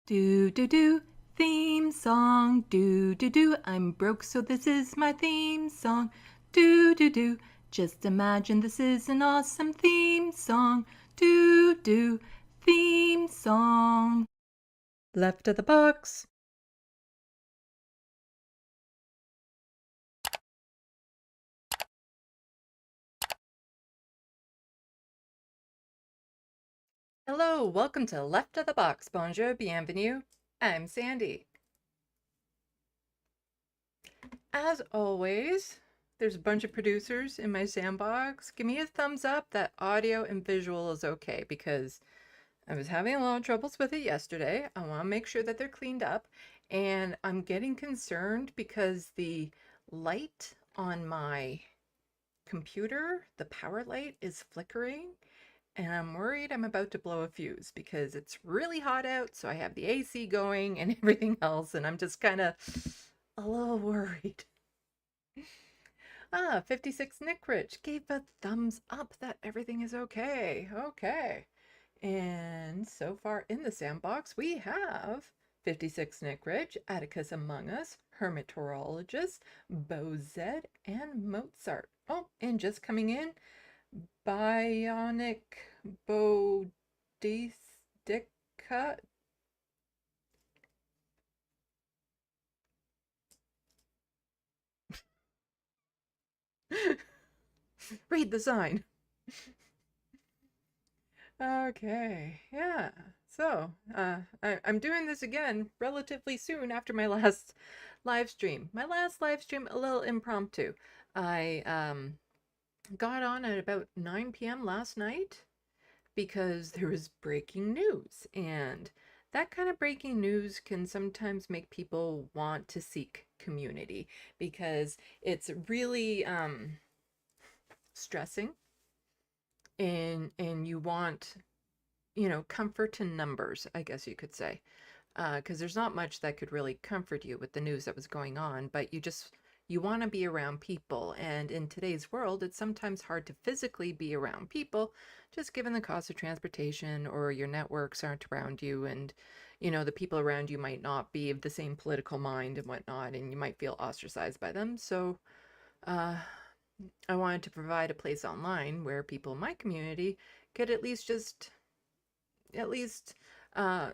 Do do do, theme song. Do do do, I'm broke so this is my theme song. Do do do, just imagine this is an awesome theme song. Do do, theme song. Left of the box. Hello, welcome to Left of the Box. Bonjour, bienvenue. I'm Sandy. As always, there's a bunch of producers in my SandBox. Give me a thumbs up that audio and visual is okay, because I was having a lot of troubles with it yesterday. I want to make sure that they're cleaned up, and I'm getting concerned because the light on my computer, the power light, is flickering, and I'm worried I'm about to blow a fuse because it's really hot out, so I have the AC going and everything else, and I'm just kind of a little worried. 56 Nick Rich gave a thumbs up that everything is okay. Okay. And so far in the SandBox, we have 56 Nick Rich, Atticus Among Us, Hermetorologist, Bozed, and Mozart. Oh, and just coming in, Bionic Bodistica. Read the sign. Okay, yeah. So, I'm doing this again relatively soon after my last live stream. My last live stream, a little impromptu. I got on at about 9 p.m. last night because there was breaking news, and that kind of breaking news can sometimes make people want to seek community because it's really stressing, and you want, comfort in numbers, I guess you could say, because there's not much that could really comfort you with the news that was going on, but you want to be around people, and in today's world it's sometimes hard to physically be around people, just given the cost of transportation, or your networks aren't around you, and the people around you might not be of the same political mind and whatnot, and you might feel ostracized by them. So uh, I wanted to provide a place online where people in my community could at least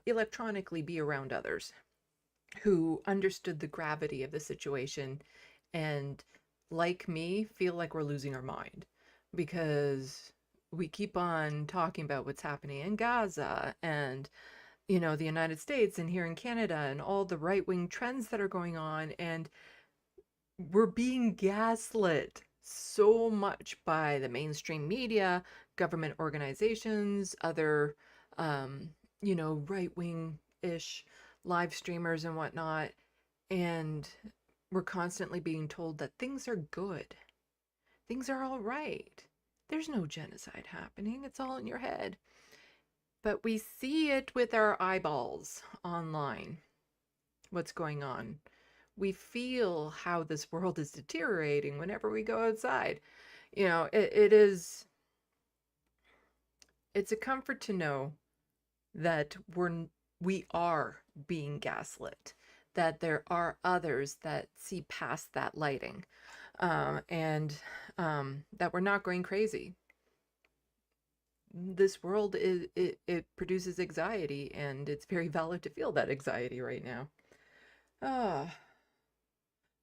electronically be around others who understood the gravity of the situation and, like me, feel like we're losing our mind because we keep on talking about what's happening in Gaza and, the United States and here in Canada and all the right-wing trends that are going on, and we're being gaslit so much by the mainstream media, government organizations, other, right-wing-ish live streamers and whatnot. And we're constantly being told that things are good. Things are all right. There's no genocide happening. It's all in your head. But we see it with our eyeballs online. What's going on? We feel how this world is deteriorating whenever we go outside. It's a comfort to know that we are being gaslit, that there are others that see past that lighting, and that we're not going crazy. This world it produces anxiety, and it's very valid to feel that anxiety right now. Ah.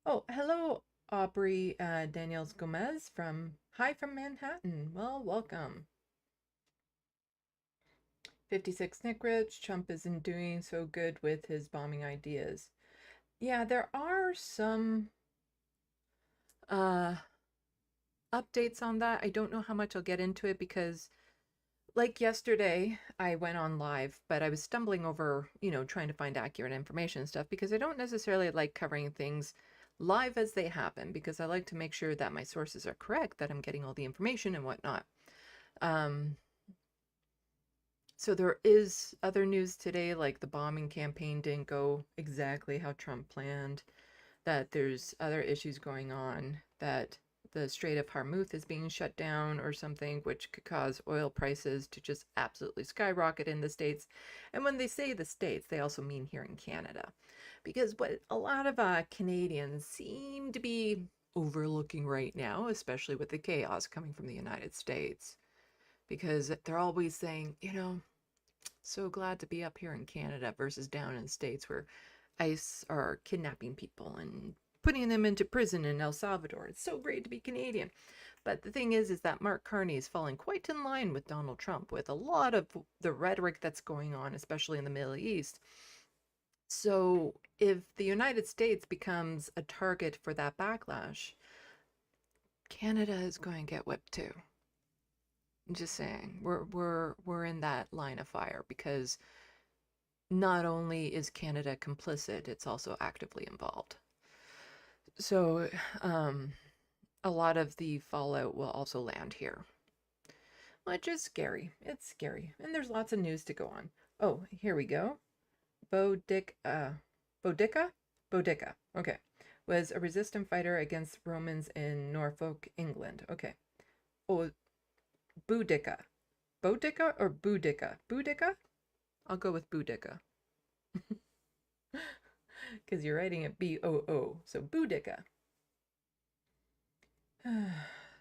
Oh, hello, Aubrey Daniels Gomez from Manhattan. Well, welcome. 56 Nick Rich, Trump isn't doing so good with his bombing ideas. Yeah, there are some updates on that. I don't know how much I'll get into it because, like yesterday, I went on live, but I was stumbling over, trying to find accurate information and stuff because I don't necessarily like covering things live as they happen because I like to make sure that my sources are correct, that I'm getting all the information and whatnot. So there is other news today, like the bombing campaign didn't go exactly how Trump planned, that there's other issues going on, that the Strait of Hormuz is being shut down or something, which could cause oil prices to just absolutely skyrocket in the States. And when they say the States, they also mean here in Canada. Because what a lot of Canadians seem to be overlooking right now, especially with the chaos coming from the United States, because they're always saying, so glad to be up here in Canada versus down in the States where ICE are kidnapping people and putting them into prison in El Salvador. It's so great to be Canadian. But the thing is that Mark Carney is falling quite in line with Donald Trump with a lot of the rhetoric that's going on, especially in the Middle East. So if the United States becomes a target for that backlash, Canada is going to get whipped too. I'm just saying, we're in that line of fire because not only is Canada complicit, it's also actively involved. So a lot of the fallout will also land here, which is scary. It's scary. And there's lots of news to go on. Oh, here we go. Boudica? Okay. Was a resistant fighter against Romans in Norfolk, England. Okay. Oh, Boudica. Boudica or Boudica? Boudica? I'll go with Boudica. Because you're writing it B-O-O. So Boudica.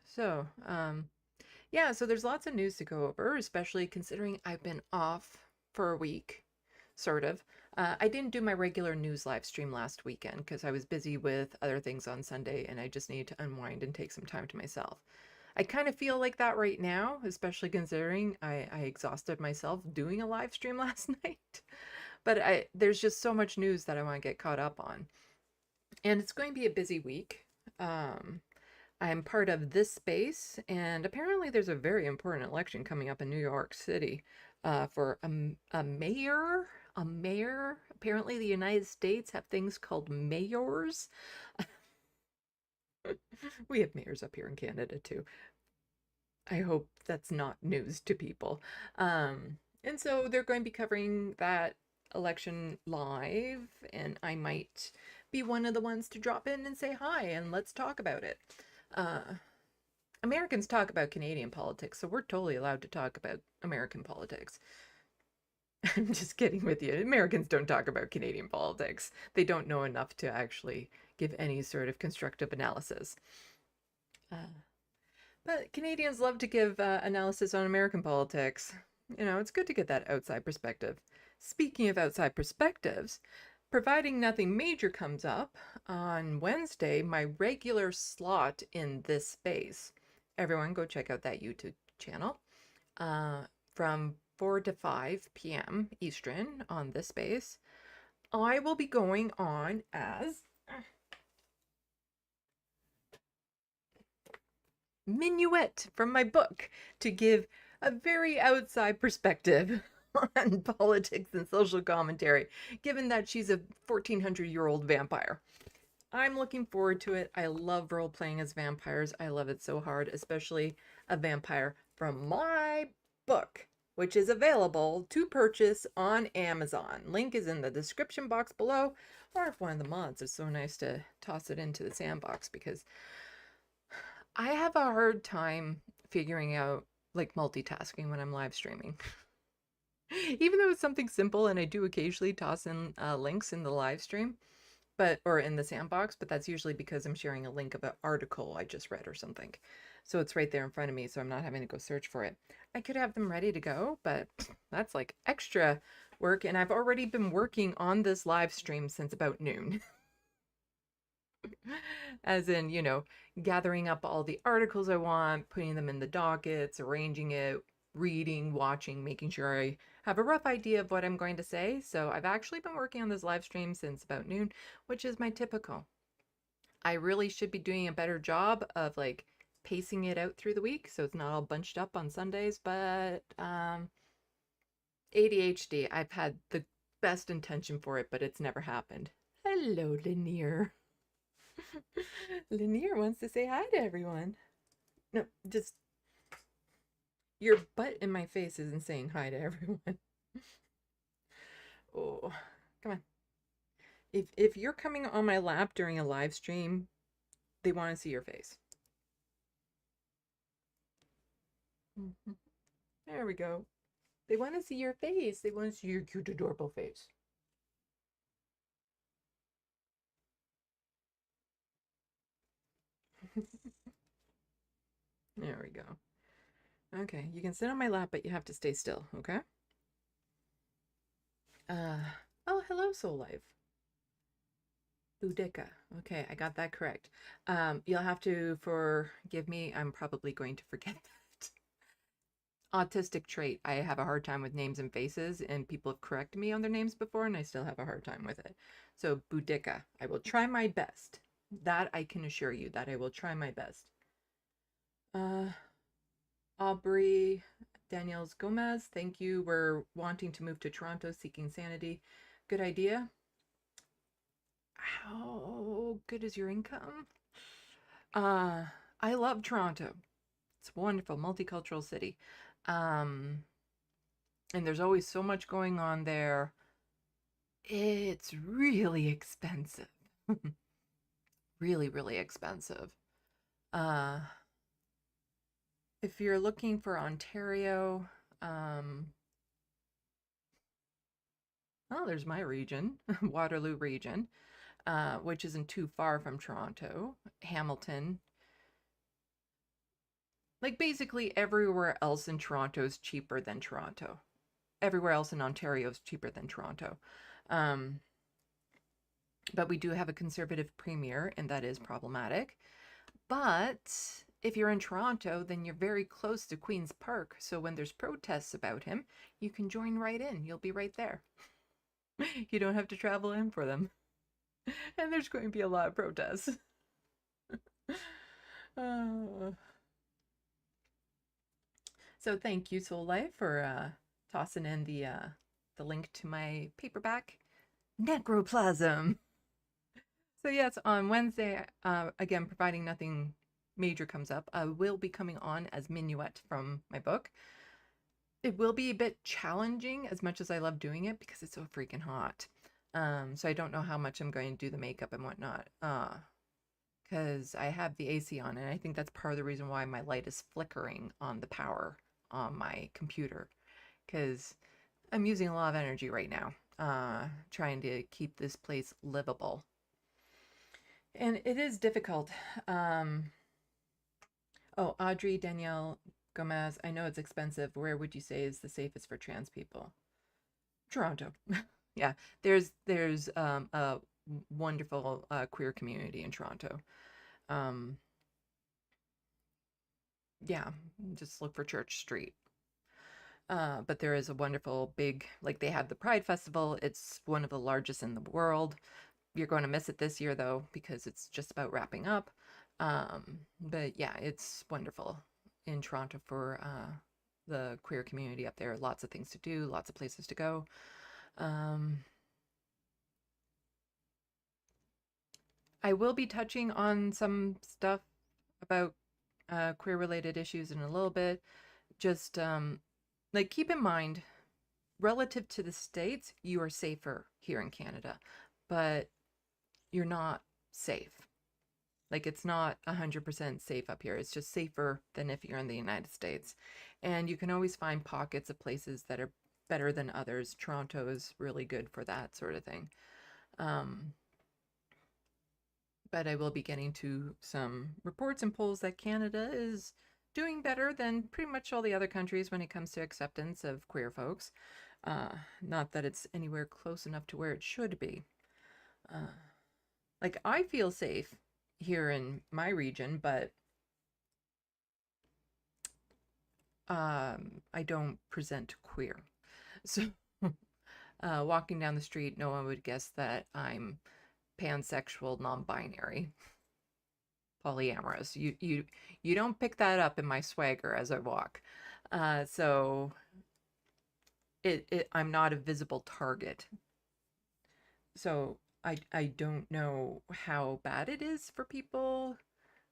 So, yeah, so there's lots of news to go over, especially considering I've been off for a week, sort of. I didn't do my regular news live stream last weekend because I was busy with other things on Sunday and I just needed to unwind and take some time to myself. I kind of feel like that right now, especially considering I exhausted myself doing a live stream last night. But there's just so much news that I want to get caught up on. And it's going to be a busy week. I'm part of this space, and apparently there's a very important election coming up in New York City for a mayor. A mayor. Apparently the United States have things called mayors. We have mayors up here in Canada too. I hope that's not news to people. And so they're going to be covering that election live, and I might be one of the ones to drop in and say hi and let's talk about it. Americans talk about Canadian politics, so we're totally allowed to talk about American politics. I'm just kidding with you. Americans don't talk about Canadian politics. They don't know enough to actually give any sort of constructive analysis. But Canadians love to give analysis on American politics. It's good to get that outside perspective. Speaking of outside perspectives, providing nothing major comes up on Wednesday, my regular slot in this space. Everyone go check out that YouTube channel. From 4 to 5 p.m. Eastern on this space, I will be going on as Minuet from my book to give a very outside perspective on politics and social commentary, given that she's a 1400-year-old vampire. I'm looking forward to it. I love role-playing as vampires. I love it so hard, especially a vampire from my book, which is available to purchase on Amazon. Link is in the description box below, or if one of the mods is so nice to toss it into the SandBox, because I have a hard time figuring out like multitasking when I'm live streaming. Even though it's something simple, and I do occasionally toss in links in the live stream, or in the SandBox, but that's usually because I'm sharing a link of an article I just read or something. So it's right there in front of me, so I'm not having to go search for it. I could have them ready to go, but that's like extra work, and I've already been working on this live stream since about noon. As in, gathering up all the articles I want, putting them in the dockets, arranging it, reading, watching, making sure I have a rough idea of what I'm going to say. So I've actually been working on this live stream since about noon, which is my typical. I really should be doing a better job of like pacing it out through the week so it's not all bunched up on Sundays, but ADHD, I've had the best intention for it, but it's never happened. Hello, Lanier. Lanier wants to say hi to everyone. No, just your butt in my face isn't saying hi to everyone. Oh, come on. If you're coming on my lap during a live stream, they want to see your face. Mhm. There we go. They want to see your face. They want to see your cute, adorable face. There we go. Okay, you can sit on my lap, but you have to stay still, okay? Uh, oh, hello, Soul Life. Boudica. Okay, I got that correct. You'll have to forgive me. I'm probably going to forget that. Autistic trait. I have a hard time with names and faces, and people have corrected me on their names before, and I still have a hard time with it. So, Boudica. I will try my best. That I can assure you that I will try my best. Uh, Aubrey Daniels Gomez, thank you. We're wanting to move to Toronto, seeking sanity. Good idea. How good is your income? Uh, I love Toronto. It's a wonderful multicultural city. Um, and there's always so much going on there. It's really expensive. Really, really expensive. Uh, if you're looking for Ontario, oh, there's my region, Waterloo region, which isn't too far from Toronto. Hamilton. Like basically everywhere else in Toronto is cheaper than Toronto. Everywhere else in Ontario is cheaper than Toronto. Um, but we do have a conservative premier, and that is problematic. But if you're in Toronto, then you're very close to Queen's Park. So when there's protests about him, you can join right in. You'll be right there. You don't have to travel in for them. And there's going to be a lot of protests. uh, so thank you, Soul Life, for tossing in the link to my paperback, Necroplasm. So yes, on Wednesday, again, providing nothing major comes up, I will be coming on as Minuet from my book. It will be a bit challenging as much as I love doing it because it's so freaking hot. So I don't know how much I'm going to do the makeup and whatnot. Because I have the AC on, and I think that's part of the reason why my light is flickering on the power on my computer. Because I'm using a lot of energy right now, trying to keep this place livable. And it is difficult. Oh, Audrey Danielle Gomez, I know it's expensive. Where would you say is the safest for trans people? Toronto. Yeah, there's a wonderful queer community in Toronto. Um, yeah, just look for Church Street. But there is a wonderful big, like they have the Pride Festival. It's one of the largest in the world. You're going to miss it this year though, because it's just about wrapping up. But yeah, it's wonderful in Toronto for the queer community up there. Lots of things to do, lots of places to go. I will be touching on some stuff about queer related issues in a little bit. Just like keep in mind, relative to the States, you are safer here in Canada, but you're not safe. Like it's not 100% safe up here. It's just safer than if you're in the United States. And you can always find pockets of places that are better than others. Toronto is really good for that sort of thing. But I will be getting to some reports and polls that Canada is doing better than pretty much all the other countries when it comes to acceptance of queer folks. Not that it's anywhere close enough to where it should be. Like I feel safe here in my region, but I don't present queer. So walking down the street, no one would guess that I'm pansexual, non-binary, polyamorous. You don't pick that up in my swagger as I walk. So I'm not a visible target. So I don't know how bad it is for people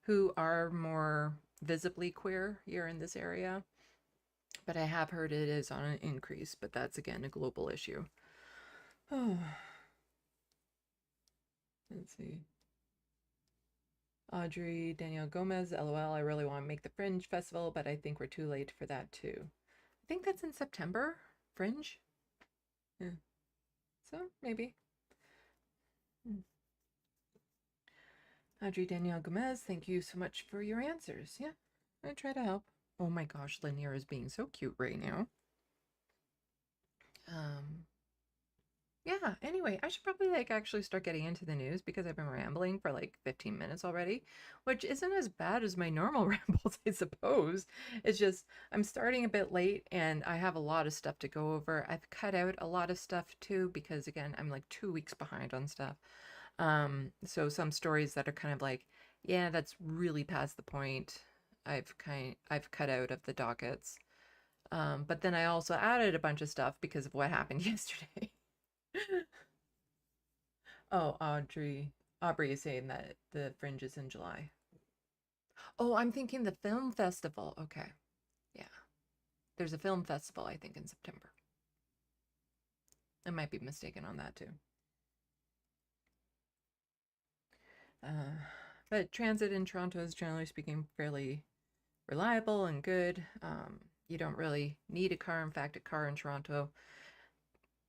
who are more visibly queer here in this area. But I have heard it is on an increase, but that's again a global issue. Oh. Let's see. Audrey Danielle Gomez, LOL, I really want to make the Fringe Festival, but I think we're too late for that too. I think that's in September, Fringe. Yeah. So maybe. Audrey Danielle Gomez, thank you so much for your answers. Yeah, I try to help. Oh my gosh, Lanier is being so cute right now. Yeah, anyway, I should probably actually start getting into the news because I've been rambling for like 15 minutes already, which isn't as bad as my normal rambles, I suppose. It's just I'm starting a bit late and I have a lot of stuff to go over. I've cut out a lot of stuff too because again, I'm like 2 weeks behind on stuff. So some stories that are kind of like, yeah, that's really past the point. I've cut out of the dockets. But then I also added a bunch of stuff because of what happened yesterday. Oh, Aubrey is saying that the Fringe is in July. Oh, I'm thinking the film festival. Okay. Yeah. There's a film festival, I think, in September. I might be mistaken on that too. But transit in Toronto is generally speaking fairly reliable and good. You don't really need a car. In fact, a car in Toronto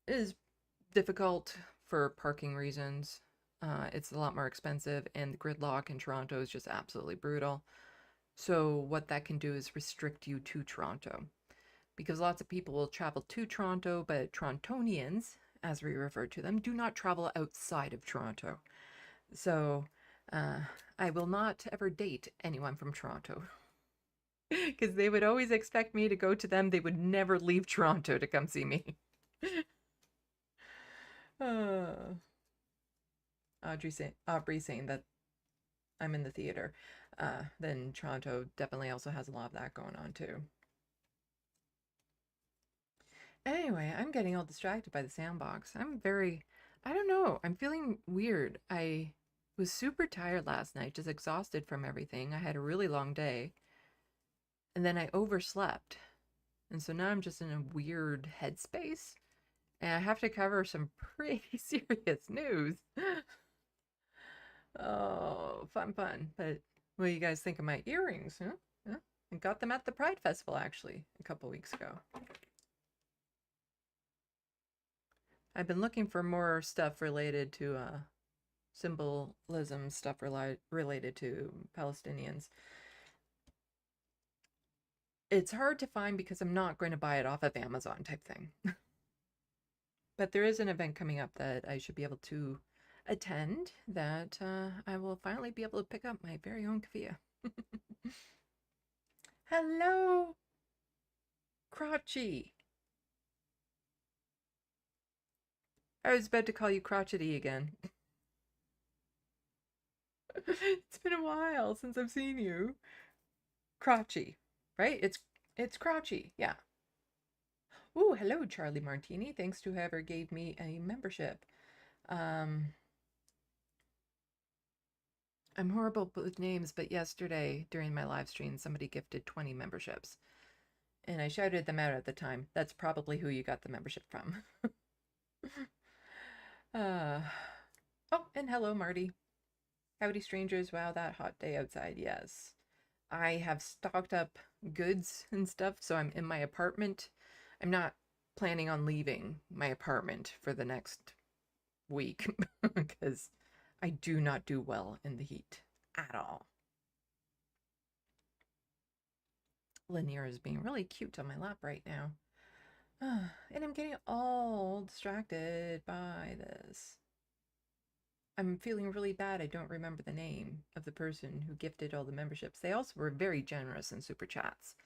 is difficult for parking reasons. It's a lot more expensive, and the gridlock in Toronto is just absolutely brutal. So what that can do is restrict you to Toronto, because lots of people will travel to Toronto, but Torontonians, as we refer to them, do not travel outside of Toronto. So I will not ever date anyone from Toronto because they would always expect me to go to them. They would never leave Toronto to come see me. Aubrey saying that I'm in the theater. Then Toronto definitely also has a lot of that going on too. Anyway, I'm getting all distracted by the SandBox. I don't know, I'm feeling weird. I was super tired last night, just exhausted from everything. I had a really long day. And then I overslept. And so now I'm just in a weird headspace. And I have to cover some pretty serious news. Oh, fun. But what do you guys think of my earrings? Huh? Yeah. I got them at the Pride Festival, actually, a couple weeks ago. I've been looking for more stuff related to symbolism, stuff related to Palestinians. It's hard to find because I'm not going to buy it off of Amazon type thing. But there is an event coming up that I should be able to attend that I will finally be able to pick up my very own kafia. Hello, Crotchy. I was about to call you crotchety again. It's been a while since I've seen you. Crotchy, right? It's crotchy, yeah. Ooh, hello, Charlie Martini. Thanks to whoever gave me a membership. I'm horrible with names, but yesterday during my live stream, somebody gifted 20 memberships. And I shouted them out at the time. That's probably who you got the membership from. Oh, and hello, Marty. Howdy, strangers. Wow, that hot day outside. Yes. I have stocked up goods and stuff, so I'm in my apartment. I'm not planning on leaving my apartment for the next week because I do not do well in the heat at all. Lanier is being really cute on my lap right now. And I'm getting all distracted by this. I'm feeling really bad. I don't remember the name of the person who gifted all the memberships. They also were very generous in super chats.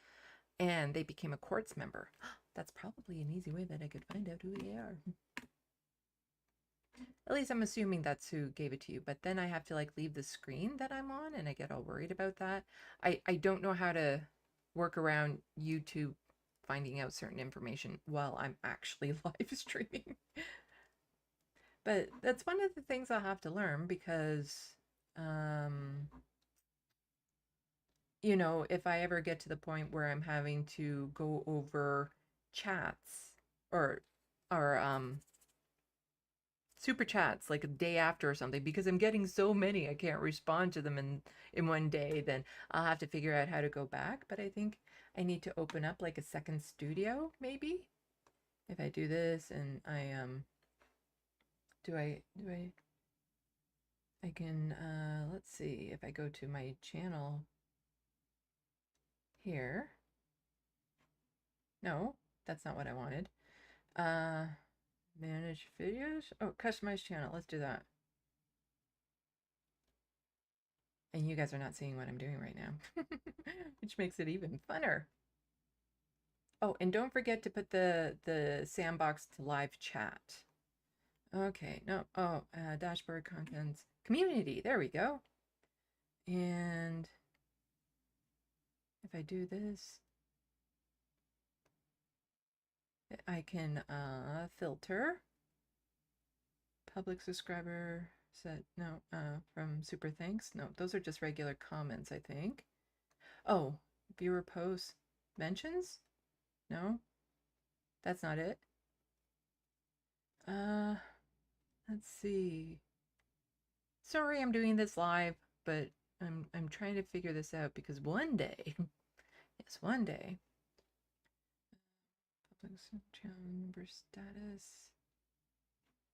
And they became a Quartz member. That's probably an easy way that I could find out who they are. At least I'm assuming that's who gave it to you. But then I have to like leave the screen that I'm on and I get all worried about that. I don't know how to work around YouTube finding out certain information while I'm actually live streaming. But that's one of the things I'll have to learn because, you know, if I ever get to the point where I'm having to go over chats or super chats like a day after or something, because I'm getting so many I can't respond to them in one day. Then I'll have to figure out how to go back. But I think I need to open up like a second studio, maybe. If I do this and I I can let's see, if I go to my channel here. No, that's not what I wanted. Manage videos. Oh, customize channel. Let's do that. And you guys are not seeing what I'm doing right now, which makes it even funner. Oh, and don't forget to put the SandBox to live chat. Okay, no, oh, dashboard contents, community, there we go. And if I do this, I can filter public subscriber set, no, from super thanks. No, those are just regular comments, I think. Oh, viewer posts, mentions? No, that's not it. Let's see. Sorry I'm doing this live, but I'm trying to figure this out because one day, yes, one day, public channel member status,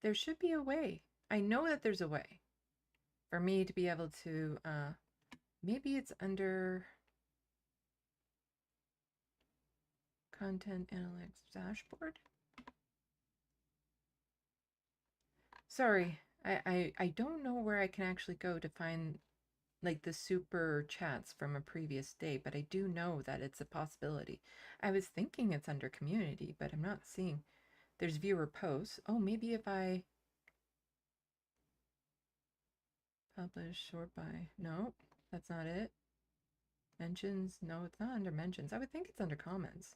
there should be a way. I know that there's a way for me to be able to, maybe it's under content analytics dashboard. Sorry, I don't know where I can actually go to find like the super chats from a previous day, but I do know that it's a possibility. I was thinking it's under community, but I'm not seeing. There's viewer posts. Oh, maybe if I publish sort by, no, that's not it. Mentions, no, it's not under mentions. I would think it's under comments.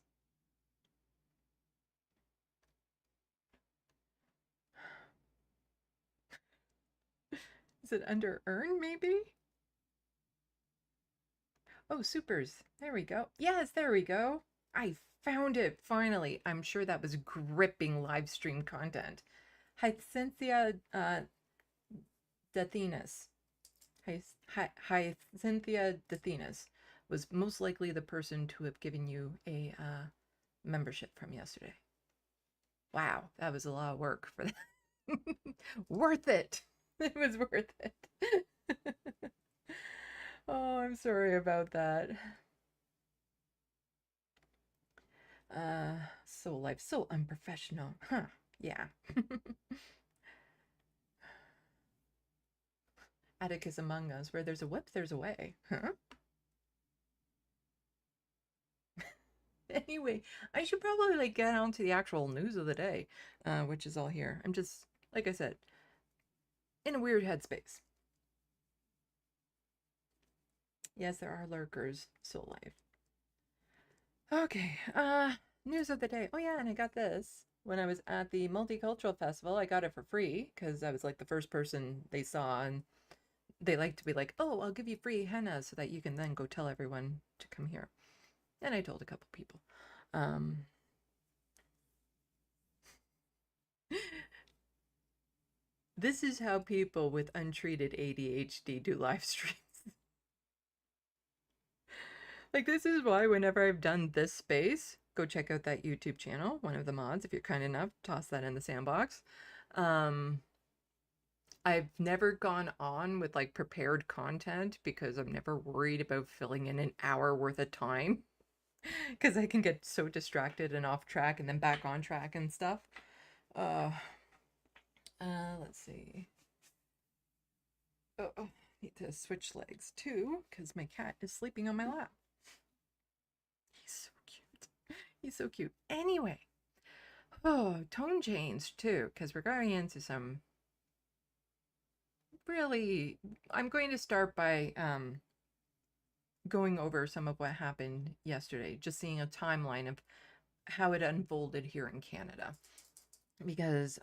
Is it under earn maybe? Oh, supers. There we go. Yes, there we go. I found it finally. I'm sure that was gripping live stream content. Hyacinthia Dathenas. Hyacinthia Dathenas was most likely the person to have given you a membership from yesterday. Wow, that was a lot of work for that. Worth it. It was worth it. Oh, I'm sorry about that. So life, so unprofessional. Huh, yeah. Atticus Among Us, where there's a whip, there's a way. Huh? Anyway, I should probably like get on to the actual news of the day, which is all here. I'm just, like I said, in a weird headspace. Yes, there are lurkers, so life. Okay, news of the day. Oh yeah, and I got this when I was at the Multicultural Festival. I got it for free because I was like the first person they saw, and they like to be like, oh, I'll give you free henna so that you can then go tell everyone to come here. And I told a couple people. This is how people with untreated ADHD do live streams. Like, this is why whenever I've done this space, go check out that YouTube channel, one of the mods, if you're kind enough, toss that in the SandBox. I've never gone on with like prepared content because I'm never worried about filling in an hour worth of time because I can get so distracted and off track and then back on track and stuff. Let's see. Oh, need to switch legs too because my cat is sleeping on my lap. He's so cute. He's so cute. Anyway, oh, tone change too because we're going into some really, I'm going to start by going over some of what happened yesterday, just seeing a timeline of how it unfolded here in Canada. Because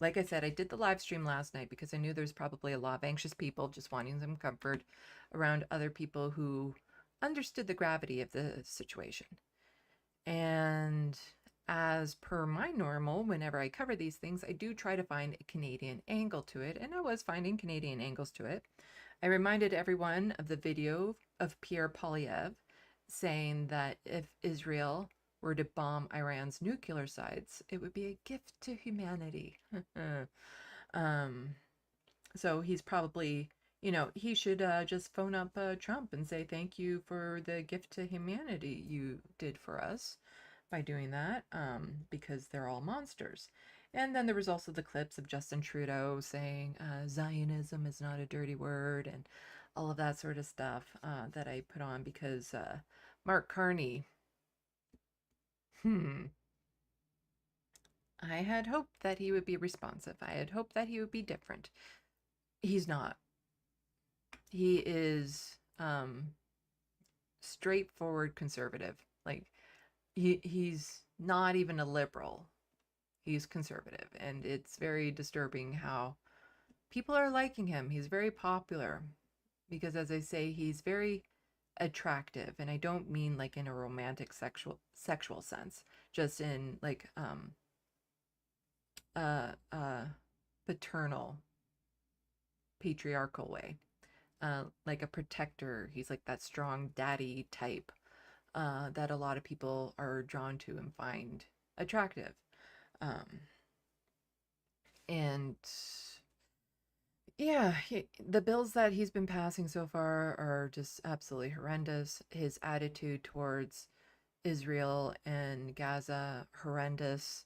like I said, I did the live stream last night because I knew there's probably a lot of anxious people just wanting some comfort around other people who understood the gravity of the situation. And as per my normal, whenever I cover these things, I do try to find a Canadian angle to it, and I was finding Canadian angles to it. I reminded everyone of the video of Pierre Poilievre saying that if Israel were to bomb Iran's nuclear sites, it would be a gift to humanity. So he's probably, he should just phone up Trump and say thank you for the gift to humanity you did for us by doing that, because they're all monsters. And then there was also the clips of Justin Trudeau saying Zionism is not a dirty word and all of that sort of stuff that I put on because Mark Carney, I had hoped that he would be responsive. I had hoped that he would be different. He's not. He is straightforward conservative. Like, he's not even a liberal. He's conservative, and it's very disturbing how people are liking him. He's very popular because, as I say, he's very attractive, and I don't mean like in a romantic sexual sense, just in like paternal, patriarchal way, like a protector. He's like that strong daddy type that a lot of people are drawn to and find attractive. And yeah, the bills that he's been passing so far are just absolutely horrendous. His attitude towards Israel and Gaza, horrendous.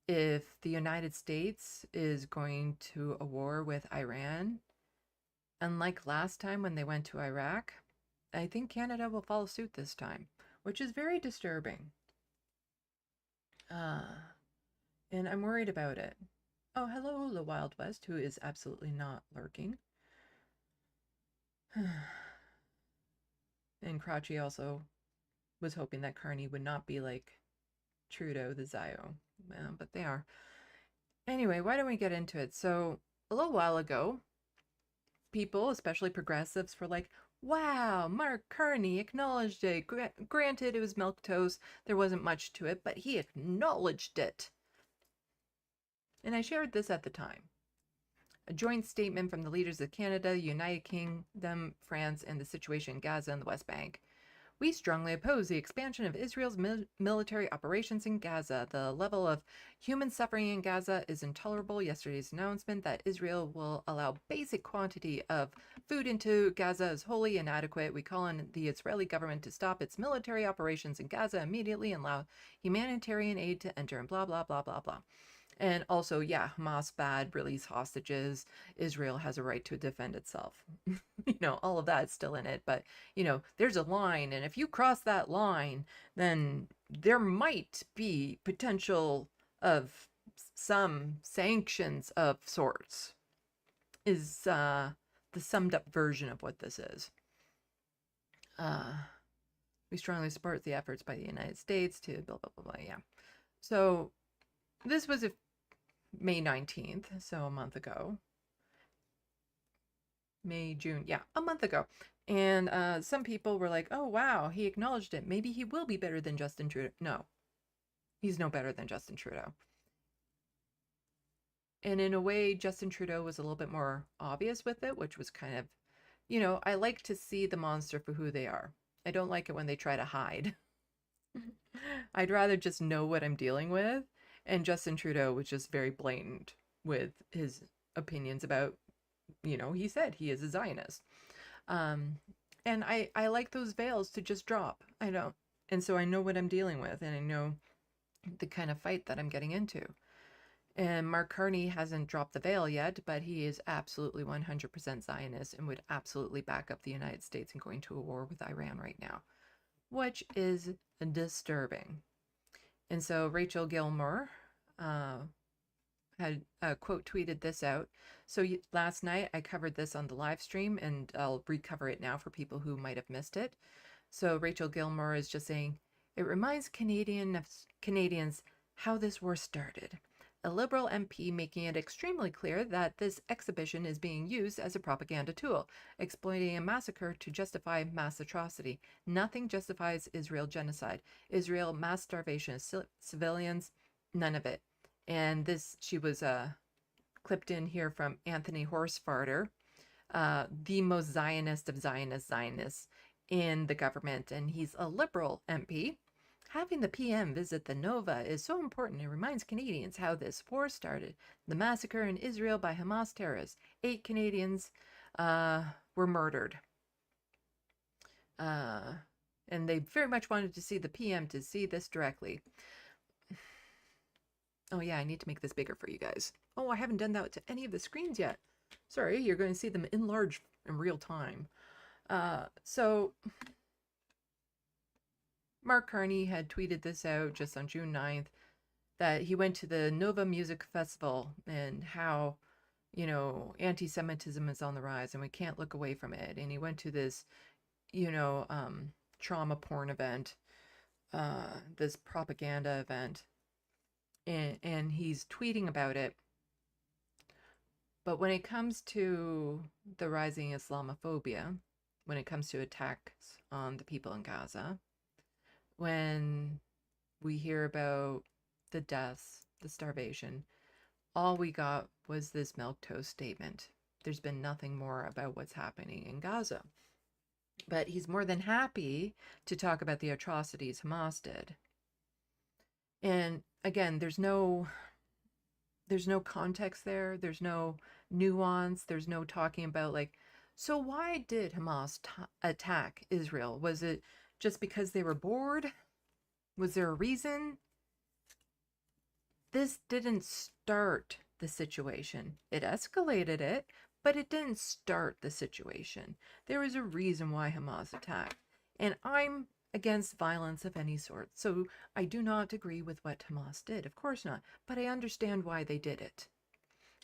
If the United States is going to a war with Iran, unlike last time when they went to Iraq, I think Canada will follow suit this time, which is very disturbing. And I'm worried about it. Oh, hello, the Wild West, who is absolutely not lurking. And Crotchy also was hoping that Carney would not be like Trudeau, the Zio. Well, but they are. Anyway, why don't we get into it? So, a little while ago, people, especially progressives, were like, wow, Mark Carney acknowledged it. Granted, it was milquetoast. There wasn't much to it, but he acknowledged it. And I shared this at the time. A joint statement from the leaders of Canada, United Kingdom, France, and the situation in Gaza and the West Bank. We strongly oppose the expansion of Israel's military operations in Gaza. The level of human suffering in Gaza is intolerable. Yesterday's announcement that Israel will allow basic quantity of food into Gaza is wholly inadequate. We call on the Israeli government to stop its military operations in Gaza immediately and allow humanitarian aid to enter, and blah, blah, blah, blah, blah. And also, yeah, Hamas bad, release hostages. Israel has a right to defend itself. All of that's still in it. But, there's a line. And if you cross that line, then there might be potential of some sanctions of sorts, is the summed up version of what this is. We strongly support the efforts by the United States to blah, blah, blah, blah. Yeah. So this was May 19th, so a month ago. May, June, yeah, a month ago. And some people were like, oh, wow, he acknowledged it. Maybe he will be better than Justin Trudeau. No, he's no better than Justin Trudeau. And in a way, Justin Trudeau was a little bit more obvious with it, which was kind of, I like to see the monster for who they are. I don't like it when they try to hide. I'd rather just know what I'm dealing with. And Justin Trudeau was just very blatant with his opinions about, he said he is a Zionist. And I like those veils to just drop. I don't. And so I know what I'm dealing with, and I know the kind of fight that I'm getting into. And Mark Carney hasn't dropped the veil yet, but he is absolutely 100% Zionist and would absolutely back up the United States in going to a war with Iran right now, which is disturbing. And so Rachel Gilmore had quote tweeted this out. So last night I covered this on the live stream, and I'll recover it now for people who might have missed it. So Rachel Gilmore is just saying, it reminds Canadians how this war started. a Liberal MP making it extremely clear that this exhibition is being used as a propaganda tool, exploiting a massacre to justify mass atrocity. Nothing justifies Israel genocide. Israel mass starvation of civilians, none of it. And this, she was clipped in here from Anthony Horsefarter, the most Zionist of Zionists in the government, and he's a Liberal MP. Having the PM visit the Nova is so important. It reminds Canadians how this war started. The massacre in Israel by Hamas terrorists. 8 Canadians were murdered. And they very much wanted to see the PM to see this directly. Oh yeah, I need to make this bigger for you guys. Oh, I haven't done that to any of the screens yet. Sorry, you're going to see them enlarged in real time. So Mark Carney had tweeted this out just on June 9th, that he went to the Nova Music Festival and how, you know, anti-Semitism is on the rise and we can't look away from it. And he went to this, you know, trauma porn event, this propaganda event, and he's tweeting about it. But when it comes to the rising Islamophobia, when it comes to attacks on the people in Gaza, when we hear about the deaths, the starvation, all we got was this milquetoast statement. There's been nothing more about what's happening in Gaza. But he's more than happy to talk about the atrocities Hamas did. And again, there's no context there. There's no nuance. There's no talking about, like, so why did Hamas attack Israel? Was it just because they were bored? Was there a reason? This didn't start the situation. It escalated it, but it didn't start the situation. There was a reason why Hamas attacked. And I'm against violence of any sort. So I do not agree with what Hamas did. Of course not. But I understand why they did it.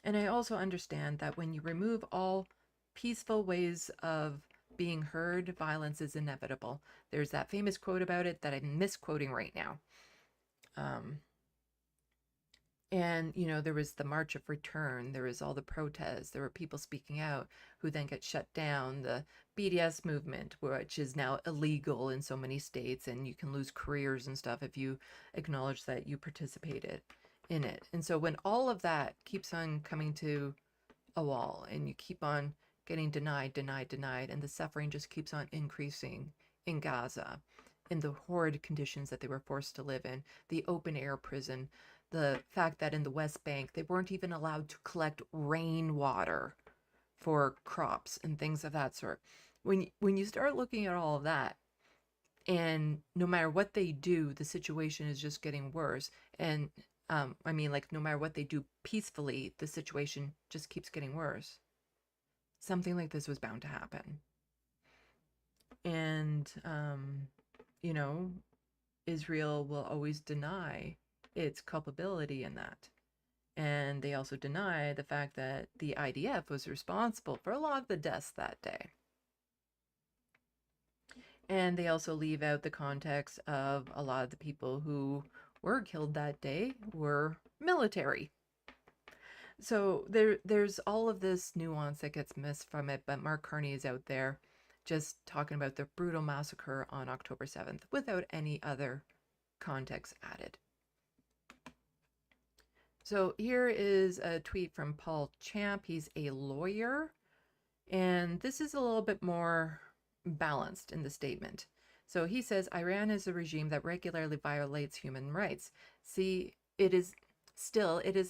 And I also understand that when you remove all peaceful ways of being heard, violence is inevitable. There's that famous quote about it that I'm misquoting right now. And, you know, there was the March of Return. There was all the protests. There were people speaking out who then get shut down. The BDS movement, which is now illegal in so many states, and you can lose careers and stuff if you acknowledge that you participated in it. And so when all of that keeps on coming to a wall and you keep on getting denied, and the suffering just keeps on increasing in Gaza, in the horrid conditions that they were forced to live in, the open air prison, the fact that in the West Bank, they weren't even allowed to collect rainwater for crops and things of that sort. When you start looking at all of that, and no matter what they do, the situation is just getting worse. And I mean, like, no matter what they do peacefully, the situation just keeps getting worse. Something like this was bound to happen. And, you know, Israel will always deny its culpability in that. And they also deny the fact that the IDF was responsible for a lot of the deaths that day. And they also leave out the context of a lot of the people who were killed that day were military. So there's all of this nuance that gets missed from it, but Mark Carney is out there just talking about the brutal massacre on October 7th without any other context added. So here is a tweet from Paul Champ. He's a lawyer, and this is a little bit more balanced in the statement. So he says, Iran is a regime that regularly violates human rights. See, it is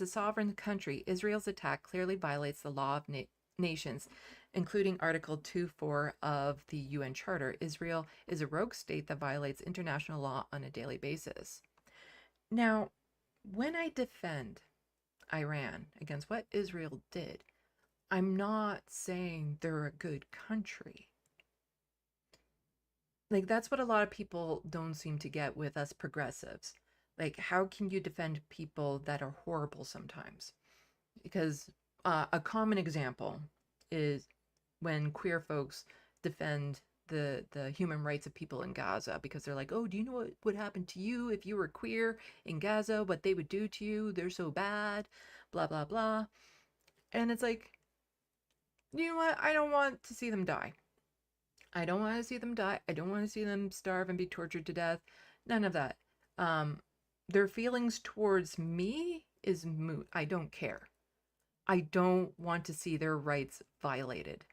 a sovereign country. Israel's attack clearly violates the law of nations, including Article 2.4 of the UN Charter. Israel is a rogue state that violates international law on a daily basis. Now, when I defend Iran against what Israel did, I'm not saying they're a good country. Like, that's what a lot of people don't seem to get with us progressives. Like, how can you defend people that are horrible sometimes? Because a common example is when queer folks defend the human rights of people in Gaza, because they're like, oh, do you know what would happen to you if you were queer in Gaza? What they would do to you? They're so bad, blah, blah, blah. And it's like, you know what? I don't want to see them die. I don't want to see them die. I don't want to see them starve and be tortured to death. None of that. Their feelings towards me is moot. I don't care. I don't want to see their rights violated.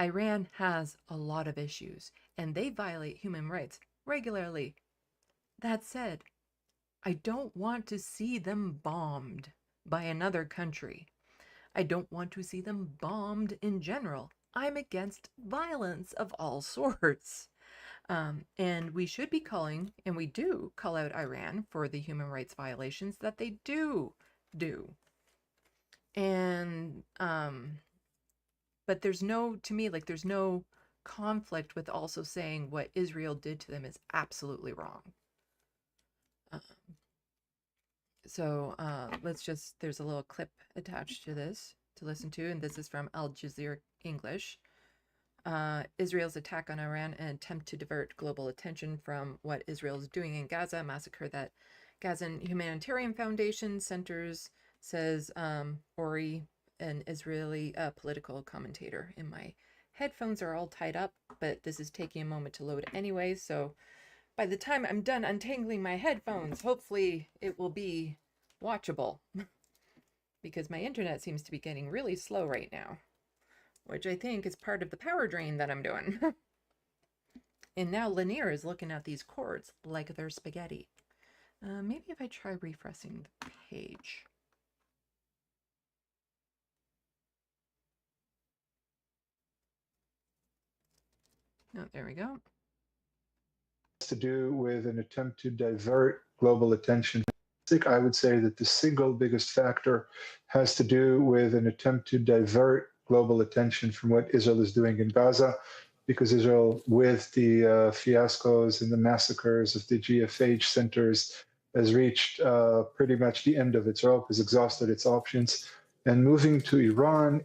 Iran has a lot of issues, and they violate human rights regularly. That said, I don't want to see them bombed by another country. I don't want to see them bombed in general. I'm against violence of all sorts. And we should be calling, and we do call out Iran for the human rights violations that they do. And, but there's no, to me, like, there's no conflict with also saying what Israel did to them is absolutely wrong. Let's just, there's a little clip attached to this to listen to, and this is from Al Jazeera English. Israel's attack on Iran, an attempt to divert global attention from what Israel is doing in Gaza, a massacre that Gazan Humanitarian Foundation centers, says Ori, an Israeli political commentator. And my headphones are all tied up, but this is taking a moment to load anyway, so by the time I'm done untangling my headphones, hopefully it will be watchable. Because my internet seems to be getting really slow right now, which I think is part of the power drain that I'm doing. And now Lanier is looking at these chords like they're spaghetti. Maybe if I try refreshing the page. Oh, there we go. To do with an attempt to divert global attention. I would say that the single biggest factor has to do with an attempt to divert global attention from what Israel is doing in Gaza, because Israel, with the fiascos and the massacres of the GFH centers, has reached pretty much the end of its rope, has exhausted its options. And moving to Iran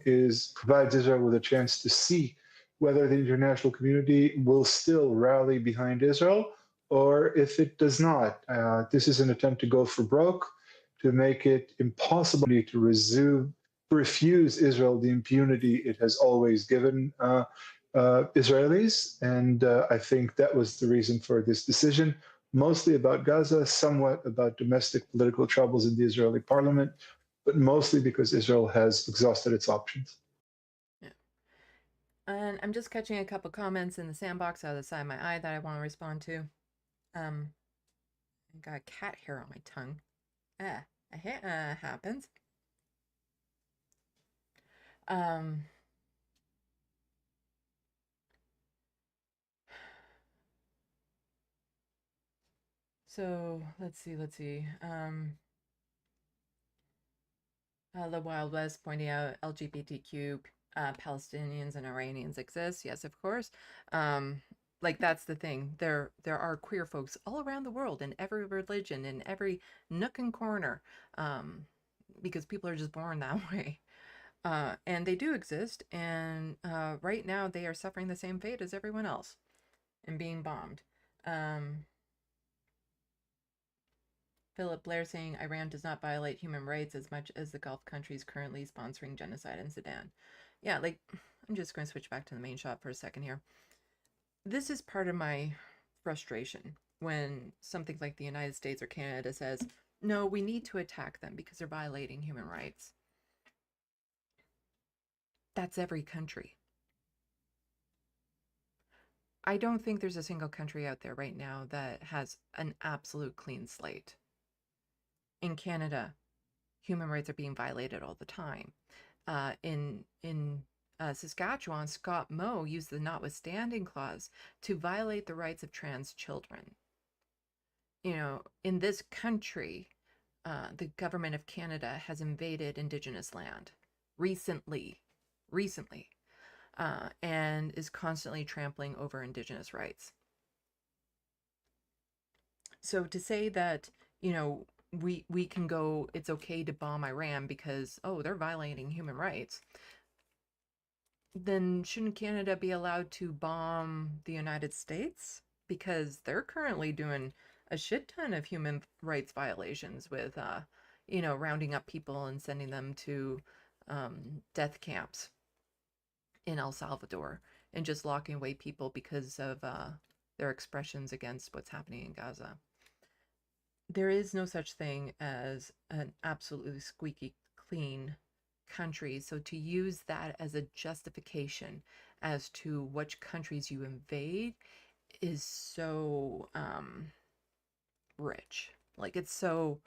provides Israel with a chance to see whether the international community will still rally behind Israel or if it does not. This is an attempt to go for broke, to make it impossible to refuse Israel the impunity it has always given Israelis. And I think that was the reason for this decision, mostly about Gaza, somewhat about domestic political troubles in the Israeli parliament, but mostly because Israel has exhausted its options. Yeah. And I'm just catching a couple comments in the SandBox out of the side of my eye that I want to respond to. I got cat hair on my tongue. Happens. So let's see. The Wild West pointing out LGBTQ Palestinians and Iranians exist. Yes, of course. Like, that's the thing. There are queer folks all around the world, in every religion, in every nook and corner, because people are just born that way. And they do exist, and right now they are suffering the same fate as everyone else and being bombed. Philip Blair saying Iran does not violate human rights as much as the Gulf countries currently sponsoring genocide in Sudan. Yeah, like, I'm just going to switch back to the main shot for a second here. This is part of my frustration when something like the United States or Canada says, no, we need to attack them because they're violating human rights. That's every country. I don't think there's a single country out there right now that has an absolute clean slate. In Canada, human rights are being violated all the time. In Saskatchewan, Scott Moe used the notwithstanding clause to violate the rights of trans children. You know, in this country, the government of Canada has invaded Indigenous land recently, and is constantly trampling over Indigenous rights. So to say that, you know, we can go, it's okay to bomb Iran because, oh, they're violating human rights. then shouldn't Canada be allowed to bomb the United States? Because they're currently doing a shit ton of human rights violations with, rounding up people and sending them to death camps in El Salvador and just locking away people because of their expressions against what's happening in Gaza. There is no such thing as an absolutely squeaky clean country. So to use that as a justification as to which countries you invade is so rich. Like, it's so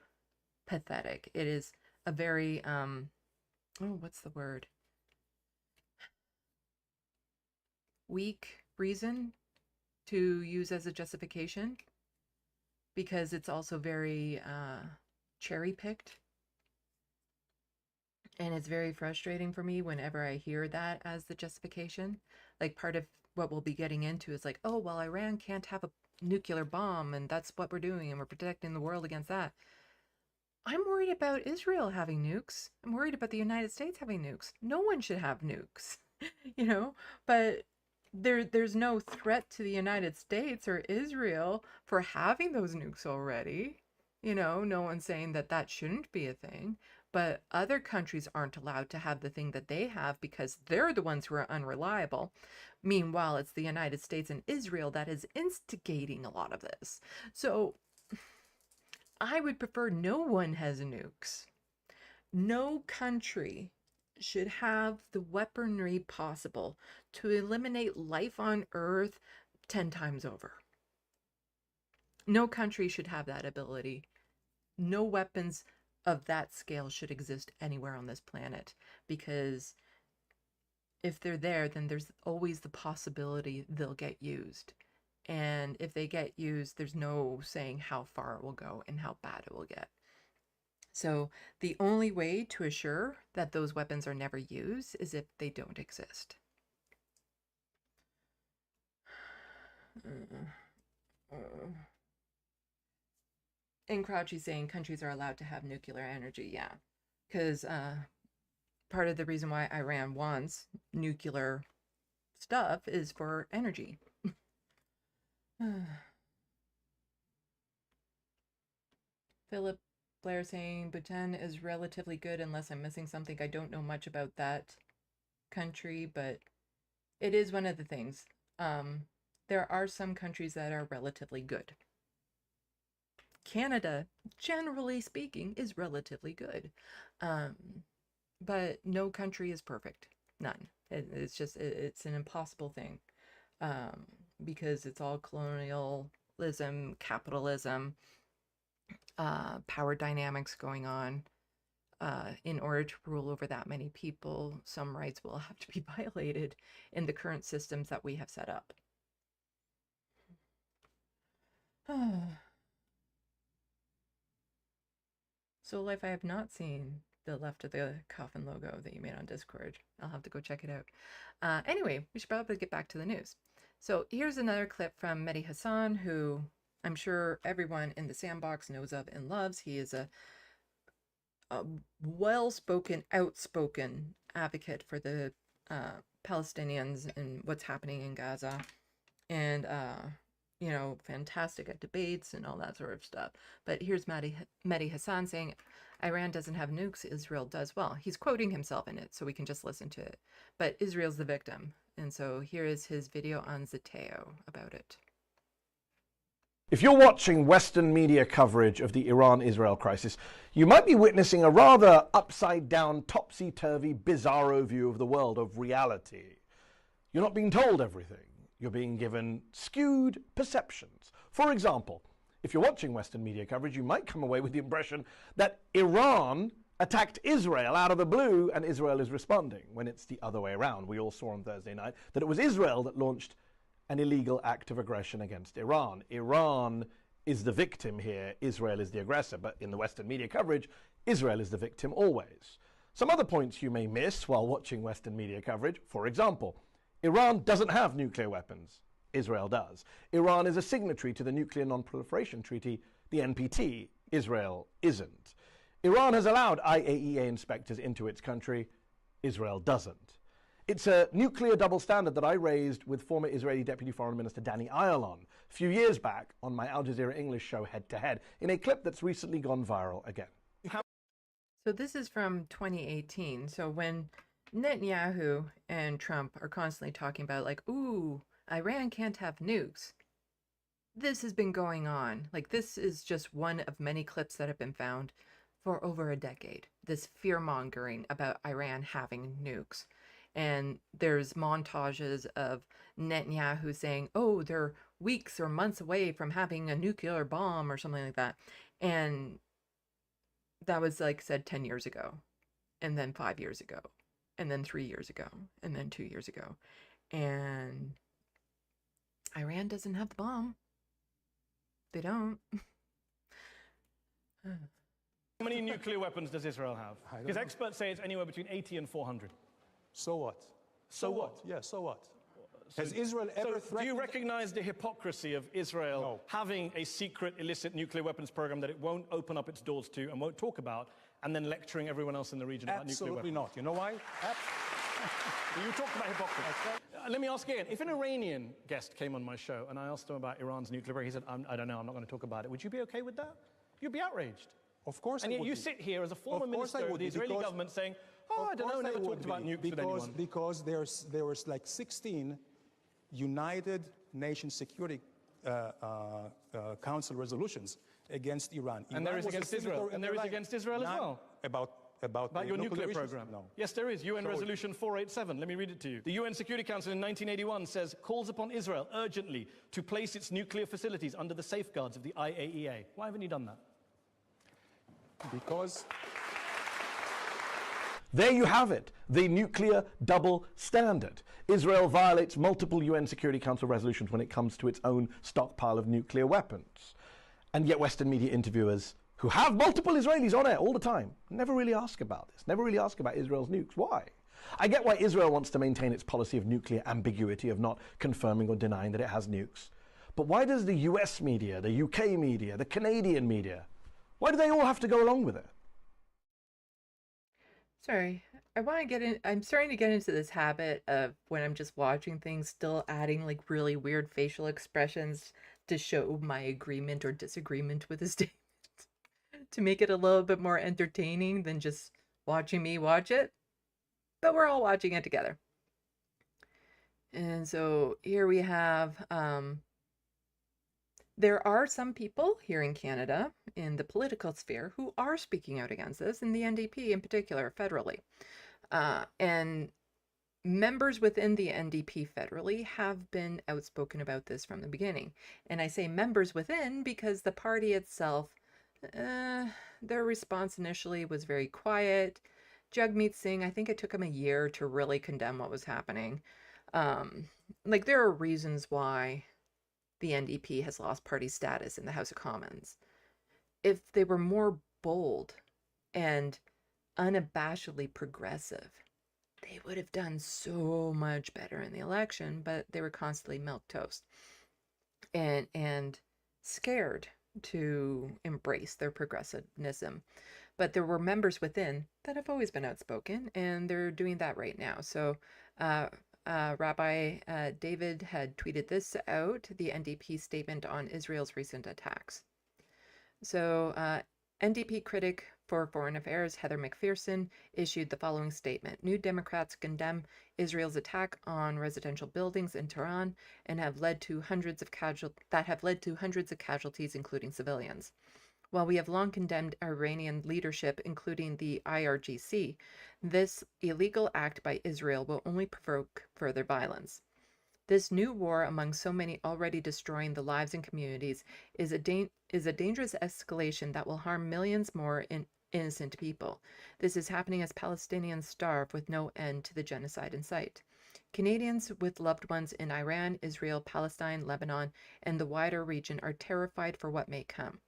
pathetic. It is a very what's the word? Weak reason to use as a justification, because it's also very cherry picked. And it's very frustrating for me whenever I hear that as the justification. Like, part of what we'll be getting into is like, oh, well, Iran can't have a nuclear bomb, and that's what we're doing, and we're protecting the world against that. I'm worried about Israel having nukes. I'm worried about the United States having nukes. No one should have nukes, but there's no threat to the United States or Israel for having those nukes already. No one's saying that that shouldn't be a thing, but other countries aren't allowed to have the thing that they have because they're the ones who are unreliable. Meanwhile, it's the United States and Israel that is instigating a lot of this. So I would prefer no one has nukes. No country should have the weaponry possible to eliminate life on Earth 10 times over. No country should have that ability. No weapons of that scale should exist anywhere on this planet, because if they're there, then there's always the possibility they'll get used. And if they get used, there's no saying how far it will go and how bad it will get. So the only way to assure that those weapons are never used is if they don't exist. And Crouchy's saying countries are allowed to have nuclear energy. Yeah, because part of the reason why Iran wants nuclear stuff is for energy. Philip Blair saying Bhutan is relatively good unless I'm missing something. I don't know much about that country, but it is one of the things. There are some countries that are relatively good. Canada, generally speaking, is relatively good. But no country is perfect. None. It's an impossible thing. Because it's all colonialism, capitalism, power dynamics going on. In order to rule over that many people, some rights will have to be violated in the current systems that we have set up. So, Life, I have not seen the Left of the Coffin logo that you made on Discord. I'll have to go check it out. Anyway, we should probably get back to the news. So here's another clip from Mehdi Hassan, who I'm sure everyone in the SandBox knows of and loves. He is a well-spoken, outspoken advocate for the Palestinians and what's happening in Gaza. And, fantastic at debates and all that sort of stuff. But here's Mehdi Hassan saying, Iran doesn't have nukes, Israel does. Well, he's quoting himself in it, so we can just listen to it. But Israel's the victim. And so here is his video on Zeteo about it. If you're watching Western media coverage of the Iran-Israel crisis, you might be witnessing a rather upside-down, topsy-turvy, bizarro view of the world, of reality. You're not being told everything. You're being given skewed perceptions. For example, if you're watching Western media coverage, you might come away with the impression that Iran attacked Israel out of the blue and Israel is responding, when it's the other way around. We all saw on Thursday night that it was Israel that launched an illegal act of aggression against Iran. Iran is the victim here, Israel is the aggressor, but in the Western media coverage, Israel is the victim always. Some other points you may miss while watching Western media coverage: for example, Iran doesn't have nuclear weapons. Israel does. Iran is a signatory to the Nuclear Non-Proliferation Treaty, the NPT. Israel isn't. Iran has allowed IAEA inspectors into its country. Israel doesn't. It's a nuclear double standard that I raised with former Israeli Deputy Foreign Minister Danny Ayalon a few years back on my Al Jazeera English show Head to Head in a clip that's recently gone viral again. So this is from 2018. So when Netanyahu and Trump are constantly talking about like, ooh, Iran can't have nukes. This has been going on. Like, this is just one of many clips that have been found for over a decade. This fear-mongering about Iran having nukes. And there's montages of Netanyahu saying, oh, they're weeks or months away from having a nuclear bomb or something like that. And that was like said 10 years ago, and then 5 years ago, and then 3 years ago, and then 2 years ago. And Iran doesn't have the bomb. They don't. How many nuclear weapons does Israel have? Because experts say it's anywhere between 80 and 400. So what? So what? Yeah, so what? Has Israel ever So threatened? do you recognize the hypocrisy of Israel No. having a secret illicit nuclear weapons program that it won't open up its doors to and won't talk about, and then lecturing everyone else in the region about nuclear Absolutely weapons? not. You know why? You talked about hypocrisy. Let me ask again. If an Iranian guest came on my show and I asked him about Iran's nuclear program, he said, I don't know, I'm not going to talk about it. Would you be okay with that? You'd be outraged. Of course And I yet would you be. sit here as a former Of course I minister of would the be, Israeli because- government saying, oh, I Of don't know, course never would talked about be, nukes with anyone. because there was like 16 United Nations Security Council resolutions against Iran. And there Iran is was a against Israel. signatory And of there is the against Israel as None well. About About your nuclear issues? program? No. Yes, there is. UN Show it. Resolution 487. Let me read it to you. The UN Security Council in 1981 says, calls upon Israel urgently to place its nuclear facilities under the safeguards of the IAEA. Why haven't you done that? Because There you have it, the nuclear double standard. Israel violates multiple UN Security Council resolutions when it comes to its own stockpile of nuclear weapons. And yet Western media interviewers who have multiple Israelis on air all the time never really ask about this, never really ask about Israel's nukes. Why? I get why Israel wants to maintain its policy of nuclear ambiguity, of not confirming or denying that it has nukes. But why does the US media, the UK media, the Canadian media, why do they all have to go along with it? Sorry, I'm starting to get into this habit of when I'm just watching things, still adding like really weird facial expressions to show my agreement or disagreement with a statement to make it a little bit more entertaining than just watching me watch it. But we're all watching it together. And so here we have, there are some people here in Canada, in the political sphere, who are speaking out against this, and the NDP in particular, federally. And members within the NDP federally have been outspoken about this from the beginning. And I say members within because the party itself, their response initially was very quiet. Jagmeet Singh, I think it took him a year to really condemn what was happening. Like, there are reasons why the NDP has lost party status in the House of Commons. If they were more bold and unabashedly progressive, they would have done so much better in the election, but they were constantly milquetoast and scared to embrace their progressivism. But there were members within that have always been outspoken, and they're doing that right now. So Rabbi David had tweeted this out, the NDP statement on Israel's recent attacks. So NDP critic for Foreign Affairs Heather McPherson issued the following statement. New Democrats condemn Israel's attack on residential buildings in Tehran and have led to hundreds of casualties, including civilians. While we have long condemned Iranian leadership, including the IRGC, this illegal act by Israel will only provoke further violence. This new war among so many already destroying the lives and communities is a dangerous escalation that will harm millions more innocent people. This is happening as Palestinians starve with no end to the genocide in sight. Canadians with loved ones in Iran, Israel, Palestine, Lebanon, and the wider region are terrified for what may come.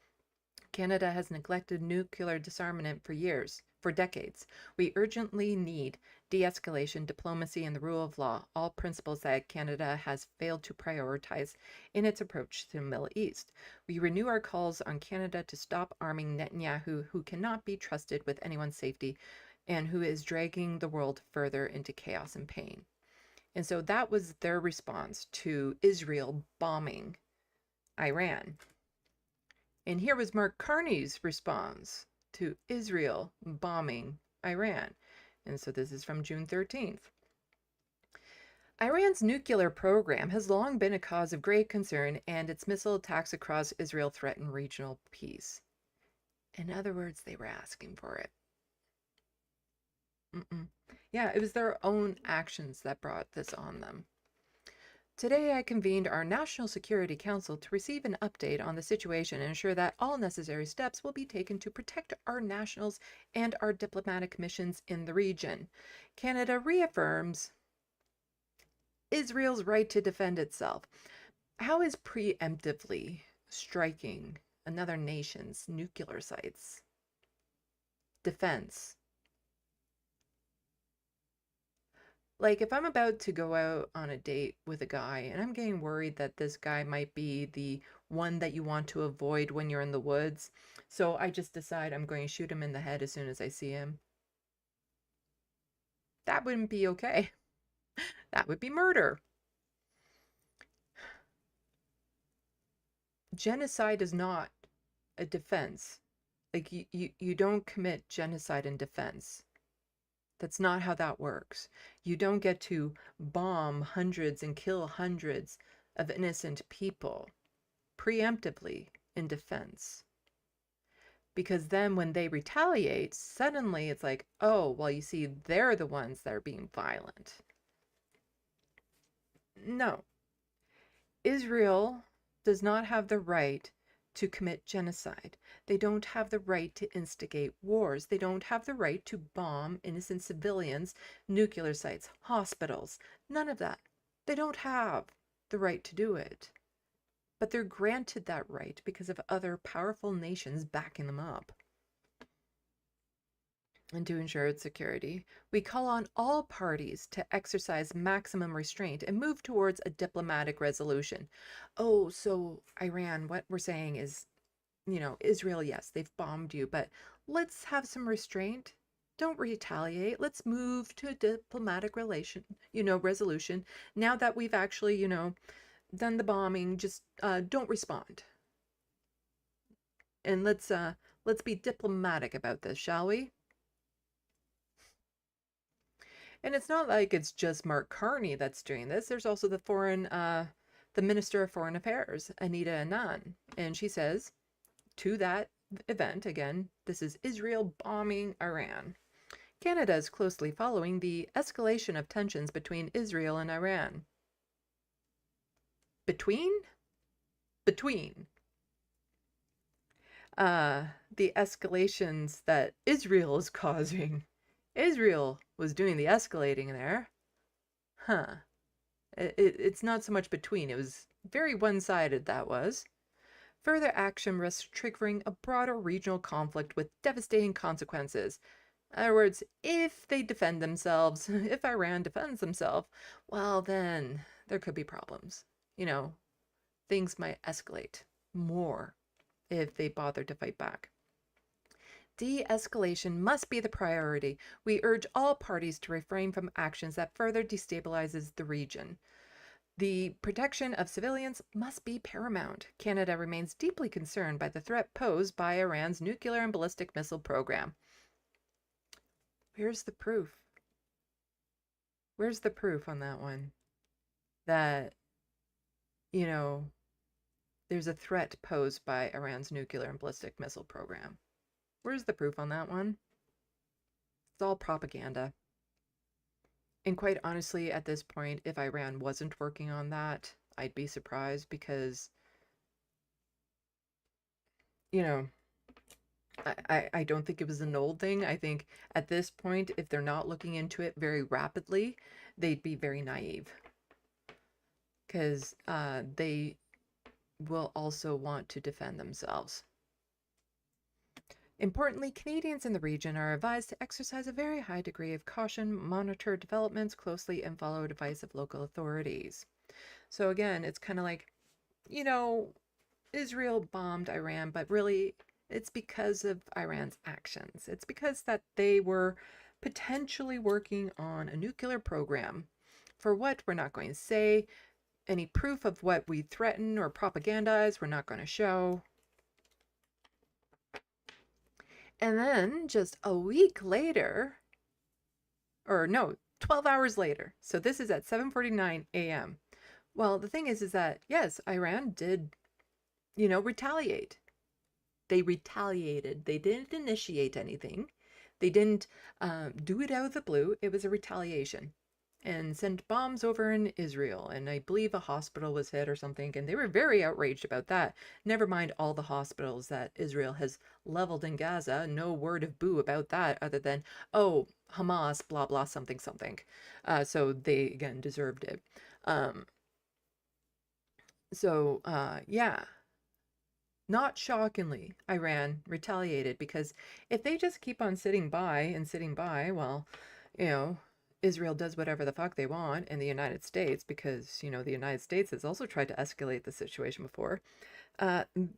Canada has neglected nuclear disarmament for decades. We urgently need de-escalation, diplomacy, and the rule of law, all principles that Canada has failed to prioritize in its approach to the Middle East. We renew our calls on Canada to stop arming Netanyahu, who cannot be trusted with anyone's safety, and who is dragging the world further into chaos and pain. And so that was their response to Israel bombing Iran. And here was Mark Carney's response to Israel bombing Iran. And so this is from June 13th. Iran's nuclear program has long been a cause of great concern, and its missile attacks across Israel threaten regional peace. In other words, they were asking for it. Yeah, it was their own actions that brought this on them. Today, I convened our National Security Council to receive an update on the situation and ensure that all necessary steps will be taken to protect our nationals and our diplomatic missions in the region. Canada reaffirms Israel's right to defend itself. How is preemptively striking another nation's nuclear sites defense? Like, if I'm about to go out on a date with a guy and I'm getting worried that this guy might be the one that you want to avoid when you're in the woods, so I just decide I'm going to shoot him in the head as soon as I see him, that wouldn't be okay. That would be murder. Genocide is not a defense. Like, you don't commit genocide in defense. That's not how that works. You don't get to bomb hundreds and kill hundreds of innocent people preemptively in defense. Because then when they retaliate, suddenly it's like, oh, well, you see, they're the ones that are being violent. No. Israel does not have the right to commit genocide. They don't have the right to instigate wars. They don't have the right to bomb innocent civilians, nuclear sites, hospitals. None of that. They don't have the right to do it. But they're granted that right because of other powerful nations backing them up. And to ensure its security, we call on all parties to exercise maximum restraint and move towards a diplomatic resolution. Oh, so Iran, what we're saying is, you know, Israel, yes, they've bombed you, but let's have some restraint. Don't retaliate. Let's move to a diplomatic resolution. Now that we've actually, done the bombing, just don't respond. And let's be diplomatic about this, shall we? And it's not like it's just Mark Carney that's doing this. There's also the Minister of Foreign Affairs, Anita Anand. And she says to that event, again, this is Israel bombing Iran. Canada is closely following the escalation of tensions between Israel and Iran. Between. The escalations that Israel is causing. Israel was doing the escalating there. It's not so much between. It was very one-sided, that was. Further action risks triggering a broader regional conflict with devastating consequences. In other words, if they defend themselves, if Iran defends themselves, well, then there could be problems. Things might escalate more if they bother to fight back. De-escalation must be the priority. We urge all parties to refrain from actions that further destabilizes the region. The protection of civilians must be paramount. Canada remains deeply concerned by the threat posed by Iran's nuclear and ballistic missile program. Where's the proof? Where's the proof on that one? That, there's a threat posed by Iran's nuclear and ballistic missile program. Where's the proof on that one? It's all propaganda. And quite honestly, at this point, if Iran wasn't working on that, I'd be surprised because, I don't think it was an old thing. I think at this point, if they're not looking into it very rapidly, they'd be very naive. Because they will also want to defend themselves. Importantly, Canadians in the region are advised to exercise a very high degree of caution, monitor developments closely, and follow advice of local authorities. So again, it's kind of like, Israel bombed Iran, but really it's because of Iran's actions. It's because that they were potentially working on a nuclear program. For what, we're not going to say. Any proof of what we threaten or propagandize, we're not going to show. And then just a week later, or no, 12 hours later. So this is at 7:49 a.m. Well, the thing is that, yes, Iran did, retaliate. They retaliated. They didn't initiate anything. They didn't do it out of the blue. It was a retaliation and sent bombs over in Israel. And I believe a hospital was hit or something. And they were very outraged about that. Never mind all the hospitals that Israel has leveled in Gaza. No word of boo about that other than, oh, Hamas, blah, blah, something, something. So they, again, deserved it. Yeah. Not shockingly, Iran retaliated because if they just keep on sitting by, well, Israel does whatever the fuck they want in the United States because, the United States has also tried to escalate the situation before,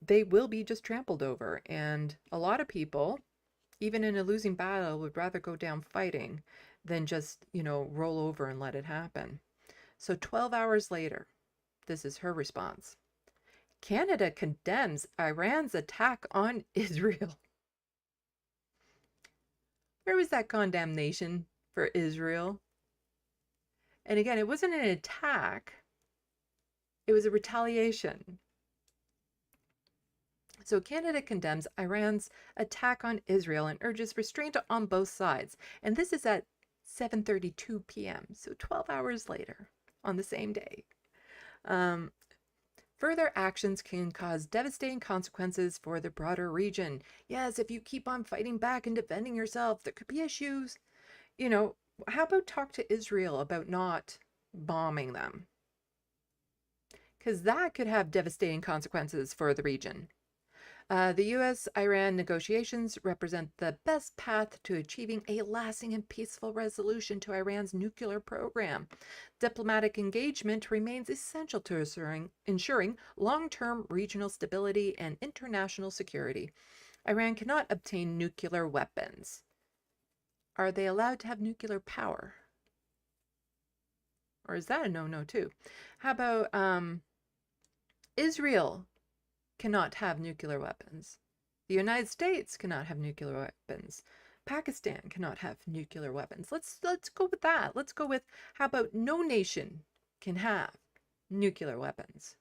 they will be just trampled over. And a lot of people, even in a losing battle, would rather go down fighting than just, roll over and let it happen. So 12 hours later, this is her response. Canada condemns Iran's attack on Israel. Where was that condemnation for Israel? And again, it wasn't an attack. It was a retaliation. So Canada condemns Iran's attack on Israel and urges restraint on both sides. And this is at 7:32 p.m., so 12 hours later on the same day. Further actions can cause devastating consequences for the broader region. Yes, if you keep on fighting back and defending yourself, there could be issues. How about talk to Israel about not bombing them? Because that could have devastating consequences for the region. The U.S.-Iran negotiations represent the best path to achieving a lasting and peaceful resolution to Iran's nuclear program. Diplomatic engagement remains essential to ensuring long-term regional stability and international security. Iran cannot obtain nuclear weapons. Are they allowed to have nuclear power? Or is that a no-no too? How about Israel cannot have nuclear weapons. The United States cannot have nuclear weapons. Pakistan cannot have nuclear weapons. Let's go with that. Let's go with, how about no nation can have nuclear weapons?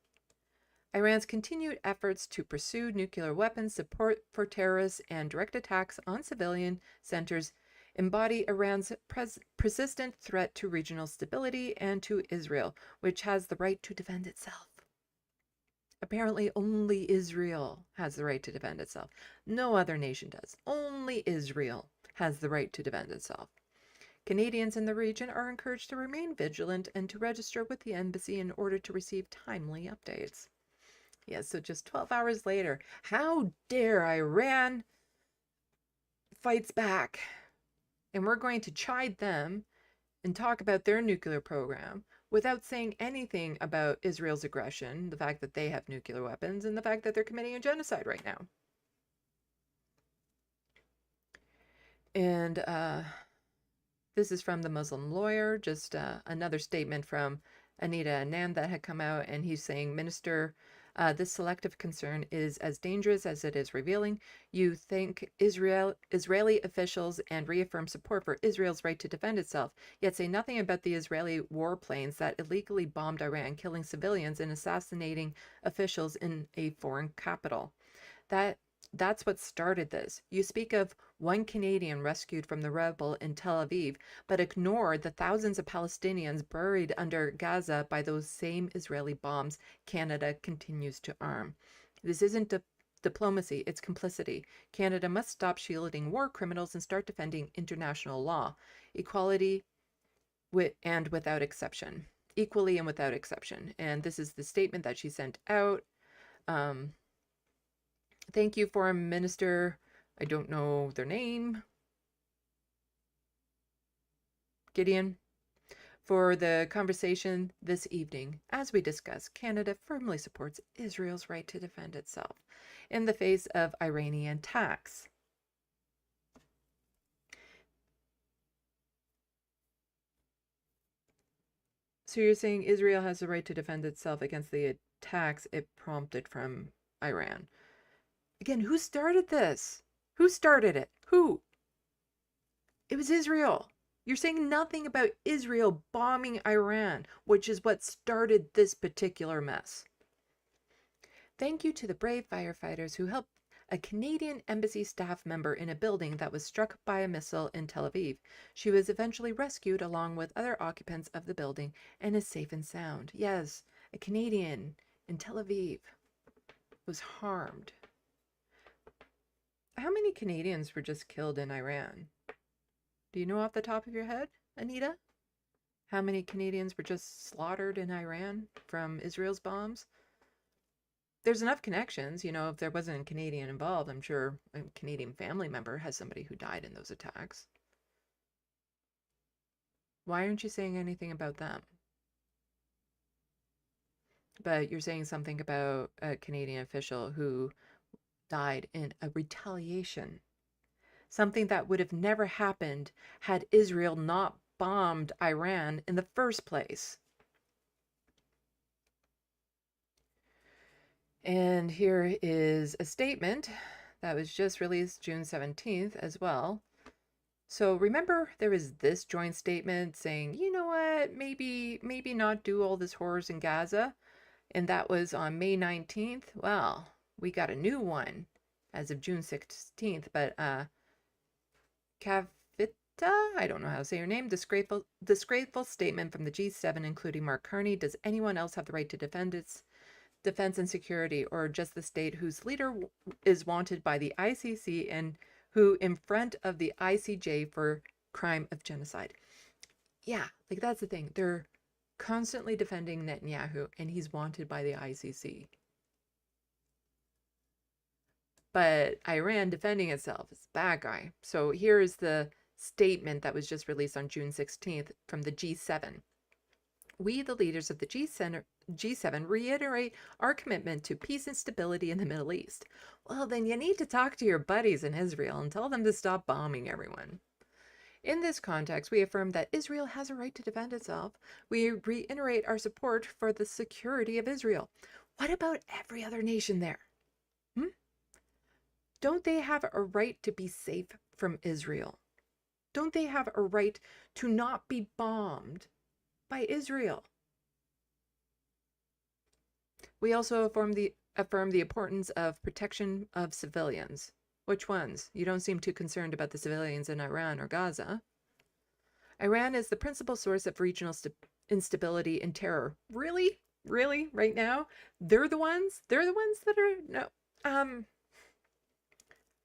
Iran's continued efforts to pursue nuclear weapons support for terrorists and direct attacks on civilian centers embody Iran's persistent threat to regional stability and to Israel, which has the right to defend itself. Apparently, only Israel has the right to defend itself. No other nation does. Only Israel has the right to defend itself. Canadians in the region are encouraged to remain vigilant and to register with the embassy in order to receive timely updates. Yes, so just 12 hours later, how dare Iran fights back? And we're going to chide them and talk about their nuclear program without saying anything about Israel's aggression, the fact that they have nuclear weapons, and the fact that they're committing a genocide right now. And this is from the Muslim lawyer, just another statement from Anita Anand that had come out, and he's saying, Minister, this selective concern is as dangerous as it is revealing. You thank Israeli officials and reaffirm support for Israel's right to defend itself, yet say nothing about the Israeli warplanes that illegally bombed Iran, killing civilians and assassinating officials in a foreign capital. That's what started this. You speak of one Canadian rescued from the rebel in Tel Aviv, but ignore the thousands of Palestinians buried under Gaza by those same Israeli bombs Canada continues to arm. This isn't diplomacy, it's complicity. Canada must stop shielding war criminals and start defending international law. Equality and without exception. Equally and without exception. And this is the statement that she sent out. Thank you, Foreign Minister. I don't know their name. Gideon, for the conversation this evening. As we discuss, Canada firmly supports Israel's right to defend itself in the face of Iranian attacks. So you're saying Israel has the right to defend itself against the attacks it prompted from Iran. Again, who started this? Who started it? Who? It was Israel. You're saying nothing about Israel bombing Iran, which is what started this particular mess. Thank you to the brave firefighters who helped a Canadian embassy staff member in a building that was struck by a missile in Tel Aviv. She was eventually rescued along with other occupants of the building and is safe and sound. Yes, a Canadian in Tel Aviv was harmed. How many Canadians were just killed in Iran? Do you know off the top of your head, Anita? How many Canadians were just slaughtered in Iran from Israel's bombs? There's enough connections, you know, if there wasn't a Canadian involved, I'm sure a Canadian family member has somebody who died in those attacks. Why aren't you saying anything about them? But you're saying something about a Canadian official who died in a retaliation. Something that would have never happened had Israel not bombed Iran in the first place. And here is a statement that was just released June 17th as well. So remember, there was this joint statement saying, you know what, maybe not do all this horrors in Gaza. And that was on May 19th. Well, we got a new one as of June 16th. But Kavita, I don't know how to say her name, disgraceful statement from the G7, including Mark Carney. Does anyone else have the right to defend its defense and security, or just the state whose leader is wanted by the ICC and who in front of the ICJ for crime of genocide? Yeah, like that's the thing. They're constantly defending Netanyahu and he's wanted by the ICC. But Iran defending itself is a bad guy. So here is the statement that was just released on June 16th from the G7. We, the leaders of the G7, reiterate our commitment to peace and stability in the Middle East. Well, then you need to talk to your buddies in Israel and tell them to stop bombing everyone. In this context, we affirm that Israel has a right to defend itself. We reiterate our support for the security of Israel. What about every other nation there? Don't they have a right to be safe from Israel? Don't they have a right to not be bombed by Israel? We also affirm the importance of protection of civilians. Which ones? You don't seem too concerned about the civilians in Iran or Gaza. Iran is the principal source of regional instability and terror. Really? Really? Right now? They're the ones? They're the ones that are... No.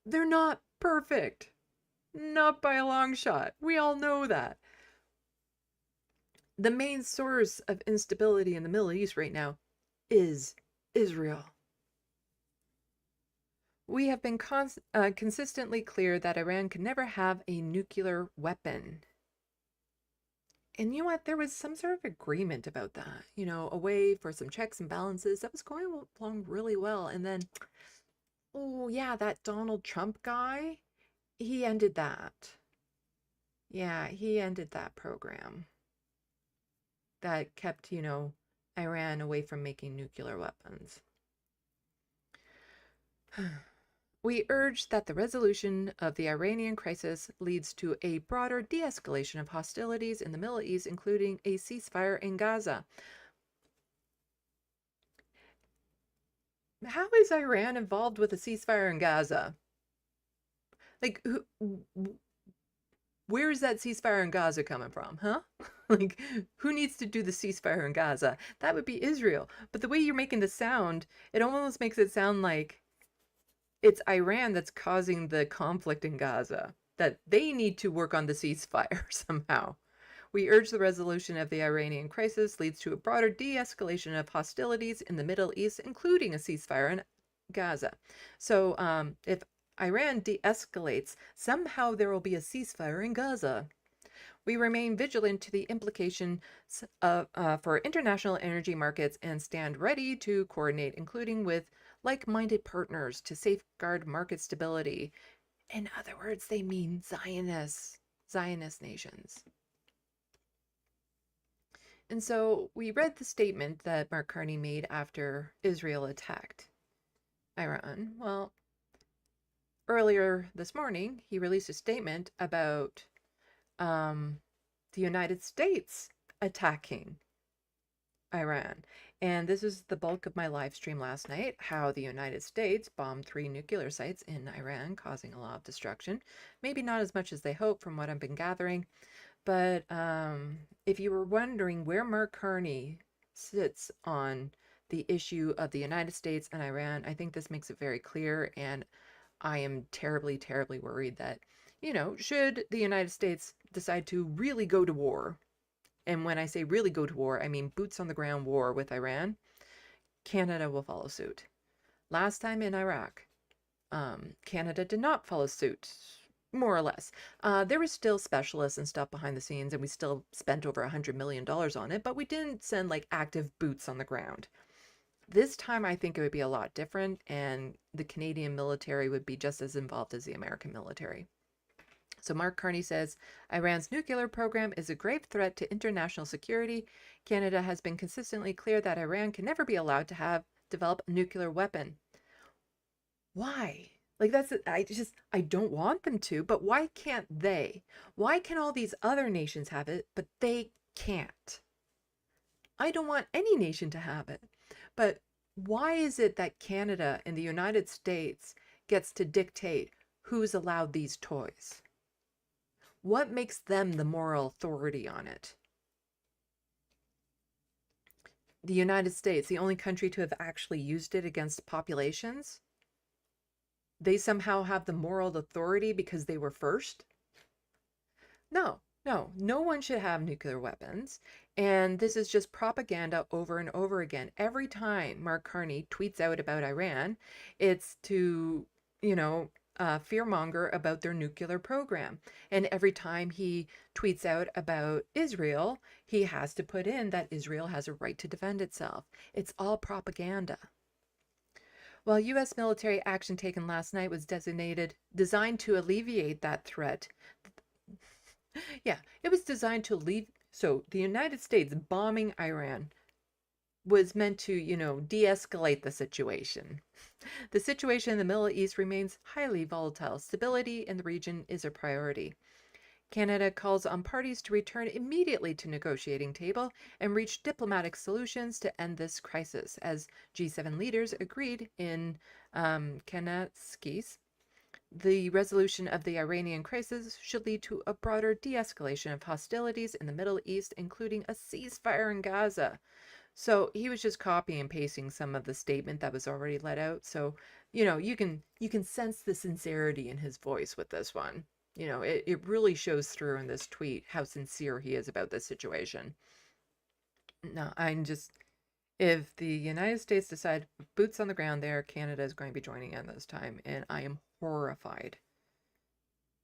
They're not perfect. Not by a long shot. We all know that. The main source of instability in the Middle East right now is Israel. We have been consistently clear that Iran can never have a nuclear weapon. And you know what? There was some sort of agreement about that, you know, a way for some checks and balances. That was going along really well. And then, oh yeah, that Donald Trump guy, he ended that. Yeah, he ended that program that kept, you know, Iran away from making nuclear weapons. We urge that the resolution of the Iranian crisis leads to a broader de-escalation of hostilities in the Middle East, including a ceasefire in Gaza. How is Iran involved with a ceasefire in Gaza? Like, where is that ceasefire in Gaza coming from, huh? Like, who needs to do the ceasefire in Gaza? That would be Israel. But the way you're making this sound, it almost makes it sound like it's Iran that's causing the conflict in Gaza, that they need to work on the ceasefire somehow. We urge the resolution of the Iranian crisis leads to a broader de-escalation of hostilities in the Middle East, including a ceasefire in Gaza. So if Iran de-escalates, somehow there will be a ceasefire in Gaza. We remain vigilant to the implications for international energy markets and stand ready to coordinate, including with like-minded partners, to safeguard market stability. In other words, they mean Zionist nations. And so we read the statement that Mark Carney made after Israel attacked Iran. Well, earlier this morning, he released a statement about the United States attacking Iran. And this is the bulk of my live stream last night, how the United States bombed 3 nuclear sites in Iran, causing a lot of destruction. Maybe not as much as they hope from what I've been gathering. But if you were wondering where Mark Carney sits on the issue of the United States and Iran, I think this makes it very clear. And I am terribly, terribly worried that, should the United States decide to really go to war, and when I say really go to war, I mean boots on the ground war with Iran, Canada will follow suit. Last time in Iraq, Canada did not follow suit, more or less. There were still specialists and stuff behind the scenes, and we still spent over $100 million on it, but we didn't send like active boots on the ground. This time, I think it would be a lot different, and the Canadian military would be just as involved as the American military. So Mark Carney says, Iran's nuclear program is a grave threat to international security. Canada has been consistently clear that Iran can never be allowed to develop a nuclear weapon. Why? Like I don't want them to, but why can't they? Why can all these other nations have it, but they can't? I don't want any nation to have it. But why is it that Canada and the United States gets to dictate who's allowed these toys? What makes them the moral authority on it? The United States, the only country to have actually used it against populations, they somehow have the moral authority because they were first? No one should have nuclear weapons. And this is just propaganda over and over again. Every time Mark Carney tweets out about Iran, it's to, fearmonger about their nuclear program. And every time he tweets out about Israel, he has to put in that Israel has a right to defend itself. It's all propaganda. While U.S. military action taken last night was designed to alleviate that threat. Yeah, it was designed to so the United States bombing Iran was meant to, de-escalate the situation. The situation in the Middle East remains highly volatile. Stability in the region is a priority. Canada calls on parties to return immediately to negotiating table and reach diplomatic solutions to end this crisis, as G7 leaders agreed in Kanatskis. The resolution of the Iranian crisis should lead to a broader de-escalation of hostilities in the Middle East, including a ceasefire in Gaza. So he was just copying and pasting some of the statement that was already let out. So, you can sense the sincerity in his voice with this one. It really shows through in this tweet how sincere he is about this situation. No, if the United States decide boots on the ground there, Canada is going to be joining in this time. And I am horrified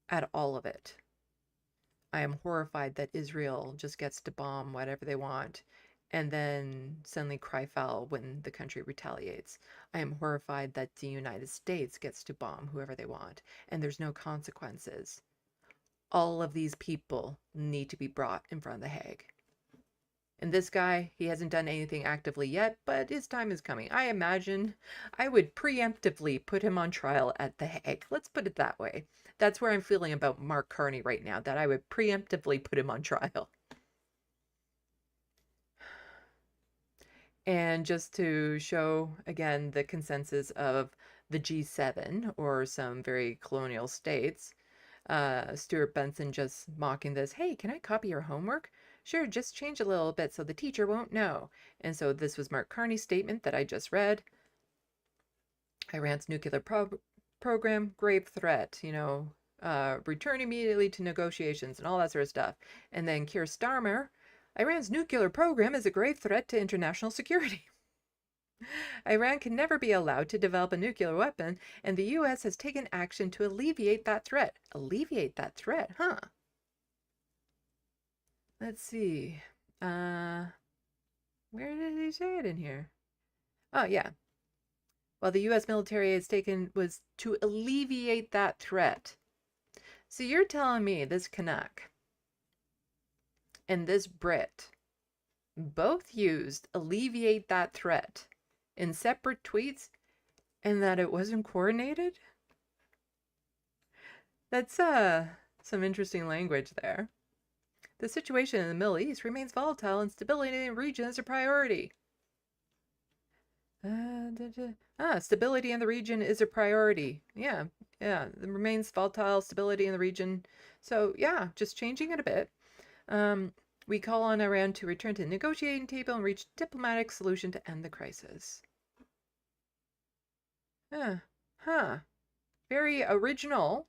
at all of it. I am horrified that Israel just gets to bomb whatever they want and then suddenly cry foul when the country retaliates. I am horrified that the United States gets to bomb whoever they want and there's no consequences. All of these people need to be brought in front of the Hague. And this guy, he hasn't done anything actively yet, but his time is coming. I imagine I would preemptively put him on trial at the Hague. Let's put it that way. That's where I'm feeling about Mark Carney right now, that I would preemptively put him on trial. And just to show, again, the consensus of the G7 or some very colonial states, Stuart Benson just mocking this, hey, can I copy your homework? Sure, just change a little bit so the teacher won't know. And so this was Mark Carney's statement that I just read. Iran's nuclear program, grave threat, return immediately to negotiations and all that sort of stuff. And then Keir Starmer, Iran's nuclear program is a grave threat to international security. Iran can never be allowed to develop a nuclear weapon, and the U.S. has taken action to alleviate that threat. Alleviate that threat, huh? Let's see. Where did he say it in here? Oh, yeah. Well, the U.S. military has taken was to alleviate that threat. So you're telling me this Canuck and this Brit both used alleviate that threat in separate tweets, and that it wasn't coordinated? That's some interesting language there. The situation in the Middle East remains volatile and stability in the region is a priority. Stability in the region is a priority. Yeah, it remains volatile, stability in the region. So yeah, just changing it a bit. We call on Iran to return to the negotiating table and reach diplomatic solution to end the crisis. Very original.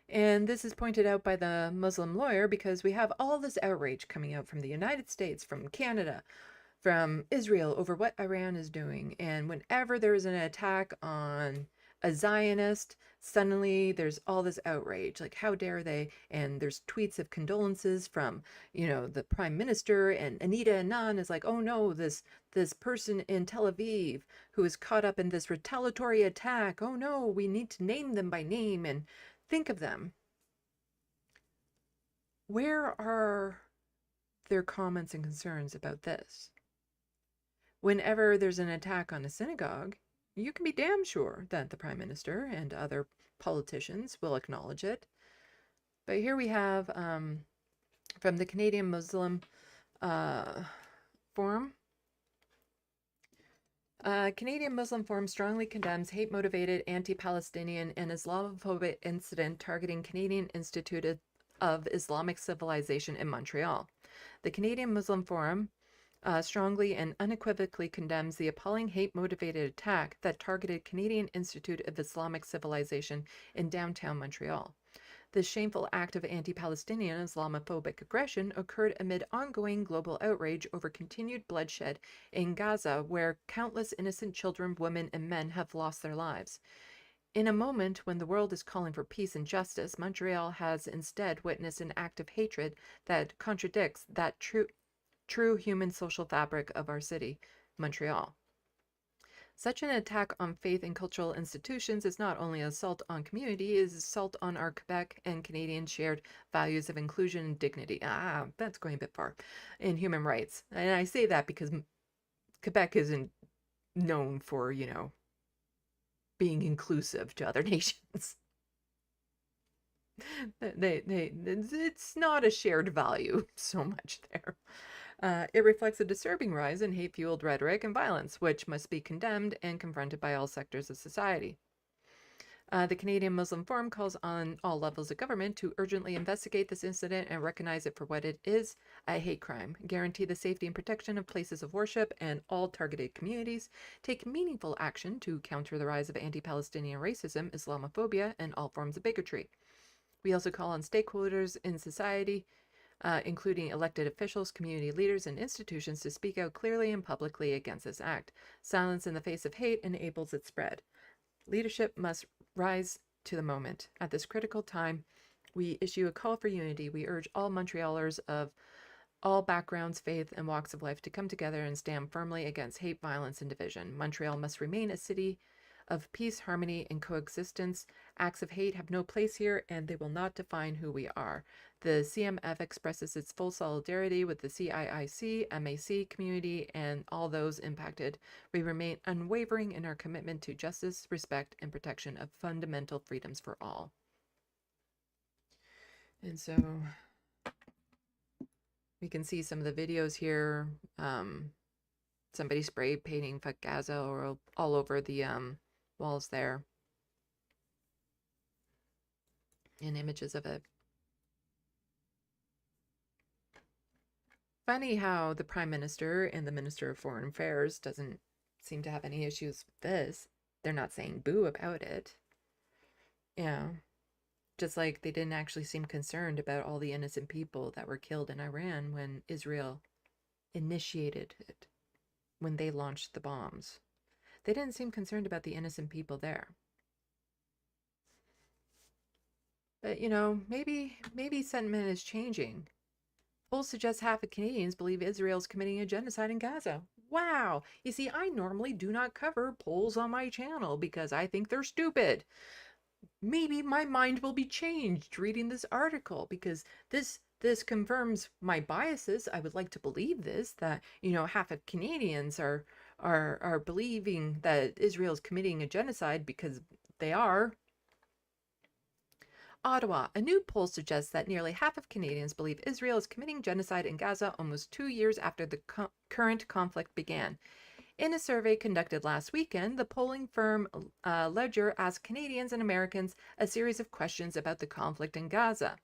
And this is pointed out by the Muslim lawyer because we have all this outrage coming out from the United States, from Canada, from Israel over what Iran is doing. And whenever there is an attack on a Zionist, suddenly there's all this outrage. Like, how dare they? And there's tweets of condolences from, the prime minister, and Anita Anand is like, oh no, this person in Tel Aviv who is caught up in this retaliatory attack. Oh no, we need to name them by name and think of them. Where are their comments and concerns about this? Whenever there's an attack on a synagogue, you can be damn sure that the Prime Minister and other politicians will acknowledge it. But here we have from the Canadian Muslim Forum. Canadian Muslim Forum strongly condemns hate-motivated anti-Palestinian and Islamophobic incident targeting Canadian Institute of Islamic Civilization in Montreal. The Canadian Muslim Forum strongly and unequivocally condemns the appalling hate-motivated attack that targeted Canadian Institute of Islamic Civilization in downtown Montreal. This shameful act of anti-Palestinian Islamophobic aggression occurred amid ongoing global outrage over continued bloodshed in Gaza, where countless innocent children, women, and men have lost their lives. In a moment when the world is calling for peace and justice, Montreal has instead witnessed an act of hatred that contradicts that true human social fabric of our city, Montreal. Such an attack on faith and cultural institutions is not only an assault on community, it is an assault on our Quebec and Canadian shared values of inclusion and dignity. That's going a bit far. In human rights. And I say that because Quebec isn't known for, being inclusive to other nations. It's not a shared value so much there. It reflects a disturbing rise in hate-fueled rhetoric and violence, which must be condemned and confronted by all sectors of society. The Canadian Muslim Forum calls on all levels of government to urgently investigate this incident and recognize it for what it is, a hate crime, guarantee the safety and protection of places of worship and all targeted communities, take meaningful action to counter the rise of anti-Palestinian racism, Islamophobia, and all forms of bigotry. We also call on stakeholders in society, including elected officials, community leaders, and institutions, to speak out clearly and publicly against this act. Silence in the face of hate enables its spread. Leadership must rise to the moment. At this critical time, we issue a call for unity. We urge all Montrealers of all backgrounds, faith, and walks of life to come together and stand firmly against hate, violence, and division. Montreal must remain a city of peace, harmony, and coexistence. Acts of hate have no place here, and they will not define who we are. The CMF expresses its full solidarity with the CIIC, MAC community, and all those impacted. We remain unwavering in our commitment to justice, respect, and protection of fundamental freedoms for all. And so we can see some of the videos here. Somebody spray painting "Fuck Gaza" or all over the walls there, and images of it. Funny how the Prime Minister and the Minister of Foreign Affairs doesn't seem to have any issues with this. They're not saying boo about it. Just like they didn't actually seem concerned about all the innocent people that were killed in Iran when Israel initiated it, when they launched the bombs. They didn't seem concerned about the innocent people there. But, maybe sentiment is changing. Polls suggest half of Canadians believe Israel is committing a genocide in Gaza. Wow! You see, I normally do not cover polls on my channel because I think they're stupid. Maybe my mind will be changed reading this article, because this This confirms my biases. I would like to believe this, that, you know, half of Canadians are believing that Israel is committing a genocide, because they are. Ottawa. A new poll suggests that nearly half of Canadians believe Israel is committing genocide in Gaza almost 2 years after the current conflict began. In a survey conducted last weekend, the polling firm Ledger asked Canadians and Americans a series of questions about the conflict in Gaza.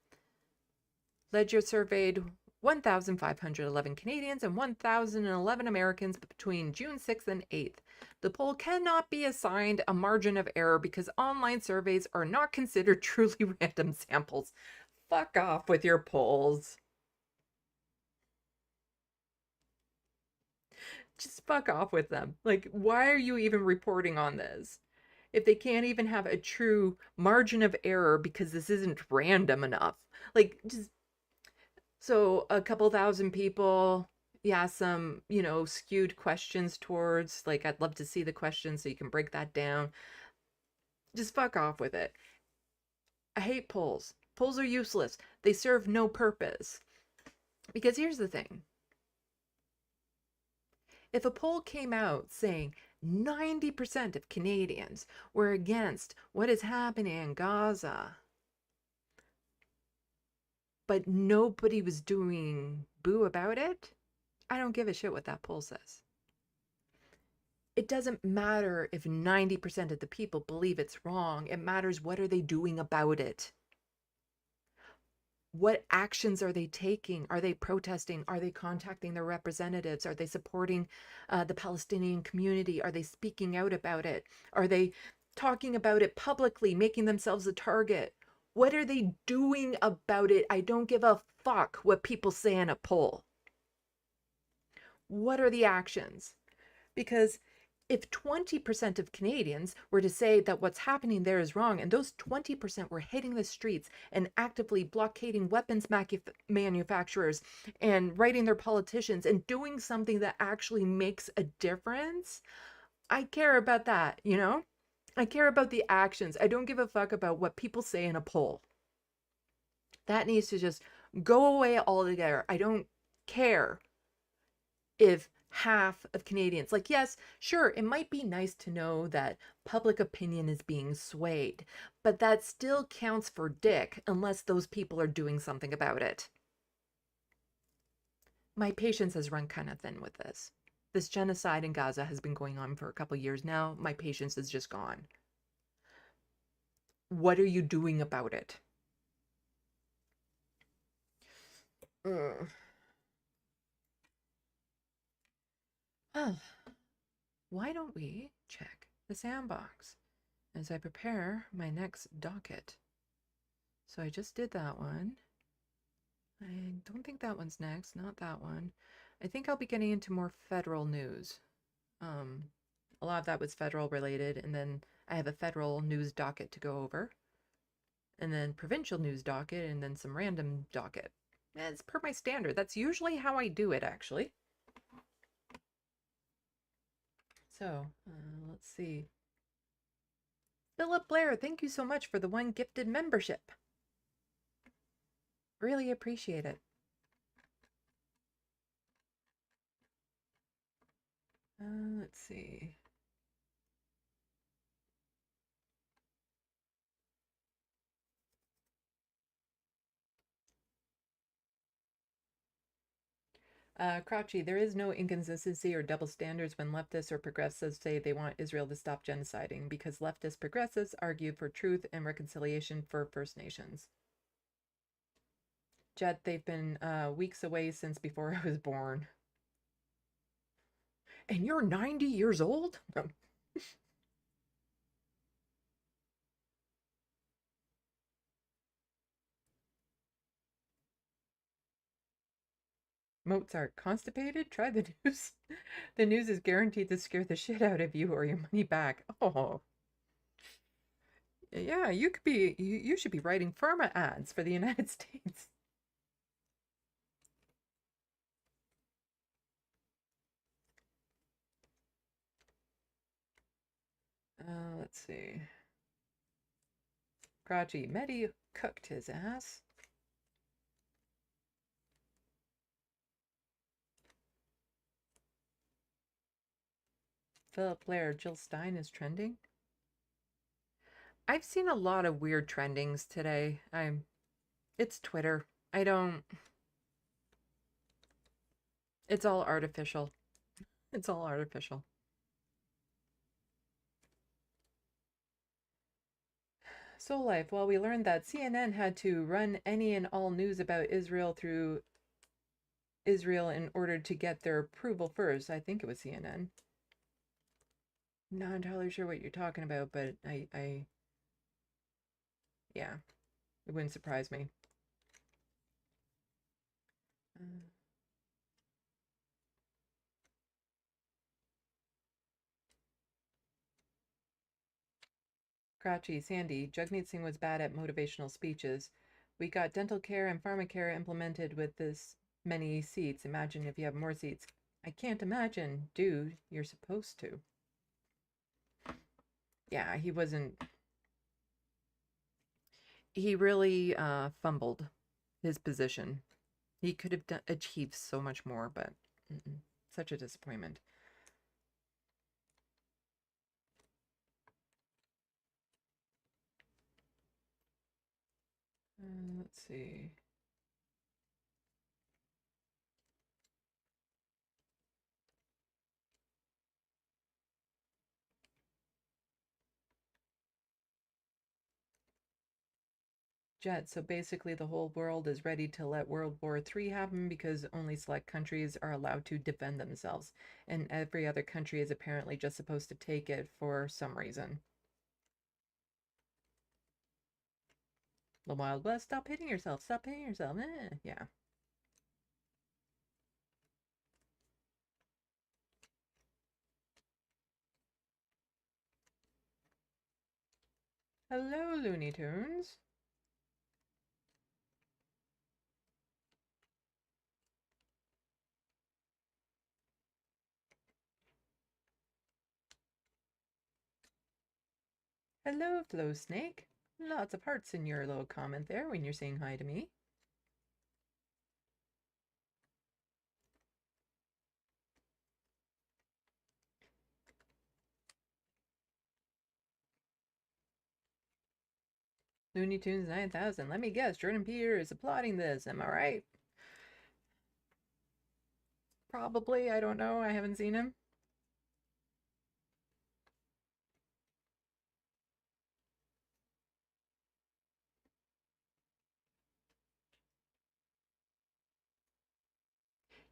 Ledger surveyed 1,511 Canadians and 1,011 Americans between June 6th and 8th. The poll cannot be assigned a margin of error because online surveys are not considered truly random samples. Fuck off with your polls. Just fuck off with them. Like, why are you even reporting on this? If they can't even have a true margin of error because this isn't random enough. Like, just... So a couple thousand people, yeah, some, you know, skewed questions towards, like, I'd love to see the questions so you can break that down. Just fuck off with it. I hate polls. Polls are useless. They serve no purpose. Because here's the thing. If a poll came out saying 90% of Canadians were against what is happening in Gaza, but nobody was doing boo about it, I don't give a shit what that poll says. It doesn't matter if 90% of the people believe it's wrong. It matters, what are they doing about it? What actions are they taking? Are they protesting? Are they contacting their representatives? Are they supporting the Palestinian community? Are they speaking out about it? Are they talking about it publicly, making themselves a target? What are they doing about it? I don't give a fuck what people say in a poll. What are the actions? Because if 20% of Canadians were to say that what's happening there is wrong, and those 20% were hitting the streets and actively blockading weapons manufacturers and writing their politicians and doing something that actually makes a difference, I care about that, you know? I care about the actions. I don't give a fuck about what people say in a poll. That needs to just go away altogether. I don't care if half of Canadians, like, yes, sure, it might be nice to know that public opinion is being swayed, but that still counts for dick unless those people are doing something about it. My patience has run kind of thin with this. This genocide in Gaza has been going on for a couple years now. My patience is just gone. What are you doing about it? Ugh. Oh, why don't we check the SandBox as I prepare my next docket? So I just did that one. I don't think that one's next, not that one. I think I'll be getting into more federal news. A lot of that was federal related, and then I have a federal news docket to go over, and then provincial news docket, and then some random docket. It's per my standard. That's usually how I do it, actually. So, let's see. Philip Blair, thank you so much for the 1 gifted membership. Really appreciate it. Let's see. Crouchy, there is no inconsistency or double standards when leftists or progressives say they want Israel to stop genociding, because leftist progressives argue for truth and reconciliation for First Nations. Jet, they've been weeks away since before I was born. And you're 90 years old? Mozart, constipated? Try the news. The news is guaranteed to scare the shit out of you or your money back. Oh. Yeah, you could be, you should be writing pharma ads for the United States. Let's see. Crouchy, Mehdi cooked his ass. Philip Blair, Jill Stein is trending. I've seen a lot of weird trendings today. It's Twitter. It's all artificial. It's all artificial. Soul Life, well, we learned that CNN had to run any and all news about Israel through Israel in order to get their approval first. I think it was CNN. Not entirely sure what you're talking about, but yeah, it wouldn't surprise me. Crouchy, Sandy, Jagmeet Singh was bad at motivational speeches. We got dental care and pharmacare implemented with this many seats. Imagine if you have more seats. I can't imagine. Dude, you're supposed to. Yeah, he wasn't... He really fumbled his position. He could have achieved so much more, but such a disappointment. Let's see. Jet, so basically the whole world is ready to let World War III happen because only select countries are allowed to defend themselves, and every other country is apparently just supposed to take it for some reason. The Wild West, stop hitting yourself, stop hitting yourself, yeah. Hello, Looney Tunes. Hello, Flow Snake. Lots of hearts in your little comment there when you're saying hi to me. Looney Tunes 9000. Let me guess, Jordan Peter is applauding this. Am I right? Probably. I don't know. I haven't seen him.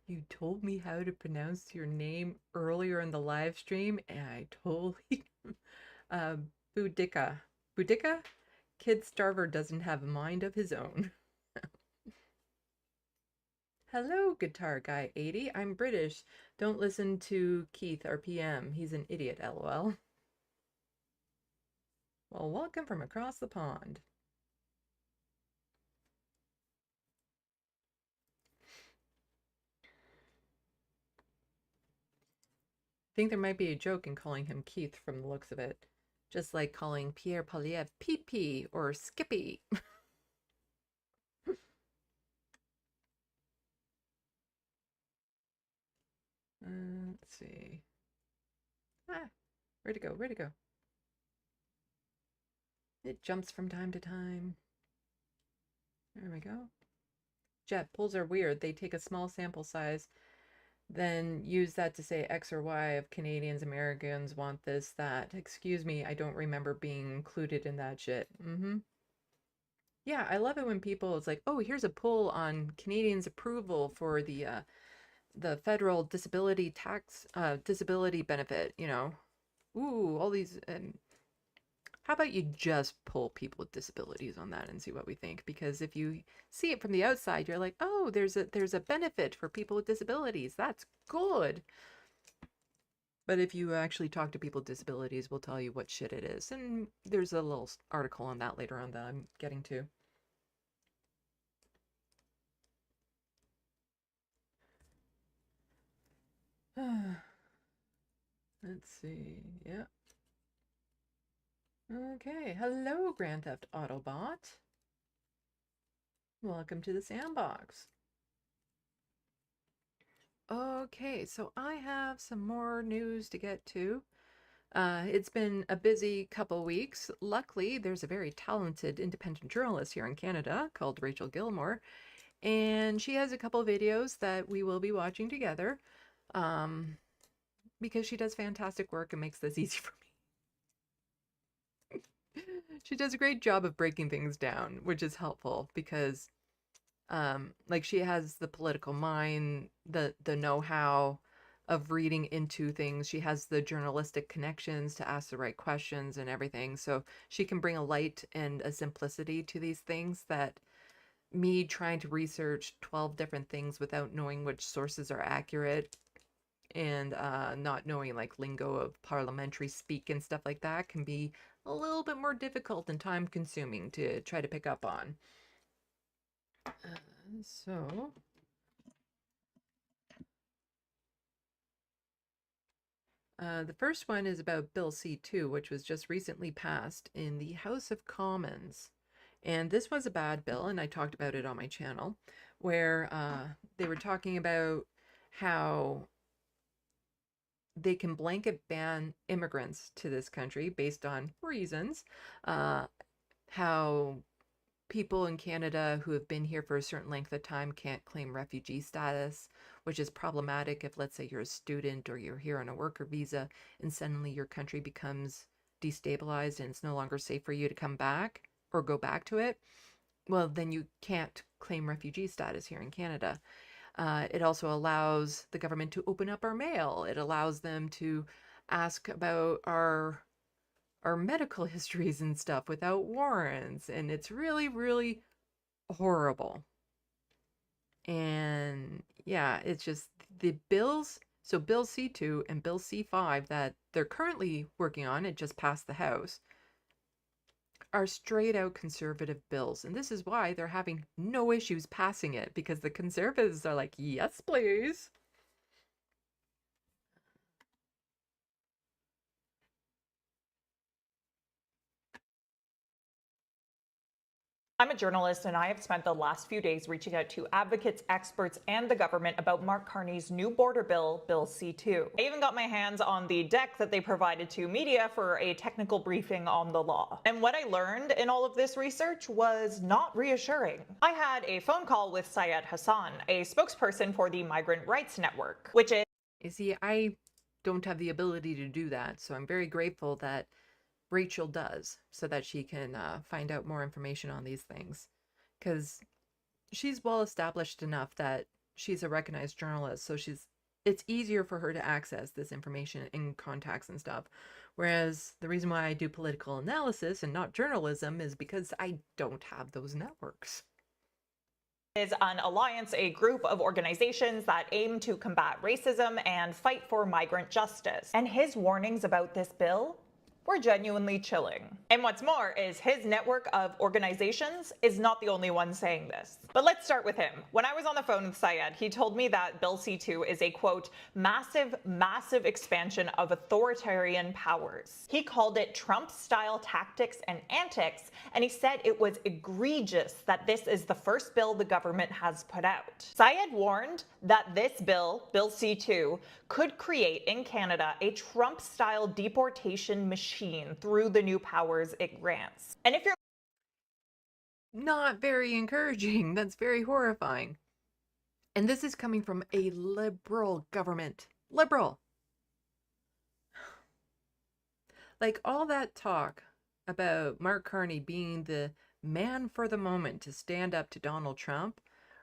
You told me how to pronounce your name earlier in the live stream, and I totally... Boudica. Boudica? Kid Starver doesn't have a mind of his own. Hello, Guitar Guy 80. I'm British. Don't listen to Keith, our PM. He's an idiot, lol. Well, welcome from across the pond. I think there might be a joke in calling him Keith from the looks of it. Just like calling Pierre Poliev Pee-Pee or Skippy. Let's see. Where'd it go? Where'd it go? It jumps from time to time. There we go. Jet, polls are weird. They take a small sample size, then use that to say X or Y of Canadians, Americans want this, that. Excuse me, I don't remember being included in that shit. Yeah, I love it when people, it's like, oh, here's a poll on Canadians' approval for the federal disability tax, disability benefit, you know. Ooh, all these, how about you just poll people with disabilities on that and see what we think? Because if you see it from the outside, you're like, oh, there's a benefit for people with disabilities. That's good. But if you actually talk to people with disabilities, we'll tell you what shit it is. And there's a little article on that later on that I'm getting to. Let's see. Yeah. Okay. Hello, Grand Theft Autobot. Welcome to the SandBox. Okay, so I have some more news to get to. It's been a busy couple weeks. Luckily, there's a very talented independent journalist here in Canada called Rachel Gilmore, and she has a couple videos that we will be watching together because she does fantastic work and makes this easy for me. She does a great job of breaking things down, which is helpful because like she has the political mind, the know-how of reading into things. She has the journalistic connections to ask the right questions and everything. So she can bring a light and a simplicity to these things that me trying to research 12 different things without knowing which sources are accurate and not knowing like lingo of parliamentary speak and stuff like that can be a little bit more difficult and time consuming to try to pick up on. So the first one is about Bill C-2, which was just recently passed in the House of Commons. And this was a bad bill, and I talked about it on my channel, where they were talking about how they can blanket ban immigrants to this country based on reasons, how people in Canada who have been here for a certain length of time can't claim refugee status, which is problematic if, let's say, you're a student or you're here on a worker visa and suddenly your country becomes destabilized and it's no longer safe for you to come back or go back to it. Well, then you can't claim refugee status here in Canada. It also allows the government to open up our mail. It allows them to ask about our medical histories and stuff without warrants, and it's really, really horrible. And yeah, it's just the bills. So Bill C-2 and Bill C-5 that they're currently working on, it just passed the House, are straight out conservative bills. And this is why they're having no issues passing it, because the conservatives are like, yes, please. I'm a journalist, and I have spent the last few days reaching out to advocates, experts, and the government about Mark Carney's new border bill, Bill C-2. I even got my hands on the deck that they provided to media for a technical briefing on the law. And what I learned in all of this research was not reassuring. I had a phone call with Syed Hassan, a spokesperson for the Migrant Rights Network, which is... You see, I don't have the ability to do that, so I'm very grateful that Rachel does, so that she can find out more information on these things, because she's well established enough that she's a recognized journalist, so it's easier for her to access this information in contacts and stuff. Whereas the reason why I do political analysis and not journalism is because I don't have those networks. Is an alliance, a group of organizations that aim to combat racism and fight for migrant justice. And his warnings about this bill were genuinely chilling. And what's more is his network of organizations is not the only one saying this. But let's start with him. When I was on the phone with Syed, he told me that Bill C-2 is a, quote, massive expansion of authoritarian powers. He called it Trump-style tactics and antics, and he said it was egregious that this is the first bill the government has put out. Syed warned that this bill, Bill C-2, could create in Canada a Trump-style deportation machine through the new powers it grants. And if you're not very encouraging, that's very horrifying. And this is coming from a liberal government. Liberal. Like all that talk about Mark Carney being the man for the moment to stand up to Donald Trump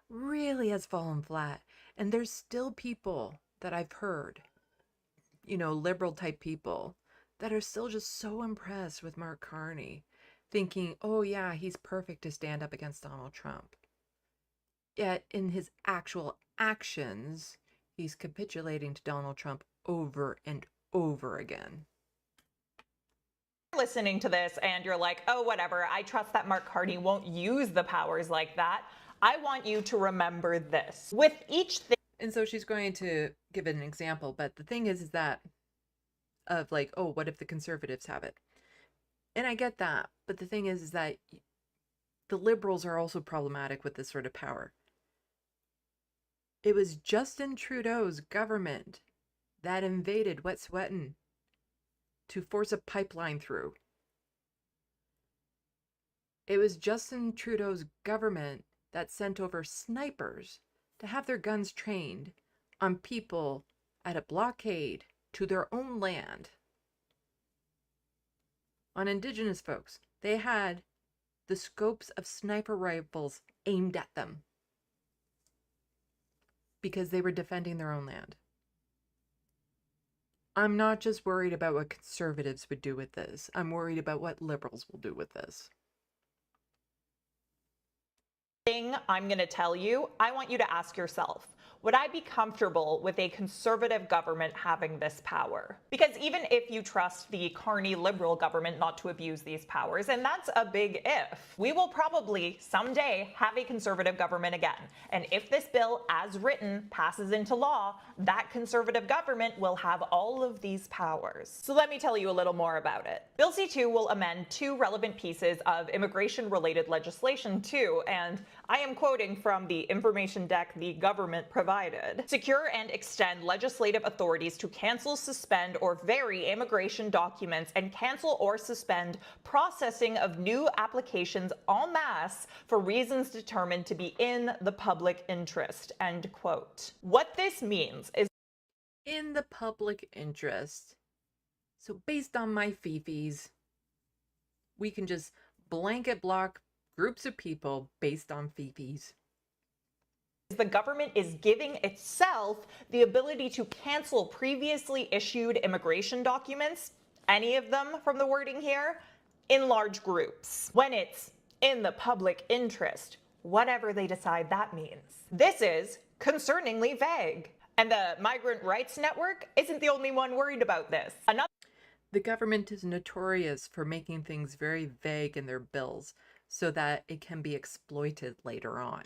really has fallen flat. And there's still people that I've heard, liberal type people, that are still just so impressed with Mark Carney, thinking, oh yeah, he's perfect to stand up against Donald Trump. Yet in his actual actions, he's capitulating to Donald Trump over and over again. Listening to this and you're like, oh, whatever, I trust that Mark Carney won't use the powers like that, I want you to remember this. With each thing... And so she's going to give an example, but the thing is that of like, oh, what if the conservatives have it? And I get that, but the thing is that the liberals are also problematic with this sort of power. It was Justin Trudeau's government that invaded Wet'suwet'en to force a pipeline through. It was Justin Trudeau's government that sent over snipers to have their guns trained on people at a blockade to their own land. On Indigenous folks, they had the scopes of sniper rifles aimed at them because they were defending their own land. I'm not just worried about what conservatives would do with this. I'm worried about what liberals will do with this. Thing I'm going to tell you, I want you to ask yourself, would I be comfortable with a conservative government having this power? Because even if you trust the Carney liberal government not to abuse these powers, and that's a big if, we will probably someday have a conservative government again. And if this bill, as written, passes into law, that conservative government will have all of these powers. So let me tell you a little more about it. Bill C-2 will amend 2 relevant pieces of immigration-related legislation too, and I am quoting from the information deck the government provided. Secure and extend legislative authorities to cancel, suspend, or vary immigration documents and cancel or suspend processing of new applications en masse for reasons determined to be in the public interest, end quote. What this means is In the public interest. So based on my fifis, we can just blanket block groups of people based on fifis. the government is giving itself the ability to cancel previously issued immigration documents, any of them from the wording here, in large groups, when it's in the public interest, whatever they decide that means. This is concerningly vague. And the Migrant Rights Network isn't the only one worried about this. The government is notorious for making things very vague in their bills so that it can be exploited later on.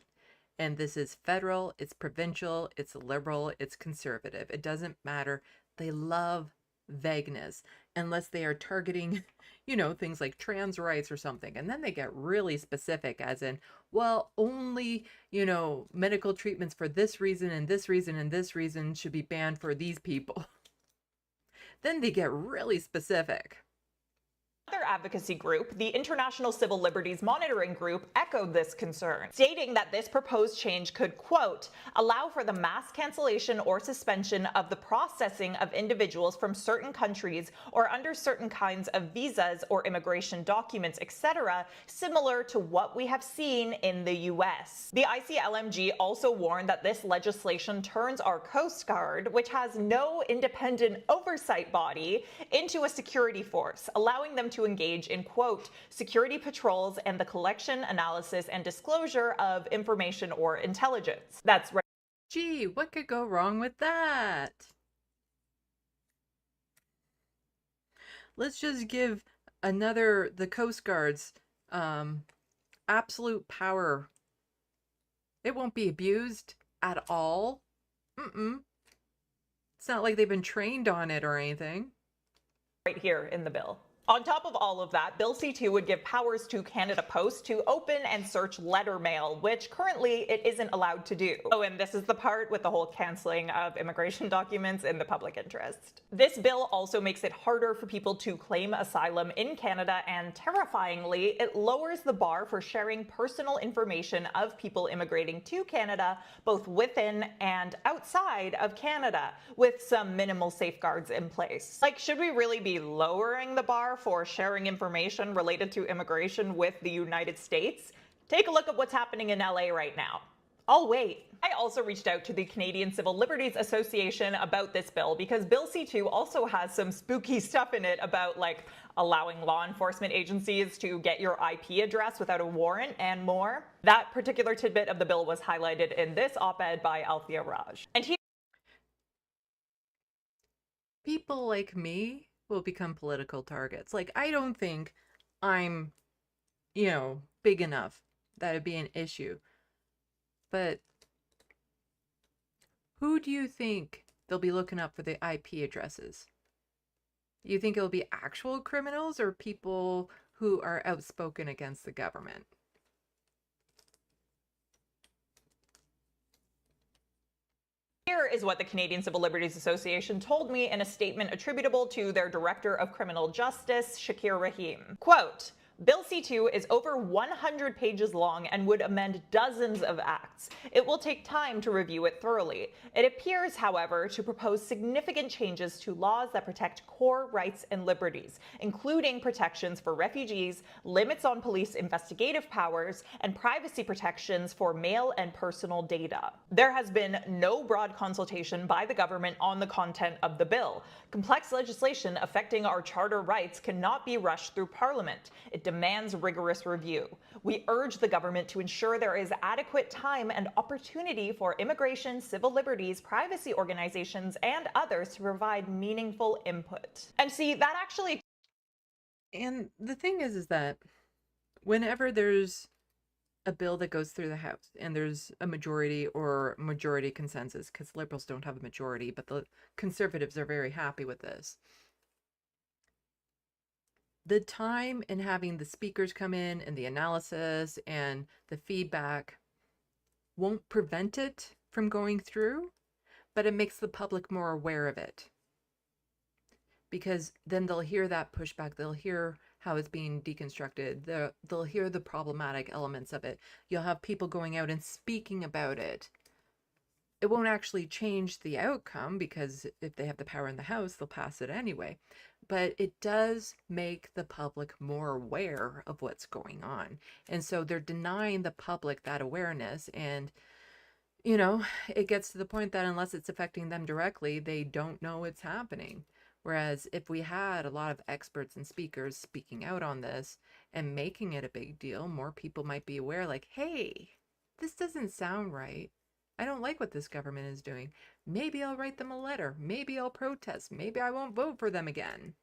And this is federal, it's provincial, it's liberal, it's conservative. It doesn't matter. They love vagueness unless they are targeting, you know, things like trans rights or something. And then they get really specific, as in, well, only, you know, medical treatments for this reason and this reason and this reason should be banned for these people. Then they get really specific. Another advocacy group, the International Civil Liberties Monitoring Group, echoed this concern, stating that this proposed change could, quote, allow for the mass cancellation or suspension of the processing of individuals from certain countries or under certain kinds of visas or immigration documents, etc., similar to what we have seen in the US. The ICLMG also warned that this legislation turns our Coast Guard, which has no independent oversight body, into a security force, allowing them to engage in, quote, security patrols and the collection, analysis, and disclosure of information or intelligence. That's right. Gee, what could go wrong with that? Let's just give the Coast Guard's absolute power. It won't be abused at all. It's not like they've been trained on it or anything. Right here in the bill. On top of all of that, Bill C-2 would give powers to Canada Post to open and search letter mail, which currently it isn't allowed to do. Oh, and this is the part with the whole canceling of immigration documents in the public interest. This bill also makes it harder for people to claim asylum in Canada, and terrifyingly, it lowers the bar for sharing personal information of people immigrating to Canada, both within and outside of Canada, with some minimal safeguards in place. Like, should we really be lowering the bar for sharing information related to immigration with the United States? Take a look at what's happening in LA right now. I'll wait. I also reached out to the Canadian Civil Liberties Association about this bill because Bill C-2 also has some spooky stuff in it about, like, allowing law enforcement agencies to get your IP address without a warrant and more. That particular tidbit of the bill was highlighted in this op-ed by Althea Raj. And People like me will become political targets. Like, I don't think I'm, you know, big enough that it'd be an issue. But who do you think they'll be looking up for the IP addresses? You think it'll be actual criminals or people who are outspoken against the government? Here is what the Canadian Civil Liberties Association told me in a statement attributable to their Director of Criminal Justice, Shakir Rahim. Quote, Bill C-2 is over 100 pages long and would amend dozens of acts. It will take time to review it thoroughly. It appears, however, to propose significant changes to laws that protect core rights and liberties, including protections for refugees, limits on police investigative powers, and privacy protections for mail and personal data. There has been no broad consultation by the government on the content of the bill. Complex legislation affecting our charter rights cannot be rushed through Parliament. It demands rigorous review. We urge the government to ensure there is adequate time and opportunity for immigration, civil liberties, privacy organizations, and others to provide meaningful input. And see, that actually... And the thing is that whenever there's a bill that goes through the House and there's a majority or majority consensus, because Liberals don't have a majority, but the Conservatives are very happy with this. The time in having the speakers come in and the analysis and the feedback won't prevent it from going through, but it makes the public more aware of it. Because then they'll hear that pushback, they'll hear how it's being deconstructed, they'll hear the problematic elements of it. You'll have people going out and speaking about it. It won't actually change the outcome because if they have the power in the House, they'll pass it anyway. But it does make the public more aware of what's going on. And so they're denying the public that awareness. And, you know, it gets to the point that unless it's affecting them directly, they don't know it's happening. Whereas if we had a lot of experts and speakers speaking out on this and making it a big deal, more people might be aware, like, hey, this doesn't sound right. I don't like what this government is doing. Maybe I'll write them a letter. Maybe I'll protest. Maybe I won't vote for them again.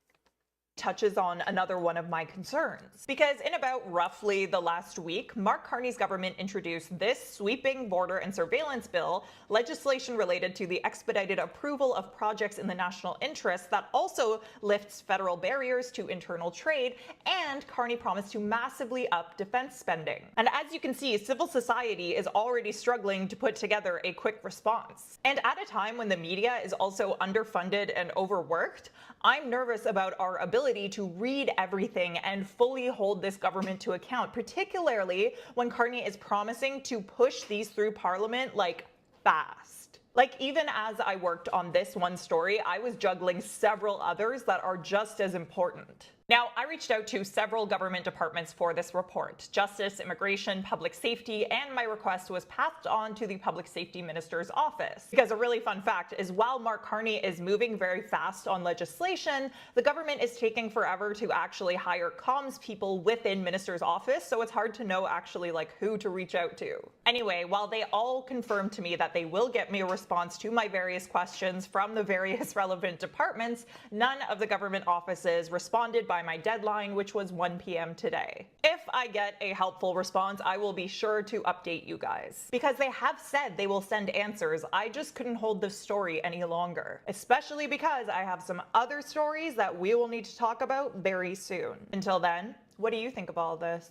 Touches on another one of my concerns. Because in about roughly the last week, Mark Carney's government introduced this sweeping border and surveillance bill, legislation related to the expedited approval of projects in the national interest that also lifts federal barriers to internal trade, and Carney promised to massively up defense spending. And as you can see, civil society is already struggling to put together a quick response. And at a time when the media is also underfunded and overworked, I'm nervous about our ability to read everything and fully hold this government to account, particularly when Carney is promising to push these through Parliament like fast. Like, even as I worked on this one story, I was juggling several others that are just as important. Now, I reached out to several government departments for this report: Justice, Immigration, Public Safety, and my request was passed on to the Public Safety Minister's office. Because a really fun fact is, while Mark Carney is moving very fast on legislation, the government is taking forever to actually hire comms people within Minister's office, so it's hard to know actually like who to reach out to. Anyway, while they all confirmed to me that they will get me a response to my various questions from the various relevant departments, none of the government offices responded by my deadline, which was 1 p.m. today. If I get a helpful response, I will be sure to update you guys. Because they have said they will send answers, I just couldn't hold this story any longer. Especially because I have some other stories that we will need to talk about very soon. Until then, what do you think of all this?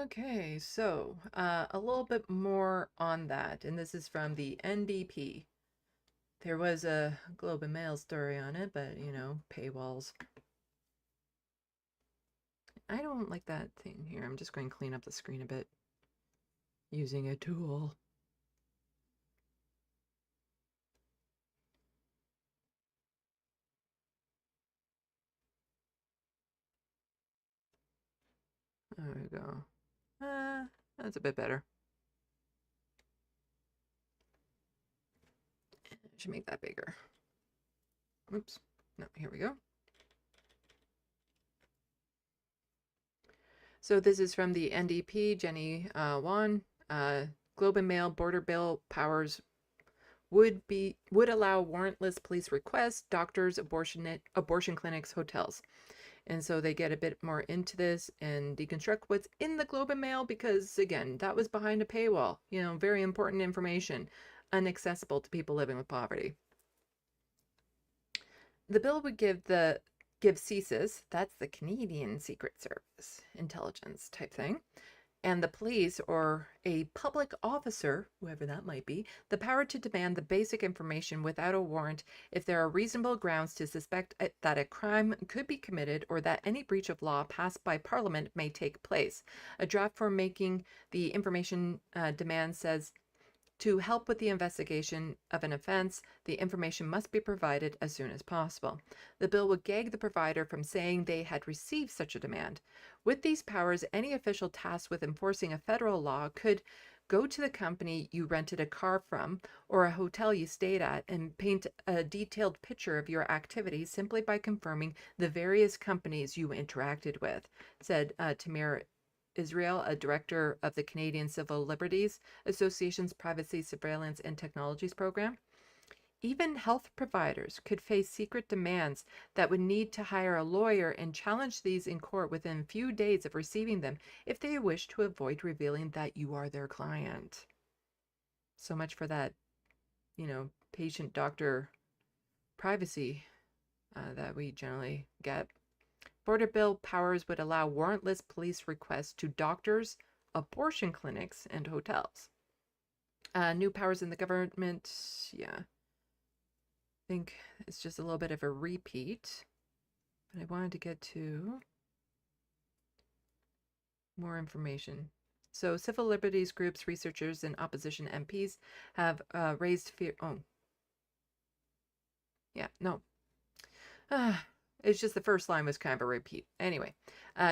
Okay, so a little bit more on that, and this is from the NDP. There was a Globe and Mail story on it, but, you know, paywalls. I don't like that thing here. I'm just going to clean up the screen a bit using a tool. There we go. That's a bit better. I should make that bigger. Oops. No, here we go. So this is from the NDP, Jenny Wan. Globe and Mail border bill powers would allow warrantless police requests, doctors, abortion clinics, hotels. And so they get a bit more into this and deconstruct what's in the Globe and Mail because, again, that was behind a paywall. You know, very important information, inaccessible to people living with poverty. The bill would give CSIS, that's the Canadian Secret Service, intelligence type thing, and the police or a public officer, whoever that might be, the power to demand the basic information without a warrant if there are reasonable grounds to suspect that a crime could be committed or that any breach of law passed by Parliament may take place. A draft for making the information demand says, to help with the investigation of an offense, the information must be provided as soon as possible. The bill would gag the provider from saying they had received such a demand. With these powers, any official tasked with enforcing a federal law could go to the company you rented a car from or a hotel you stayed at and paint a detailed picture of your activities simply by confirming the various companies you interacted with, said Tamir Israel, a director of the Canadian Civil Liberties Association's Privacy, Surveillance, and Technologies program. Even health providers could face secret demands that would need to hire a lawyer and challenge these in court within a few days of receiving them if they wish to avoid revealing that you are their client. So much for that, patient-doctor privacy that we generally get. Border bill powers would allow warrantless police requests to doctors, abortion clinics, and hotels. New powers in the government, yeah. I think it's just a little bit of a repeat. But I wanted to get to more information. So civil liberties groups, researchers, and opposition MPs have raised fear. Oh. Yeah, no. It's just the first line was kind of a repeat. Anyway,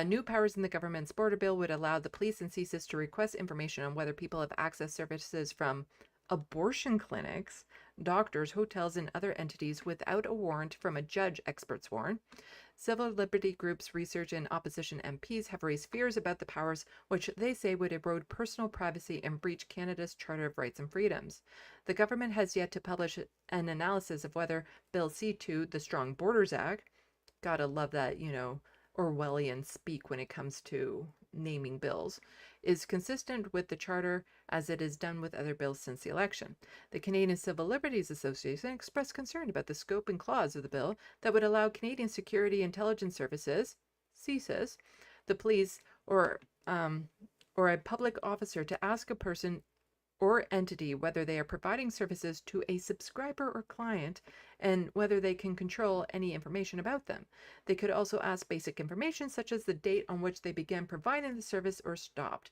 new powers in the government's border bill would allow the police and CSIS to request information on whether people have accessed services from abortion clinics, doctors, hotels, and other entities without a warrant from a judge, experts warn. Civil liberty groups, research, and opposition MPs have raised fears about the powers, which they say would erode personal privacy and breach Canada's Charter of Rights and Freedoms. The government has yet to publish an analysis of whether Bill C-2, the Strong Borders Act, gotta love that, Orwellian speak when it comes to naming bills, is consistent with the Charter as it is done with other bills since the election. The Canadian Civil Liberties Association expressed concern about the scope and clause of the bill that would allow Canadian Security Intelligence Services, CSIS, the police, or a public officer to ask a person or entity whether they are providing services to a subscriber or client and whether they can control any information about them. They could also ask basic information such as the date on which they began providing the service or stopped.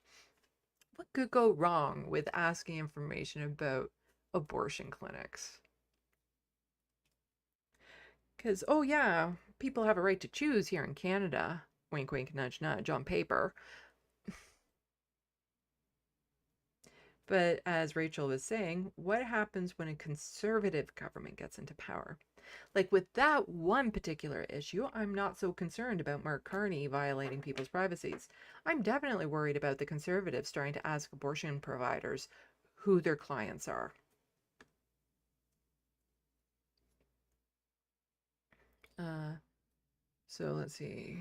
What could go wrong with asking information about abortion clinics? Because, oh yeah, people have a right to choose here in Canada. Wink, wink, nudge, nudge on paper. But as Rachel was saying, what happens when a conservative government gets into power? Like with that one particular issue, I'm not so concerned about Mark Carney violating people's privacies. I'm definitely worried about the conservatives trying to ask abortion providers who their clients are. So let's see,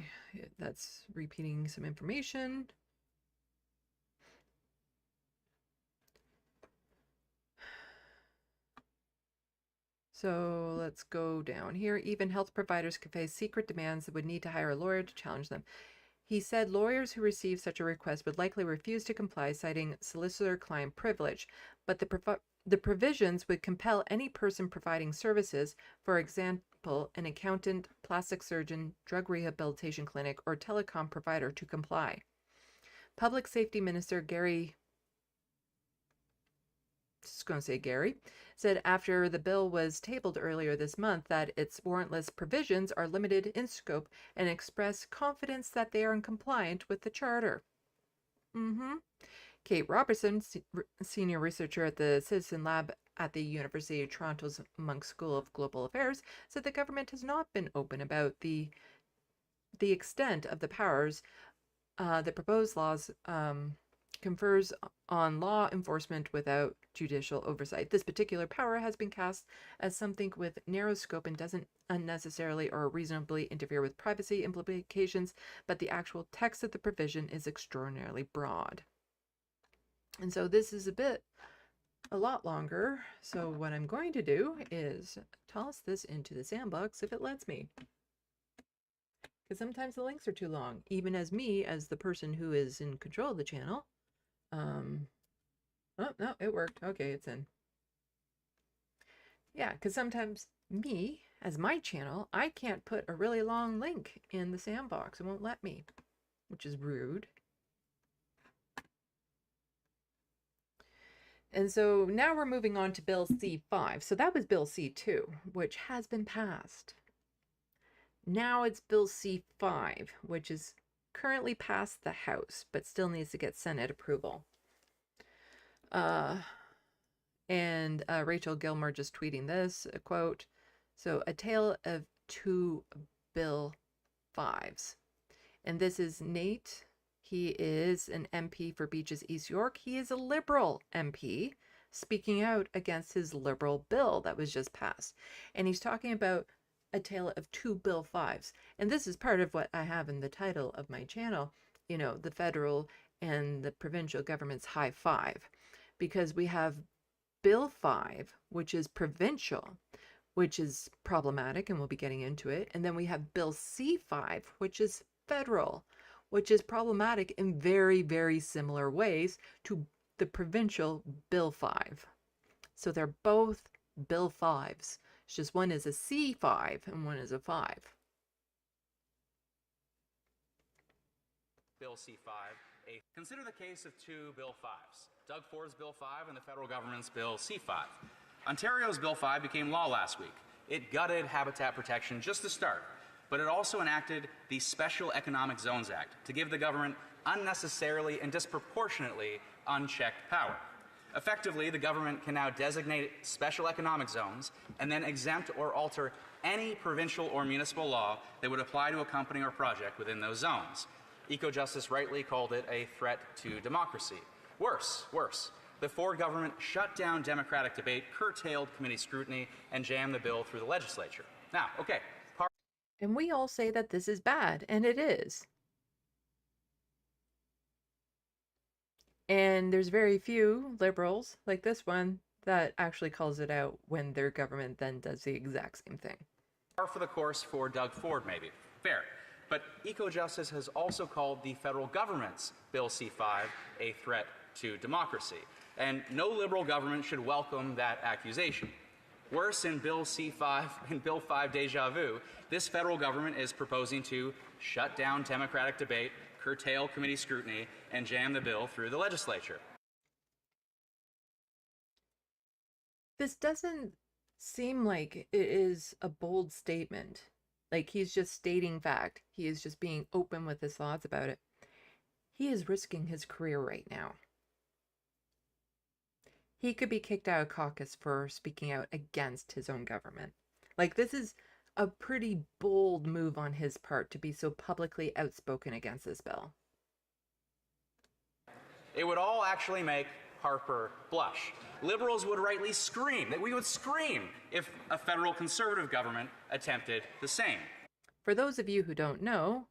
that's repeating some information. So let's go down here. Even health providers could face secret demands that would need to hire a lawyer to challenge them. He said lawyers who receive such a request would likely refuse to comply, citing solicitor-client privilege, but the provisions would compel any person providing services, for example, an accountant, plastic surgeon, drug rehabilitation clinic, or telecom provider, to comply. Public Safety Minister Gary said after the bill was tabled earlier this month that its warrantless provisions are limited in scope and expressed confidence that they are compliant with the Charter. Kate Robertson, senior researcher at the Citizen Lab at the University of Toronto's Munk School of Global Affairs, said the government has not been open about the extent of the powers the proposed laws confers on law enforcement without judicial oversight. This particular power has been cast as something with narrow scope and doesn't unnecessarily or reasonably interfere with privacy implications, but the actual text of the provision is extraordinarily broad. And so this is a lot longer. So what I'm going to do is toss this into the SandBox if it lets me. because sometimes the links are too long, even as me, as the person who is in control of the channel. Oh, no, it worked. Okay, it's in. Yeah, because sometimes me, as my channel, I can't put a really long link in the SandBox. It won't let me, which is rude. And so now we're moving on to Bill C-5. So that was Bill C-2, which has been passed. Now it's Bill C-5, which is currently passed the House, but still needs to get Senate approval. Rachel Gilmore just tweeting this, a quote, so a tale of two Bill 5s. And this is Nate. He is an MP for Beaches East York. He is a Liberal MP speaking out against his Liberal bill that was just passed. And he's talking about a tale of two Bill 5s. And this is part of what I have in the title of my channel, you know, the federal and the provincial government's high five. Because we have Bill 5, which is provincial, which is problematic, and we'll be getting into it. And then we have Bill C-5, which is federal, which is problematic in very, very similar ways to the provincial Bill 5. So they're both Bill 5s. It's just one is a C-5 and one is a 5. Bill C-5. Consider the case of two Bill 5s. Doug Ford's Bill 5 and the federal government's Bill C-5. Ontario's Bill 5 became law last week. It gutted habitat protection just to start, but it also enacted the Special Economic Zones Act to give the government unnecessarily and disproportionately unchecked power. Effectively, the government can now designate special economic zones and then exempt or alter any provincial or municipal law that would apply to a company or project within those zones. EcoJustice rightly called it a threat to democracy. Worse. The Ford government shut down democratic debate, curtailed committee scrutiny, and jammed the bill through the legislature. Now, okay. And we all say that this is bad, and it is. And there's very few liberals, like this one, that actually calls it out when their government then does the exact same thing. Par for the course for Doug Ford, maybe. Fair. But EcoJustice has also called the federal government's Bill C-5 a threat to democracy. And no liberal government should welcome that accusation. Worse, in Bill C-5 and Bill 5 deja vu, this federal government is proposing to shut down democratic debate, curtail committee scrutiny, and jam the bill through the legislature. This doesn't seem like it is a bold statement. Like he's just stating fact. He is just being open with his thoughts about it. He is risking his career right now. He could be kicked out of caucus for speaking out against his own government. Like, this is a pretty bold move on his part to be so publicly outspoken against this bill. It would all actually make Harper blush. Liberals would rightly scream, that we would scream if a federal conservative government attempted the same. For those of you who don't know,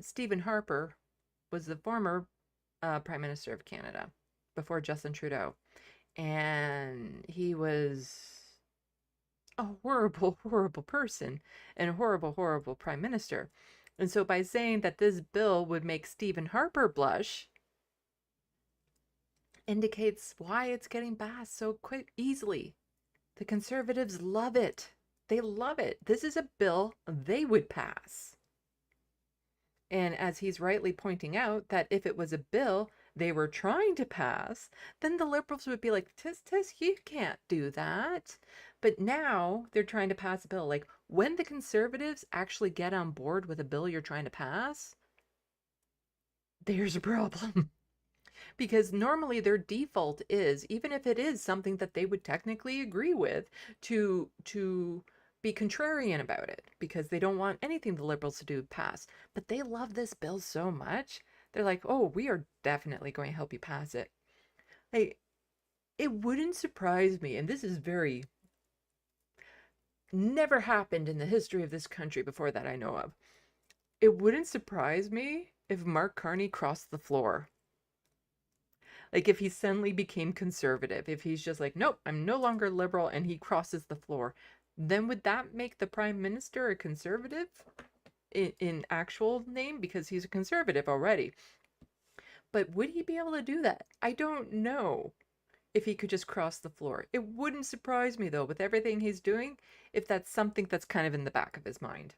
Stephen Harper was the former Prime Minister of Canada before Justin Trudeau. And he was a horrible, horrible person and a horrible, horrible prime minister. And so by saying that this bill would make Stephen Harper blush indicates why it's getting passed so quick, easily. The Conservatives love it. They love it. This is a bill they would pass. And as he's rightly pointing out, that if it was a bill they were trying to pass, then the Liberals would be like, tis, you can't do that. But now they're trying to pass a bill. Like, when the Conservatives actually get on board with a bill you're trying to pass, there's a problem. Because normally their default is, even if it is something that they would technically agree with, to be contrarian about it, because they don't want anything the Liberals to do pass. But they love this bill so much, they're like, oh, we are definitely going to help you pass it. Like, it wouldn't surprise me, and this is very, never happened in the history of this country before that I know of. It wouldn't surprise me if Mark Carney crossed the floor. Like, if he suddenly became conservative, if he's just like, nope, I'm no longer liberal, and he crosses the floor, then would that make the prime minister a conservative? in actual name because he's a conservative already. But would he be able to do that? I don't know if he could just cross the floor. It wouldn't surprise me, though, with everything he's doing, if that's something that's kind of in the back of his mind.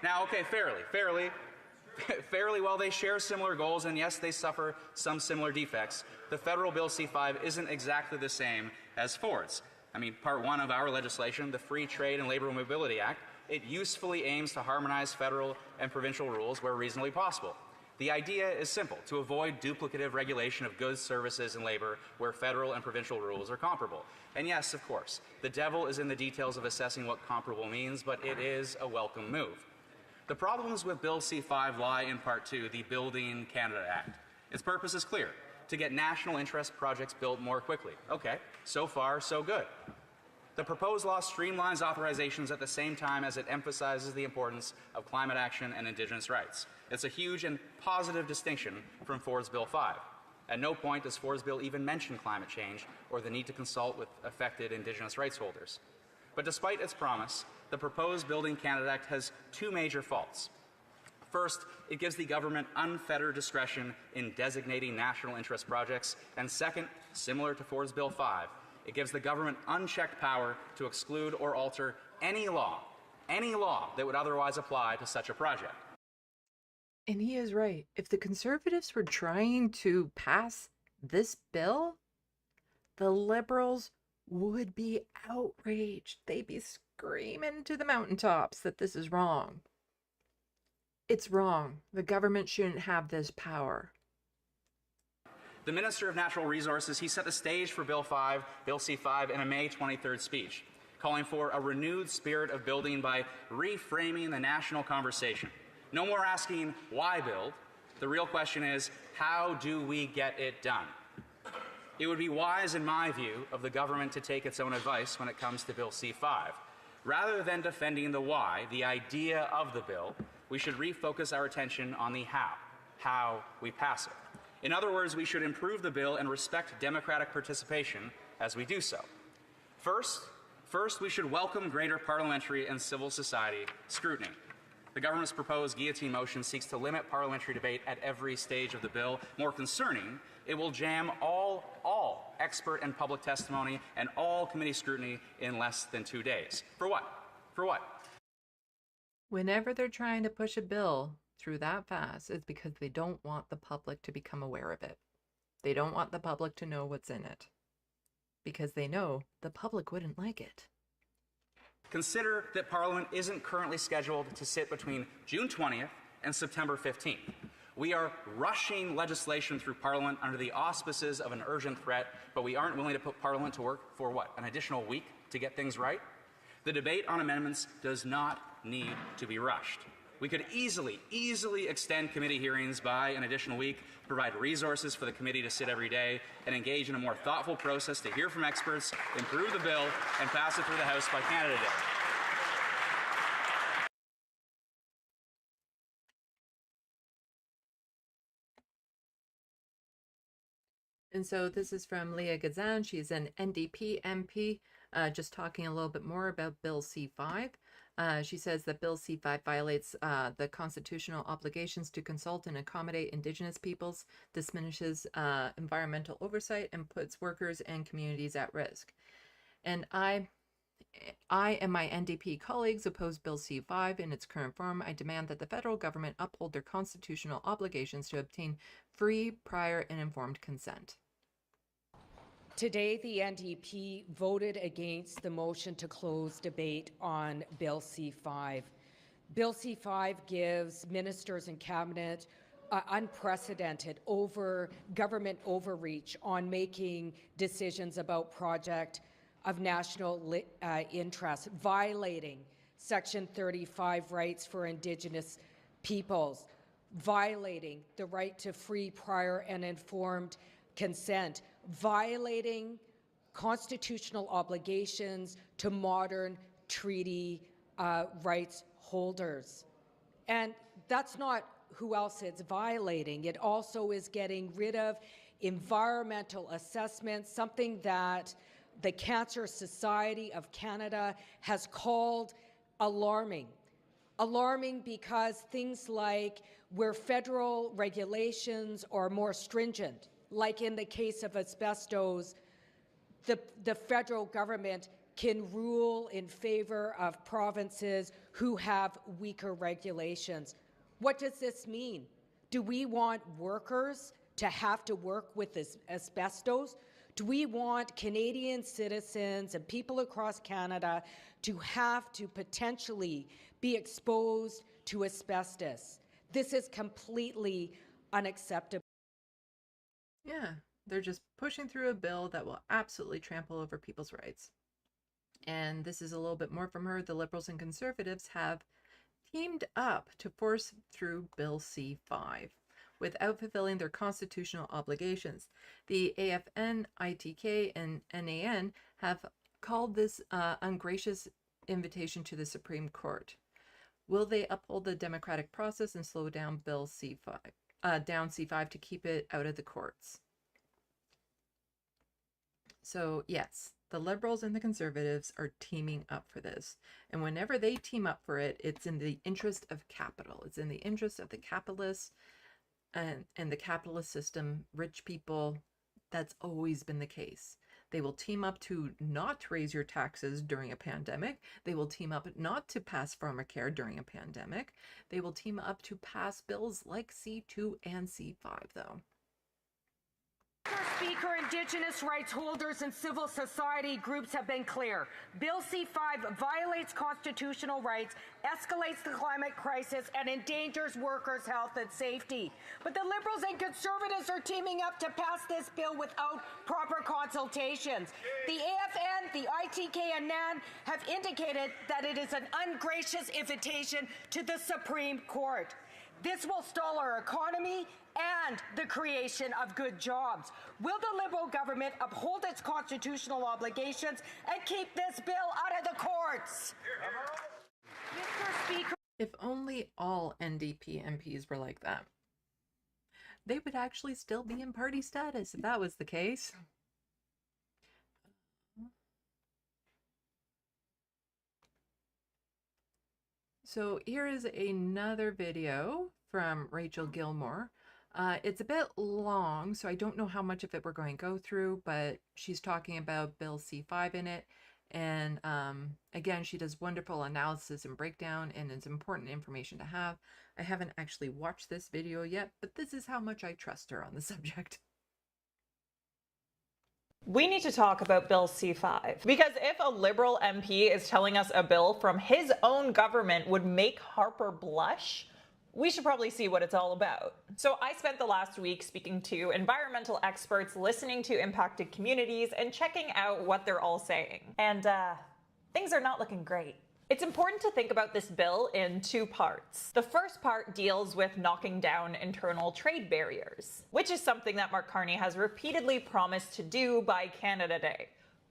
Now, okay, fairly, while they share similar goals, and yes, they suffer some similar defects, the federal Bill C-5 isn't exactly the same as Ford's. I mean, Part 1 of our legislation, the Free Trade and Labor Mobility Act, it usefully aims to harmonize federal and provincial rules where reasonably possible. The idea is simple: to avoid duplicative regulation of goods, services, and labor where federal and provincial rules are comparable. And yes, of course, the devil is in the details of assessing what comparable means, but it is a welcome move. The problems with Bill C-5 lie in Part 2, the Building Canada Act. Its purpose is clear: to get national interest projects built more quickly. Okay, so far, so good. The proposed law streamlines authorizations at the same time as it emphasizes the importance of climate action and Indigenous rights. It's a huge and positive distinction from Ford's Bill 5. At no point does Ford's bill even mention climate change or the need to consult with affected Indigenous rights holders. But despite its promise, the proposed Building Canada Act has two major faults. First, it gives the government unfettered discretion in designating national interest projects. And second, similar to Ford's Bill 5, it gives the government unchecked power to exclude or alter any law that would otherwise apply to such a project. And he is right. If the Conservatives were trying to pass this bill, the Liberals would be outraged. They'd be screaming to the mountaintops that this is wrong. It's wrong. The government shouldn't have this power. The Minister of Natural Resources, he set the stage for Bill C-5 in a May 23rd speech, calling for a renewed spirit of building by reframing the national conversation. No more asking, why build? The real question is, how do we get it done? It would be wise, in my view, of the government to take its own advice when it comes to Bill C-5. Rather than defending the why, the idea of the bill, we should refocus our attention on the how we pass it. In other words, we should improve the bill and respect democratic participation as we do so. First, we should welcome greater parliamentary and civil society scrutiny. The government's proposed guillotine motion seeks to limit parliamentary debate at every stage of the bill. More concerning, it will jam all expert and public testimony and all committee scrutiny in less than 2 days. For what? For what? Whenever they're trying to push a bill through that fast, it's because they don't want the public to become aware of it. They don't want the public to know what's in it, because they know the public wouldn't like it. Consider that Parliament isn't currently scheduled to sit between June 20th and September 15th. We are rushing legislation through Parliament under the auspices of an urgent threat, but we aren't willing to put Parliament to work for what, an additional week to get things right? The debate on amendments does not need to be rushed. We could easily extend committee hearings by an additional week, provide resources for the committee to sit every day, and engage in a more thoughtful process to hear from experts, improve the bill, and pass it through the House by Canada Day. And so this is from Leah Gazan. She's an NDP MP, just talking a little bit more about Bill C-5. She says that Bill C-5 violates the constitutional obligations to consult and accommodate Indigenous peoples, diminishes environmental oversight, and puts workers and communities at risk. And I and my NDP colleagues oppose Bill C-5 in its current form. I demand that the federal government uphold their constitutional obligations to obtain free, prior, and informed consent. Today, the NDP voted against the motion to close debate on Bill C-5. Bill C-5 gives ministers and cabinet unprecedented government overreach on making decisions about project of national interest, violating Section 35 rights for Indigenous peoples, violating the right to free, prior, and informed consent, violating constitutional obligations to modern treaty rights holders. And that's not who else it's violating. It also is getting rid of environmental assessments, something that the Cancer Society of Canada has called alarming. Alarming because things like where federal regulations are more stringent, like in the case of asbestos, the federal government can rule in favor of provinces who have weaker regulations. What does this mean? Do we want workers to have to work with this asbestos? Do we want Canadian citizens and people across Canada to have to potentially be exposed to asbestos? This is completely unacceptable. Yeah, they're just pushing through a bill that will absolutely trample over people's rights. And this is a little bit more from her. The Liberals and Conservatives have teamed up to force through Bill C-5 without fulfilling their constitutional obligations. The AFN, ITK, and NAN have called this ungracious invitation to the Supreme Court. Will they uphold the democratic process and slow down Bill C-5, down C-5 to keep it out of the courts? So yes, the Liberals and the Conservatives are teaming up for this. And whenever they team up for it, it's in the interest of capital. It's in the interest of the capitalists and the capitalist system, rich people. That's always been the case. They will team up to not raise your taxes during a pandemic. They will team up not to pass pharmacare during a pandemic. They will team up to pass bills like C2 and C5, though. Mr. Speaker, Indigenous rights holders and civil society groups have been clear. Bill C-5 violates constitutional rights, escalates the climate crisis, and endangers workers' health and safety. But the Liberals and Conservatives are teaming up to pass this bill without proper consultations. The AFN, the ITK, and NAN have indicated that it is an ungracious invitation to the Supreme Court. This will stall our economy and the creation of good jobs. Will the Liberal government uphold its constitutional obligations and keep this bill out of the courts? Mr. Speaker. If only all NDP MPs were like that. They would actually still be in party status if that was the case. So here is another video from Rachel Gilmore. It's a bit long, so I don't know how much of it we're going to go through, but she's talking about Bill C-5 in it. And again, she does wonderful analysis and breakdown, and it's important information to have. I haven't actually watched this video yet, but this is how much I trust her on the subject. We need to talk about Bill C-5, because if a Liberal MP is telling us a bill from his own government would make Harper blush, we should probably see what it's all about. So I spent the last week speaking to environmental experts, listening to impacted communities, and checking out what they're all saying. And things are not looking great. It's important to think about this bill in two parts. The first part deals with knocking down internal trade barriers, which is something that Mark Carney has repeatedly promised to do by Canada Day,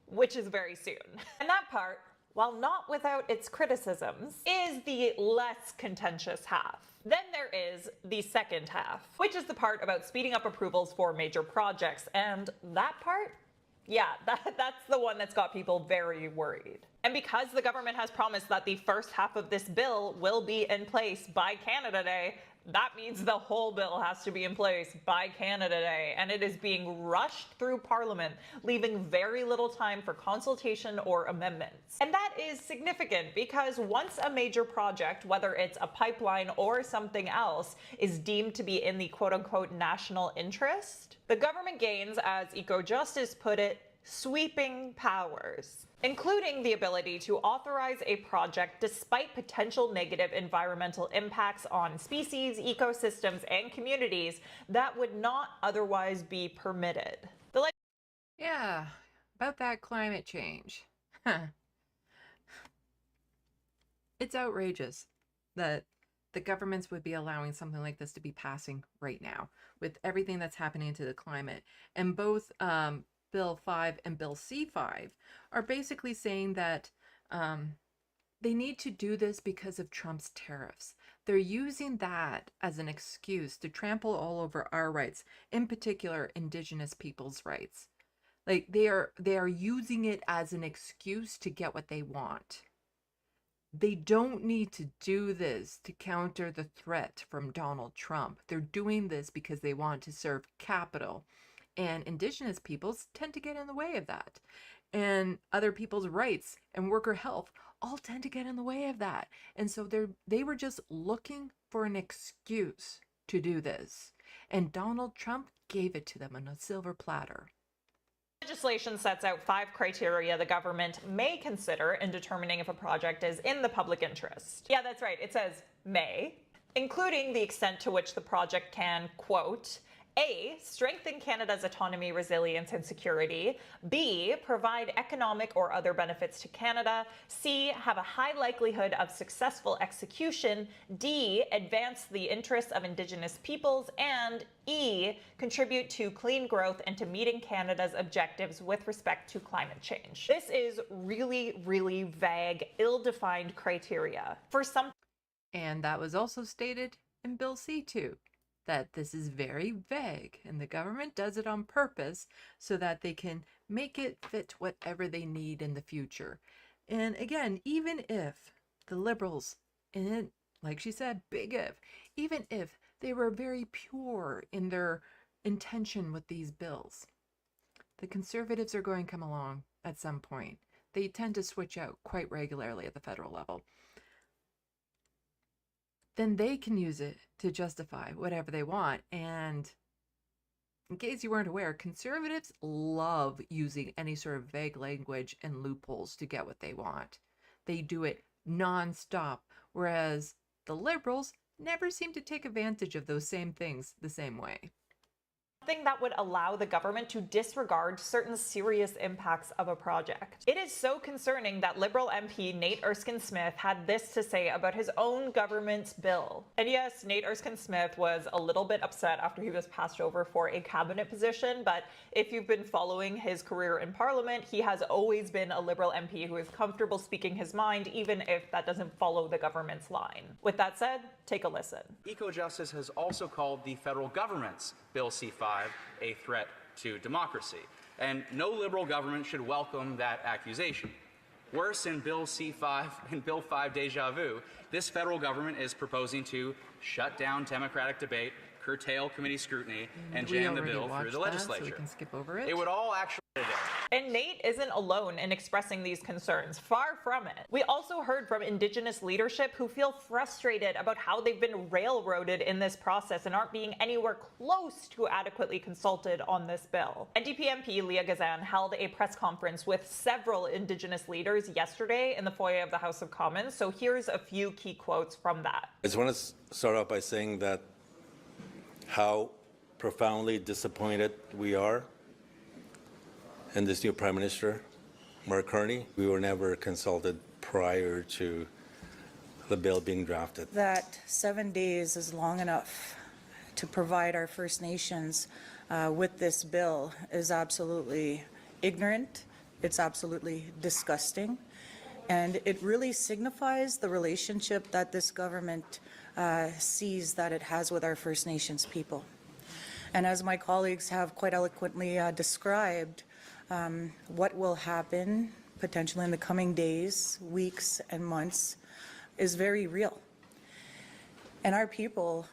which is very soon. And that part, while not without its criticisms, is the less contentious half. Then there is the second half, which is the part about speeding up approvals for major projects. And that part? Yeah, that's the one that's got people very worried. And because the government has promised that the first half of this bill will be in place by Canada Day, that means the whole bill has to be in place by Canada Day, and it is being rushed through Parliament, leaving very little time for consultation or amendments. And that is significant because once a major project, whether it's a pipeline or something else, is deemed to be in the quote-unquote national interest, the government gains, as EcoJustice put it, sweeping powers, including the ability to authorize a project despite potential negative environmental impacts on species, ecosystems, and communities that would not otherwise be permitted. Yeah, about that climate change. It's outrageous that the governments would be allowing something like this to be passing right now with everything that's happening to the climate. And both Bill 5 and Bill C-5 are basically saying that they need to do this because of Trump's tariffs. They're using that as an excuse to trample all over our rights, in particular Indigenous people's rights. Like they are using it as an excuse to get what they want. They don't need to do this to counter the threat from Donald Trump. They're doing this because they want to serve capital. And Indigenous peoples tend to get in the way of that. And other people's rights and worker health all tend to get in the way of that. And so they were just looking for an excuse to do this. And Donald Trump gave it to them on a silver platter. Legislation sets out 5 criteria the government may consider in determining if a project is in the public interest. Yeah, that's right. It says may, including the extent to which the project can, quote, A, strengthen Canada's autonomy, resilience, and security. B, provide economic or other benefits to Canada. C, have a high likelihood of successful execution. D, advance the interests of Indigenous peoples. And E, contribute to clean growth and to meeting Canada's objectives with respect to climate change. This is really, really vague, ill-defined criteria. For some, and that was also stated in Bill C-2. That this is very vague, and the government does it on purpose so that they can make it fit whatever they need in the future. And again, even if the Liberals, and like she said, big if, even if they were very pure in their intention with these bills, the Conservatives are going to come along at some point. They tend to switch out quite regularly at the federal level. Then they can use it to justify whatever they want. And in case you weren't aware, Conservatives love using any sort of vague language and loopholes to get what they want. They do it nonstop, whereas the Liberals never seem to take advantage of those same things the same way. Something that would allow the government to disregard certain serious impacts of a project. It is so concerning that Liberal MP Nate Erskine-Smith had this to say about his own government's bill. And yes, Nate Erskine-Smith was a little bit upset after he was passed over for a cabinet position, but if you've been following his career in Parliament, he has always been a Liberal MP who is comfortable speaking his mind, even if that doesn't follow the government's line. With that said, take a listen. Eco-Justice has also called the federal government's Bill C-5 a threat to democracy, and no Liberal government should welcome that accusation. Worse, in Bill C-5 and Bill 5 deja vu, this federal government is proposing to shut down democratic debate, curtail committee scrutiny, and jam the bill through the legislature. So we can skip over it. It would all actually... And Nate isn't alone in expressing these concerns. Far from it. We also heard from Indigenous leadership who feel frustrated about how they've been railroaded in this process and aren't being anywhere close to adequately consulted on this bill. NDP MP Leah Gazan held a press conference with several Indigenous leaders yesterday in the foyer of the House of Commons. So here's a few key quotes from that. I just want to start off by saying that how profoundly disappointed we are in this new Prime Minister, Mark Carney. We were never consulted prior to the bill being drafted. That 7 days is long enough to provide our First Nations with this bill is absolutely ignorant. It's absolutely disgusting. And it really signifies the relationship that this government sees that it has with our First Nations people. And as my colleagues have quite eloquently described, what will happen potentially in the coming days, weeks, and months is very real. And our people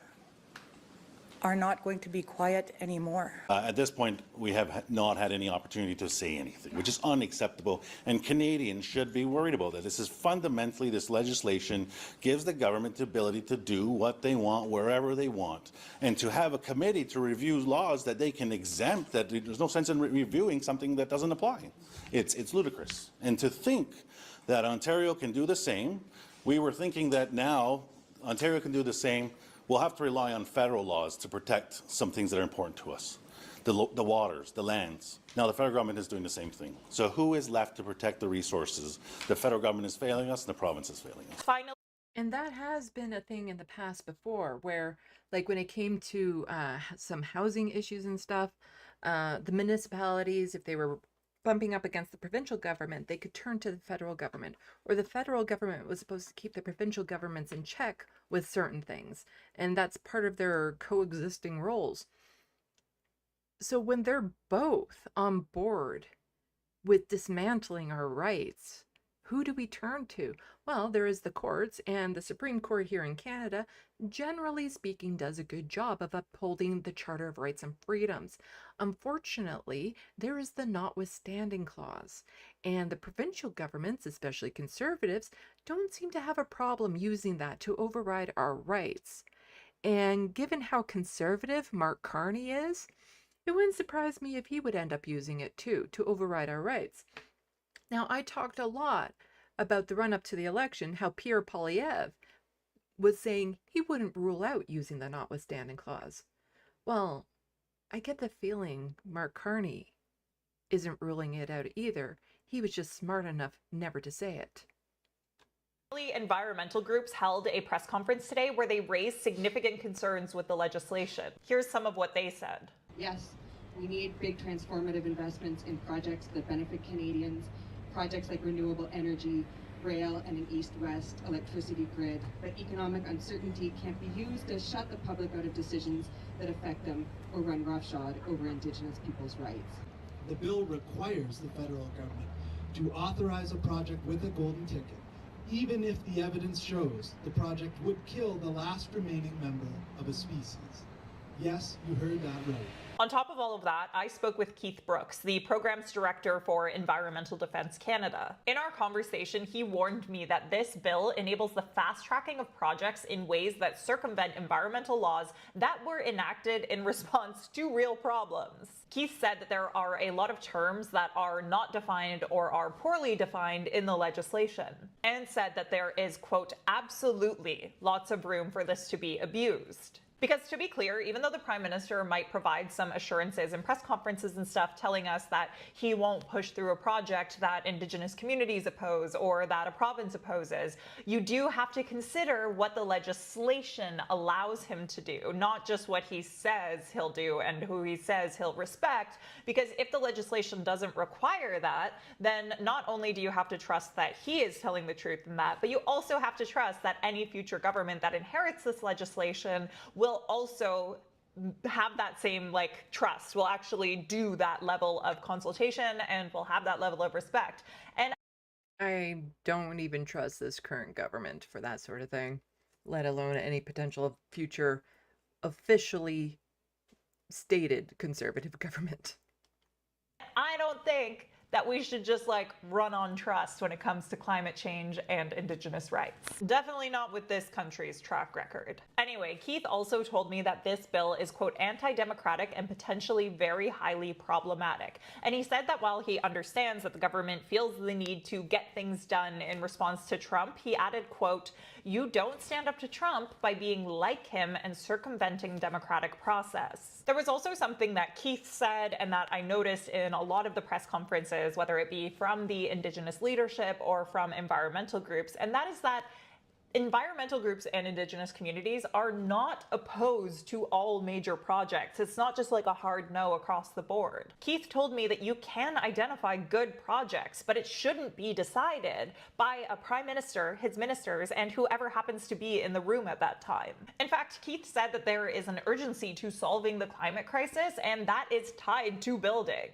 are not going to be quiet anymore. At this point, we have not had any opportunity to say anything, which is unacceptable, and Canadians should be worried about that. This is fundamentally, this legislation gives the government the ability to do what they want, wherever they want, and to have a committee to review laws that they can exempt, that there's no sense in reviewing something that doesn't apply. It's ludicrous. And to think that Ontario can do the same, we were thinking that now Ontario can do the same. We'll have to rely on federal laws to protect some things that are important to us. The waters, the lands. Now the federal government is doing the same thing. So who is left to protect the resources? The federal government is failing us and the province is failing us. Finally, and that has been a thing in the past before, where like when it came to some housing issues and stuff, the municipalities, if they were bumping up against the provincial government, they could turn to the federal government, or the federal government was supposed to keep the provincial governments in check with certain things, and that's part of their coexisting roles. So when they're both on board with dismantling our rights, Who do we turn to? Well, there is the courts, and the Supreme Court here in Canada, generally speaking, does a good job of upholding the Charter of Rights and Freedoms. Unfortunately, there is the notwithstanding clause, and the provincial governments, especially Conservatives, don't seem to have a problem using that to override our rights. And given how conservative Mark Carney is, it wouldn't surprise me if he would end up using it too, to override our rights. Now, I talked a lot about the run-up to the election, how Pierre Poilievre was saying he wouldn't rule out using the notwithstanding clause. Well, I get the feeling Mark Carney isn't ruling it out either. He was just smart enough never to say it. Environmental groups held a press conference today where they raised significant concerns with the legislation. Here's some of what they said. Yes, we need big transformative investments in projects that benefit Canadians, projects like renewable energy, rail, and an east-west electricity grid. But economic uncertainty can't be used to shut the public out of decisions that affect them or run roughshod over Indigenous people's rights. The bill requires the federal government to authorize a project with a golden ticket, even if the evidence shows the project would kill the last remaining member of a species. Yes, you heard that right. On top of all of that, I spoke with Keith Brooks, the Programs Director for Environmental Defence Canada. In our conversation, he warned me that this bill enables the fast-tracking of projects in ways that circumvent environmental laws that were enacted in response to real problems. Keith said that there are a lot of terms that are not defined or are poorly defined in the legislation, and said that there is, quote, absolutely lots of room for this to be abused. Because to be clear, even though the Prime Minister might provide some assurances in press conferences and stuff telling us that he won't push through a project that Indigenous communities oppose or that a province opposes, you do have to consider what the legislation allows him to do, not just what he says he'll do and who he says he'll respect. Because if the legislation doesn't require that, then not only do you have to trust that he is telling the truth in that, but you also have to trust that any future government that inherits this legislation will also have that same trust, will actually do that level of consultation and will have that level of respect. And I don't even trust this current government for that sort of thing, let alone any potential future officially stated conservative government. I don't think that we should just run on trust when it comes to climate change and Indigenous rights. Definitely not with this country's track record. Anyway, Keith also told me that this bill is, quote, anti-democratic and potentially very highly problematic. And he said that while he understands that the government feels the need to get things done in response to Trump, he added, quote, you don't stand up to Trump by being like him and circumventing democratic process. There was also something that Keith said and that I noticed in a lot of the press conferences, whether it be from the Indigenous leadership or from environmental groups, and that is that environmental groups and Indigenous communities are not opposed to all major projects. It's not just a hard no across the board. Keith told me that you can identify good projects, but it shouldn't be decided by a prime minister, his ministers, and whoever happens to be in the room at that time. In fact, Keith said that there is an urgency to solving the climate crisis, and that is tied to building.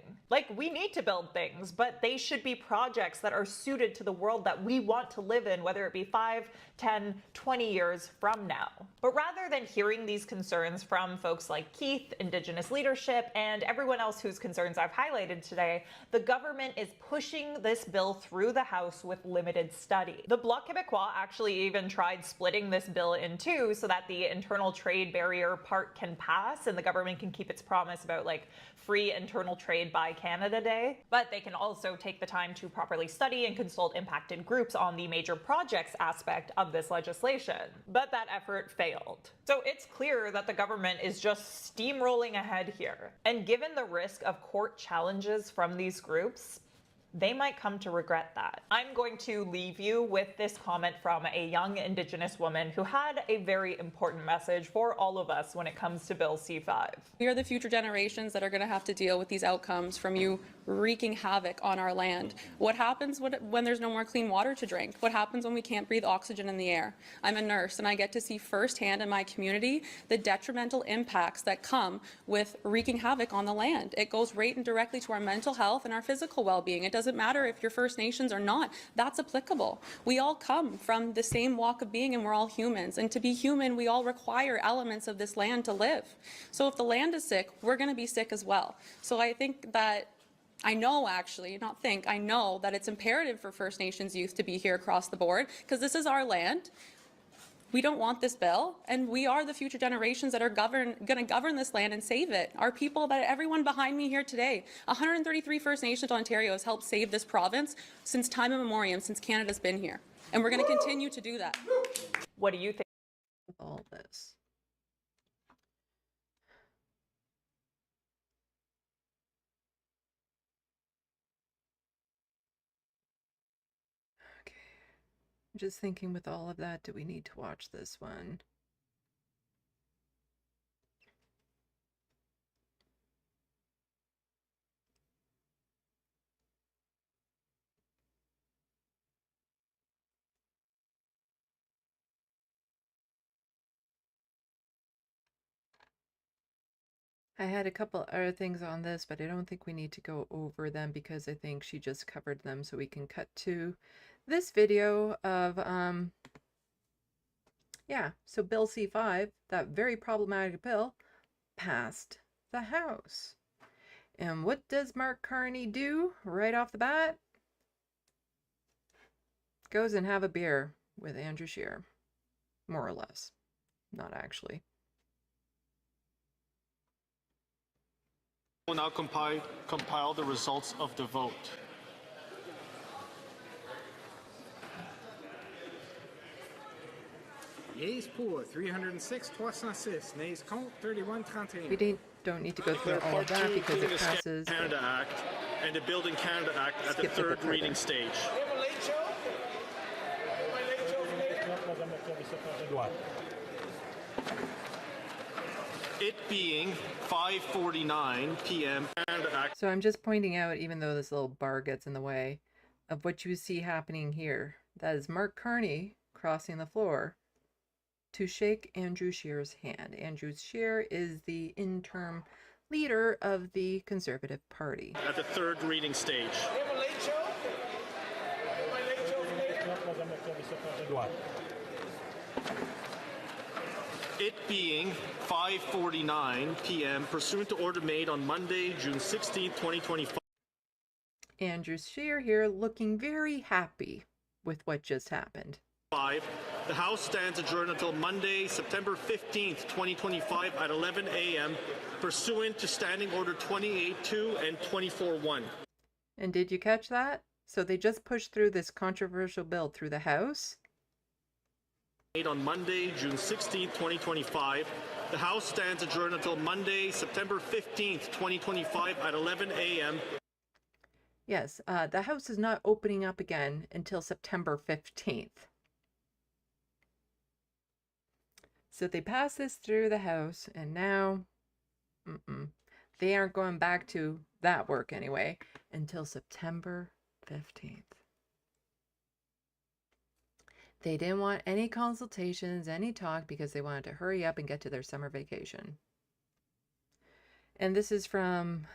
We need to build things, but they should be projects that are suited to the world that we want to live in, whether it be 5, 10, 20 years from now. But rather than hearing these concerns from folks like Keith, Indigenous leadership, and everyone else whose concerns I've highlighted today, the government is pushing this bill through the House with limited study. The Bloc Québécois actually even tried splitting this bill in two so that the internal trade barrier part can pass and the government can keep its promise about free internal trade by Canada Day. But they can also take the time to properly study and consult impacted groups on the major projects aspect of this legislation. But that effort failed. So it's clear that the government is just steamrolling ahead here. And given the risk of court challenges from these groups, they might come to regret that. I'm going to leave you with this comment from a young Indigenous woman who had a very important message for all of us when it comes to Bill C-5. We are the future generations that are going to have to deal with these outcomes from you wreaking havoc on our land. What happens when there's no more clean water to drink? What happens when we can't breathe oxygen in the air? I'm a nurse, and I get to see firsthand in my community the detrimental impacts that come with wreaking havoc on the land. It goes right and directly to our mental health and our physical well-being. It doesn't matter if you're First Nations or not. That's applicable. We all come from the same walk of being, and we're all humans. And to be human, we all require elements of this land to live. So if the land is sick, we're going to be sick as well. So I think that I know, actually, not think, I know that it's imperative for First Nations youth to be here across the board, because this is our land. We don't want this bill, and we are the future generations that are going to govern this land and save it. Our people, that everyone behind me here today, 133 First Nations Ontario has helped save this province since time immemorial, since Canada's been here, and we're going to continue to do that. What do you think of all this? Just thinking with all of that, do we need to watch this one? I had a couple other things on this, but I don't think we need to go over them because I think she just covered them, so we can cut to this video of, yeah, so Bill C-5, that very problematic bill, passed the House. And what does Mark Carney do right off the bat? Goes and have a beer with Andrew Scheer, more or less. Not actually. We'll now compile the results of the vote. Yeas pour 306, 306. Nays contre 31, 31. We don't need to go through all of that because it passes. Canada Act and the Building Canada Act at the third reading stage. It being 5:49 p.m. Canada Act. So I'm just pointing out, even though this little bar gets in the way, of what you see happening here. That is Mark Carney crossing the floor to shake Andrew Scheer's hand. Andrew Scheer is the interim leader of the Conservative Party. At the third reading stage. It being 5:49 p.m. pursuant to order made on Monday, June 16, 2025. Andrew Scheer here looking very happy with what just happened. The House stands adjourned until Monday, September 15th, 2025 at 11 a.m. pursuant to Standing Order 28.2 and 24.1. And did you catch that? So they just pushed through this controversial bill through the House. On Monday, June 16th, 2025. The House stands adjourned until Monday, September 15th, 2025 at 11 a.m. Yes, the House is not opening up again until September 15th. So they passed this through the House, and now they aren't going back to that work anyway until September 15th. They didn't want any consultations, any talk, because they wanted to hurry up and get to their summer vacation. And this is from,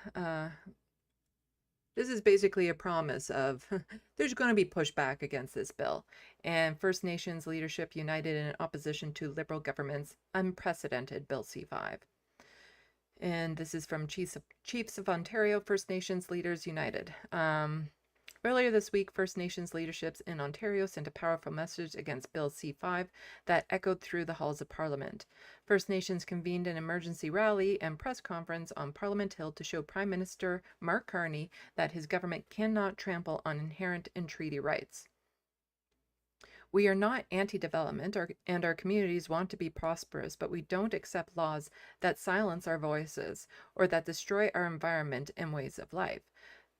this is basically a promise of there's going to be pushback against this bill. And First Nations leadership united in opposition to Liberal government's unprecedented Bill C-5. And this is from Chiefs of Ontario First Nations Leaders United. Earlier this week, First Nations leaderships in Ontario sent a powerful message against Bill C-5 that echoed through the halls of Parliament. First Nations convened an emergency rally and press conference on Parliament Hill to show Prime Minister Mark Carney that his government cannot trample on inherent and treaty rights. We are not anti-development, and our communities want to be prosperous, but we don't accept laws that silence our voices or that destroy our environment and ways of life,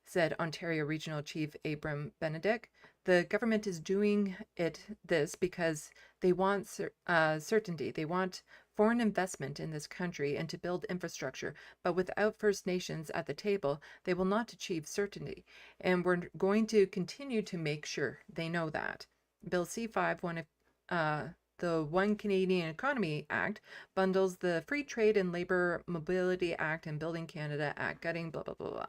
said Ontario Regional Chief Abram Benedict. The government is doing this because they want certainty. They want foreign investment in this country and to build infrastructure, but without First Nations at the table, they will not achieve certainty. And we're going to continue to make sure they know that. Bill C-5, one of the One Canadian Economy Act, bundles the Free Trade and Labor Mobility Act and Building Canada Act, gutting blah, blah, blah, blah.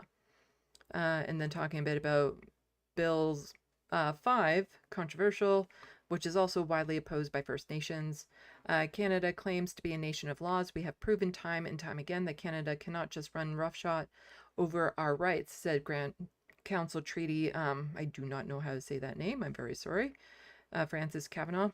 And then talking a bit about Bill's 5, controversial, which is also widely opposed by First Nations. Canada claims to be a nation of laws. We have proven time and time again that Canada cannot just run roughshod over our rights, said Grand Council Treaty. I do not know how to say that name. I'm very sorry. Francis Kavanagh.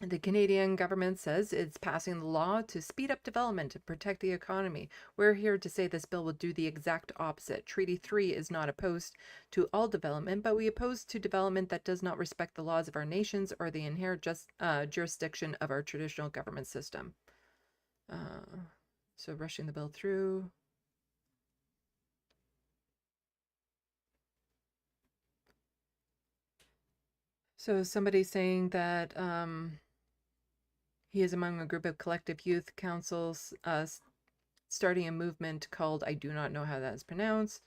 The Canadian government says it's passing the law to speed up development and protect the economy. We're here to say this bill will do the exact opposite. Treaty 3 is not opposed to all development, but we oppose to development that does not respect the laws of our nations or the inherent jurisdiction of our traditional government system. So rushing the bill through. So somebody saying that he is among a group of collective youth councils starting a movement called, I do not know how that is pronounced,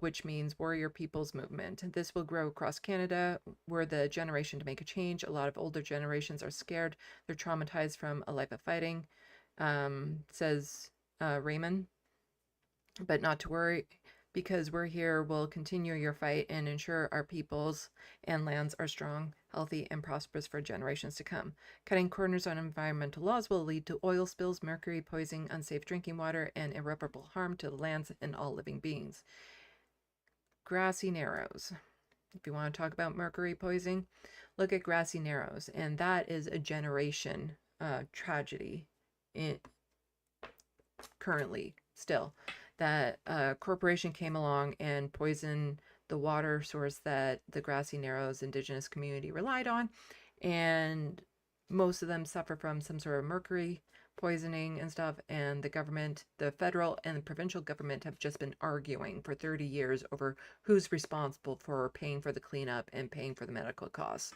which means Warrior People's Movement. This will grow across Canada. We're the generation to make a change. A lot of older generations are scared. They're traumatized from a life of fighting, says Raymond. But not to worry, because we're here, we'll continue your fight and ensure our peoples and lands are strong, healthy, and prosperous for generations to come. Cutting corners on environmental laws will lead to oil spills, mercury poisoning, unsafe drinking water, and irreparable harm to the lands and all living beings. Grassy Narrows. If you want to talk about mercury poisoning, look at Grassy Narrows, and that is a generation tragedy currently still. That a corporation came along and poisoned the water source that the Grassy Narrows Indigenous community relied on, and most of them suffer from some sort of mercury poisoning and stuff, and the government, the federal and the provincial government, have just been arguing for 30 years over who's responsible for paying for the cleanup and paying for the medical costs.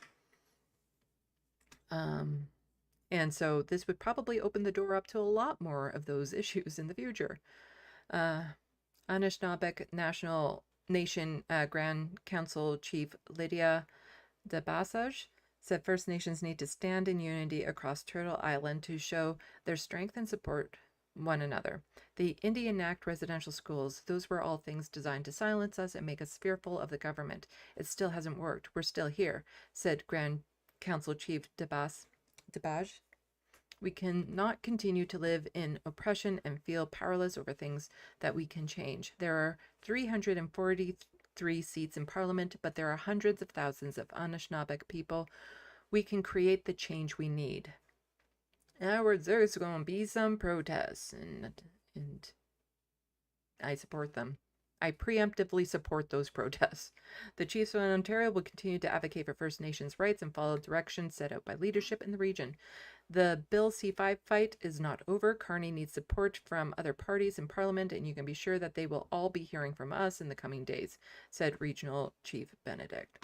And so this would probably open the door up to a lot more of those issues in the future. Anishinaabeg Nation Grand Council Chief Lydia DeBassage said First Nations need to stand in unity across Turtle Island to show their strength and support one another. The Indian Act residential schools, those were all things designed to silence us and make us fearful of the government. It still hasn't worked. We're still here, said Grand Council Chief DeBassage. We cannot continue to live in oppression and feel powerless over things that we can change. There are 343 seats in Parliament, but there are hundreds of thousands of Anishinaabeg people. We can create the change we need. In other words, there's going to be some protests, and I support them. I preemptively support those protests. The Chiefs of Ontario will continue to advocate for First Nations rights and follow directions set out by leadership in the region. The Bill C-5 fight is not over. Carney needs support from other parties in Parliament, and you can be sure that they will all be hearing from us in the coming days, said Regional Chief Benedict.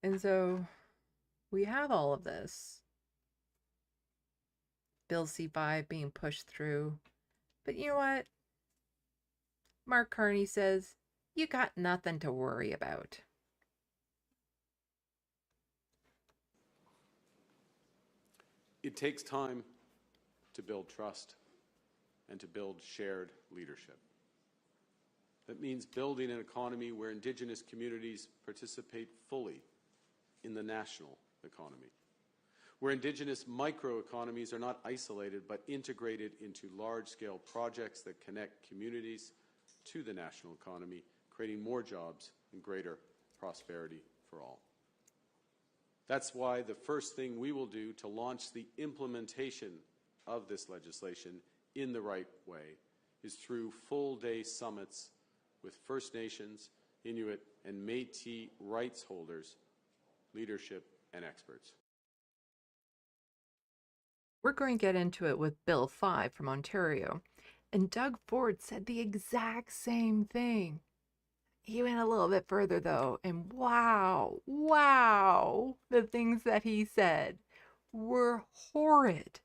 And so we have all of this. Bill C-5 being pushed through. But you know what? Mark Carney says, you got nothing to worry about. It takes time to build trust and to build shared leadership. That means building an economy where Indigenous communities participate fully in the national economy, where Indigenous microeconomies are not isolated but integrated into large-scale projects that connect communities to the national economy, creating more jobs and greater prosperity for all. That's why the first thing we will do to launch the implementation of this legislation in the right way is through full-day summits with First Nations, Inuit, and Métis rights holders, leadership, and experts. We're going to get into it with Bill 5 from Ontario. And Doug Ford said the exact same thing. He went a little bit further though, and wow, the things that he said were horrid.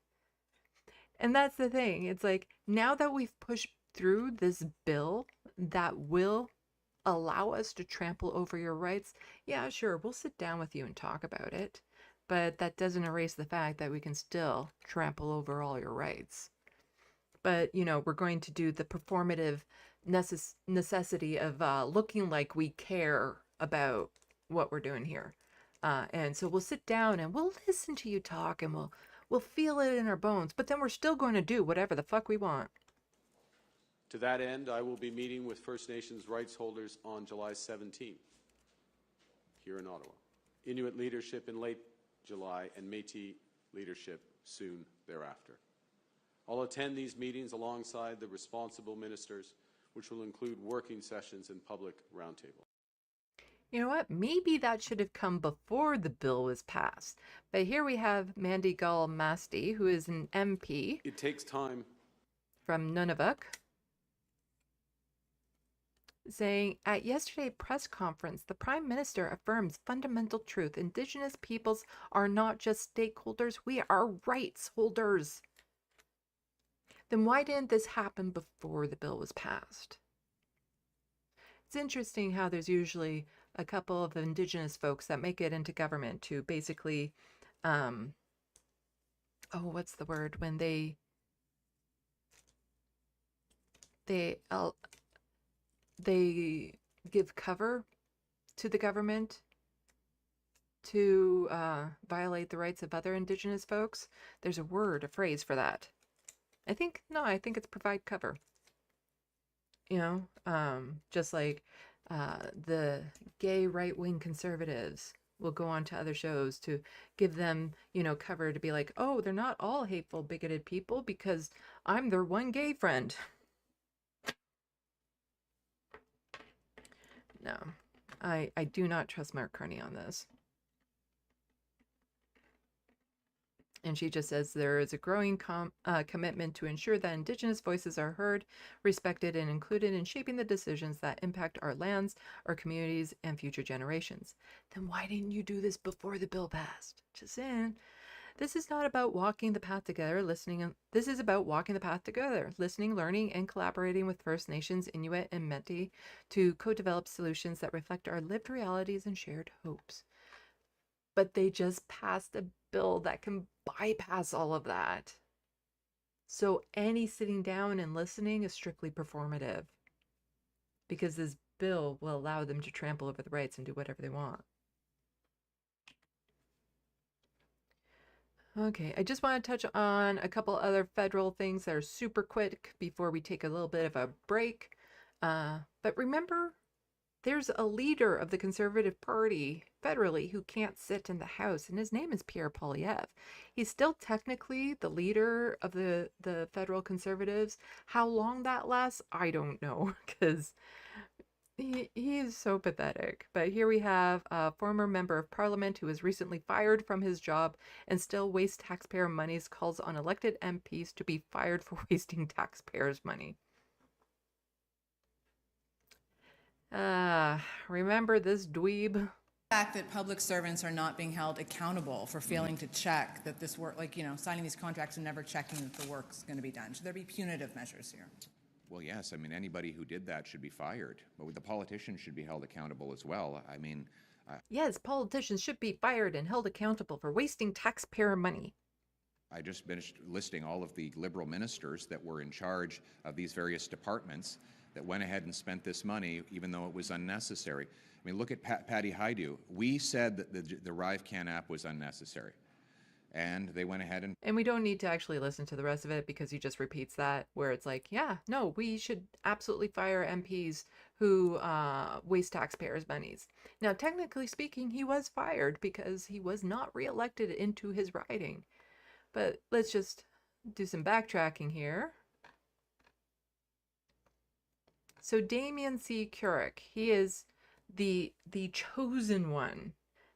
And that's the thing. It's like, now that we've pushed through this bill that will allow us to trample over your rights, yeah, sure, we'll sit down with you and talk about it. But that doesn't erase the fact that we can still trample over all your rights. But, you know, we're going to do the performative necessity of looking like we care about what we're doing here. And so we'll sit down and we'll listen to you talk, and we'll feel it in our bones, but then we're still going to do whatever the fuck we want. To that end, I will be meeting with First Nations rights holders on July 17th here in Ottawa. Inuit leadership in late July, and Métis leadership soon thereafter. I'll attend these meetings alongside the responsible ministers, which will include working sessions and public roundtables. You know what? Maybe that should have come before the bill was passed. But here we have Mandy Gall-Masti, who is an MP. It takes time. From Nunavut, saying, at yesterday's press conference, the Prime Minister affirms fundamental truth. Indigenous peoples are not just stakeholders, we are rights holders. Then why didn't this happen before the bill was passed? It's interesting how there's usually a couple of Indigenous folks that make it into government to basically, what's the word? When they give cover to the government to violate the rights of other Indigenous folks. There's a phrase for that. I think it's provide cover. You know, just like the gay right-wing conservatives will go on to other shows to give them, you know, cover to be like, oh, they're not all hateful, bigoted people because I'm their one gay friend. No, I do not trust Mark Carney on this. And she just says there is a growing commitment to ensure that Indigenous voices are heard, respected, and included in shaping the decisions that impact our lands, our communities, and future generations. Then why didn't you do this before the bill passed? Just saying. This is not about walking the path together, This is about walking the path together, listening, learning, and collaborating with First Nations, Inuit, and Métis to co-develop solutions that reflect our lived realities and shared hopes. But they just passed a bill that can bypass all of that. So any sitting down and listening is strictly performative, because this bill will allow them to trample over the rights and do whatever they want. Okay, I just want to touch on a couple other federal things that are super quick before we take a little bit of a break. But remember, there's a leader of the Conservative Party federally who can't sit in the House, and his name is Pierre Poilievre. He's still technically the leader of the federal Conservatives. How long that lasts, I don't know, because he is so pathetic. But here we have a former member of parliament who was recently fired from his job and still wastes taxpayer monies, calls on elected MPs to be fired for wasting taxpayers' money. Remember this dweeb? The fact that public servants are not being held accountable for failing to check that this work, like, you know, signing these contracts and never checking that the work's going to be done. Should there be punitive measures here? Well, yes. I mean, anybody who did that should be fired, but the politicians should be held accountable as well. I mean... Yes, politicians should be fired and held accountable for wasting taxpayer money. I just finished listing all of the Liberal ministers that were in charge of these various departments that went ahead and spent this money even though it was unnecessary. I mean, look at Patty Hajdu. We said that the ArriveCAN app was unnecessary, and they went ahead and... And we don't need to actually listen to the rest of it because he just repeats that, where it's like, yeah, no, we should absolutely fire MPs who waste taxpayers' monies. Now, technically speaking, he was fired because he was not reelected into his riding. But let's just do some backtracking here. So Damien C. Carrick, he is the chosen one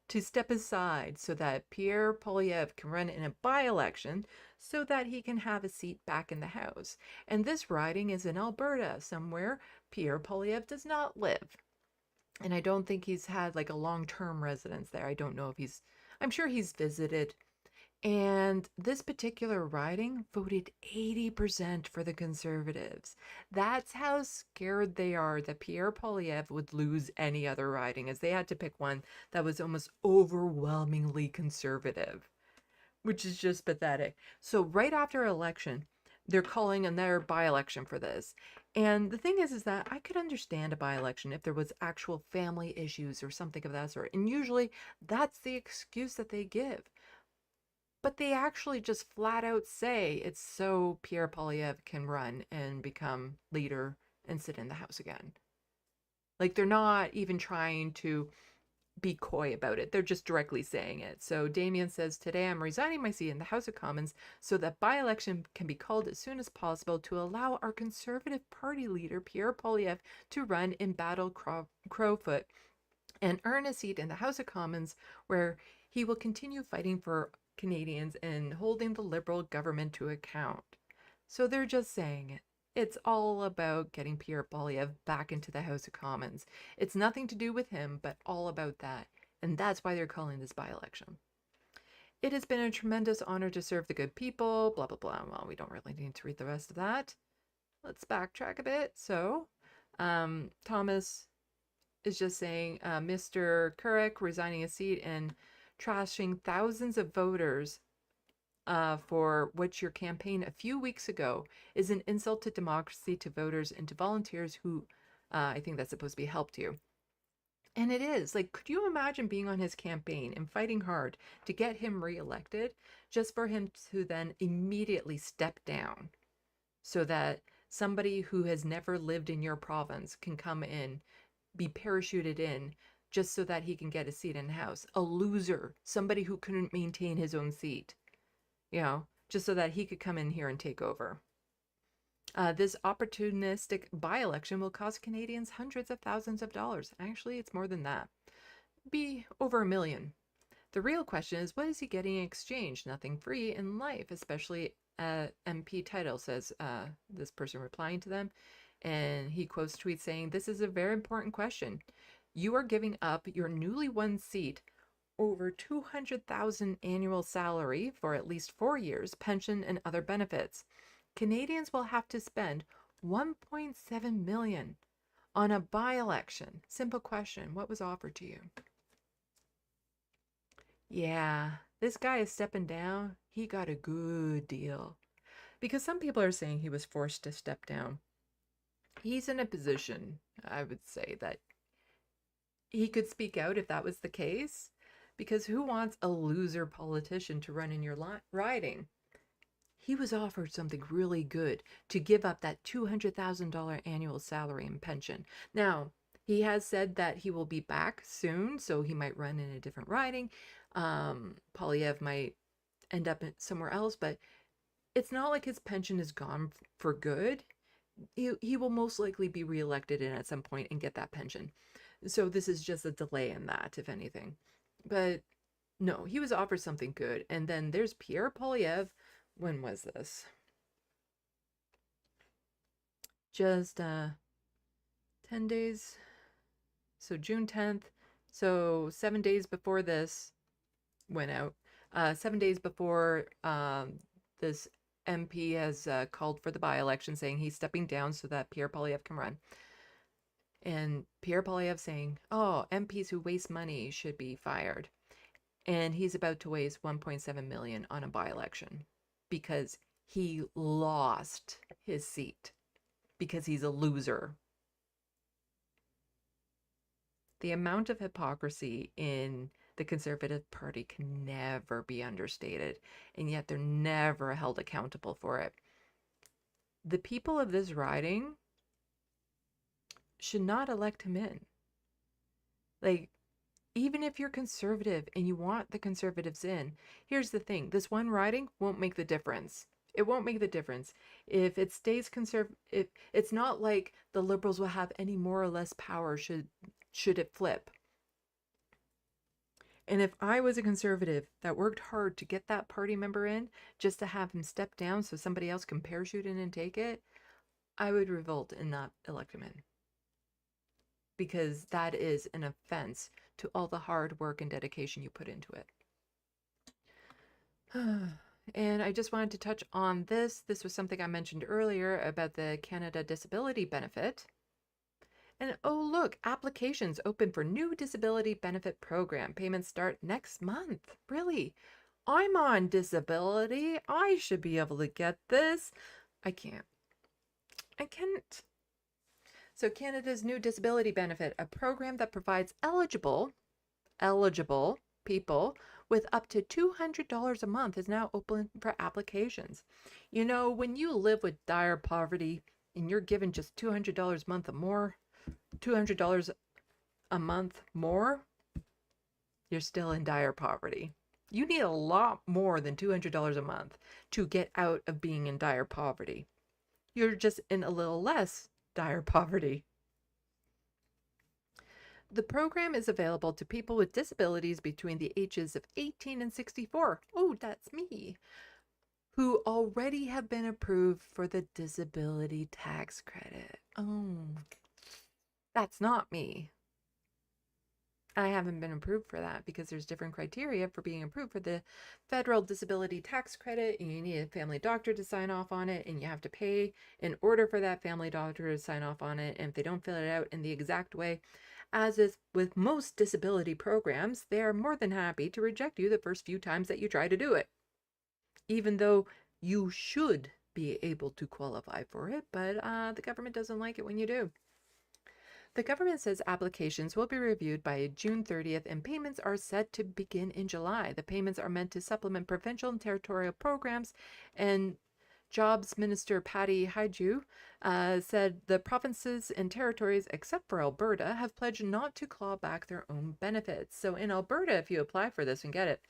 to step aside so that Pierre Poilievre can run in a by-election so that he can have a seat back in the House. And this riding is in Alberta, somewhere Pierre Poilievre does not live. And I don't think he's had like a long-term residence there. I don't know if I'm sure he's visited. And this particular riding voted 80% for the Conservatives. That's how scared they are that Pierre Poilievre would lose any other riding, as they had to pick one that was almost overwhelmingly Conservative, which is just pathetic. So right after election, they're calling another by-election for this. And the thing is that I could understand a by-election if there was actual family issues or something of that sort. And usually that's the excuse that they give. But they actually just flat out say it's so Pierre Poilievre can run and become leader and sit in the House again. Like, they're not even trying to be coy about it. They're just directly saying it. So Damien says, today I'm resigning my seat in the House of Commons so that by-election can be called as soon as possible to allow our Conservative Party leader, Pierre Poilievre, to run in Battle Crowfoot and earn a seat in the House of Commons where he will continue fighting for Canadians and holding the Liberal government to account. So they're just saying it. It's all about getting Pierre Poilievre back into the House of Commons. It's nothing to do with him, but all about that. And that's why they're calling this by-election. It has been a tremendous honor to serve the good people, blah, blah, blah. Well, we don't really need to read the rest of that. Let's backtrack a bit. So, Thomas is just saying, Mr. Kurek resigning his seat and trashing thousands of voters for which your campaign a few weeks ago is an insult to democracy, to voters, and to volunteers who I think that's supposed to be helped you. And it is. Like, could you imagine being on his campaign and fighting hard to get him reelected just for him to then immediately step down so that somebody who has never lived in your province can come in, be parachuted in, just so that he can get a seat in the House? A loser, somebody who couldn't maintain his own seat, you know, just so that he could come in here and take over. This opportunistic by-election will cost Canadians hundreds of thousands of dollars. Actually, it's more than that. Be over $1 million. The real question is, what is he getting in exchange? Nothing free in life, especially MP title, says this person replying to them. And he quotes tweets saying, this is a very important question. You are giving up your newly won seat, over $200,000 annual salary for at least 4 years, pension and other benefits. Canadians will have to spend $1.7 million on a by-election. Simple question, what was offered to you? Yeah, this guy is stepping down. He got a good deal. Because some people are saying he was forced to step down. He's in a position, I would say, that he could speak out if that was the case, because who wants a loser politician to run in your riding? He was offered something really good to give up that $200,000 annual salary and pension. Now, he has said that he will be back soon, so he might run in a different riding. Poilievre might end up somewhere else, but it's not like his pension is gone for good. He will most likely be reelected in at some point and get that pension. So this is just a delay in that, if anything. But no, he was offered something good. And then there's Pierre Poilievre. When was this? Just 10 days. So June 10th. So 7 days before this went out. 7 days before this MP has called for the by-election, saying he's stepping down so that Pierre Poilievre can run. And Pierre Poilievre saying, oh, MPs who waste money should be fired. And he's about to waste $1.7 million on a by-election because he lost his seat because he's a loser. The amount of hypocrisy in the Conservative Party can never be understated, and yet they're never held accountable for it. The people of this riding should not elect him in. Like, even if you're conservative and you want the conservatives in, here's the thing. This one riding won't make the difference. It won't make the difference. If it stays conservative, it's not like the Liberals will have any more or less power should it flip. And if I was a conservative that worked hard to get that party member in, just to have him step down so somebody else can parachute in and take it, I would revolt and not elect him in. because that is an offense to all the hard work and dedication you put into it. And I just wanted to touch on this. This was something I mentioned earlier about the Canada Disability Benefit. And oh, look, applications open for new disability benefit program. Payments start next month. Really? I'm on disability. I should be able to get this. I can't. I can't. So Canada's new disability benefit, a program that provides eligible people with up to $200 a month, is now open for applications. You know, when you live with dire poverty and you're given just $200 a month or more, $200 a month more, you're still in dire poverty. You need a lot more than $200 a month to get out of being in dire poverty. You're just in a little less dire poverty. The program is available to people with disabilities between the ages of 18 and 64. Oh, that's me. Who already have been approved for the disability tax credit. Oh, that's not me. I haven't been approved for that because there's different criteria for being approved for the federal disability tax credit, and you need a family doctor to sign off on it, and you have to pay in order for that family doctor to sign off on it. And if they don't fill it out in the exact way, as is with most disability programs, they are more than happy to reject you the first few times that you try to do it, even though you should be able to qualify for it, but the government doesn't like it when you do. The government says applications will be reviewed by June 30th and payments are set to begin in July. The payments are meant to supplement provincial and territorial programs, and Jobs Minister Patty Hajdu said the provinces and territories, except for Alberta, have pledged not to claw back their own benefits. So in Alberta, if you apply for this and get it,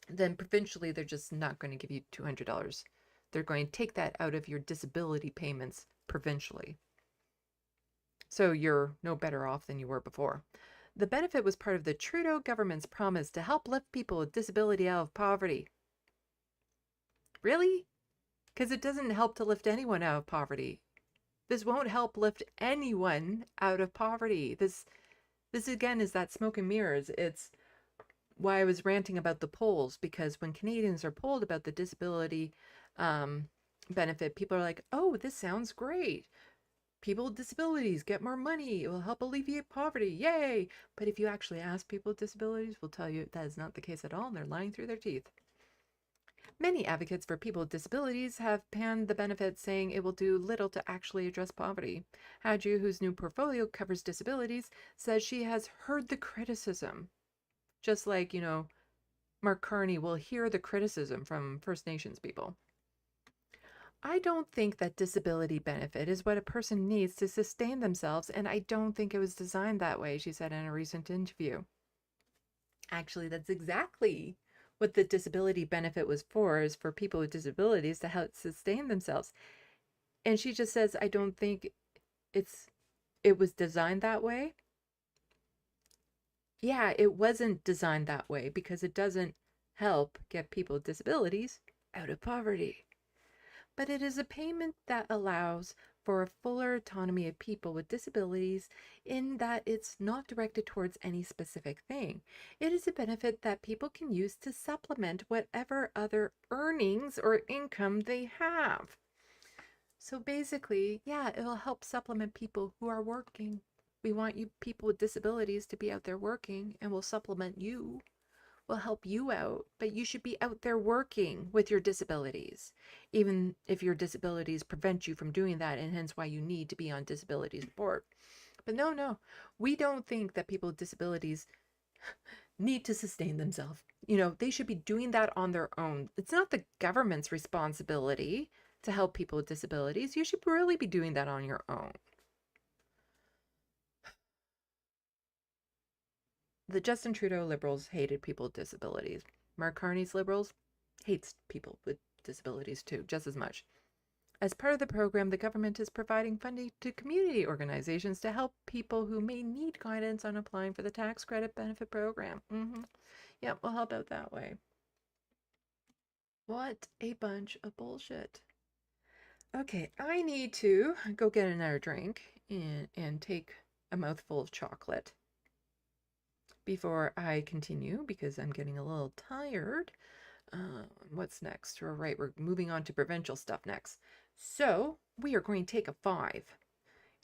then provincially they're just not going to give you $200. They're going to take that out of your disability payments provincially. So you're no better off than you were before. The benefit was part of the Trudeau government's promise to help lift people with disability out of poverty. Really? Because it doesn't help to lift anyone out of poverty. This won't help lift anyone out of poverty. This again is that smoke and mirrors. It's why I was ranting about the polls, because when Canadians are polled about the disability benefit, people are like, oh, this sounds great. People with disabilities get more money. It will help alleviate poverty. Yay! But if you actually ask people with disabilities, will tell you that is not the case at all, and they're lying through their teeth. Many advocates for people with disabilities have panned the benefit, saying it will do little to actually address poverty. Haju, whose new portfolio covers disabilities, says she has heard the criticism. Just like, Mark Carney will hear the criticism from First Nations people. I don't think that disability benefit is what a person needs to sustain themselves, and I don't think it was designed that way, she said in a recent interview. Actually, that's exactly what the disability benefit was for, is for people with disabilities to help sustain themselves. And she just says, I don't think it was designed that way. Yeah, it wasn't designed that way because it doesn't help get people with disabilities out of poverty. But it is a payment that allows for a fuller autonomy of people with disabilities, in that it's not directed towards any specific thing. It is a benefit that people can use to supplement whatever other earnings or income they have. So basically, yeah, it'll help supplement people who are working. We want you people with disabilities to be out there working, and we'll supplement you. Will help you out, but you should be out there working with your disabilities, even if your disabilities prevent you from doing that, and hence why you need to be on disability support. But no, we don't think that people with disabilities need to sustain themselves. They should be doing that on their own. It's not the government's responsibility to help people with disabilities. You should really be doing that on your own. The Justin Trudeau Liberals hated people with disabilities. Mark Carney's Liberals hates people with disabilities too, just as much. As part of the program, the government is providing funding to community organizations to help people who may need guidance on applying for the tax credit benefit program. Yeah, we'll help out that way. What a bunch of bullshit. Okay, I need to go get another drink and take a mouthful of chocolate before I continue, because I'm getting a little tired. What's next? All right, we're moving on to provincial stuff next. So we are going to take a 5,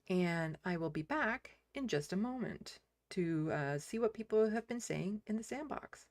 and I will be back in just a moment to see what people have been saying in the sandbox.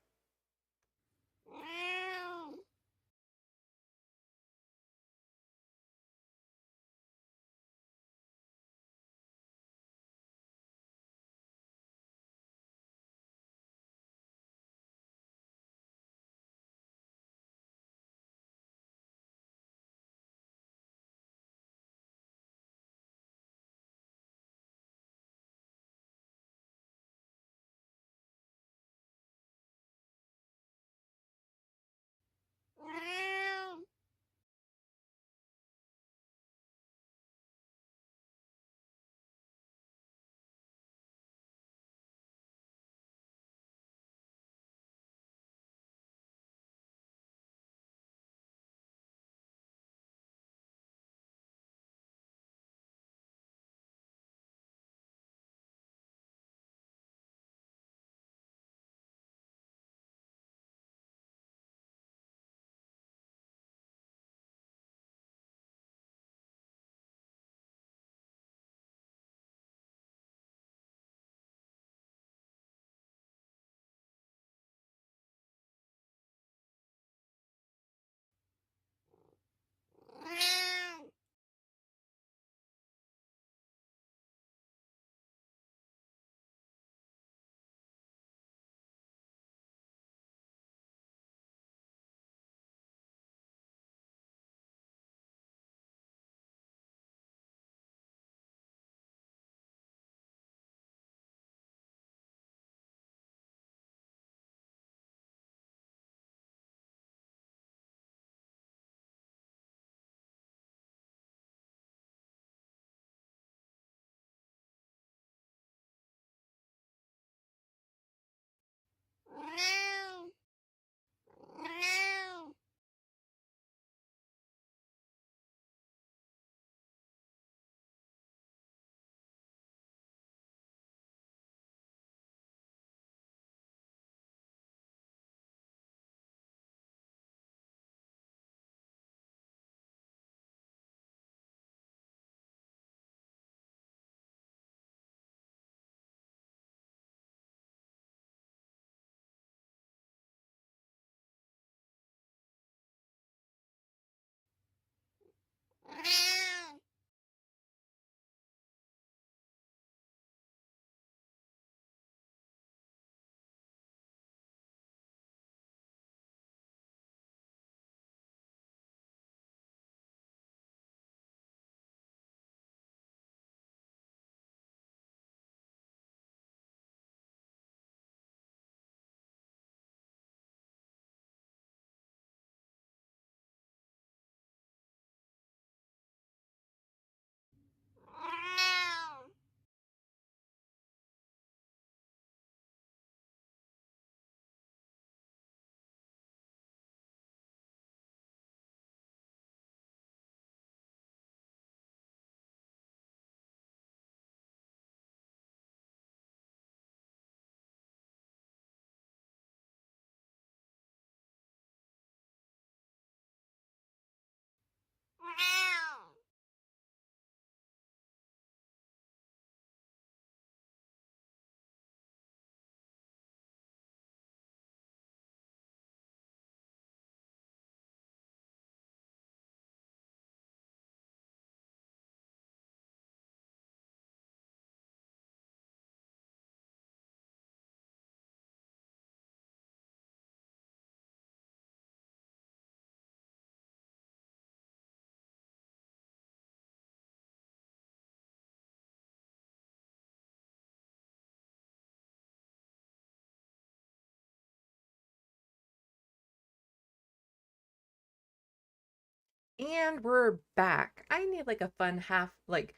And we're back. I need like a fun half, like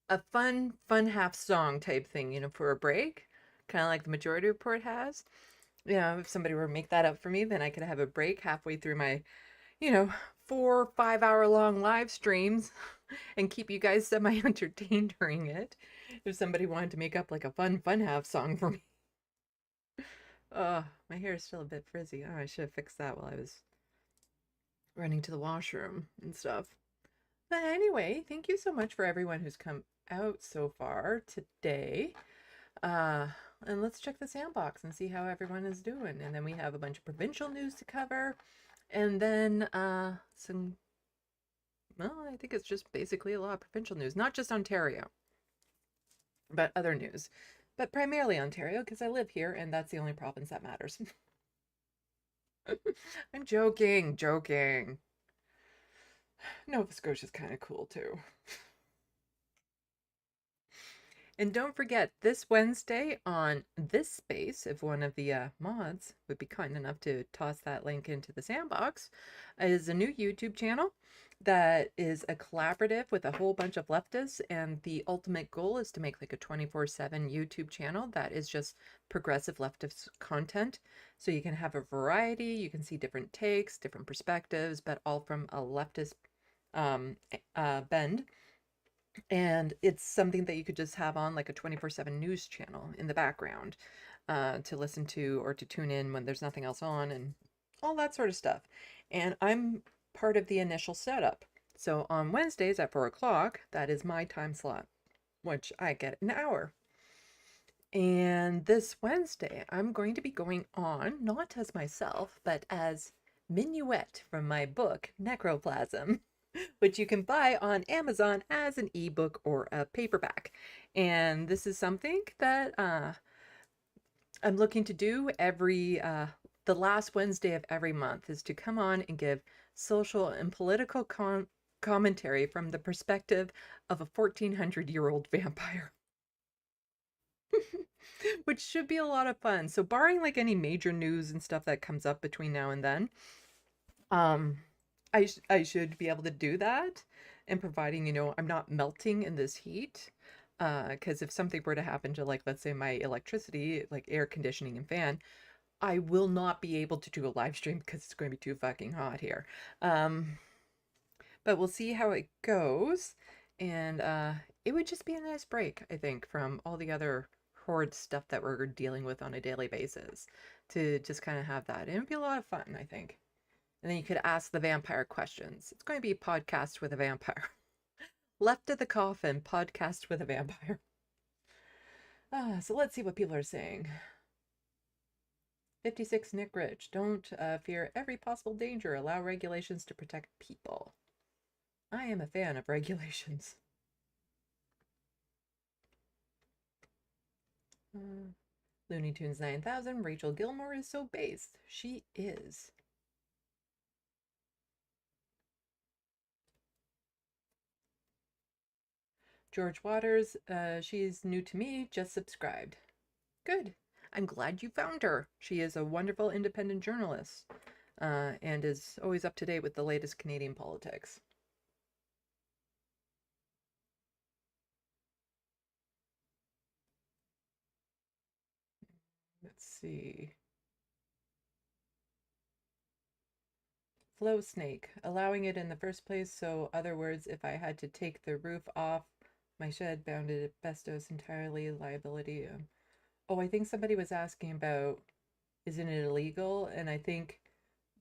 a fun half song type thing, for a break, kind of like the Majority Report has. If somebody were to make that up for me, then I could have a break halfway through my, 4 or 5 hour long live streams and keep you guys semi entertained during it. If somebody wanted to make up like a fun have song for me. My hair is still a bit frizzy. Oh, I should have fixed that while I was running to the washroom and stuff. But anyway, thank you so much for everyone who's come out so far today. And let's check the SandBox and see how everyone is doing. And then we have a bunch of provincial news to cover. And then some, well, I think it's just basically a lot of provincial news. Not just Ontario, but other news. But primarily Ontario, because I live here and that's the only province that matters. I'm joking. Nova Scotia's kind of cool too. And don't forget, this Wednesday on this space, if one of the mods would be kind enough to toss that link into the SandBox, is a new YouTube channel that is a collaborative with a whole bunch of leftists. And the ultimate goal is to make like a 24/7 YouTube channel that is just progressive leftist content. So you can have a variety, you can see different takes, different perspectives, but all from a leftist bend. And it's something that you could just have on like a 24/7 news channel in the background to listen to or to tune in when there's nothing else on and all that sort of stuff. And I'm part of the initial setup. So on Wednesdays at 4 o'clock, that is my time slot, which I get an hour. And this Wednesday, I'm going to be going on, not as myself, but as Minuet from my book, Necroplasm, which you can buy on Amazon as an ebook or a paperback. And this is something that I'm looking to do every, the last Wednesday of every month, is to come on and give social and political commentary from the perspective of a 1400-year-old vampire. Which should be a lot of fun. So barring like any major news and stuff that comes up between now and then, I should be able to do that, and providing, you know, I'm not melting in this heat, because if something were to happen to, like, let's say my electricity, like air conditioning and fan, I will not be able to do a live stream because it's going to be too fucking hot here. But we'll see how it goes, and it would just be a nice break, I think, from all the other horde stuff that we're dealing with on a daily basis, to just kind of have that. And it'd be a lot of fun, I think. And then you could ask the vampire questions. It's going to be a podcast with a vampire. Left of the Coffin, podcast with a vampire. So let's see what people are saying. 56 Nick Rich. Don't fear every possible danger. Allow regulations to protect people. I am a fan of regulations. Looney Tunes 9000. Rachel Gilmore is so based. She is. George Waters, she's new to me, just subscribed. Good. I'm glad you found her. She is a wonderful independent journalist and is always up to date with the latest Canadian politics. Let's see. Flow snake, allowing it in the first place. So, other words, if I had to take the roof off my shed, bounded asbestos entirely, liability. Oh, I think somebody was asking about, isn't it illegal? And I think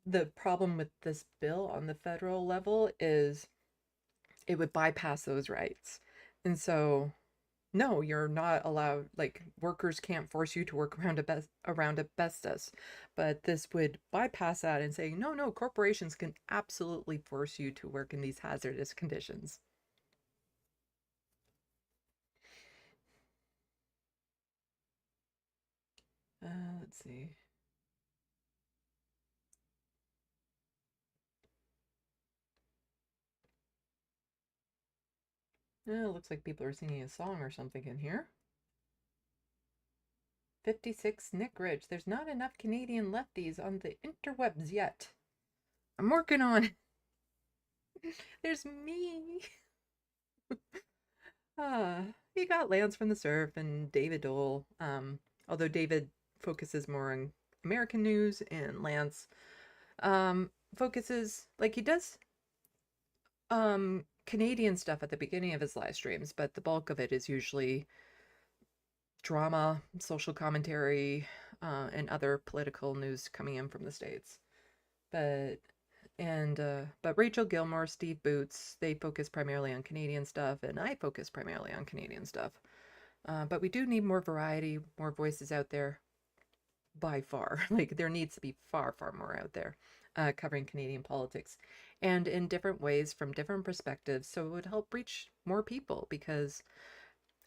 the problem with this bill on the federal level is it would bypass those rights. And so, no, you're not allowed, like, workers can't force you to work around asbestos. But this would bypass that and say, no, corporations can absolutely force you to work in these hazardous conditions. Let's see. It looks like people are singing a song or something in here. 56 Nick Ridge. There's not enough Canadian lefties on the interwebs yet. I'm working on it. There's me. You got Lance from the Surf and David Dole. Although David focuses more on American news, and Lance focuses, like, he does Canadian stuff at the beginning of his live streams, but the bulk of it is usually drama, social commentary, and other political news coming in from the States. But Rachel Gilmore, Steve Boots, they focus primarily on Canadian stuff, and I focus primarily on Canadian stuff. But we do need more variety, more voices out there, by far. Like, there needs to be far, far more out there covering Canadian politics, and in different ways from different perspectives, so it would help reach more people, because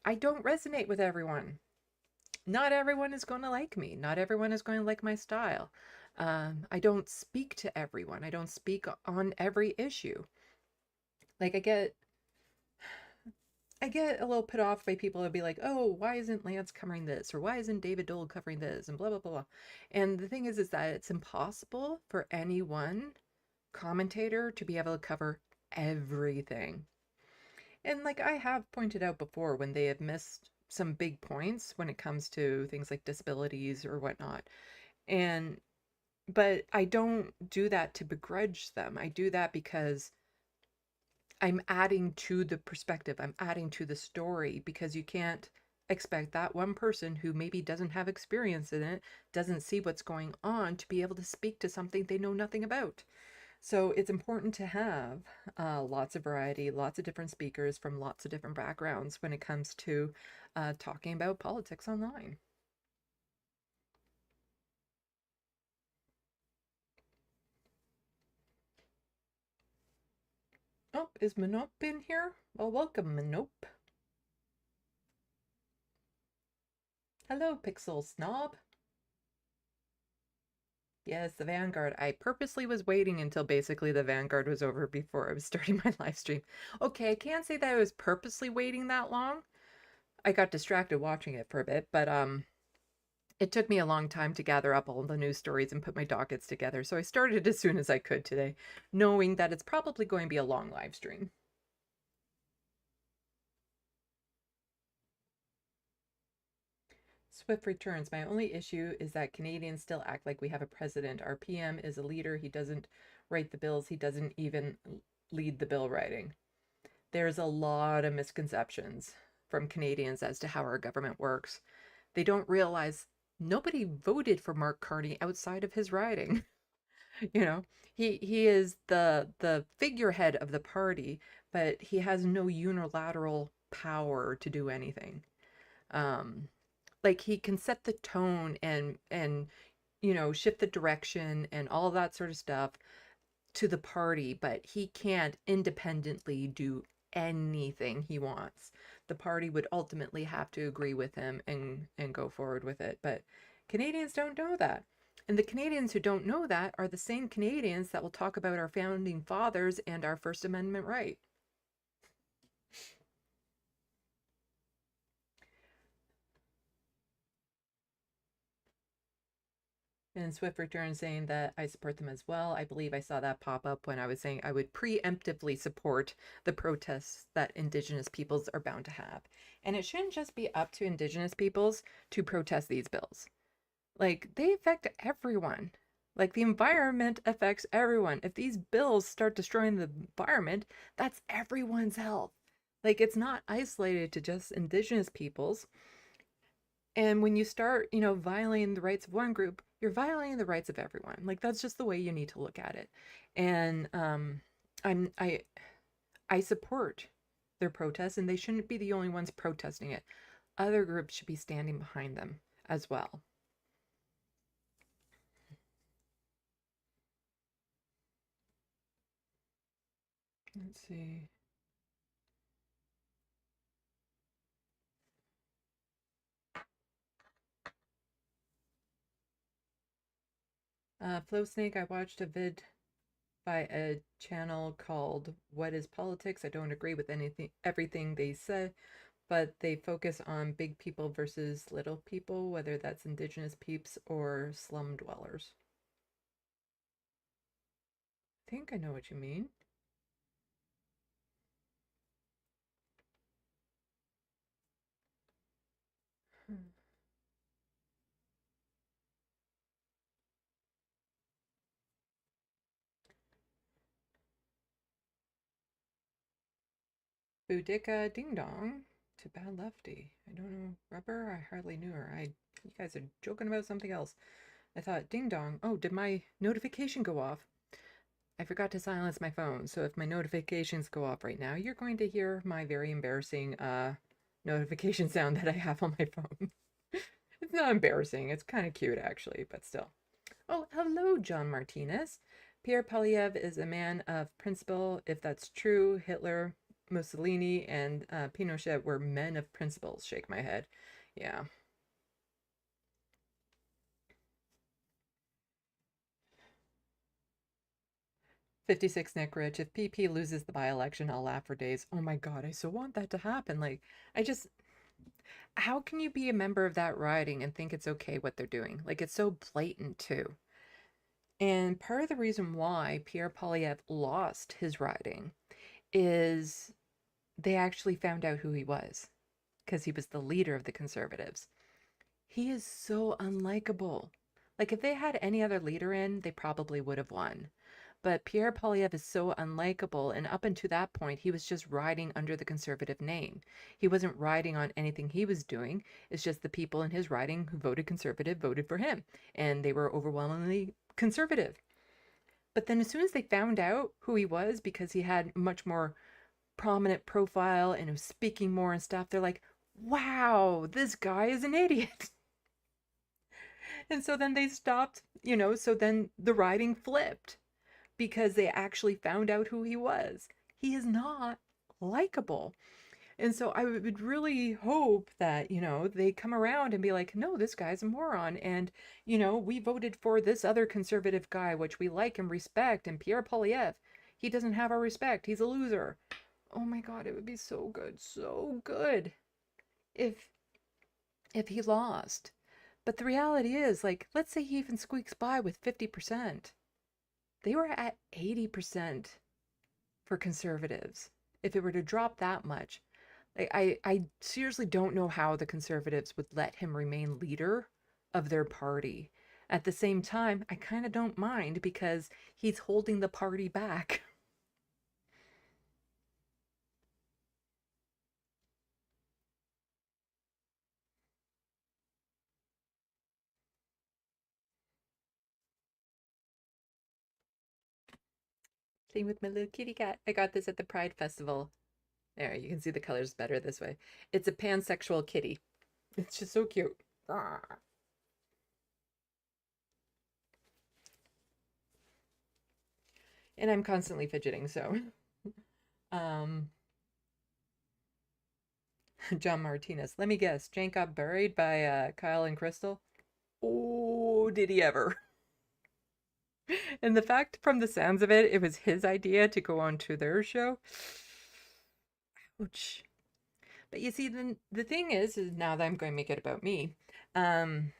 I don't resonate with everyone. Not everyone is going to like me. Not everyone is going to like my style. I don't speak to everyone. I don't speak on every issue. Like, I get a little put off by people who'll be like, oh, why isn't Lance covering this? Or why isn't David Dole covering this? And blah, blah, blah, blah. And the thing is that it's impossible for any one commentator to be able to cover everything. And like I have pointed out before, when they have missed some big points when it comes to things like disabilities or whatnot. But I don't do that to begrudge them. I do that because I'm adding to the perspective. I'm adding to the story, because you can't expect that one person who maybe doesn't have experience in it, doesn't see what's going on, to be able to speak to something they know nothing about. So it's important to have lots of variety, lots of different speakers from lots of different backgrounds when it comes to talking about politics online. Oh, is Manope in here? Well, welcome, Manope. Hello, Pixel Snob. Yes, the Vanguard. I purposely was waiting until basically the Vanguard was over before I was starting my live stream. Okay, I can't say that I was purposely waiting that long. I got distracted watching it for a bit, but it took me a long time to gather up all the news stories and put my dockets together, so I started as soon as I could today, knowing that it's probably going to be a long live stream. Swift returns. My only issue is that Canadians still act like we have a president. Our PM is a leader. He doesn't write the bills. He doesn't even lead the bill writing. There's a lot of misconceptions from Canadians as to how our government works. They don't realize nobody voted for Mark Carney outside of his riding. You know, he is the figurehead of the party, but he has no unilateral power to do anything. Like, he can set the tone and you know, shift the direction and all that sort of stuff to the party, but he can't independently do anything he wants. The party would ultimately have to agree with him and go forward with it. But Canadians don't know that. And the Canadians who don't know that are the same Canadians that will talk about our founding fathers and our First Amendment right. And Swift returns saying that I support them as well. I believe I saw that pop up when I was saying I would preemptively support the protests that Indigenous peoples are bound to have. And it shouldn't just be up to Indigenous peoples to protest these bills. Like, they affect everyone. Like, the environment affects everyone. If these bills start destroying the environment, that's everyone's health. Like, it's not isolated to just Indigenous peoples. And when you start, you know, violating the rights of one group, you're violating the rights of everyone. Like, that's just the way you need to look at it. And I support their protests, and they shouldn't be the only ones protesting it. Other groups should be standing behind them as well. Let's see. Flow Snake, I watched a vid by a channel called What is Politics? I don't agree with everything they said, but they focus on big people versus little people, whether that's Indigenous peeps or slum dwellers. I think I know what you mean. Boudica Ding Dong. Too bad Lefty. I don't know. Rubber? I hardly knew her. You guys are joking about something else. I thought, ding dong. Oh, did my notification go off? I forgot to silence my phone, so if my notifications go off right now, you're going to hear my very embarrassing notification sound that I have on my phone. It's not embarrassing. It's kind of cute, actually, but still. Oh, hello, John Martinez. Pierre Polyev is a man of principle. If that's true, Hitler, Mussolini, and Pinochet were men of principles. Shake my head. Yeah. "56 Nick Rich, if PP loses the by-election, I'll laugh for days." Oh my god, I so want that to happen. Like, how can you be a member of that riding and think it's okay what they're doing? Like, it's so blatant too. And part of the reason why Pierre Polyev lost his riding is they actually found out who he was, because he was the leader of the Conservatives. He is so unlikable. Like, if they had any other leader in, they probably would have won. But Pierre Polyev is so unlikable, and up until that point, he was just riding under the Conservative name. He wasn't riding on anything he was doing. It's just the people in his riding who voted Conservative voted for him, and they were overwhelmingly Conservative. But then as soon as they found out who he was, because he had much more prominent profile and was speaking more and stuff, they're like, wow, this guy is an idiot. And so then they stopped, so then the riding flipped because they actually found out who he was. He is not likable. And so I would really hope that, they come around and be like, no, this guy's a moron. And, we voted for this other Conservative guy, which we like and respect. And Pierre Polyev, he doesn't have our respect. He's a loser. Oh my God, it would be so good if he lost. But the reality is, like, let's say he even squeaks by with 50%. They were at 80% for Conservatives. If it were to drop that much, I seriously don't know how the Conservatives would let him remain leader of their party. At the same time, I kind of don't mind because he's holding the party back. Same with my little kitty cat. I got this at the Pride Festival. There, you can see the colors better this way. It's a pansexual kitty. It's just so cute. And I'm constantly fidgeting, so. John Martinez. Let me guess. Jank got buried by Kyle and Crystal? Oh, did he ever? And the fact, from the sounds of it, it was his idea to go on to their show. Ouch. But you see, the thing is now that I'm going to make it about me, I'm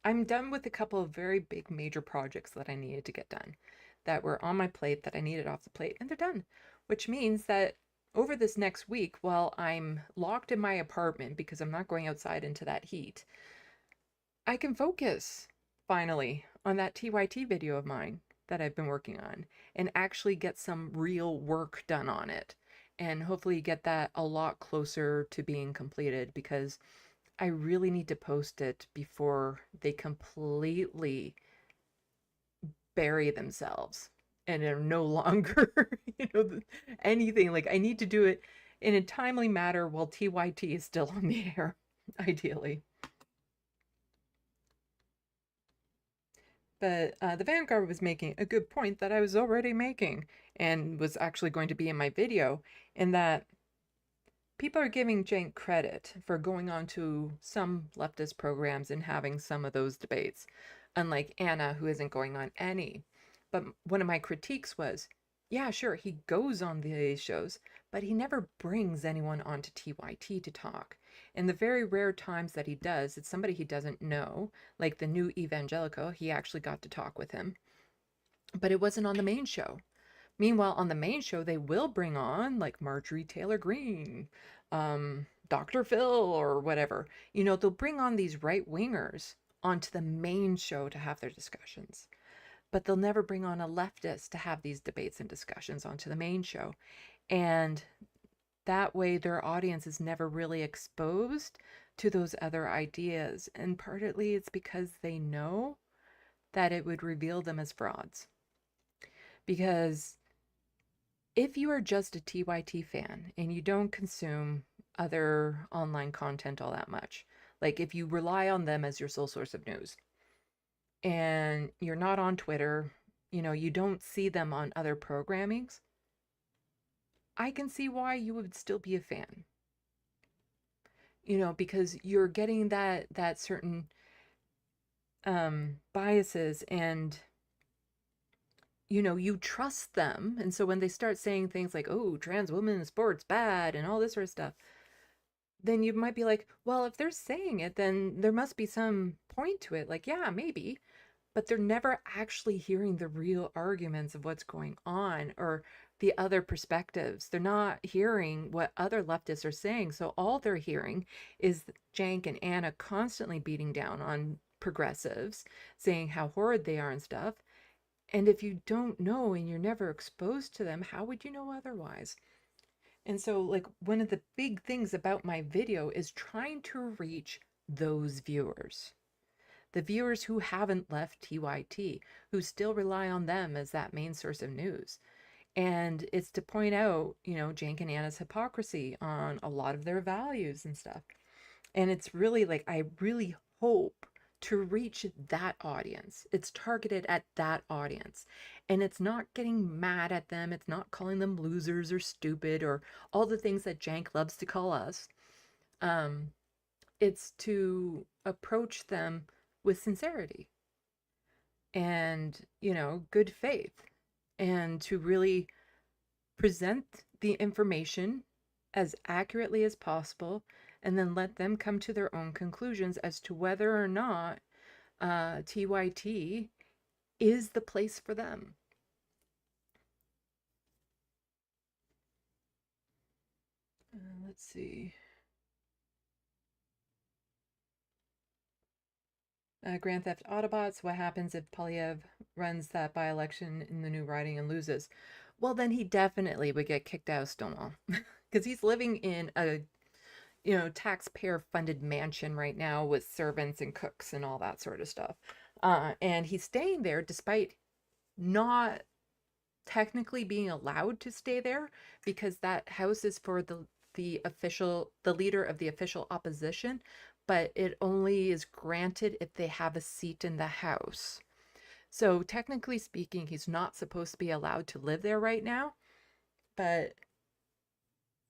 done with a couple of very big major projects that I needed to get done, that were on my plate, that I needed off the plate, and they're done. Which means that over this next week, while I'm locked in my apartment because I'm not going outside into that heat, I can focus, finally, on that TYT video of mine that I've been working on and actually get some real work done on it. And hopefully get that a lot closer to being completed, because I really need to post it before they completely bury themselves and are no longer, anything. Like, I need to do it in a timely manner while TYT is still on the air, ideally. But the Vanguard was making a good point that I was already making and was actually going to be in my video, in that people are giving Cenk credit for going on to some leftist programs and having some of those debates, unlike Anna, who isn't going on any. But one of my critiques was, yeah, sure, he goes on these shows, but he never brings anyone onto TYT to talk. And the very rare times that he does, it's somebody he doesn't know, like the new Evangelico. He actually got to talk with him, but it wasn't on the main show. Meanwhile, on the main show, they will bring on like Marjorie Taylor Greene, Dr. Phil, or whatever. They'll bring on these right-wingers onto the main show to have their discussions. But they'll never bring on a leftist to have these debates and discussions onto the main show. And that way their audience is never really exposed to those other ideas. And partly it's because they know that it would reveal them as frauds. Because if you are just a TYT fan and you don't consume other online content all that much, like if you rely on them as your sole source of news and you're not on Twitter, you know, you don't see them on other programmings, I can see why you would still be a fan. You know, because you're getting that certain biases, and you know, you trust them. And so when they start saying things like, oh, trans women in sports bad and all this sort of stuff, then you might be like, well, if they're saying it, then there must be some point to it. Like, yeah, maybe. But they're never actually hearing the real arguments of what's going on or the other perspectives. They're not hearing what other leftists are saying. So all they're hearing is Cenk and Anna constantly beating down on progressives, saying how horrid they are and stuff. And if you don't know and you're never exposed to them, how would you know otherwise? And so, like, one of the big things about my video is trying to reach those viewers. The viewers who haven't left TYT, who still rely on them as that main source of news. And it's to point out, you know, Cenk and Anna's hypocrisy on a lot of their values and stuff. And it's really like, I really hope to reach that audience. It's targeted at that audience. And it's not getting mad at them. It's not calling them losers or stupid or all the things that Cenk loves to call us. It's to approach them with sincerity and, you know, good faith, and to really present the information as accurately as possible, and then let them come to their own conclusions as to whether or not TYT is the place for them. Let's see. Grand Theft Autobots, what happens if Polyev runs that by-election in the new riding and loses? Well, then he definitely would get kicked out of Stonewall because he's living in a, you know, taxpayer-funded mansion right now with servants and cooks and all that sort of stuff. And he's staying there despite not technically being allowed to stay there, because that house is for the leader of the official opposition, but it only is granted if they have a seat in the house. So technically speaking, he's not supposed to be allowed to live there right now, but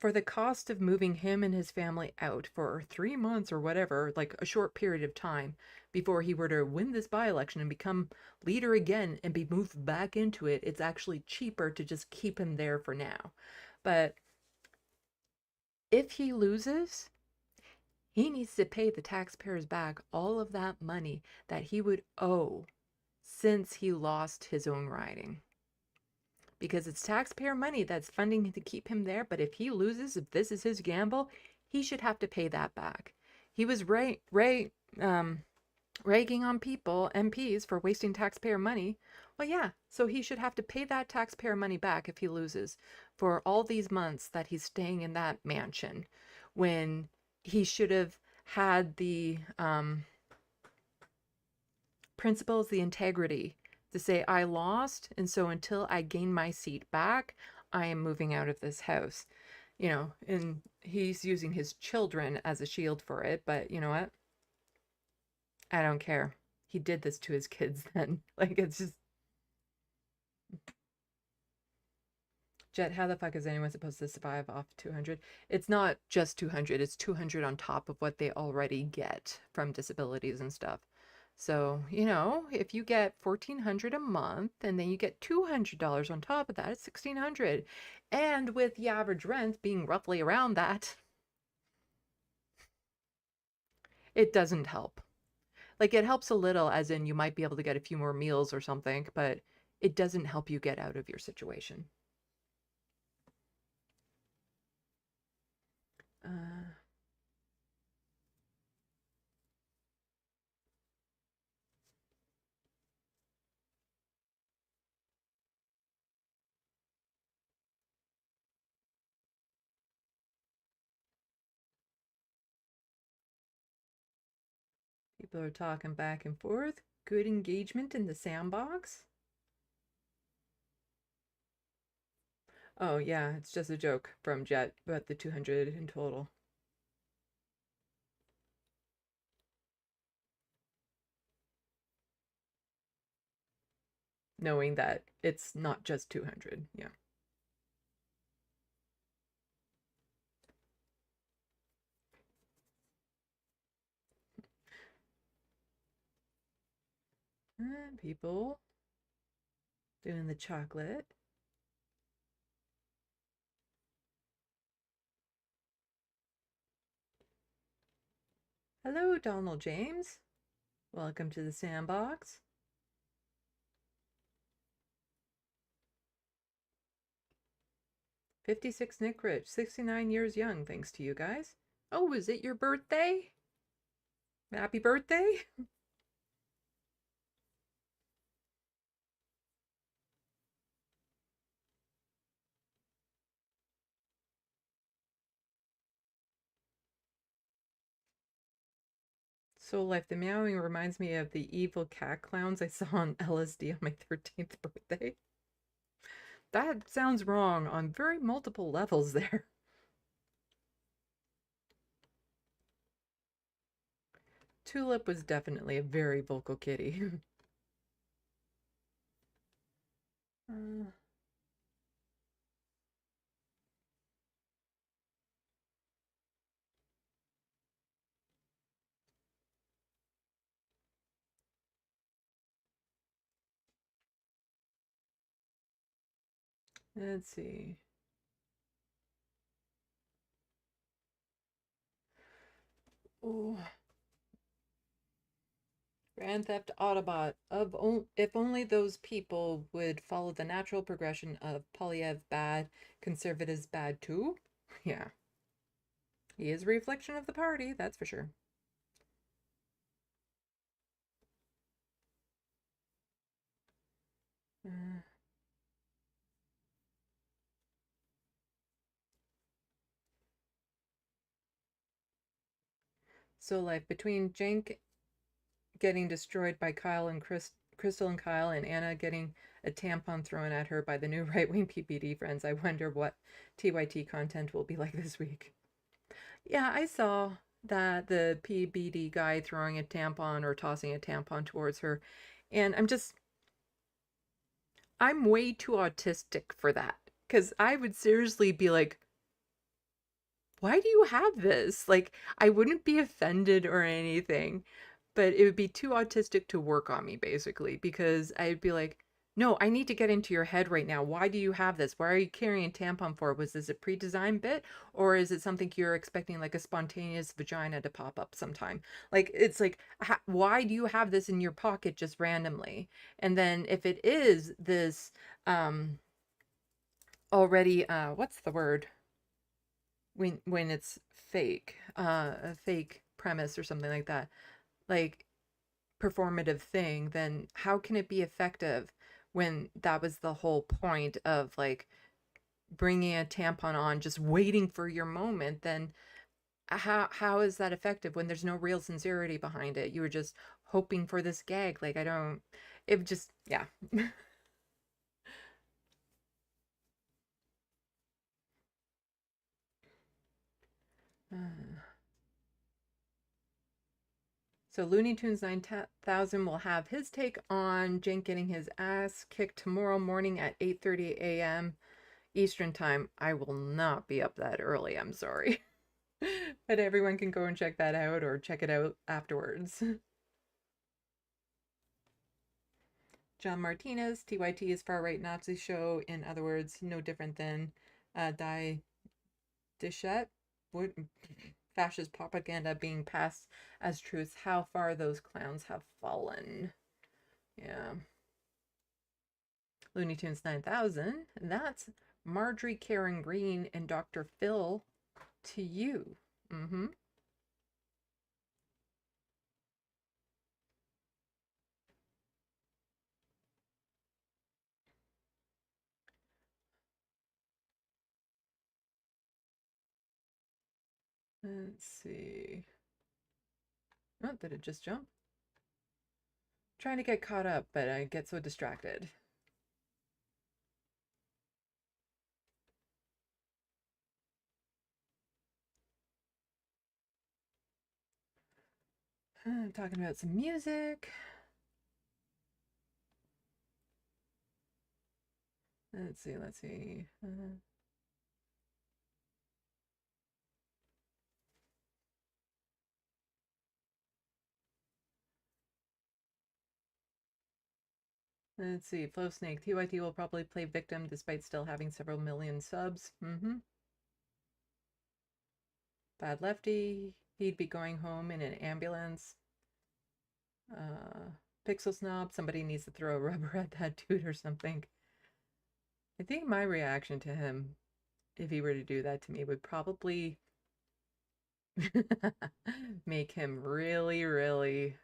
for the cost of moving him and his family out for 3 months or whatever, like a short period of time before he were to win this by-election and become leader again and be moved back into it, it's actually cheaper to just keep him there for now. But if he loses, he needs to pay the taxpayers back all of that money that he would owe since he lost his own riding. Because it's taxpayer money that's funding to keep him there. But if he loses, if this is his gamble, he should have to pay that back. He was ragging on people, MPs, for wasting taxpayer money. Well, yeah, so he should have to pay that taxpayer money back if he loses for all these months that he's staying in that mansion, when he should have had the principles, the integrity to say, I lost, and so until I gain my seat back, I am moving out of this house. You know, and he's using his children as a shield for it, but you know what? I don't care. He did this to his kids then. Like, it's just... Jet, how the fuck is anyone supposed to survive off 200? It's not just 200, it's 200 on top of what they already get from disabilities and stuff. So, you know, if you get $1,400 a month and then you get $200 on top of that, it's $1,600. And with the average rent being roughly around that, it doesn't help. Like, it helps a little, as in you might be able to get a few more meals or something, but it doesn't help you get out of your situation. People are talking back and forth. Good engagement in the sandbox. Oh yeah, it's just a joke from Jet about the 200 in total. Knowing that it's not just 200, yeah. People doing the chocolate. Hello, Donald James. Welcome to the sandbox. "56 Nick Rich, 69 years young, thanks to you guys. Oh, is it your birthday? Happy birthday? Soul Life, the meowing reminds me of the evil cat clowns I saw on LSD on my 13th birthday. That sounds wrong on very multiple levels there. Tulip was definitely a very vocal kitty. Let's see. Oh. Grand Theft Autobot. If only those people would follow the natural progression of Polyev bad, conservatives bad too. Yeah. He is a reflection of the party, that's for sure. So Life, between Jank getting destroyed by Kyle and Crystal and Kyle, and Anna getting a tampon thrown at her by the new right-wing PPD friends, I wonder what TYT content will be like this week. Yeah, I saw that the PBD guy throwing a tampon or tossing a tampon towards her, and I'm way too autistic for that, because I would seriously be like, why do you have this? Like, I wouldn't be offended or anything, but it would be too autistic to work on me, basically, because I'd be like, no, I need to get into your head right now. Why do you have this? Why are you carrying a tampon for? Was this a pre-designed bit? Or is it something you're expecting, like a spontaneous vagina to pop up sometime? Like, it's like, why do you have this in your pocket just randomly? And then if it is this already, what's the word? When it's fake, a fake premise or something like that, like performative thing, then how can it be effective when that was the whole point of like bringing a tampon on, just waiting for your moment? Then how is that effective when there's no real sincerity behind it? You were just hoping for this gag. Like, it just, yeah. So Looney Tunes 9000 will have his take on Jink getting his ass kicked tomorrow morning at 8:30 a.m. Eastern time. I will not be up that early, I'm sorry. But everyone can go and check that out or check it out afterwards. John Martinez, TYT is far-right Nazi show. In other words, no different than Die Dichette. Fascist propaganda being passed as truth. How far those clowns have fallen. Yeah. Looney Tunes 9000. That's Marjorie Karen Green and Dr. Phil to you. Let's see. Oh, did it just jump? trying to get caught up, but I get so distracted. Talking about some music. Let's see. Let's see. Flow Snake. TYT will probably play victim despite still having several million subs. Bad Lefty. He'd be going home in an ambulance. Pixel Snob. Somebody needs to throw a rubber at that dude or something. I think my reaction to him, if he were to do that to me, would probably make him really, really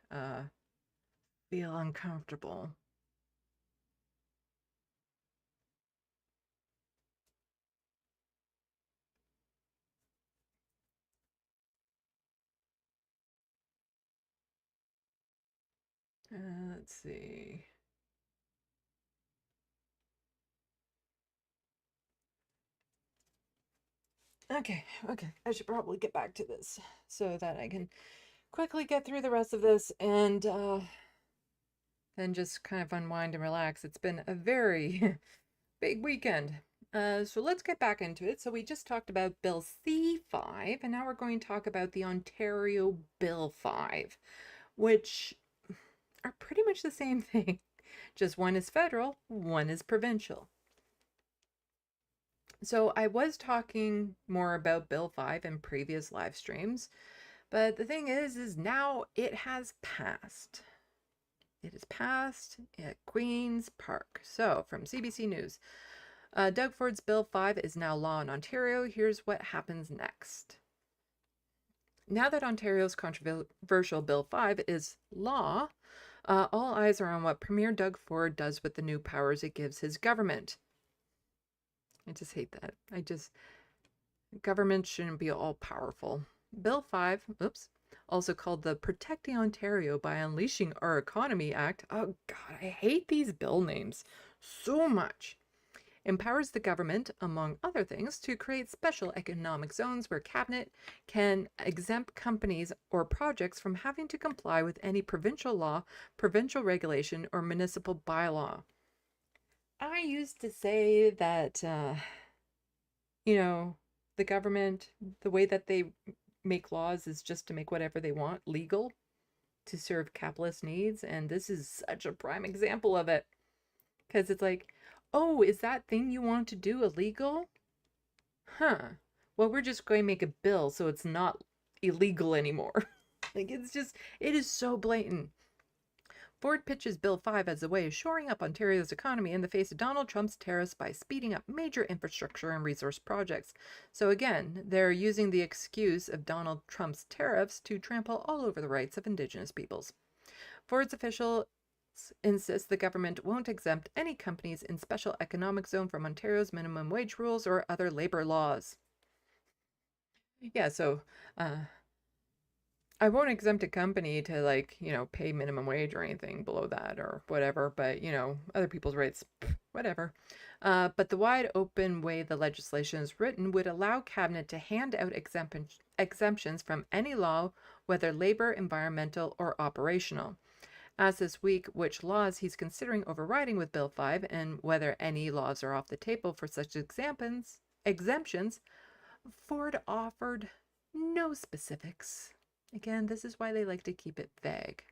feel uncomfortable. Let's see. Okay, I should probably get back to this so that I can quickly get through the rest of this and then just kind of unwind and relax. It's been a very big weekend. So let's get back into it. So we just talked about Bill C-5, and now we're going to talk about the Ontario Bill 5, which are pretty much the same thing. Just one is federal, one is provincial. So I was talking more about Bill 5 in previous live streams, but the thing is now it has passed. It is passed at Queen's Park. So from CBC News, Doug Ford's Bill 5 is now law in Ontario. Here's what happens next. Now that Ontario's controversial Bill 5 is law, all eyes are on what Premier Doug Ford does with the new powers it gives his government. I just hate that. Government shouldn't be all powerful. Bill 5, also called the Protecting Ontario by Unleashing Our Economy Act. Oh God, I hate these bill names so much. Empowers the government, among other things, to create special economic zones where cabinet can exempt companies or projects from having to comply with any provincial law, provincial regulation, or municipal bylaw. I used to say that, the government, the way that they make laws is just to make whatever they want legal to serve capitalist needs. And this is such a prime example of it. Because it's like, oh, is that thing you want to do illegal? Huh. Well, we're just going to make a bill so it's not illegal anymore. Like, it is so blatant. Ford pitches Bill 5 as a way of shoring up Ontario's economy in the face of Donald Trump's tariffs by speeding up major infrastructure and resource projects. So again, they're using the excuse of Donald Trump's tariffs to trample all over the rights of Indigenous peoples. Ford's officials insist the government won't exempt any companies in special economic zone from Ontario's minimum wage rules or other labor laws. Yeah, so I won't exempt a company to pay minimum wage or anything below that or whatever, but other people's rights, whatever. But the wide open way the legislation is written would allow cabinet to hand out exemptions from any law, whether labor, environmental, or operational. Asked this week which laws he's considering overriding with Bill 5 and whether any laws are off the table for such exemptions, Ford offered no specifics. Again, this is why they like to keep it vague.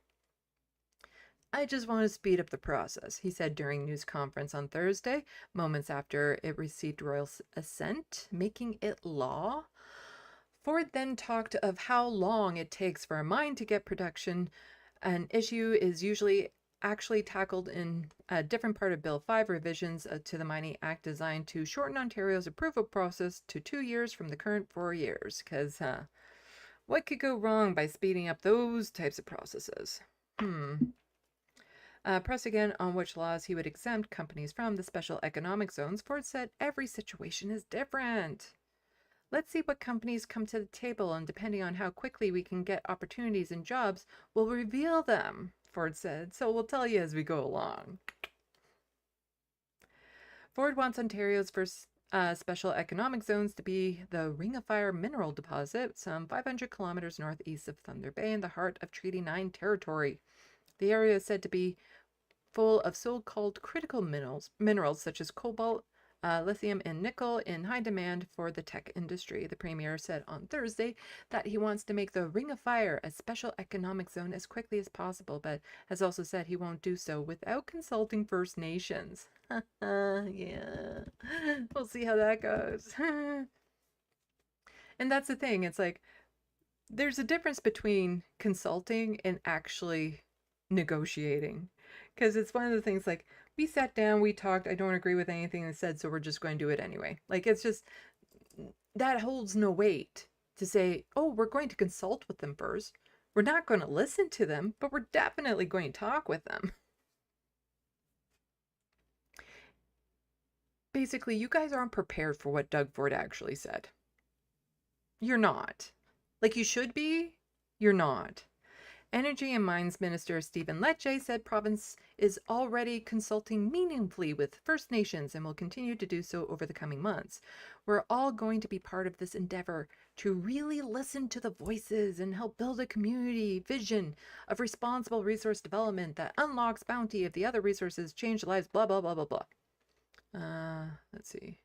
I just want to speed up the process, he said during news conference on Thursday, moments after it received royal assent, making it law. Ford then talked of how long it takes for a mine to get production. An issue is usually actually tackled in a different part of Bill 5 revisions to the Mining Act designed to shorten Ontario's approval process to 2 years from the current 4 years. Because what could go wrong by speeding up those types of processes? Press again on which laws he would exempt companies from the special economic zones. Ford said every situation is different. Let's see what companies come to the table, and depending on how quickly we can get opportunities and jobs, we'll reveal them. Ford said, so we'll tell you as we go along. Ford wants Ontario's first special economic zones to be the Ring of Fire mineral deposit, some 500 kilometers northeast of Thunder Bay in the heart of Treaty 9 territory. The area is said to be full of so-called critical minerals such as cobalt, lithium, and nickel in high demand for the tech industry. The Premier said on Thursday that he wants to make the Ring of Fire a special economic zone as quickly as possible, but has also said he won't do so without consulting First Nations. Yeah, we'll see how that goes. And that's the thing. It's like, there's a difference between consulting and actually negotiating. Because it's one of the things, like, we sat down, we talked, I don't agree with anything they said, so we're just going to do it anyway. Like, it's just, that holds no weight to say, oh, we're going to consult with them first. We're not going to listen to them, but we're definitely going to talk with them. Basically, you guys aren't prepared for what Doug Ford actually said. You're not. Like, you should be, you're not. Energy and Mines Minister Stephen Lecce said province is already consulting meaningfully with First Nations and will continue to do so over the coming months. We're all going to be part of this endeavor to really listen to the voices and help build a community vision of responsible resource development that unlocks bounty of the other resources, change lives, blah, blah, blah, blah, blah. Let's see.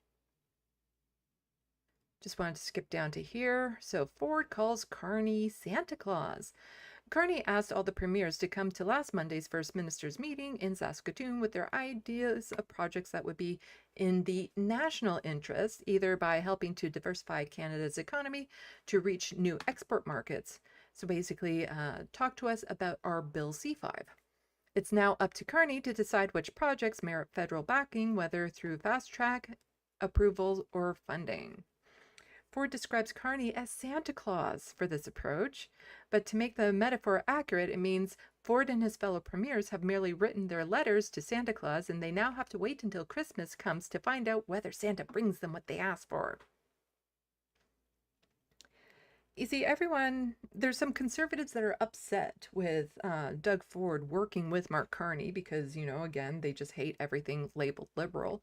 Just wanted to skip down to here. So Ford calls Carney Santa Claus. Carney asked all the premiers to come to last Monday's First Ministers meeting in Saskatoon with their ideas of projects that would be in the national interest, either by helping to diversify Canada's economy to reach new export markets. So basically, talk to us about our Bill C-5. It's now up to Carney to decide which projects merit federal backing, whether through fast-track approvals or funding. Ford describes Carney as Santa Claus for this approach, but to make the metaphor accurate, it means Ford and his fellow premiers have merely written their letters to Santa Claus, and they now have to wait until Christmas comes to find out whether Santa brings them what they asked for. You see, there's some conservatives that are upset with Doug Ford working with Mark Carney because, you know, again, they just hate everything labeled liberal.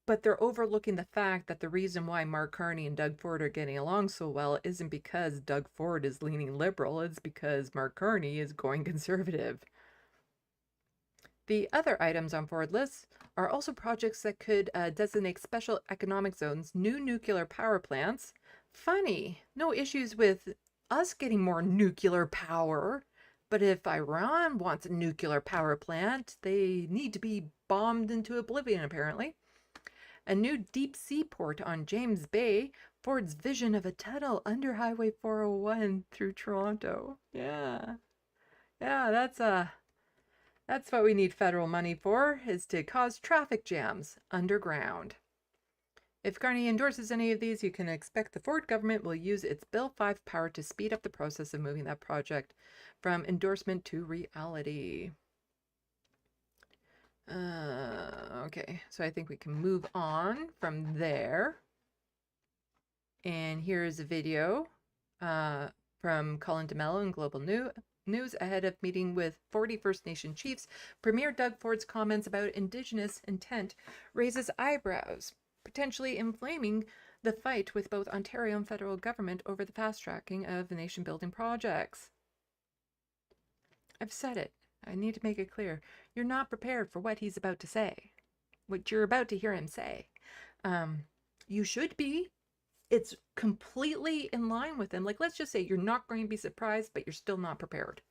But they're overlooking the fact that the reason why Mark Carney and Doug Ford are getting along so well isn't because Doug Ford is leaning liberal, it's because Mark Carney is going conservative. The other items on Ford lists are also projects that could designate special economic zones, new nuclear power plants. Funny, no issues with us getting more nuclear power, but if Iran wants a nuclear power plant, they need to be bombed into oblivion, apparently. A new deep sea port on James Bay, Ford's vision of a tunnel under Highway 401 through Toronto. Yeah, that's what we need federal money for, is to cause traffic jams underground. If Carney endorses any of these, you can expect the Ford government will use its Bill 5 power to speed up the process of moving that project from endorsement to reality. Okay, so I think we can move on from there. And here's a video from Colin DeMello in Global News ahead of meeting with 40 First Nation chiefs. Premier Doug Ford's comments about Indigenous intent raises eyebrows, potentially inflaming the fight with both Ontario and federal government over the fast-tracking of nation-building projects. I've said it. I need to make it clear. You're not prepared for what he's about to say. What you're about to hear him say. You should be. It's completely in line with him. Like, let's just say you're not going to be surprised, but you're still not prepared.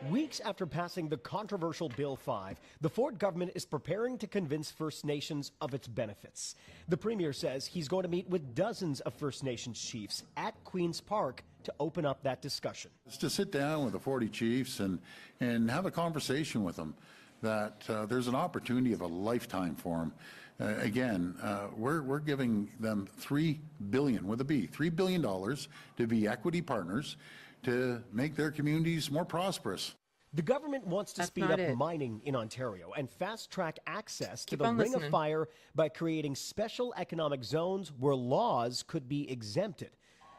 Weeks after passing the controversial Bill 5, the Ford government is preparing to convince First Nations of its benefits. The Premier says he's going to meet with dozens of First Nations chiefs at Queen's Park to open up that discussion. It's to sit down with the 40 chiefs and have a conversation with them that there's an opportunity of a lifetime for them. We're giving them $3 billion, with a B, $3 billion to be equity partners to make their communities more prosperous. The government wants to speed up mining in Ontario and fast-track access to the Ring of Fire by creating special economic zones where laws could be exempted.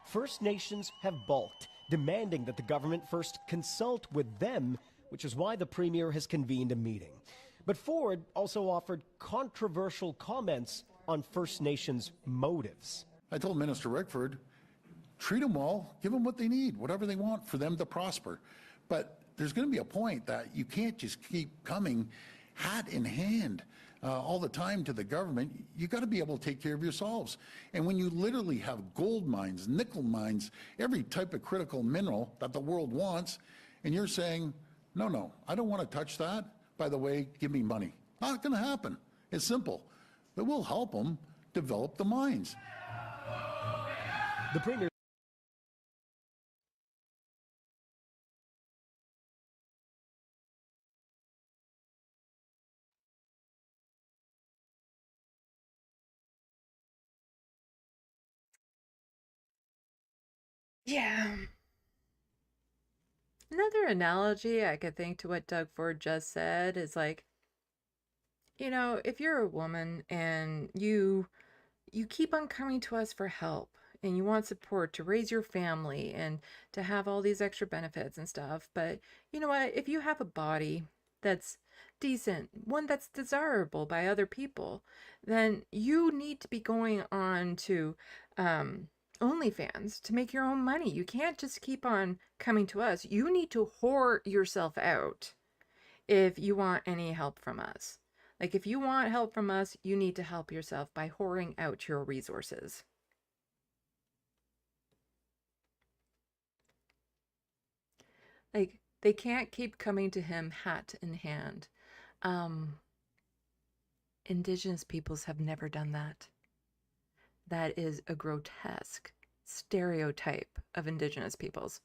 First Nations have balked, demanding that the government first consult with them, which is why the Premier has convened a meeting. But Ford also offered controversial comments on First Nations motives. I told Minister Rickford, treat them all, give them what they need, whatever they want for them to prosper. But there's going to be a point that you can't just keep coming hat in hand all the time to the government. You got to be able to take care of yourselves. And when you literally have gold mines, nickel mines, every type of critical mineral that the world wants, and you're saying, no, I don't want to touch that. By the way, give me money. Not going to happen. It's simple. But we'll help them develop the mines. The Premier Yeah. Another analogy I could think to what Doug Ford just said is like, you know, if you're a woman and you keep on coming to us for help and you want support to raise your family and to have all these extra benefits and stuff, but you know what, if you have a body that's decent, one that's desirable by other people, then you need to be going on to OnlyFans to make your own money. You can't just keep on coming to us. You need to whore yourself out if you want any help from us. Like, if you want help from us, you need to help yourself by whoring out your resources. Like, they can't keep coming to him hat in hand. Indigenous peoples have never done that. That is a grotesque stereotype of Indigenous peoples.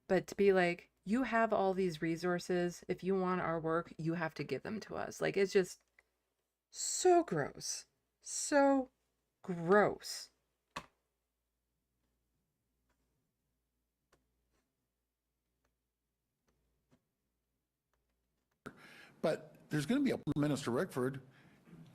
But to be like, you have all these resources. If you want our work, you have to give them to us. Like, it's just so gross. So gross. But there's going to be a Minister Rickford,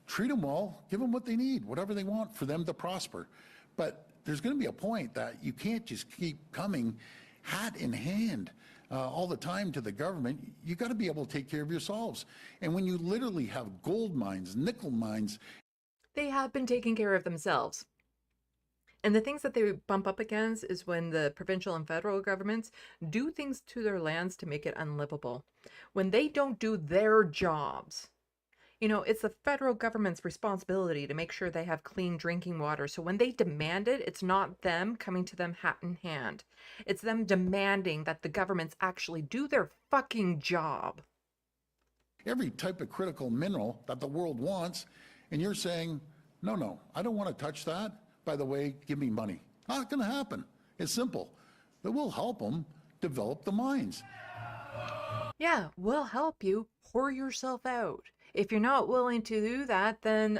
treat them all, give them what they need, whatever they want for them to prosper. But there's going to be a point that you can't just keep coming hat in hand all the time to the government. You got to be able to take care of yourselves. And when you literally have gold mines, nickel mines, They have been taking care of themselves. And the things that they bump up against is when the provincial and federal governments do things to their lands to make it unlivable. When they don't do their jobs. You know, it's the federal government's responsibility to make sure they have clean drinking water. So when they demand it, it's not them coming to them hat in hand. It's them demanding that the governments actually do their fucking job. every type of critical mineral that the world wants, and you're saying, no, I don't want to touch that. By the way, give me money. Not going to happen. It's simple. But we'll help them develop the mines. Yeah, we'll help you whore yourself out. If you're not willing to do that, then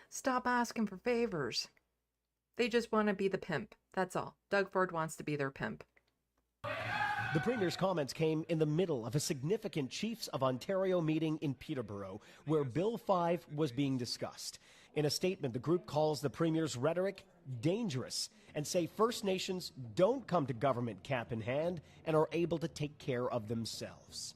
stop asking for favors. They just want to be the pimp. That's all. Doug Ford wants to be their pimp. The Premier's comments came in the middle of a significant Chiefs of Ontario meeting in Peterborough, where Bill 5 was being discussed. In a statement, the group calls the Premier's rhetoric dangerous and say First Nations don't come to government cap in hand and are able to take care of themselves.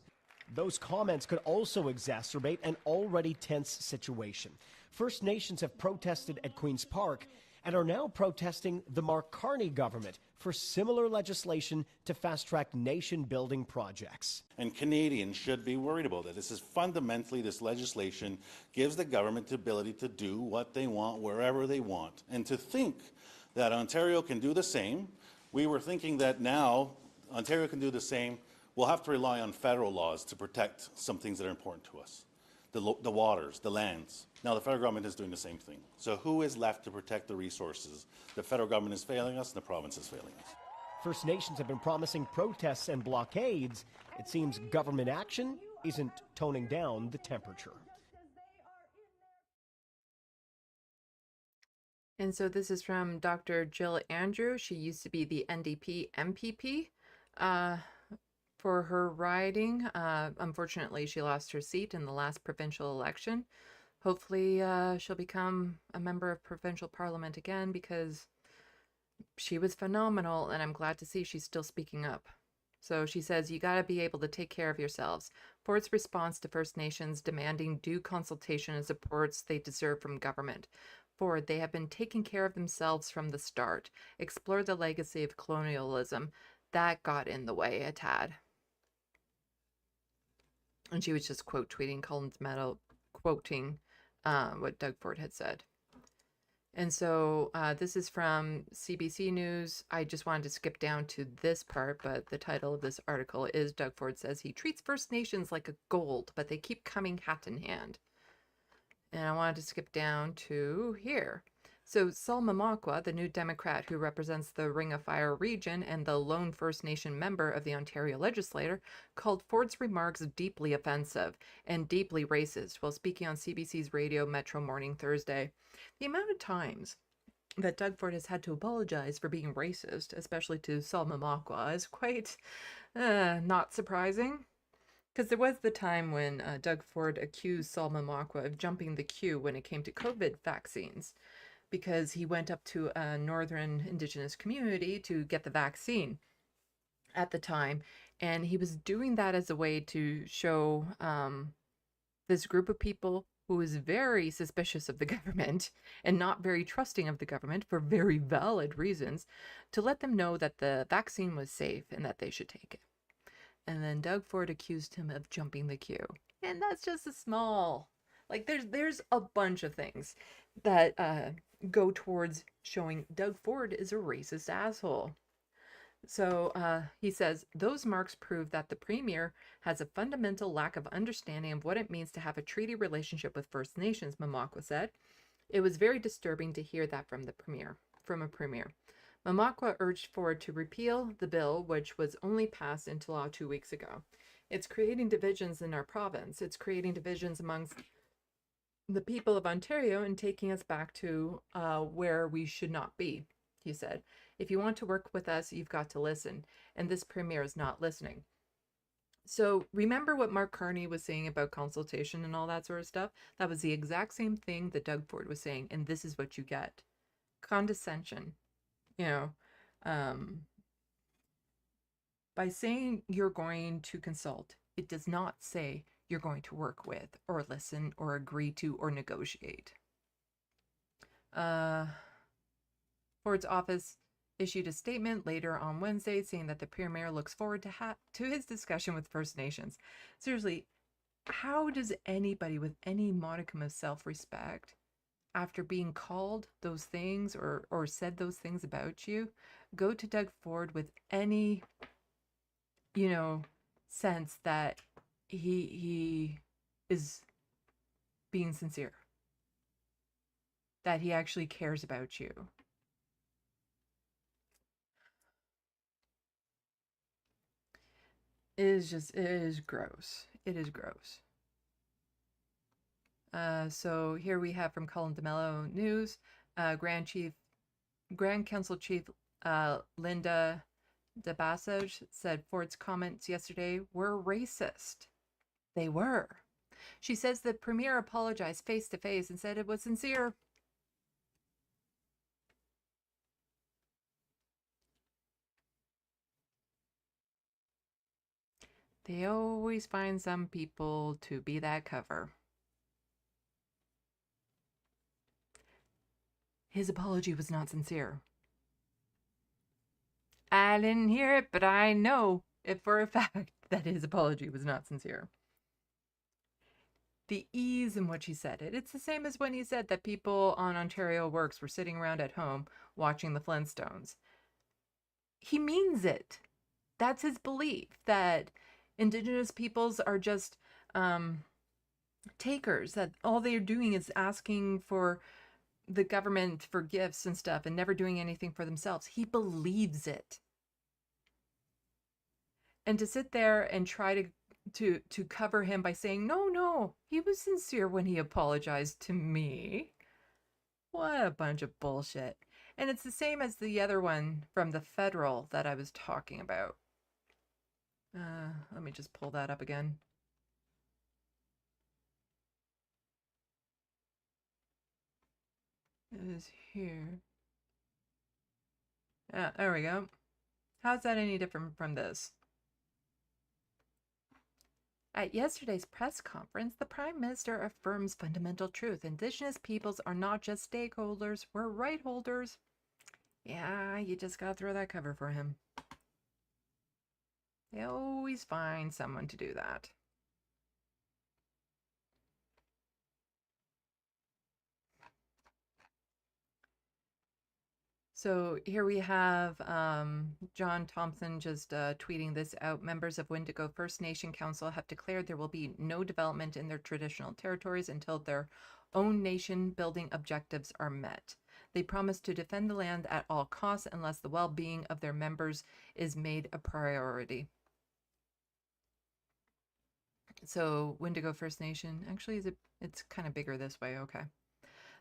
Those comments could also exacerbate an already tense situation. First Nations have protested at Queen's Park and are now protesting the Mark Carney government for similar legislation to fast-track nation-building projects. And Canadians should be worried about that. This is fundamentally, this legislation gives the government the ability to do what they want, wherever they want. And to think that Ontario can do the same, we were thinking that now Ontario can do the same. We'll have to rely on federal laws to protect some things that are important to us. The waters, the lands. Now the federal government is doing the same thing. So who is left to protect the resources? The federal government is failing us and the province is failing us. First Nations have been promising protests and blockades. It seems government action isn't toning down the temperature. And so this is from Dr. Jill Andrew. She used to be the NDP MPP for her riding. Unfortunately, she lost her seat in the last provincial election. hopefully she'll become a member of provincial parliament again, because she was phenomenal, and I'm glad to see she's still speaking up. So she says, you got to be able to take care of yourselves. Ford's response to First Nations demanding due consultation and supports they deserve from government. Ford, they have been taking care of themselves from the start. Explore the legacy of colonialism. That got in the way a tad. And she was just quote tweeting Colin's medal, quoting what Doug Ford had said. And so this is from CBC News. I just wanted to skip down to this part, but the title of this article is Doug Ford says he treats First Nations like a gold, but they keep coming hat in hand. And I wanted to skip down to here. So Saul Mamakwa, the new Democrat who represents the Ring of Fire region and the lone First Nation member of the Ontario legislature, called Ford's remarks deeply offensive and deeply racist while speaking on CBC's Radio Metro Morning Thursday. The amount of times that Doug Ford has had to apologize for being racist, especially to Saul Mamakwa, is quite not surprising. Because there was the time when Doug Ford accused Saul Mamakwa of jumping the queue when it came to COVID vaccines, because he went up to a northern Indigenous community to get the vaccine at the time. And he was doing that as a way to show this group of people who is very suspicious of the government and not very trusting of the government for very valid reasons, to let them know that the vaccine was safe and that they should take it. And then Doug Ford accused him of jumping the queue. And that's just a small, like there's a bunch of things that go towards showing Doug Ford is a racist asshole. So he says, those marks prove that the Premier has a fundamental lack of understanding of what it means to have a treaty relationship with First Nations, Mamakwa said. It was very disturbing to hear that from a Premier. Mamakwa urged Ford to repeal the bill, which was only passed into law 2 weeks ago. It's creating divisions in our province. It's creating divisions amongst the people of Ontario and taking us back to where we should not be, he said. If you want to work with us, you've got to listen. And this Premier is not listening. So remember what Mark Carney was saying about consultation and all that sort of stuff? That was the exact same thing that Doug Ford was saying. And this is what you get. Condescension. You know, by saying you're going to consult, it does not say you're going to work with or listen or agree to or negotiate. Ford's office issued a statement later on Wednesday saying that the Premier looks forward to his discussion with First Nations. Seriously, how does anybody with any modicum of self-respect, after being called those things or said those things about you, go to Doug Ford with any, sense that he is being sincere, that he actually cares about you? It is gross. It is gross. So here we have from Colin DeMello News, Grand Council Chief Linda DeBassage said Ford's comments yesterday were racist. They were. She says the Premier apologized face to face and said it was sincere. They always find some people to be that cover. His apology was not sincere. I didn't hear it, but I know it for a fact that his apology was not sincere. The ease in which he said it. It's the same as when he said that people on Ontario Works were sitting around at home watching the Flintstones. He means it. That's his belief, that Indigenous peoples are just takers, that all they're doing is asking for the government for gifts and stuff and never doing anything for themselves. He believes it. And to sit there and try to cover him by saying, no, he was sincere when he apologized to me. What a bunch of bullshit. And it's the same as the other one from the federal that I was talking about. Let me just pull that up again. is here. There we go. How's that any different from this? At yesterday's press conference, the Prime Minister affirms fundamental truth. Indigenous peoples are not just stakeholders, we're right holders. Yeah, you just gotta throw that cover for him. They always find someone to do that. So here we have John Thompson just tweeting this out. Members of Wendigo First Nation Council have declared there will be no development in their traditional territories until their own nation building objectives are met. They promise to defend the land at all costs unless the well-being of their members is made a priority. So Wendigo First Nation, actually it's kind of bigger this way, okay.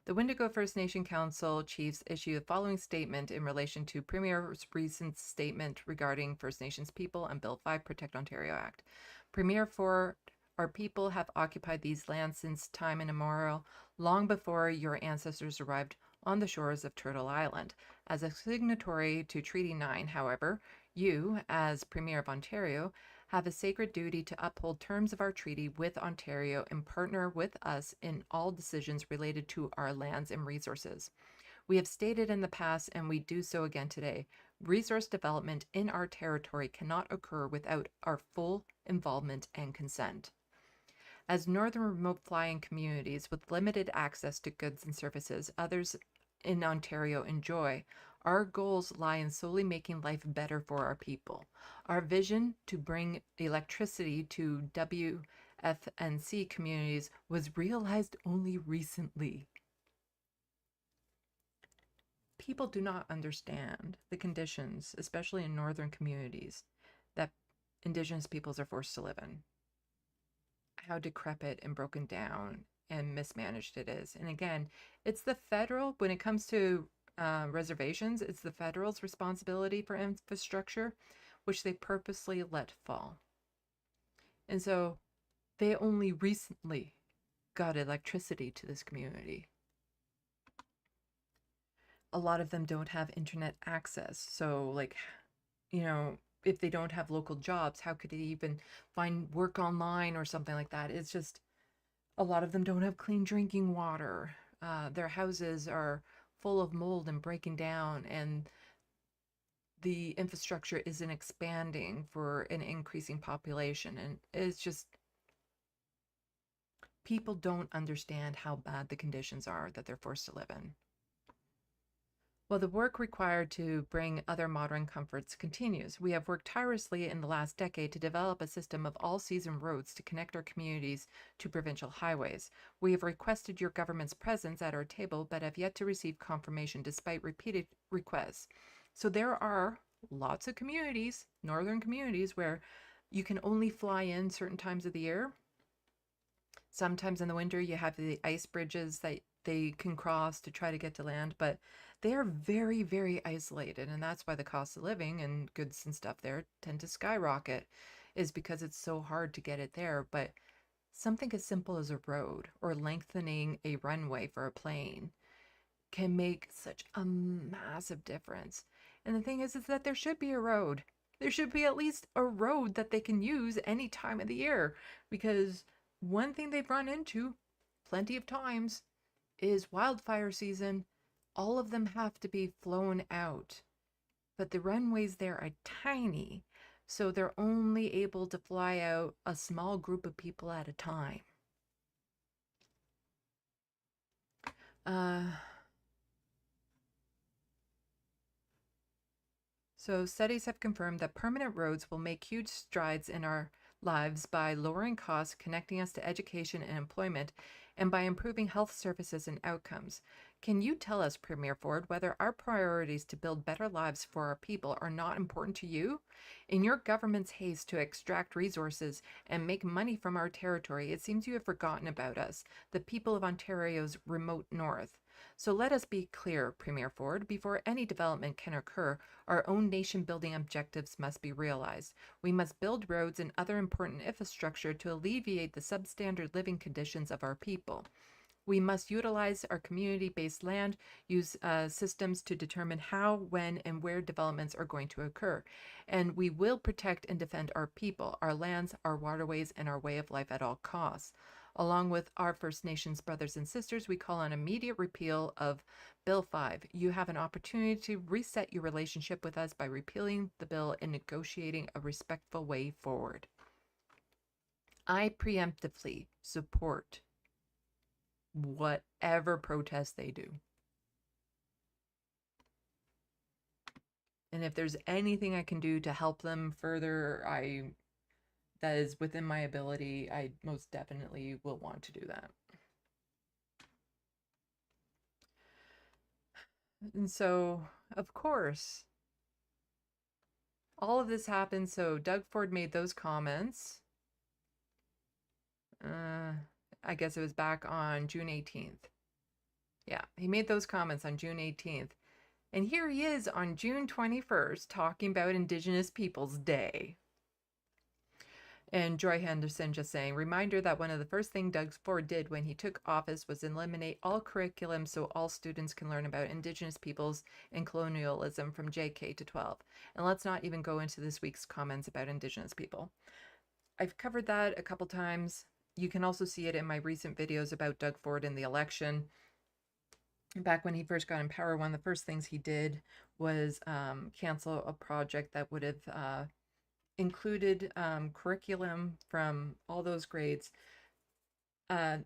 The Wendigo First Nation Council chiefs issue the following statement in relation to Premier's recent statement regarding First Nations people and Bill 5 Protect Ontario Act. Premier Ford, our people have occupied these lands since time immemorial, long before your ancestors arrived on the shores of Turtle Island. As a signatory to Treaty 9, however, you, as Premier of Ontario, have a sacred duty to uphold terms of our treaty with Ontario and partner with us in all decisions related to our lands and resources. We have stated in the past, and we do so again today, resource development in our territory cannot occur without our full involvement and consent. As northern remote flying communities with limited access to goods and services others in Ontario enjoy, our goals lie in solely making life better for our people. Our vision to bring electricity to WFNC communities was realized only recently. People do not understand the conditions, especially in northern communities, that Indigenous peoples are forced to live in. How decrepit and broken down and mismanaged it is. And again, it's the federal, when it comes to reservations, it's the federal's responsibility for infrastructure, which they purposely let fall. And so they only recently got electricity to this community. A lot of them don't have internet access. So like, you know, if they don't have local jobs, how could they even find work online or something like that? It's just, a lot of them don't have clean drinking water. Their houses are full of mold and breaking down, and the infrastructure isn't expanding for an increasing population. And it's just, people don't understand how bad the conditions are that they're forced to live in. Well, the work required to bring other modern comforts continues. We have worked tirelessly in the last decade to develop a system of all-season roads to connect our communities to provincial highways. We have requested your government's presence at our table, but have yet to receive confirmation despite repeated requests. So there are lots of communities, northern communities, where you can only fly in certain times of the year. Sometimes in the winter you have the ice bridges that they can cross to try to get to land, but they are very, very isolated, and that's why the cost of living and goods and stuff there tend to skyrocket, is because it's so hard to get it there. But something as simple as a road or lengthening a runway for a plane can make such a massive difference. And the thing is that there should be a road. There should be at least a road that they can use any time of the year, because one thing they've run into plenty of times is wildfire season. All of them have to be flown out, but the runways there are tiny, so they're only able to fly out a small group of people at a time. So studies have confirmed that permanent roads will make huge strides in our lives by lowering costs, connecting us to education and employment, and by improving health services and outcomes. Can you tell us, Premier Ford, whether our priorities to build better lives for our people are not important to you? In your government's haste to extract resources and make money from our territory, it seems you have forgotten about us, the people of Ontario's remote north. So let us be clear, Premier Ford, before any development can occur, our own nation-building objectives must be realized. We must build roads and other important infrastructure to alleviate the substandard living conditions of our people. We must utilize our community-based land use systems to determine how, when, and where developments are going to occur. And we will protect and defend our people, our lands, our waterways, and our way of life at all costs. Along with our First Nations brothers and sisters, we call on immediate repeal of Bill 5. You have an opportunity to reset your relationship with us by repealing the bill and negotiating a respectful way forward. I preemptively support whatever protest they do. And if there's anything I can do to help them further, that is within my ability, I most definitely will want to do that. And so, of course, all of this happened. So Doug Ford made those comments. I guess it was back on June 18th. Yeah, he made those comments on June 18th. And here he is on June 21st talking about Indigenous Peoples Day. And Joy Henderson just saying, reminder that one of the first things Doug Ford did when he took office was eliminate all curriculum so all students can learn about Indigenous peoples and colonialism from JK to 12. And let's not even go into this week's comments about Indigenous people. I've covered that a couple times. You can also see it in my recent videos about Doug Ford and the election. Back when he first got in power, one of the first things he did was cancel a project that would have included curriculum from all those grades that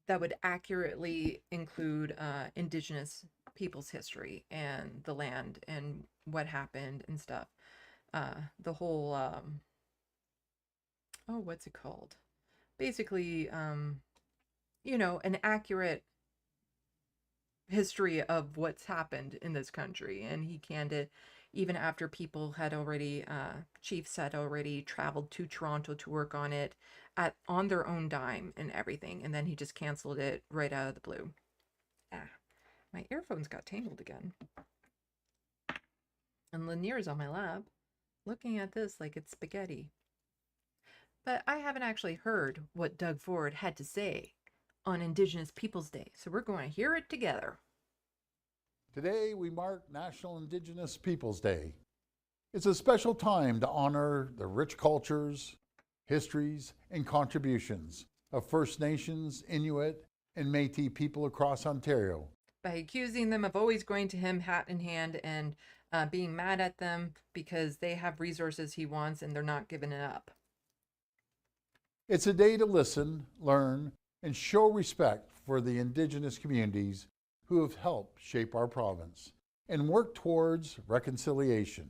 would accurately include Indigenous people's history and the land and what happened and stuff. The whole, oh, what's it called? Basically, you know, an accurate history of what's happened in this country. And he canned it even after people had already, chiefs had already traveled to Toronto to work on it on their own dime and everything. And then he just canceled it right out of the blue. Ah, my earphones got tangled again. And Lanier's on my lap looking at this like it's spaghetti. But I haven't actually heard what Doug Ford had to say on Indigenous Peoples Day, so we're going to hear it together. Today we mark National Indigenous Peoples Day. It's a special time to honor the rich cultures, histories, and contributions of First Nations, Inuit, and Métis people across Ontario. By accusing them of always going to him hat in hand and being mad at them because they have resources he wants and they're not giving it up. It's a day to listen, learn, and show respect for the Indigenous communities who have helped shape our province and work towards reconciliation.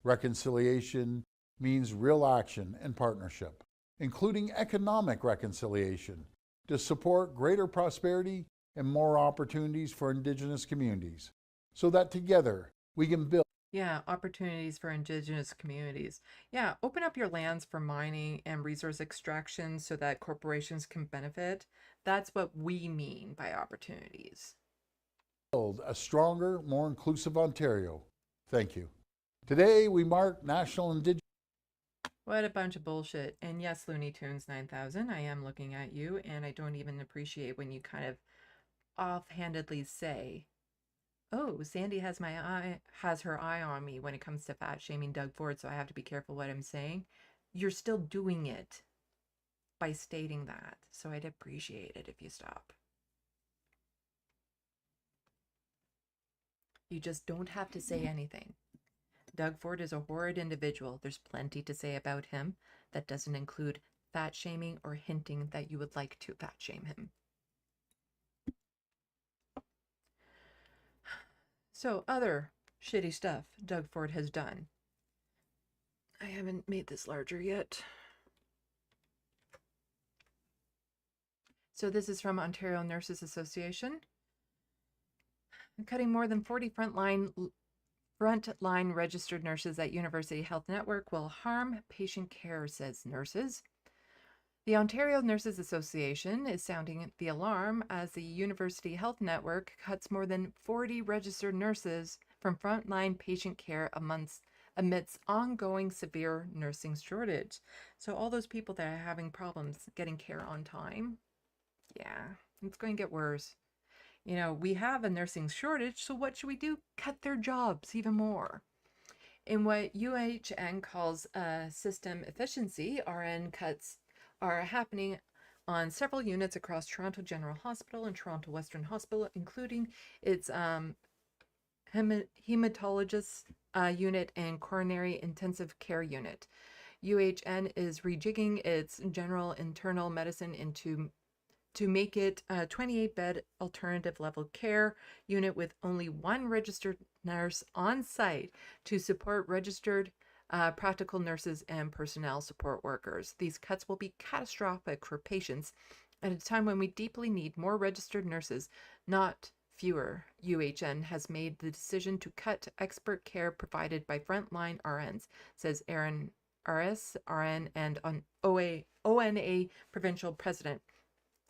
Reconciliation means real action and partnership, including economic reconciliation, to support greater prosperity and more opportunities for Indigenous communities, so that together we can build. Yeah, opportunities for Indigenous communities. Yeah, open up your lands for mining and resource extraction so that corporations can benefit. That's what we mean by opportunities. Build a stronger, more inclusive Ontario. Thank you. Today we mark National Indigenous. What a bunch of bullshit. And yes, Looney Tunes 9000, I am looking at you, and I don't even appreciate when you kind of offhandedly say, oh, Sandy has her eye on me when it comes to fat shaming Doug Ford, so I have to be careful what I'm saying. You're still doing it by stating that, so I'd appreciate it if you stop. You just don't have to say anything. Doug Ford is a horrid individual. There's plenty to say about him. That doesn't include fat shaming or hinting that you would like to fat shame him. So, other shitty stuff Doug Ford has done. I haven't made this larger yet. So this is from Ontario Nurses Association. Cutting more than 40 frontline registered nurses at University Health Network will harm patient care, says nurses. The Ontario Nurses Association is sounding the alarm as the University Health Network cuts more than 40 registered nurses from frontline patient care amidst ongoing severe nursing shortage. So all those people that are having problems getting care on time, yeah, It's going to get worse. You know, we have a nursing shortage, so what should we do? Cut their jobs even more. In what UHN calls system efficiency, RN cuts are happening on several units across Toronto General Hospital and Toronto Western Hospital, including its hematologist unit and coronary intensive care unit. UHN is rejigging its general internal medicine to make it a 28-bed alternative level care unit with only one registered nurse on site to support registered practical nurses and personnel support workers. These cuts will be catastrophic for patients at a time when we deeply need more registered nurses, not fewer. UHN has made the decision to cut expert care provided by frontline RNs, says Aaron RS, RN, and ONA provincial president.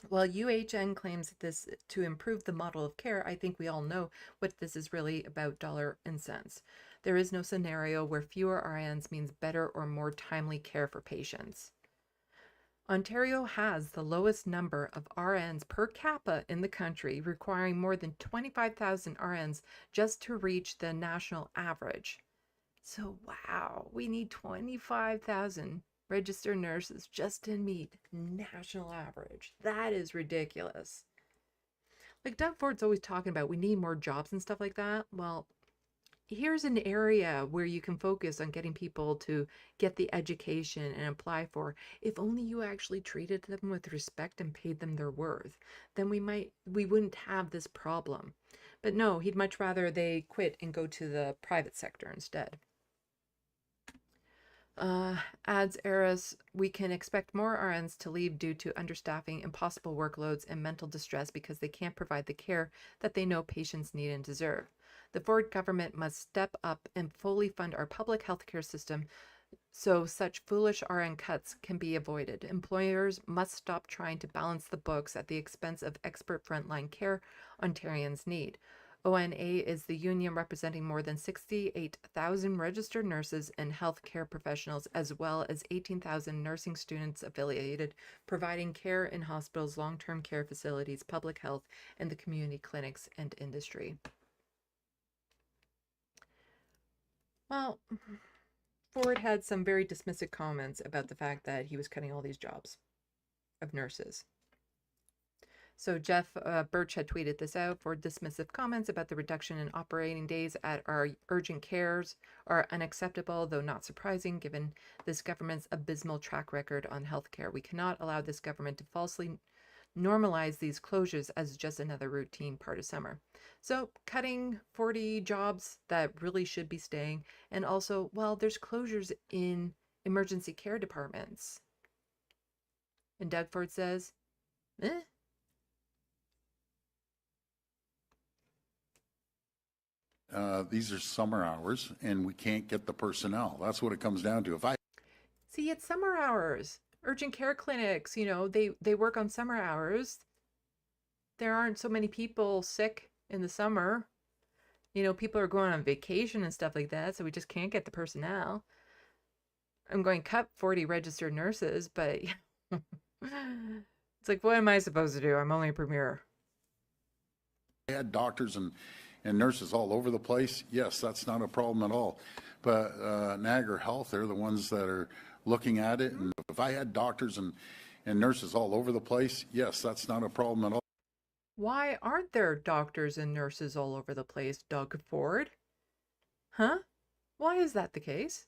While UHN claims this to improve the model of care, I think we all know what this is really about, dollar and cents. There is no scenario where fewer RNs means better or more timely care for patients. Ontario has the lowest number of RNs per capita in the country, requiring more than 25,000 RNs just to reach the national average. So, wow, we need 25,000 registered nurses just to meet national average. That is ridiculous. Like Doug Ford's always talking about we need more jobs and stuff like that. Well, here's an area where you can focus on getting people to get the education and apply for. If only you actually treated them with respect and paid them their worth, then we wouldn't have this problem. But no, he'd much rather they quit and go to the private sector instead. Adds Eris, we can expect more RNs to leave due to understaffing, impossible workloads, and mental distress because they can't provide the care that they know patients need and deserve. The Ford government must step up and fully fund our public healthcare system so such foolish RN cuts can be avoided. Employers must stop trying to balance the books at the expense of expert frontline care Ontarians need. ONA is the union representing more than 68,000 registered nurses and healthcare professionals, as well as 18,000 nursing students affiliated, providing care in hospitals, long-term care facilities, public health, and the community clinics and industry. Well, Ford had some very dismissive comments about the fact that he was cutting all these jobs of nurses. So Jeff Birch had tweeted this out. For dismissive comments about the reduction in operating days at our urgent cares are unacceptable, though not surprising, given this government's abysmal track record on healthcare. We cannot allow this government to falsely normalize these closures as just another routine part of summer. So cutting 40 jobs that really should be staying, and also, well, there's closures in emergency care departments. And Doug Ford says, These are summer hours, and we can't get the personnel. That's what it comes down to. See, it's summer hours. Urgent care clinics, you know, they work on summer hours. There aren't so many people sick in the summer. You know, people are going on vacation and stuff like that, so we just can't get the personnel. I'm going to cut 40 registered nurses, but it's like, what am I supposed to do? I'm only a premier. I had doctors and nurses all over the place. Yes, that's not a problem at all. But Niagara Health, they're the ones that are looking at it. And if I had doctors and nurses all over the place, yes, that's not a problem at all. Why aren't there doctors and nurses all over the place, Doug Ford? Huh? Why is that the case?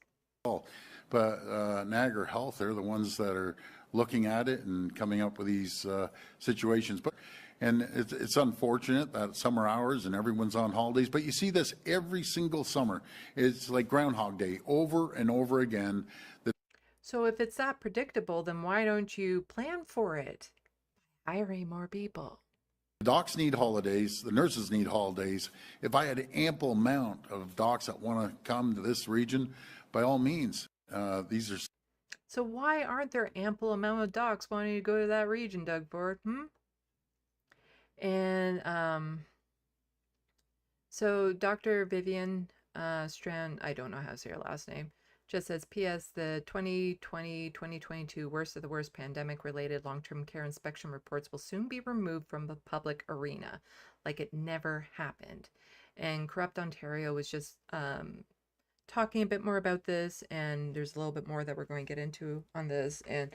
But Niagara Health, they're the ones that are looking at it and coming up with these situations. And it's unfortunate that summer hours and everyone's on holidays, but you see this every single summer. It's like Groundhog Day over and over again. So if it's that predictable, then why don't you plan for it? Hiring more people. The docs need holidays. The nurses need holidays. If I had an ample amount of docs that want to come to this region, by all means, these are... So why aren't there ample amount of docs wanting to go to that region, Doug Ford? And so Dr. Vivian Strand, I don't know how to say her last name, Just says, P.S. The 2020-2022 worst of the worst pandemic-related long-term care inspection reports will soon be removed from the public arena, like it never happened. And Corrupt Ontario was just talking a bit more about this, and there's a little bit more that we're going to get into on this. And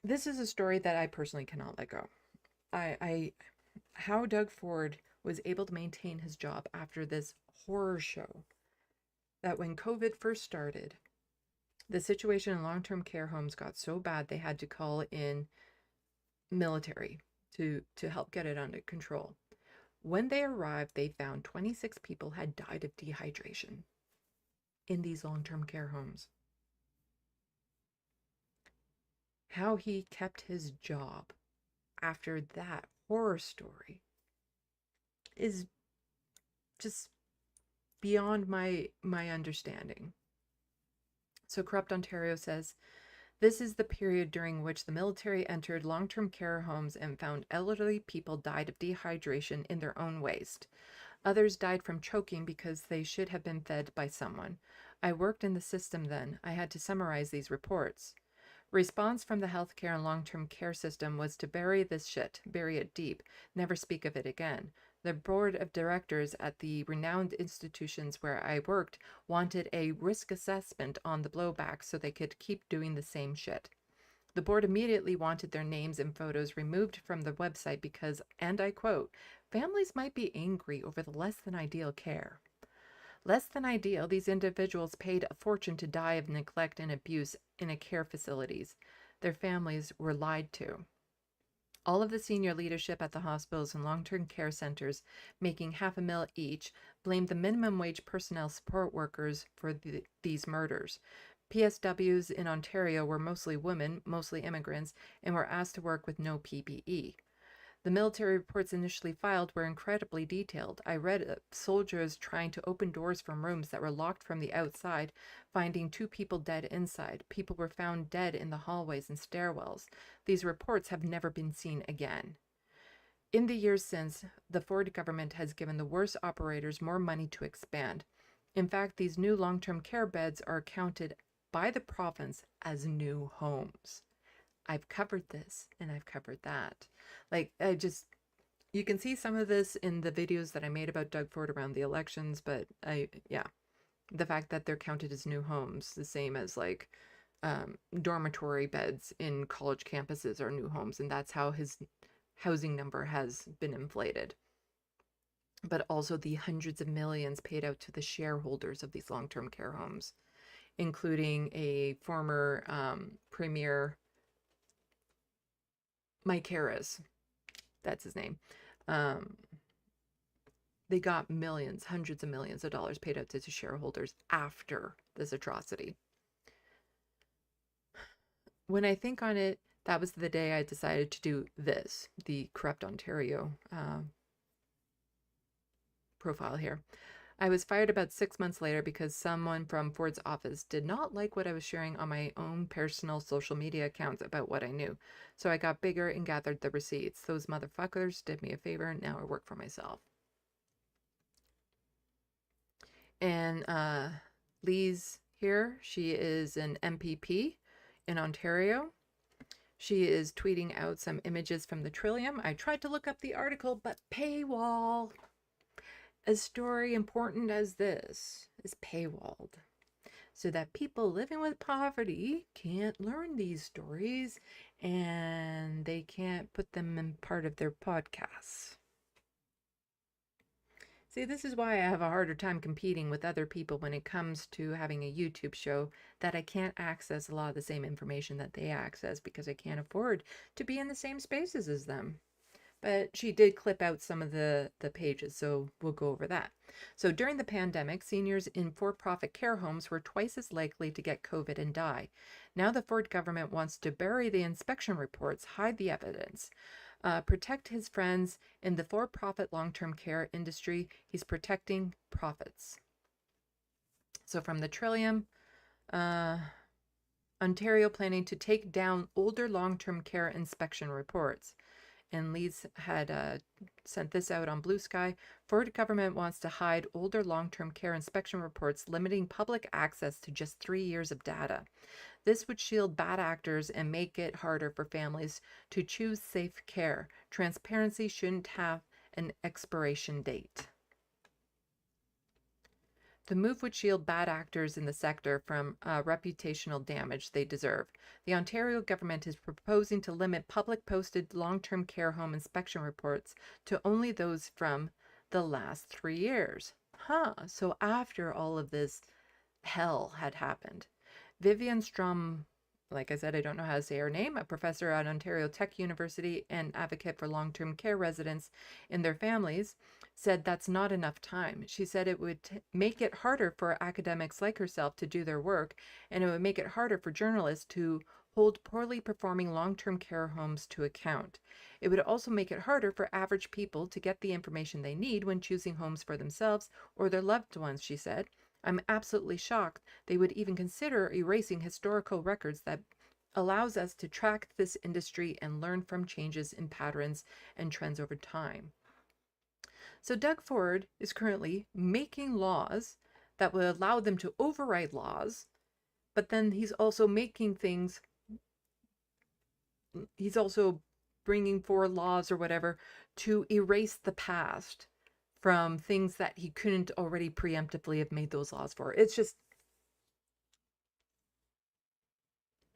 this is a story that I personally cannot let go. How Doug Ford was able to maintain his job after this horror show, that when COVID first started, the situation in long-term care homes got so bad they had to call in military to help get it under control. When they arrived, they found 26 people had died of dehydration in these long-term care homes. How he kept his job after that horror story is just beyond my understanding. So Corrupt Ontario says, this is the period during which the military entered long-term care homes and found elderly people died of dehydration in their own waste. Others died from choking because they should have been fed by someone. I worked in the system then. I had to summarize these reports. Response from the healthcare and long-term care system was to bury this shit, bury it deep, never speak of it again. The board of directors at the renowned institutions where I worked wanted a risk assessment on the blowback so they could keep doing the same shit. The board immediately wanted their names and photos removed from the website because, and I quote, families might be angry over the less than ideal care. Less than ideal, these individuals paid a fortune to die of neglect and abuse in a care facilities. Their families were lied to. All of the senior leadership at the hospitals and long-term care centers, making $500,000 each, blamed the minimum wage personnel support workers for these murders. PSWs in Ontario were mostly women, mostly immigrants, and were asked to work with no PPE. The military reports initially filed were incredibly detailed. I read soldiers trying to open doors from rooms that were locked from the outside, finding 2 people dead inside. People were found dead in the hallways and stairwells. These reports have never been seen again. In the years since, the Ford government has given the worst operators more money to expand. In fact, these new long-term care beds are counted by the province as new homes. I've covered this and I've covered that. Like, you can see some of this in the videos that I made about Doug Ford around the elections, but the fact that they're counted as new homes, the same as like dormitory beds in college campuses are new homes, and that's how his housing number has been inflated. But also the hundreds of millions paid out to the shareholders of these long-term care homes, including a former premier, Mike Harris, that's his name. They got millions, hundreds of millions of dollars paid out to shareholders after this atrocity. When I think on it, that was the day I decided to do this, the Corrupt Ontario profile here. I was fired about 6 months later because someone from Ford's office did not like what I was sharing on my own personal social media accounts about what I knew. So I got bigger and gathered the receipts. Those motherfuckers did me a favor, and now I work for myself. And Lee's here. She is an MPP in Ontario. She is tweeting out some images from the Trillium. I tried to look up the article, but paywall. A story important as this is paywalled so that people living with poverty can't learn these stories and they can't put them in part of their podcasts. See, this is why I have a harder time competing with other people when it comes to having a YouTube show, that I can't access a lot of the same information that they access because I can't afford to be in the same spaces as them. But she did clip out some of the pages, so we'll go over that. So during the pandemic, seniors in for-profit care homes were twice as likely to get COVID and die. Now the Ford government wants to bury the inspection reports, hide the evidence, protect his friends in the for-profit long-term care industry. He's protecting profits. So from the Trillium, Ontario planning to take down older long-term care inspection reports. and Leeds had sent this out on Blue Sky. Ford government wants to hide older long-term care inspection reports, limiting public access to just 3 years of data. This would shield bad actors and make it harder for families to choose safe care. Transparency shouldn't have an expiration date. The move would shield bad actors in the sector from reputational damage they deserve. The Ontario government is proposing to limit public posted long-term care home inspection reports to only those from the last 3 years. So after all of this hell had happened. Vivian Strom, like I said, I don't know how to say her name, a professor at Ontario Tech University and advocate for long-term care residents and their families, said that's not enough time. She said it would make it harder for academics like herself to do their work, and it would make it harder for journalists to hold poorly performing long-term care homes to account. It would also make it harder for average people to get the information they need when choosing homes for themselves or their loved ones, she said. I'm absolutely shocked they would even consider erasing historical records that allows us to track this industry and learn from changes in patterns and trends over time. So Doug Ford is currently making laws that will allow them to override laws, but then he's also making things, he's also bringing forward laws or whatever to erase the past from things that he couldn't already preemptively have made those laws for. It's just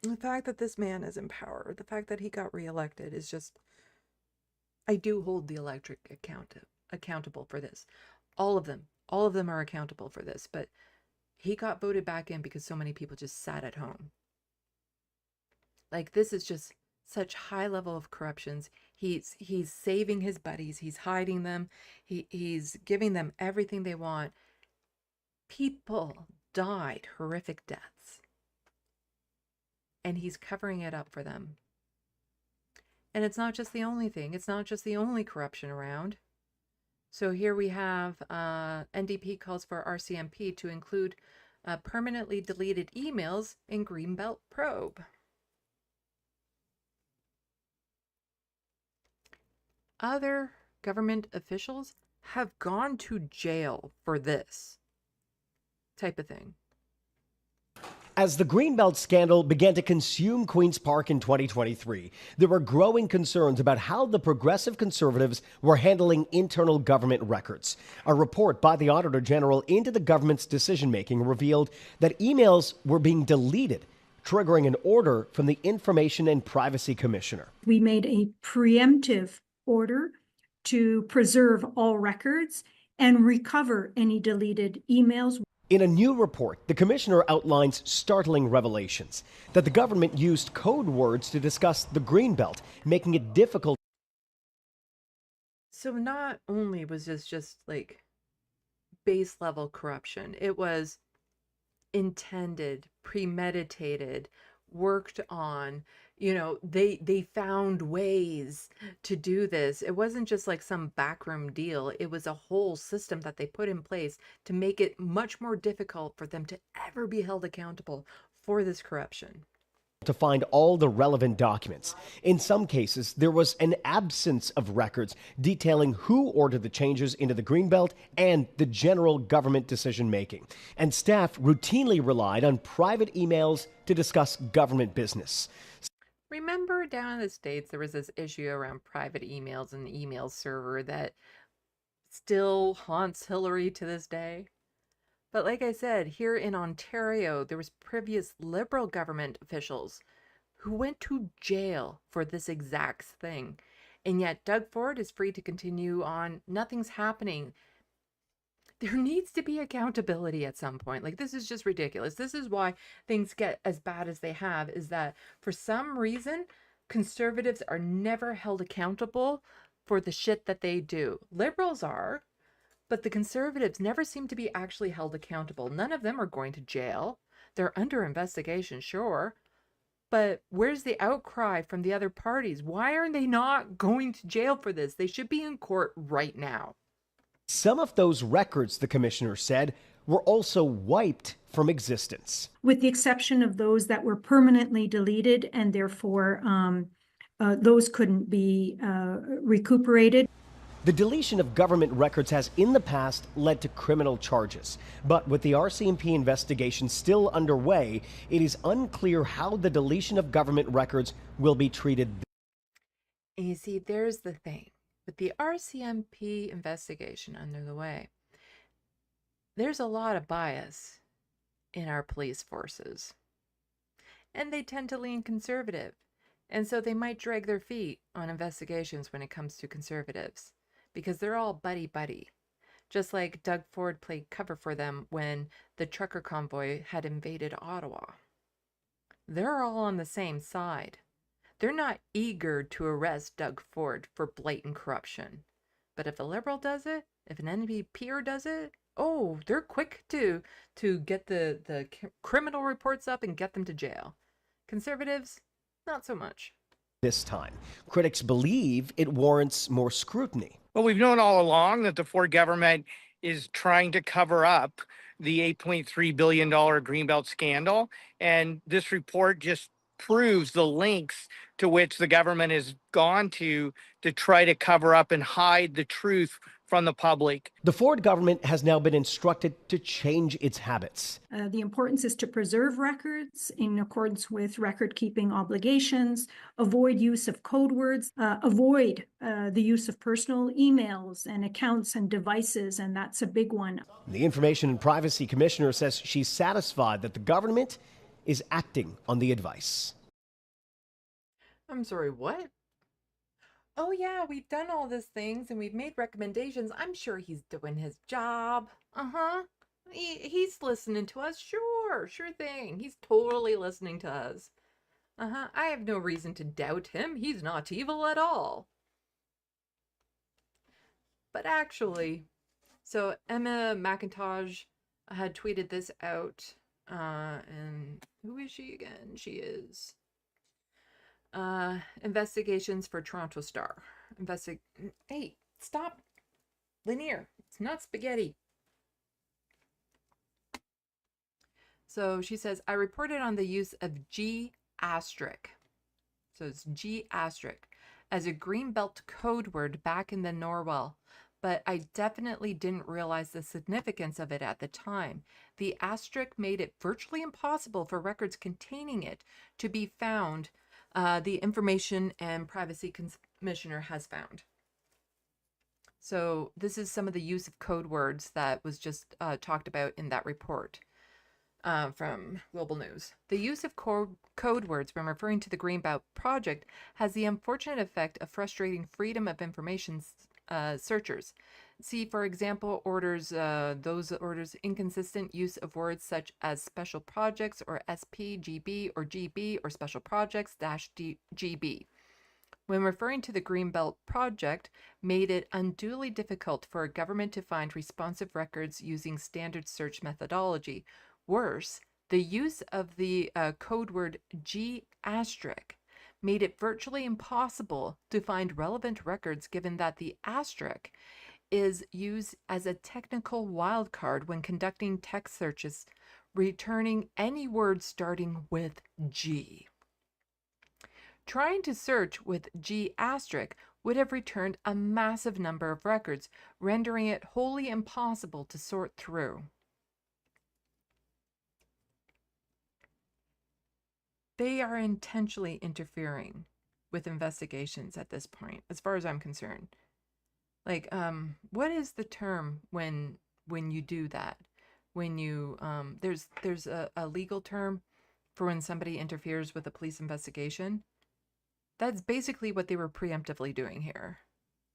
the fact that this man is in power, the fact that he got reelected is just, I do hold the electric accountable for this. All of them are accountable for this, but he got voted back in because so many people just sat at home. Like, this is just such high level of corruptions. He's saving his buddies, he's hiding them, he's giving them everything they want. People died horrific deaths, and he's covering it up for them. And it's not just the only thing, it's not just the only corruption around. So here we have NDP calls for RCMP to include permanently deleted emails in Greenbelt probe. Other government officials have gone to jail for this type of thing. As the Greenbelt scandal began to consume Queen's Park in 2023, there were growing concerns about how the progressive Conservatives were handling internal government records. A report by the Auditor General into the government's decision-making revealed that emails were being deleted, triggering an order from the Information and Privacy Commissioner. We made a preemptive order to preserve all records and recover any deleted emails. In a new report, the commissioner outlines startling revelations that the government used code words to discuss the Greenbelt, making it difficult. So not only was this just like base level corruption, it was intended, premeditated, worked on. You know, they found ways to do this. It wasn't just like some backroom deal. It was a whole system that they put in place to make it much more difficult for them to ever be held accountable for this corruption. To find all the relevant documents. In some cases, there was an absence of records detailing who ordered the changes into the Greenbelt and the general government decision-making. And staff routinely relied on private emails to discuss government business. Remember down in the States, there was this issue around private emails and the email server that still haunts Hillary to this day. But like I said, here in Ontario, there was previous Liberal government officials who went to jail for this exact thing. And yet Doug Ford is free to continue on. Nothing's happening. There needs to be accountability at some point. Like, this is just ridiculous. This is why things get as bad as they have, is that for some reason, Conservatives are never held accountable for the shit that they do. Liberals are, but the Conservatives never seem to be actually held accountable. None of them are going to jail. They're under investigation, sure. But where's the outcry from the other parties? Why are they not going to jail for this? They should be in court right now. Some of those records, the commissioner said, were also wiped from existence. With the exception of those that were permanently deleted and therefore those couldn't be recuperated. The deletion of government records has in the past led to criminal charges. But with the RCMP investigation still underway, it is unclear how the deletion of government records will be treated. And you see, there's the thing. With the RCMP investigation under the way, there's a lot of bias in our police forces. And they tend to lean conservative. And so they might drag their feet on investigations when it comes to conservatives. Because they're all buddy-buddy. Just like Doug Ford played cover for them when the trucker convoy had invaded Ottawa. They're all on the same side. They're not eager to arrest Doug Ford for blatant corruption. But if a Liberal does it, if an NDPer does it, oh, they're quick to get the criminal reports up and get them to jail. Conservatives, not so much. This time, critics believe it warrants more scrutiny. Well, we've known all along that the Ford government is trying to cover up the $8.3 billion Greenbelt scandal. And this report just proves the lengths to which the government has gone to try to cover up and hide the truth from the public. The Ford government has now been instructed to change its habits. The importance is to preserve records in accordance with record-keeping obligations, avoid use of code words, avoid the use of personal emails and accounts and devices, and that's a big one. The Information and Privacy Commissioner says she's satisfied that the government is acting on the advice. I'm sorry, what? Oh yeah, we've done all these things and we've made recommendations. I'm sure he's doing his job. Uh-huh. He's listening to us. Sure thing. He's totally listening to us. Uh-huh. I have no reason to doubt him. He's not evil at all. But actually, so Emma McIntosh had tweeted this out. And who is she again? She is investigations for Toronto Star. Hey, stop. Linear. It's not spaghetti. So she says, I reported on the use of G**. So it's G** as a Greenbelt code word back in the Norwell. But I definitely didn't realize the significance of it at the time. The asterisk made it virtually impossible for records containing it to be found, the Information and Privacy Commissioner has found. So this is some of the use of code words that was just talked about in that report from Global News. The use of code words when referring to the Greenbelt project has the unfortunate effect of frustrating freedom of information searchers. See, for example, those orders inconsistent use of words such as special projects or SPGB or GB or special projects -GB. When referring to the Greenbelt project, made it unduly difficult for a government to find responsive records using standard search methodology. Worse, the use of the code word G** made it virtually impossible to find relevant records given that the asterisk is used as a technical wildcard when conducting text searches, returning any word starting with G. Trying to search with G** would have returned a massive number of records, rendering it wholly impossible to sort through. They are intentionally interfering with investigations at this point, as far as I'm concerned. Like, what is the term when you do that? When you, there's a legal term for when somebody interferes with a police investigation. That's basically what they were preemptively doing here.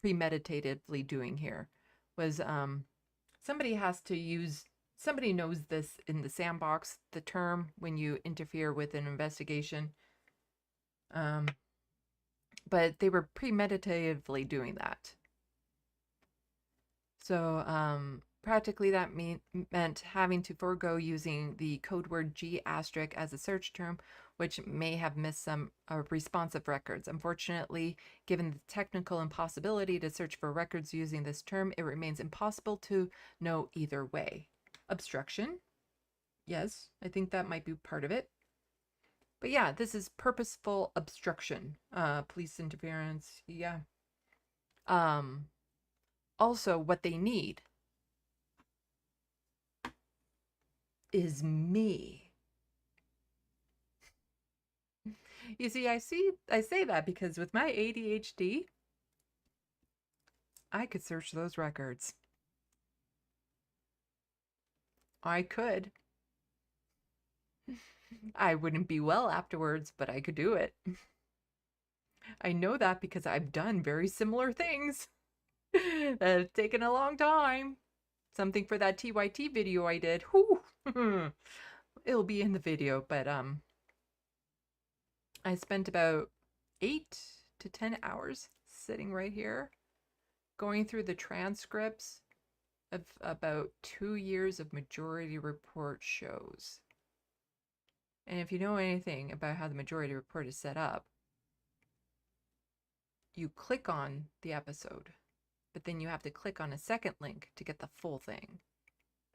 Premeditatively doing here. Was, somebody has to use... Somebody knows this in the SandBox, the term when you interfere with an investigation. But they were premeditatively doing that. So practically that meant having to forego using the code word G* as a search term, which may have missed some responsive records. Unfortunately, given the technical impossibility to search for records using this term, it remains impossible to know either way. Obstruction. Yes, I think that might be part of it. But yeah, this is purposeful obstruction, police interference. Yeah. Also, what they need is me. You see, I say that because with my ADHD, I could search those records. I could. I wouldn't be well afterwards, but I could do it. I know that because I've done very similar things that have taken a long time. Something for that TYT video I did. Whew. It'll be in the video, but I spent about 8 to 10 hours sitting right here going through the transcripts of about 2 years of majority report shows. And if you know anything about how the majority report is set up, you click on the episode, but then you have to click on a second link to get the full thing.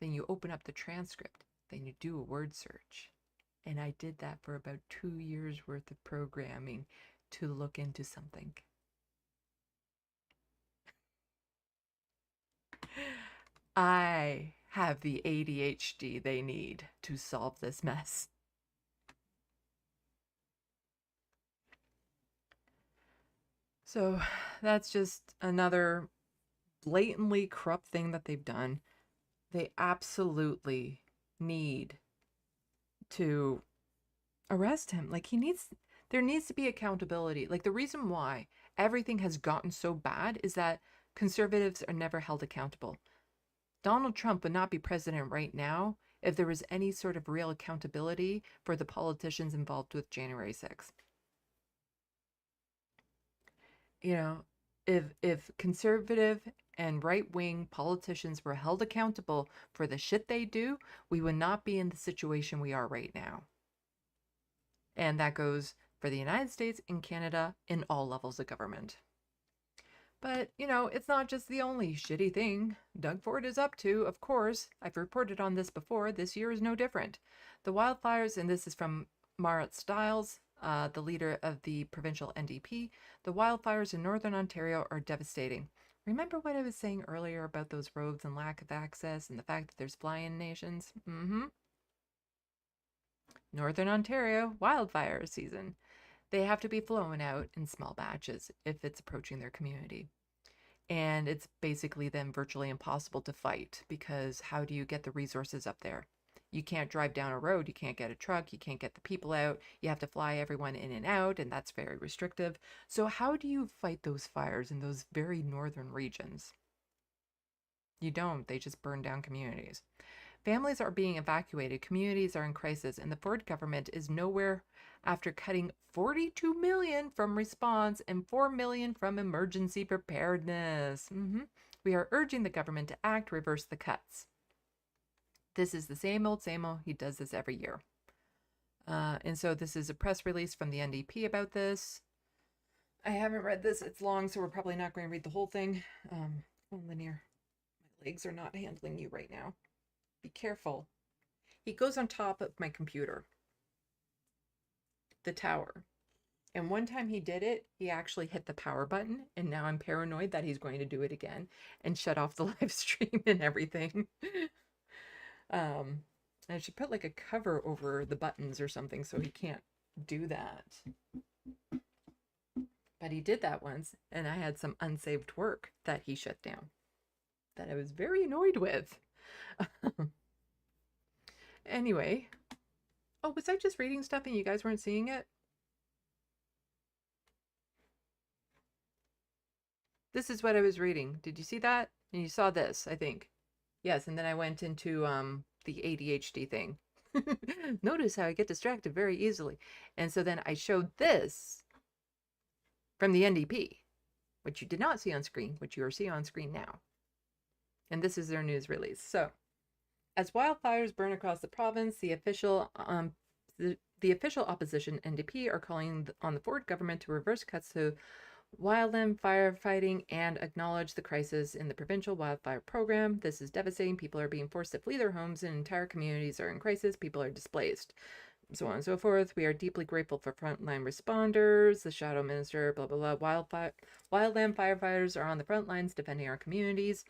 Then you open up the transcript, then you do a word search. And I did that for about 2 years worth of programming to look into something. I have the ADHD they need to solve this mess. So that's just another blatantly corrupt thing that they've done. They absolutely need to arrest him. Like, there needs to be accountability. Like, the reason why everything has gotten so bad is that conservatives are never held accountable. Donald Trump would not be president right now if there was any sort of real accountability for the politicians involved with January 6th. You know, if conservative and right-wing politicians were held accountable for the shit they do, we would not be in the situation we are right now. And that goes for the United States and Canada in all levels of government. But, you know, it's not just the only shitty thing Doug Ford is up to, of course. I've reported on this before. This year is no different. The wildfires, and this is from Marat Stiles, the leader of the provincial NDP, the wildfires in Northern Ontario are devastating. Remember what I was saying earlier about those roads and lack of access and the fact that there's fly-in nations? Northern Ontario, wildfire season. They have to be flown out in small batches if it's approaching their community. And it's basically then virtually impossible to fight because how do you get the resources up there? You can't drive down a road, you can't get a truck, you can't get the people out, you have to fly everyone in and out, and that's very restrictive. So how do you fight those fires in those very northern regions? You don't, they just burn down communities. Families are being evacuated, communities are in crisis, and the Ford government is nowhere after cutting $42 million from response and $4 million from emergency preparedness. We are urging the government to act, reverse the cuts. This is the same old, he does this every year. And so this is a press release from the NDP about this. I haven't read this, it's long, so we're probably not going to read the whole thing. Oh, Linear, my legs are not handling you right now. Be careful. He goes on top of my computer, the tower. And one time he did it, he actually hit the power button, and now I'm paranoid that he's going to do it again and shut off the live stream and everything. I should put like a cover over the buttons or something so he can't do that. But he did that once, and I had some unsaved work that he shut down that I was very annoyed with. Anyway. Oh, was I just reading stuff and you guys weren't seeing it? This is what I was reading. Did you see that? And you saw this, I think. Yes, and then I went into the ADHD thing. Notice how I get distracted very easily. And so then I showed this from the NDP, which you did not see on screen, which you are seeing on screen now. And this is their news release. So, as wildfires burn across the province, the official opposition NDP are calling on the Ford government to reverse cuts to wildland firefighting and acknowledge the crisis in the provincial wildfire program. This is devastating. People are being forced to flee their homes and entire communities are in crisis. People are displaced. so on and so forth. We are deeply grateful for frontline responders, the shadow minister, blah, blah, blah. Wildland firefighters are on the front lines defending our communities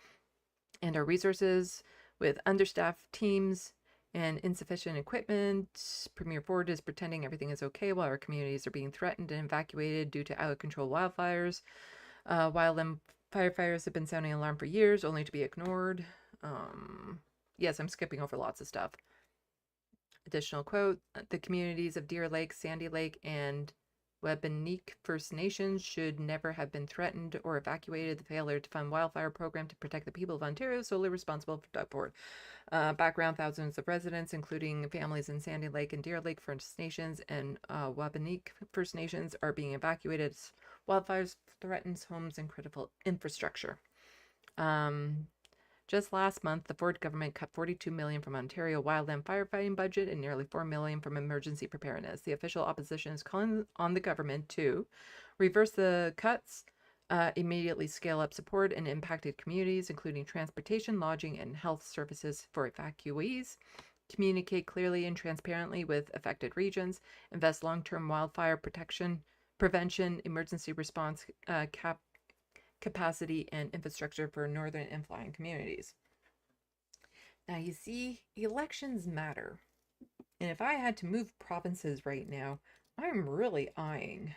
and our resources with understaffed teams and insufficient equipment. Premier Ford is pretending everything is okay while our communities are being threatened and evacuated due to out-of-control wildfires. Wildland firefighters have been sounding alarm for years, only to be ignored. Yes, I'm skipping over lots of stuff. Additional quote, the communities of Deer Lake, Sandy Lake, and Webanique First Nations should never have been threatened or evacuated. The failure to fund wildfire program to protect the people of Ontario is solely responsible for Doug Ford. Background, thousands of residents, including families in Sandy Lake and Deer Lake First Nations and Webanique First Nations, are being evacuated as wildfires threatens homes and critical infrastructure. Just last month, the Ford government cut $42 million from Ontario wildland firefighting budget and nearly $4 million from emergency preparedness. The official opposition is calling on the government to reverse the cuts, immediately scale up support in impacted communities, including transportation, lodging, and health services for evacuees, communicate clearly and transparently with affected regions, invest long-term wildfire prevention, emergency response capacity and infrastructure for northern and flying communities. Now you see, elections matter. And if I had to move provinces right now, I'm really eyeing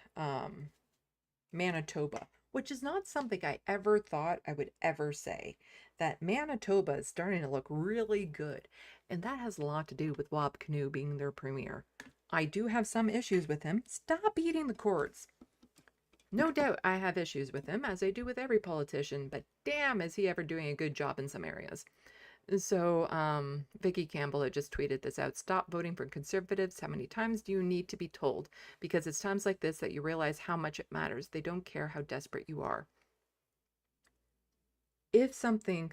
Manitoba, which is not something I ever thought I would ever say. That Manitoba is starting to look really good. And that has a lot to do with Wab Kinew being their premier. I do have some issues with him. Stop eating the cords. No doubt I have issues with him, as I do with every politician, but damn is he ever doing a good job in some areas. So, Vicky Campbell had just tweeted this out. Stop voting for conservatives. How many times do you need to be told? Because it's times like this that you realize how much it matters. They don't care how desperate you are. If something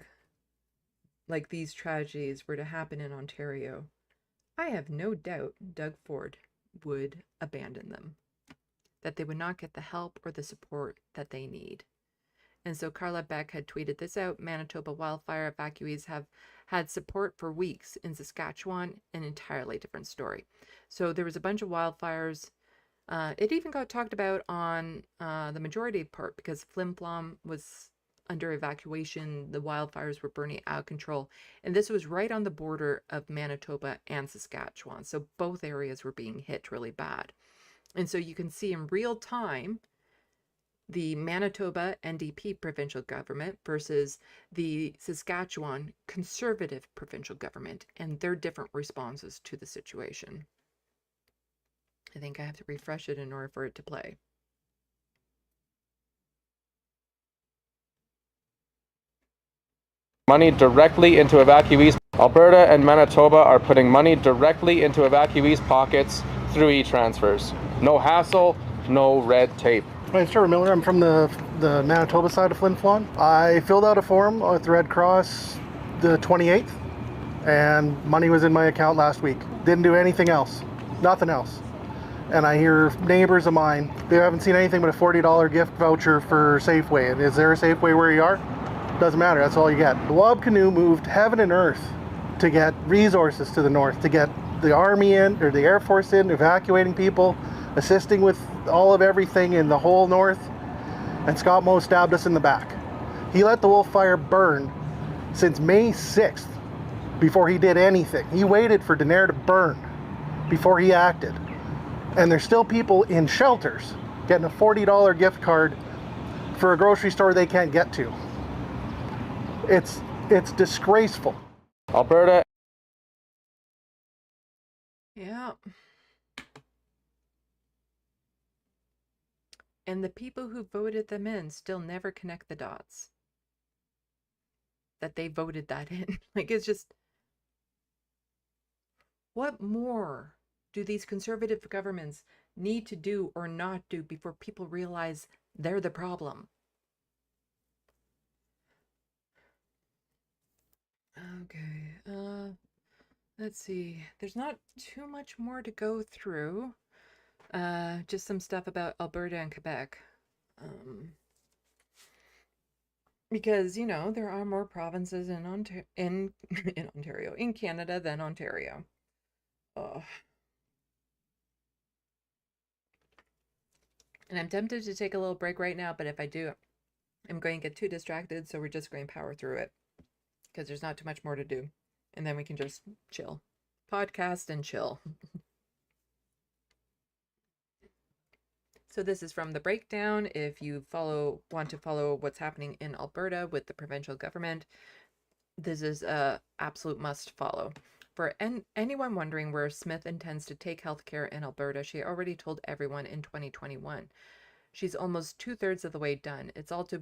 like these tragedies were to happen in Ontario, I have no doubt Doug Ford would abandon them. That they would not get the help or the support that they need. And so Carla Beck had tweeted this out. Manitoba wildfire evacuees have had support for weeks. In Saskatchewan, an entirely different story. So there was a bunch of wildfires. It even got talked about on the majority part because Flim Flom was under evacuation. The wildfires were burning out of control. And this was right on the border of Manitoba and Saskatchewan. So both areas were being hit really bad. And so you can see in real time the Manitoba NDP provincial government versus the Saskatchewan conservative provincial government and their different responses to the situation. I think I have to refresh it in order for it to play. Money directly into evacuees. Alberta and Manitoba are putting money directly into evacuees' pockets through e-transfers. No hassle, no red tape. My name's Trevor Miller. I'm from the Manitoba side of Flin Flon. I filled out a form with the Red Cross the 28th, and money was in my account last week. Didn't do anything else. Nothing else. And I hear neighbors of mine, they haven't seen anything but a $40 gift voucher for Safeway. And is there a Safeway where you are? Doesn't matter, that's all you get. The Wab Kinew moved heaven and earth to get resources to the north, to get the Army in, or the Air Force in, evacuating people, assisting with all of everything in the whole north. And Scott Moe stabbed us in the back. He let the wolf fire burn since May 6th before he did anything. He waited for Daenerys to burn before he acted. And there's still people in shelters getting a $40 gift card for a grocery store they can't get to. It's disgraceful. Alberta. Yeah. And the people who voted them in still never connect the dots. That they voted that in. Like, it's just, what more do these conservative governments need to do or not do before people realize they're the problem? Okay, let's see. There's not too much more to go through. Just some stuff about Alberta and Quebec. Because, you know, there are more provinces in Ontario, in Canada than Ontario. Oh. And I'm tempted to take a little break right now, but if I do, I'm going to get too distracted, so we're just going to power through it because there's not too much more to do. And then we can just chill. Podcast and chill. So this is from the breakdown. If you want to follow what's happening in Alberta with the provincial government, this is a absolute must follow. For anyone wondering where Smith intends to take healthcare in Alberta, she already told everyone in 2021. She's almost 2/3 of the way done. It's all to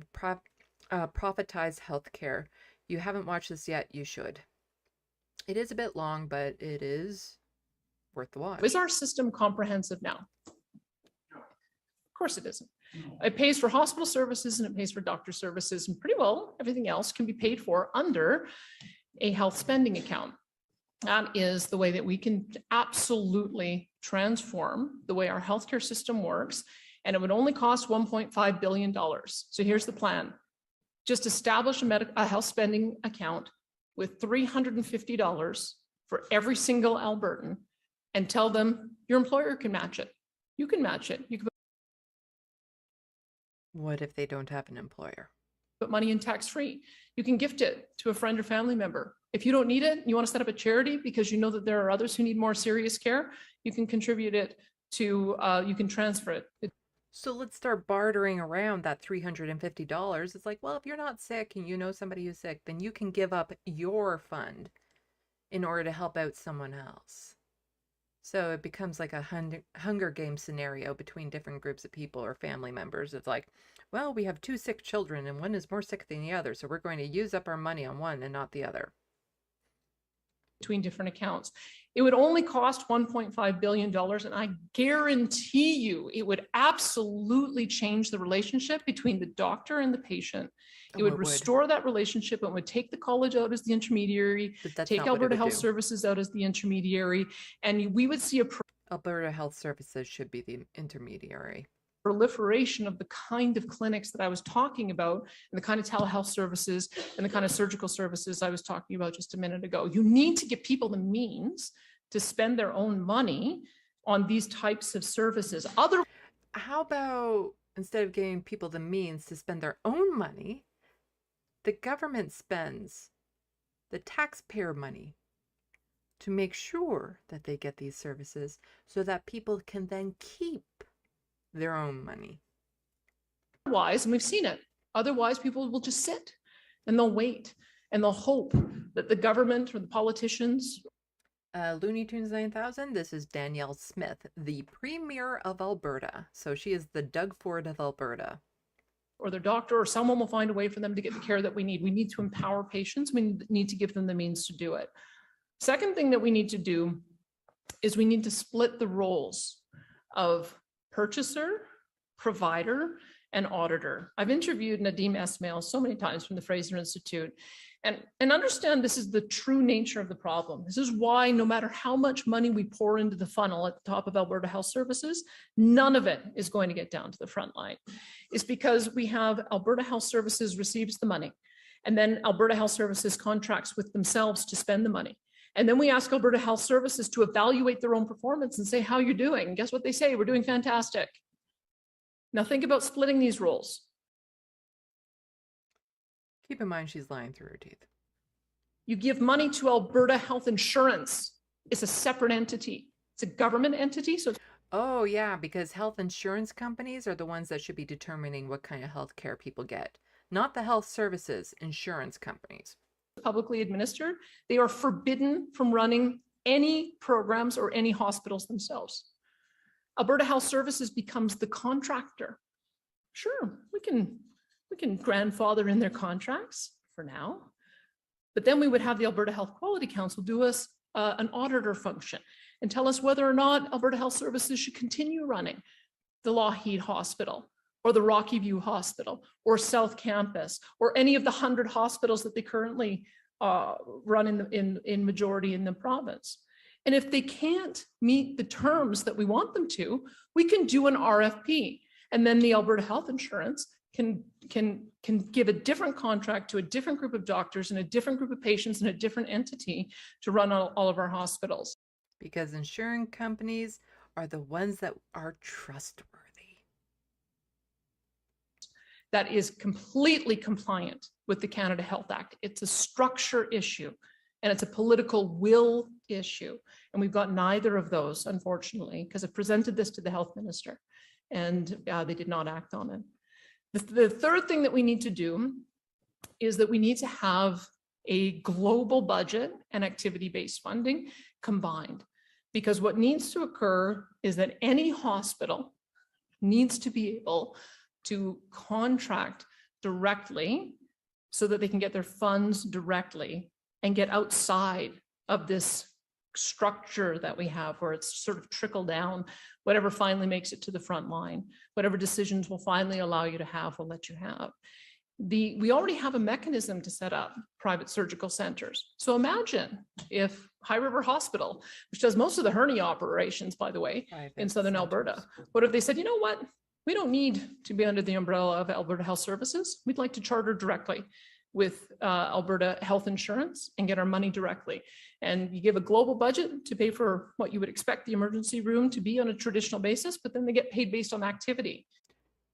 profitize healthcare. You haven't watched this yet, you should. It is a bit long, but it is worth the watch. Is our system comprehensive now? Of course it isn't. It pays for hospital services and it pays for doctor services, and pretty well everything else can be paid for under a health spending account. That is the way that we can absolutely transform the way our healthcare system works, and it would only cost $1.5 billion. So here's the plan. Just establish a health spending account with $350 for every single Albertan and tell them your employer can match it. You can match it. You can What if they don't have an employer? put money in tax-free. You can gift it to a friend or family member. If you don't need it, you want to set up a charity because you know that there are others who need more serious care, you can contribute it to, you can transfer it. So let's start bartering around that $350. It's like, well, if you're not sick and you know somebody who's sick, then you can give up your fund in order to help out someone else. So it becomes like a Hunger Games scenario between different groups of people or family members. It's like, well, we have 2 sick children and one is more sick than the other, so we're going to use up our money on one and not the other. Between different accounts. It would only cost $1.5 billion, and I guarantee you it would absolutely change the relationship between the doctor and the patient. It would restore that relationship and would take the college out as the intermediary, take Alberta Health Services out as the intermediary, and we would see a Alberta Health Services should be the intermediary. Proliferation of the kind of clinics that I was talking about and the kind of telehealth services and the kind of surgical services I was talking about just a minute ago. You need to give people the means to spend their own money on these types of services. How about instead of giving people the means to spend their own money, the government spends the taxpayer money to make sure that they get these services so that people can then keep their own money. Otherwise, and we've seen it, otherwise people will just sit and they'll wait and they'll hope that the government or the politicians. Looney Tunes 9000, this is Danielle Smith, the Premier of Alberta. So she is the Doug Ford of Alberta. Or their doctor or someone will find a way for them to get the care that we need. We need to empower patients. We need to give them the means to do it. Second thing that we need to do is we need to split the roles of purchaser, provider, and auditor. I've interviewed Nadeem Esmail so many times from the Fraser Institute and understand this is the true nature of the problem. This is why no matter how much money we pour into the funnel at the top of Alberta Health Services, none of it is going to get down to the front line. It's because we have Alberta Health Services receives the money, and then Alberta Health Services contracts with themselves to spend the money. And then we ask Alberta Health Services to evaluate their own performance and say, how you're doing. And guess what they say? We're doing fantastic. Now think about splitting these roles. Keep in mind she's lying through her teeth. You give money to Alberta Health Insurance. It's a separate entity. It's a government entity. So oh yeah, because health insurance companies are the ones that should be determining what kind of health care people get, not the health services insurance companies. Publicly administered, they are forbidden from running any programs or any hospitals themselves. Alberta Health Services becomes the contractor. Sure, we can grandfather in their contracts for now, but then we would have the Alberta Health Quality Council do us an auditor function and tell us whether or not Alberta Health Services should continue running the Lougheed Hospital or the Rocky View Hospital or South Campus or any of the 100 hospitals that they currently run in majority in the province. And if they can't meet the terms that we want them to, we can do an RFP, and then the Alberta Health Insurance can give a different contract to a different group of doctors and a different group of patients and a different entity to run all of our hospitals. Because insurance companies are the ones that are trustworthy. that is completely compliant with the Canada Health Act. It's a structure issue and it's a political will issue. And we've got neither of those, unfortunately, because I presented this to the health minister and they did not act on it. The third thing that we need to do is that we need to have a global budget and activity-based funding combined. Because what needs to occur is that any hospital needs to be able to contract directly so that they can get their funds directly and get outside of this structure that we have where it's sort of trickle down, whatever finally makes it to the front line, whatever decisions will finally allow you to have, will let you have. We already have a mechanism to set up private surgical centers. So imagine if High River Hospital, which does most of the hernia operations, by the way, in Southern Alberta, what if they said, you know what, we don't need to be under the umbrella of Alberta Health Services. We'd like to charter directly with Alberta Health Insurance and get our money directly. And you give a global budget to pay for what you would expect the emergency room to be on a traditional basis, but then they get paid based on activity.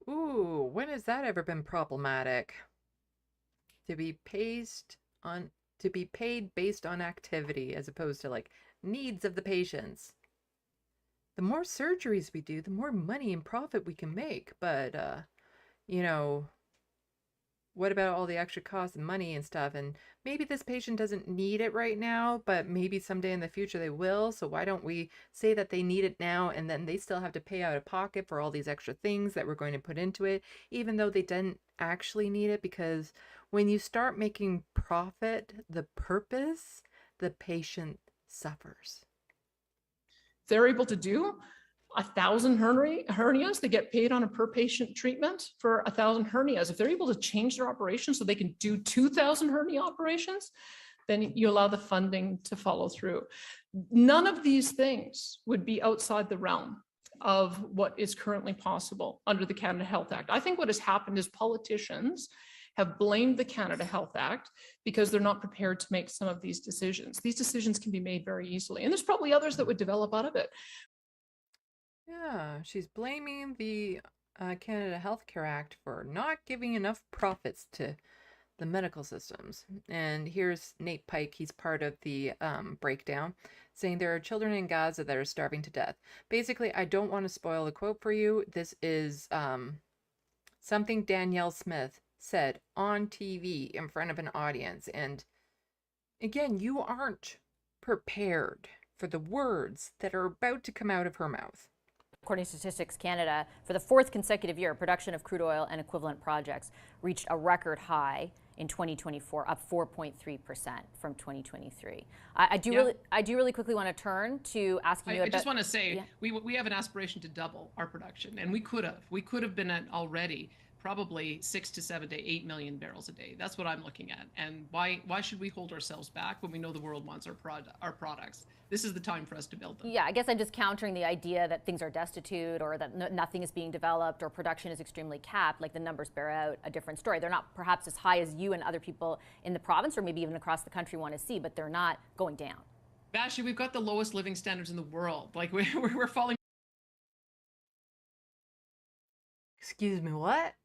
Ooh, when has that ever been problematic? To be paid based on activity as opposed to like needs of the patients. The more surgeries we do, the more money and profit we can make. But you know, what about all the extra costs and money and stuff? And maybe this patient doesn't need it right now, but maybe someday in the future they will. So why don't we say that they need it now and then they still have to pay out of pocket for all these extra things that we're going to put into it, even though they didn't actually need it? Because when you start making profit the purpose, the patient suffers. If they're able to do 1,000 hernias, they get paid on a per patient treatment for 1,000 hernias. If they're able to change their operations so they can do 2,000 hernia operations, then you allow the funding to follow through. None of these things would be outside the realm of what is currently possible under the Canada Health Act. I think what has happened is politicians have blamed the Canada Health Act because they're not prepared to make some of these decisions. These decisions can be made very easily, and there's probably others that would develop out of it. Yeah, she's blaming the Canada Healthcare Act for not giving enough profits to the medical systems. And here's Nate Pike, he's part of the breakdown, saying there are children in Gaza that are starving to death. Basically, I don't want to spoil the quote for you. This is something Danielle Smith said on TV in front of an audience. And again, you aren't prepared for the words that are about to come out of her mouth. According to Statistics Canada, for the fourth consecutive year, production of crude oil and equivalent projects reached a record high in 2024, up 4.3% from 2023. I do really quickly want to turn to asking you about. I just want to say we have an aspiration to double our production, and we could have been at already probably 6 to 7 to 8 million barrels a day. That's what I'm looking at. And why should we hold ourselves back when we know the world wants our products? This is the time for us to build them. Yeah, I guess I'm just countering the idea that things are destitute or that nothing is being developed or production is extremely capped. Like, the numbers bear out a different story. They're not perhaps as high as you and other people in the province or maybe even across the country want to see, but they're not going down. Actually, we've got the lowest living standards in the world. Like, we're falling. Excuse me, what?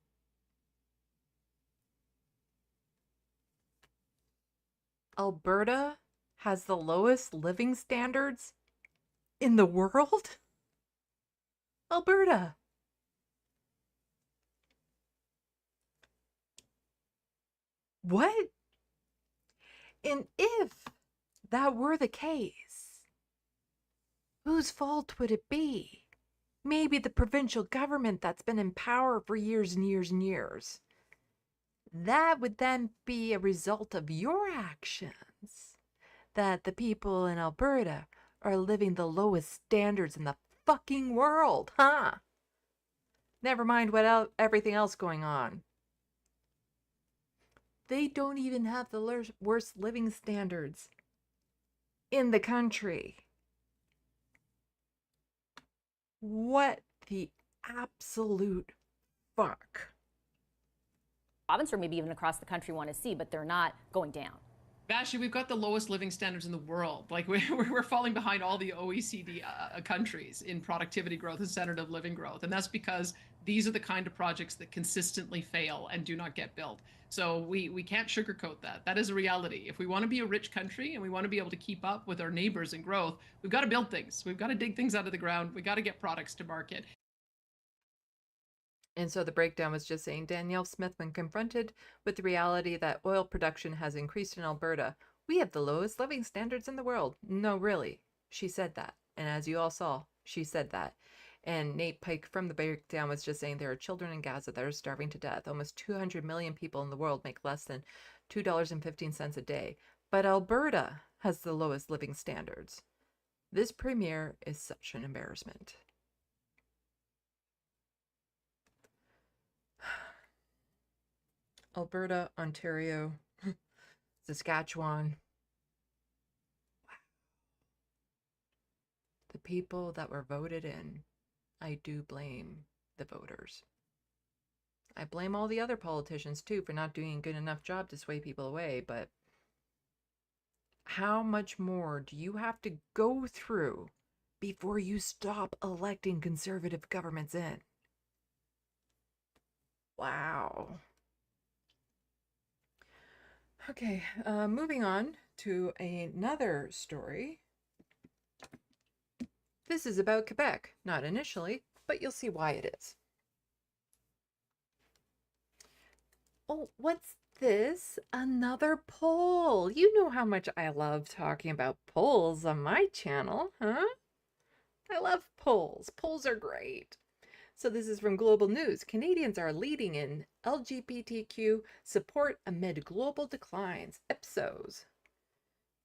Alberta has the lowest living standards in the world? Alberta. What? And if that were the case, whose fault would it be? Maybe the provincial government that's been in power for years and years and years. That would then be a result of your actions, that the people in Alberta are living the lowest standards in the fucking world, huh? Never mind what everything else going on. They don't even have the worst living standards in the country. What the absolute fuck? Province or maybe even across the country want to see, but they're not going down. Actually, we've got the lowest living standards in the world. Like we're falling behind all the OECD countries in productivity growth and standard of living growth. And that's because these are the kind of projects that consistently fail and do not get built. So we can't sugarcoat that. That is a reality. If we want to be a rich country and we want to be able to keep up with our neighbors in growth, we've got to build things. We've got to dig things out of the ground. We've got to get products to market. And so the breakdown was just saying Danielle Smith, when confronted with the reality that oil production has increased in Alberta, we have the lowest living standards in the world. No, really. She said that. And as you all saw, she said that. And Nate Pike from the breakdown was just saying there are children in Gaza that are starving to death. Almost 200 million people in the world make less than $2.15 a day. But Alberta has the lowest living standards. This premier is such an embarrassment. Alberta, Ontario, Saskatchewan. Wow. The people that were voted in, I do blame the voters. I blame all the other politicians too for not doing a good enough job to sway people away, but how much more do you have to go through before you stop electing conservative governments in? Wow. Okay, moving on to another story. This is about Quebec, not initially, but you'll see why it is. Oh, what's this? Another poll. You know how much I love talking about polls on my channel, huh? I love polls. Polls are great. So this is from Global News. Canadians are leading in LGBTQ support amid global declines. Ipsos.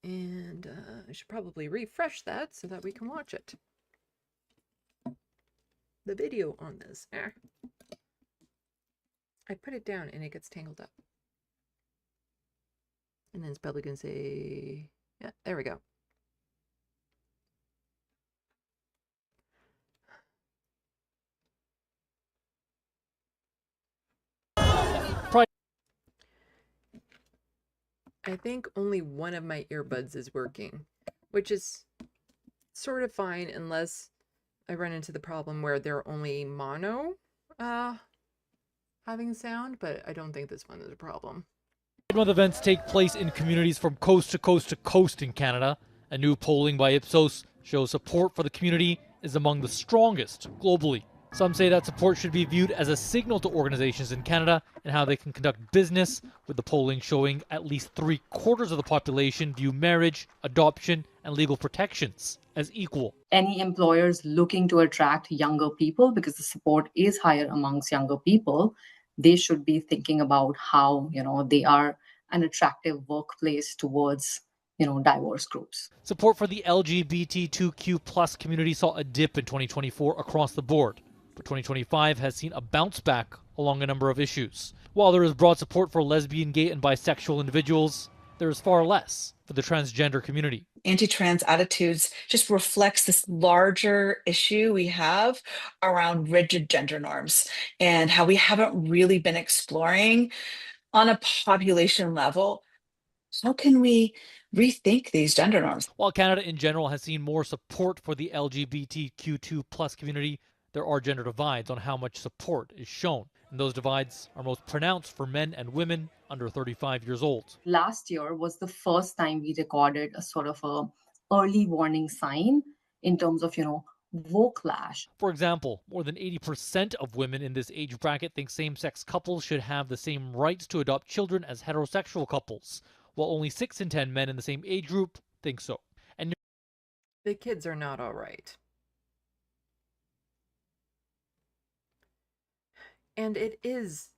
And I should probably refresh that so that we can watch it. The video on this. I put it down and it gets tangled up. And then it's probably going to say, yeah, there we go. I think only one of my earbuds is working, which is sort of fine unless I run into the problem where they're only mono having sound, but I don't think this one is a problem. Pride Month events take place in communities from coast to coast to coast in Canada. A new polling by Ipsos shows support for the community is among the strongest globally. Some say that support should be viewed as a signal to organizations in Canada and how they can conduct business, with the polling showing at least 3/4 of the population view marriage, adoption, and legal protections as equal. Any employers looking to attract younger people, because the support is higher amongst younger people, they should be thinking about how, they are an attractive workplace towards, diverse groups. Support for the LGBTQ+ community saw a dip in 2024 across the board, but 2025 has seen a bounce back along a number of issues. While there is broad support for lesbian, gay, and bisexual individuals, there is far less for the transgender community. Anti-trans attitudes just reflects this larger issue we have around rigid gender norms and how we haven't really been exploring on a population level. How can we rethink these gender norms? While Canada in general has seen more support for the LGBTQ2+ community, there are gender divides on how much support is shown. And those divides are most pronounced for men and women under 35 years old. Last year was the first time we recorded a sort of a early warning sign in terms of, voclash. For example, more than 80% of women in this age bracket think same-sex couples should have the same rights to adopt children as heterosexual couples, while only 6 in 10 men in the same age group think so. And the kids are not all right. And it is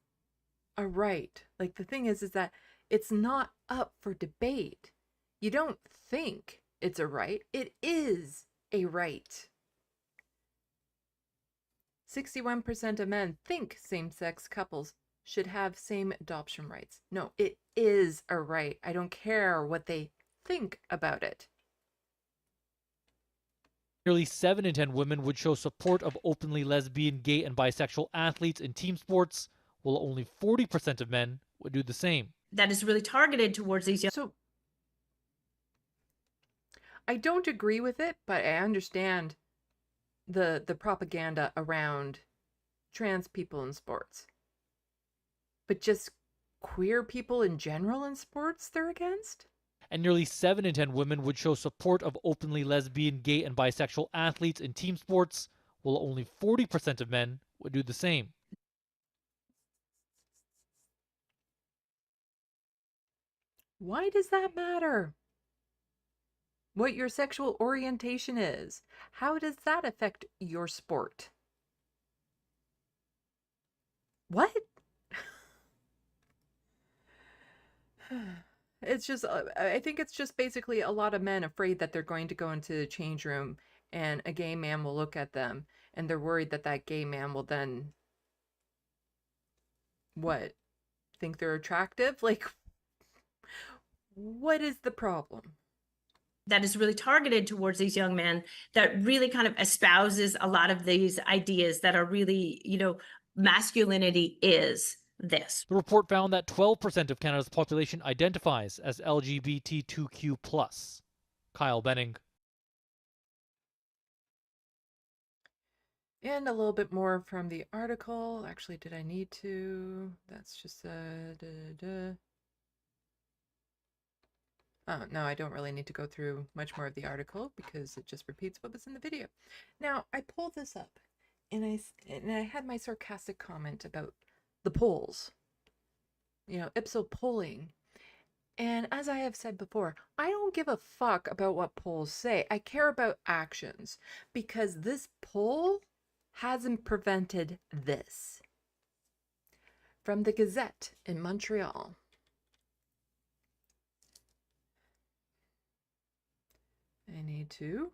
a right. Like, the thing is that it's not up for debate. You don't think it's a right. It is a right. 61% of men think same-sex couples should have same adoption rights. No, it is a right. I don't care what they think about it. Nearly 7 in 10 women would show support of openly lesbian, gay, and bisexual athletes in team sports, while only 40% of men would do the same. That is really targeted towards these young. So I don't agree with it, but I understand the propaganda around trans people in sports. But just queer people in general in sports they're against? And nearly 7 in 10 women would show support of openly lesbian, gay, and bisexual athletes in team sports, while only 40% of men would do the same. Why does that matter? What your sexual orientation is. How does that affect your sport? What? It's just, I think it's just basically a lot of men afraid that they're going to go into the change room and a gay man will look at them and they're worried that that gay man will then, what? Think they're attractive? Like, what is the problem? That is really targeted towards these young men, that really kind of espouses a lot of these ideas that are really, masculinity is this. The report found that 12% of Canada's population identifies as LGBTQ+. Kyle Benning. And a little bit more from the article. Actually, did I need to? That's just Oh, no, I don't really need to go through much more of the article because it just repeats what was in the video. Now, I pulled this up and I had my sarcastic comment about the polls. Ipsos polling. And as I have said before, I don't give a fuck about what polls say. I care about actions because this poll hasn't prevented this. From the Gazette in Montreal. I need to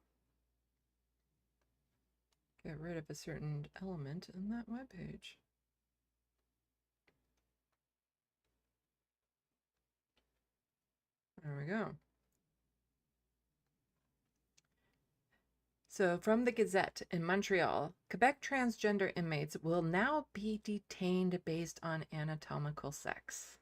get rid of a certain element in that webpage. There we go. So from the Gazette in Montreal, Quebec transgender inmates will now be detained based on anatomical sex.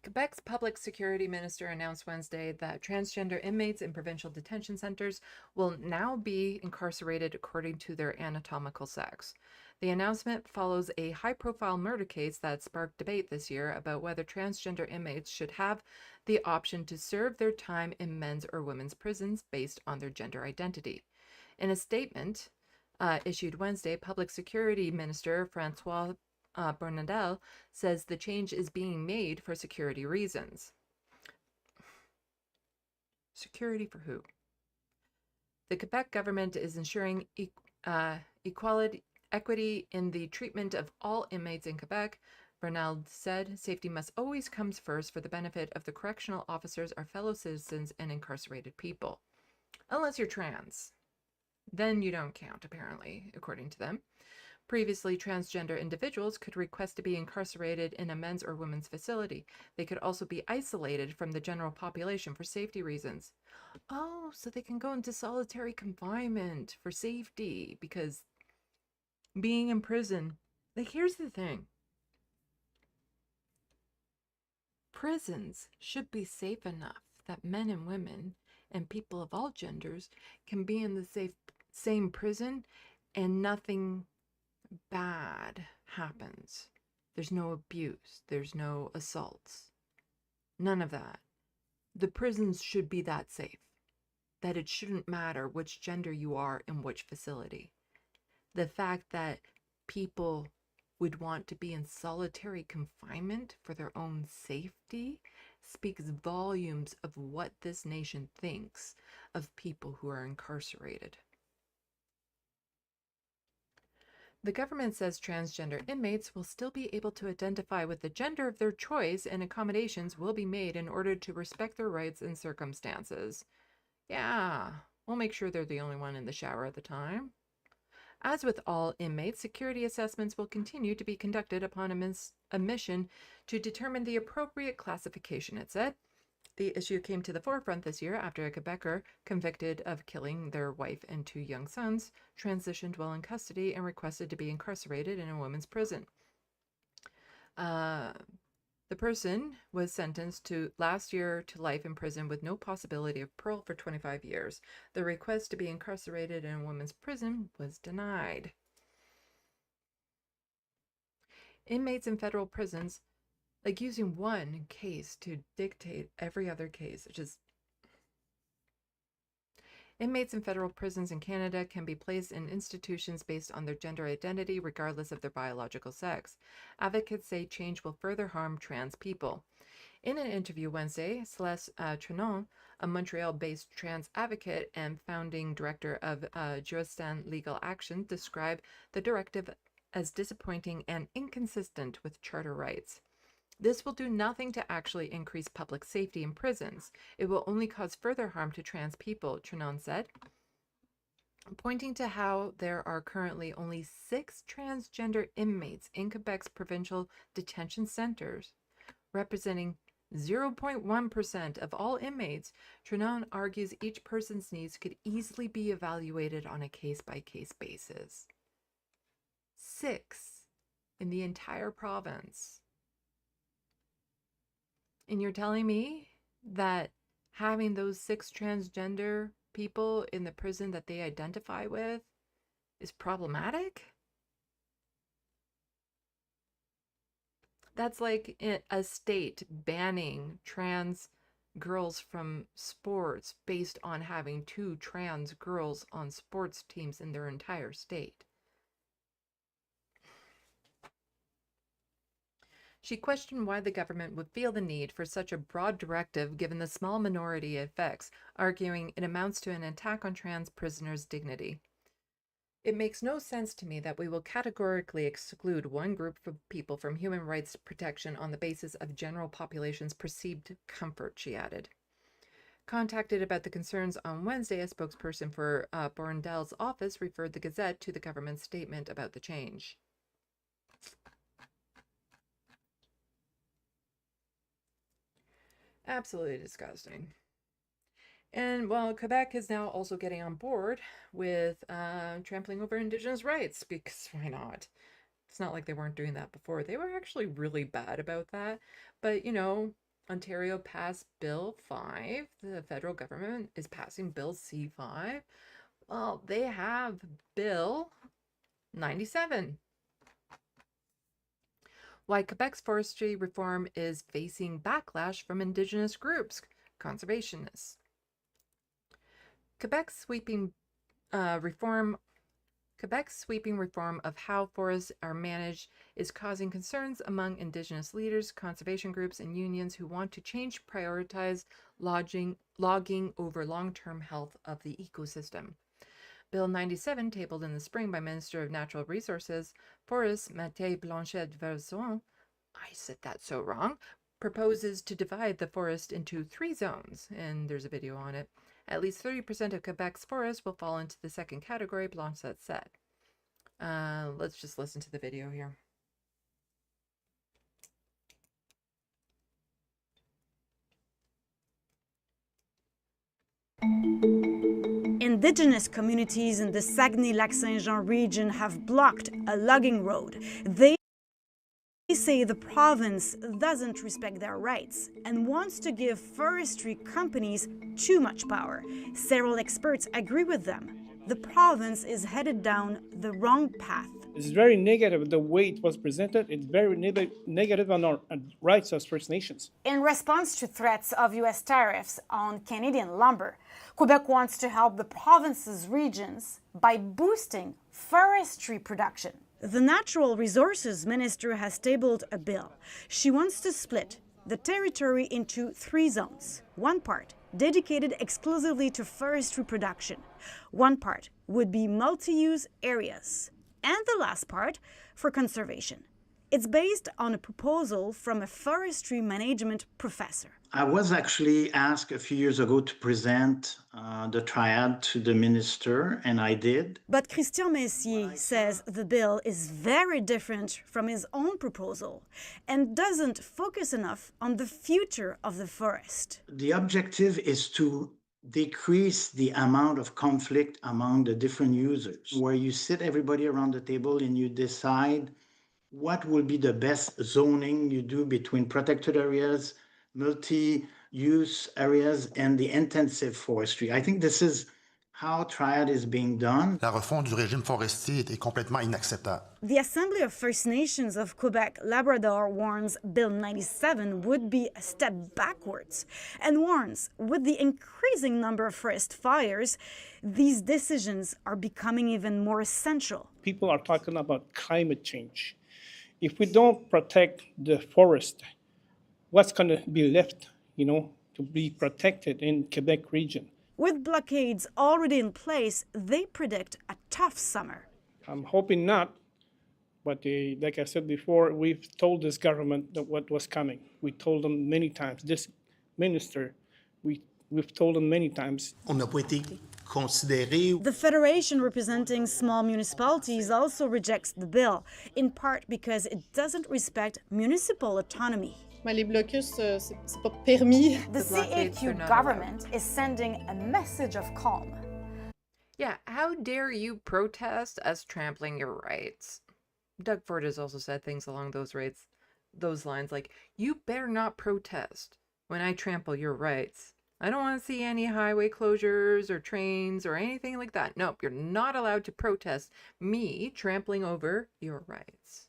Quebec's public security minister announced Wednesday that transgender inmates in provincial detention centers will now be incarcerated according to their anatomical sex. The announcement follows a high-profile murder case that sparked debate this year about whether transgender inmates should have the option to serve their time in men's or women's prisons based on their gender identity. In a statement issued Wednesday, Public Security Minister Francois Bernadel says the change is being made for security reasons. Security for who? The Quebec government is ensuring equity in the treatment of all inmates in Quebec. Bernal said safety must always come first for the benefit of the correctional officers, our fellow citizens, and incarcerated people. Unless you're trans. Then you don't count, apparently, according to them. Previously, transgender individuals could request to be incarcerated in a men's or women's facility. They could also be isolated from the general population for safety reasons. Oh, so they can go into solitary confinement for safety because being in prison, like, here's the thing. Prisons should be safe enough that men and women and people of all genders can be in the same prison and nothing bad happens. There's no abuse. There's no assaults. None of that. The prisons should be that safe. That it shouldn't matter which gender you are in which facility. The fact that people would want to be in solitary confinement for their own safety speaks volumes of what this nation thinks of people who are incarcerated. The government says transgender inmates will still be able to identify with the gender of their choice, and accommodations will be made in order to respect their rights and circumstances. Yeah, we'll make sure they're the only one in the shower at the time. As with all inmates, security assessments will continue to be conducted upon admission to determine the appropriate classification, it said. The issue came to the forefront this year after a Quebecer convicted of killing their wife and 2 young sons transitioned while in custody and requested to be incarcerated in a women's prison. The person was sentenced to last year to life in prison with no possibility of parole for 25 years. The request to be incarcerated in a women's prison was denied. Inmates in federal prisons, like using one case to dictate every other case, Inmates in federal prisons in Canada can be placed in institutions based on their gender identity, regardless of their biological sex. Advocates say change will further harm trans people. In an interview Wednesday, Celeste Trenon, a Montreal-based trans advocate and founding director of Justin Legal Action, described the directive as disappointing and inconsistent with charter rights. This will do nothing to actually increase public safety in prisons. It will only cause further harm to trans people, Trenon said, pointing to how there are currently only 6 transgender inmates in Quebec's provincial detention centers, representing 0.1% of all inmates. Trenon argues each person's needs could easily be evaluated on a case-by-case basis. 6 in the entire province. And you're telling me that having those 6 transgender people in the prison that they identify with is problematic? That's like a state banning trans girls from sports based on having 2 trans girls on sports teams in their entire state. She questioned why the government would feel the need for such a broad directive given the small minority it affects, arguing it amounts to an attack on trans prisoners' dignity. It makes no sense to me that we will categorically exclude one group of people from human rights protection on the basis of general population's perceived comfort, she added. Contacted about the concerns on Wednesday, a spokesperson for Borndel's office referred the Gazette to the government's statement about the change. Absolutely disgusting. And well, Quebec is now also getting on board with trampling over Indigenous rights, because why not? It's not like they weren't doing that before. They were actually really bad about that. But, you know, Ontario passed Bill 5. The federal government is passing Bill C-5. Well, they have Bill 97. Why Quebec's forestry reform is facing backlash from Indigenous groups, conservationists. Quebec's sweeping reform of how forests are managed is causing concerns among Indigenous leaders, conservation groups, and unions who want to prioritize logging over long-term health of the ecosystem. Bill 97, tabled in the spring by Minister of Natural Resources, Forests, Mathieu Blanchet-Verson, I said that so wrong, proposes to divide the forest into 3 zones, and there's a video on it. At least 30% of Quebec's forests will fall into the second category, Blanchet said. Let's just listen to the video here. Indigenous communities in the Saguenay-Lac-Saint-Jean region have blocked a logging road. They say the province doesn't respect their rights and wants to give forestry companies too much power. Several experts agree with them. The province is headed down the wrong path. It's very negative the way it was presented. It's very negative on our rights as First Nations. In response to threats of U.S. tariffs on Canadian lumber, Quebec wants to help the province's regions by boosting forestry production. The Natural Resources Minister has tabled a bill. She wants to split the territory into 3 zones. One part dedicated exclusively to forestry production. One part would be multi-use areas. And the last part for conservation. It's based on a proposal from a forestry management professor. I was actually asked a few years ago to present the triad to the minister, and I did. But Christian Messier says the bill is very different from his own proposal and doesn't focus enough on the future of the forest. The objective is to decrease the amount of conflict among the different users, where you sit everybody around the table and you decide what will be the best zoning you do between protected areas, multi-use areas, and the intensive forestry. I think this is how triad is being done. La refonte du régime forestier est complètement inacceptable. The Assembly of First Nations of Quebec Labrador warns Bill 97 would be a step backwards and warns with the increasing number of forest fires, these decisions are becoming even more essential. People are talking about climate change. If we don't protect the forest, what's going to be left, to be protected in Quebec region? With blockades already in place, they predict a tough summer. I'm hoping not, but like I said before, we've told this government that what was coming. We told them many times. This minister, we've told them many times. On n'a pas été considéré. The Federation representing small municipalities also rejects the bill, in part because it doesn't respect municipal autonomy. Les blocus, c'est pas permis. The CAQ government is sending a message of calm. Yeah, how dare you protest us trampling your rights? Doug Ford has also said things along those lines like, you better not protest when I trample your rights. I don't want to see any highway closures or trains or anything like that. Nope, you're not allowed to protest me trampling over your rights.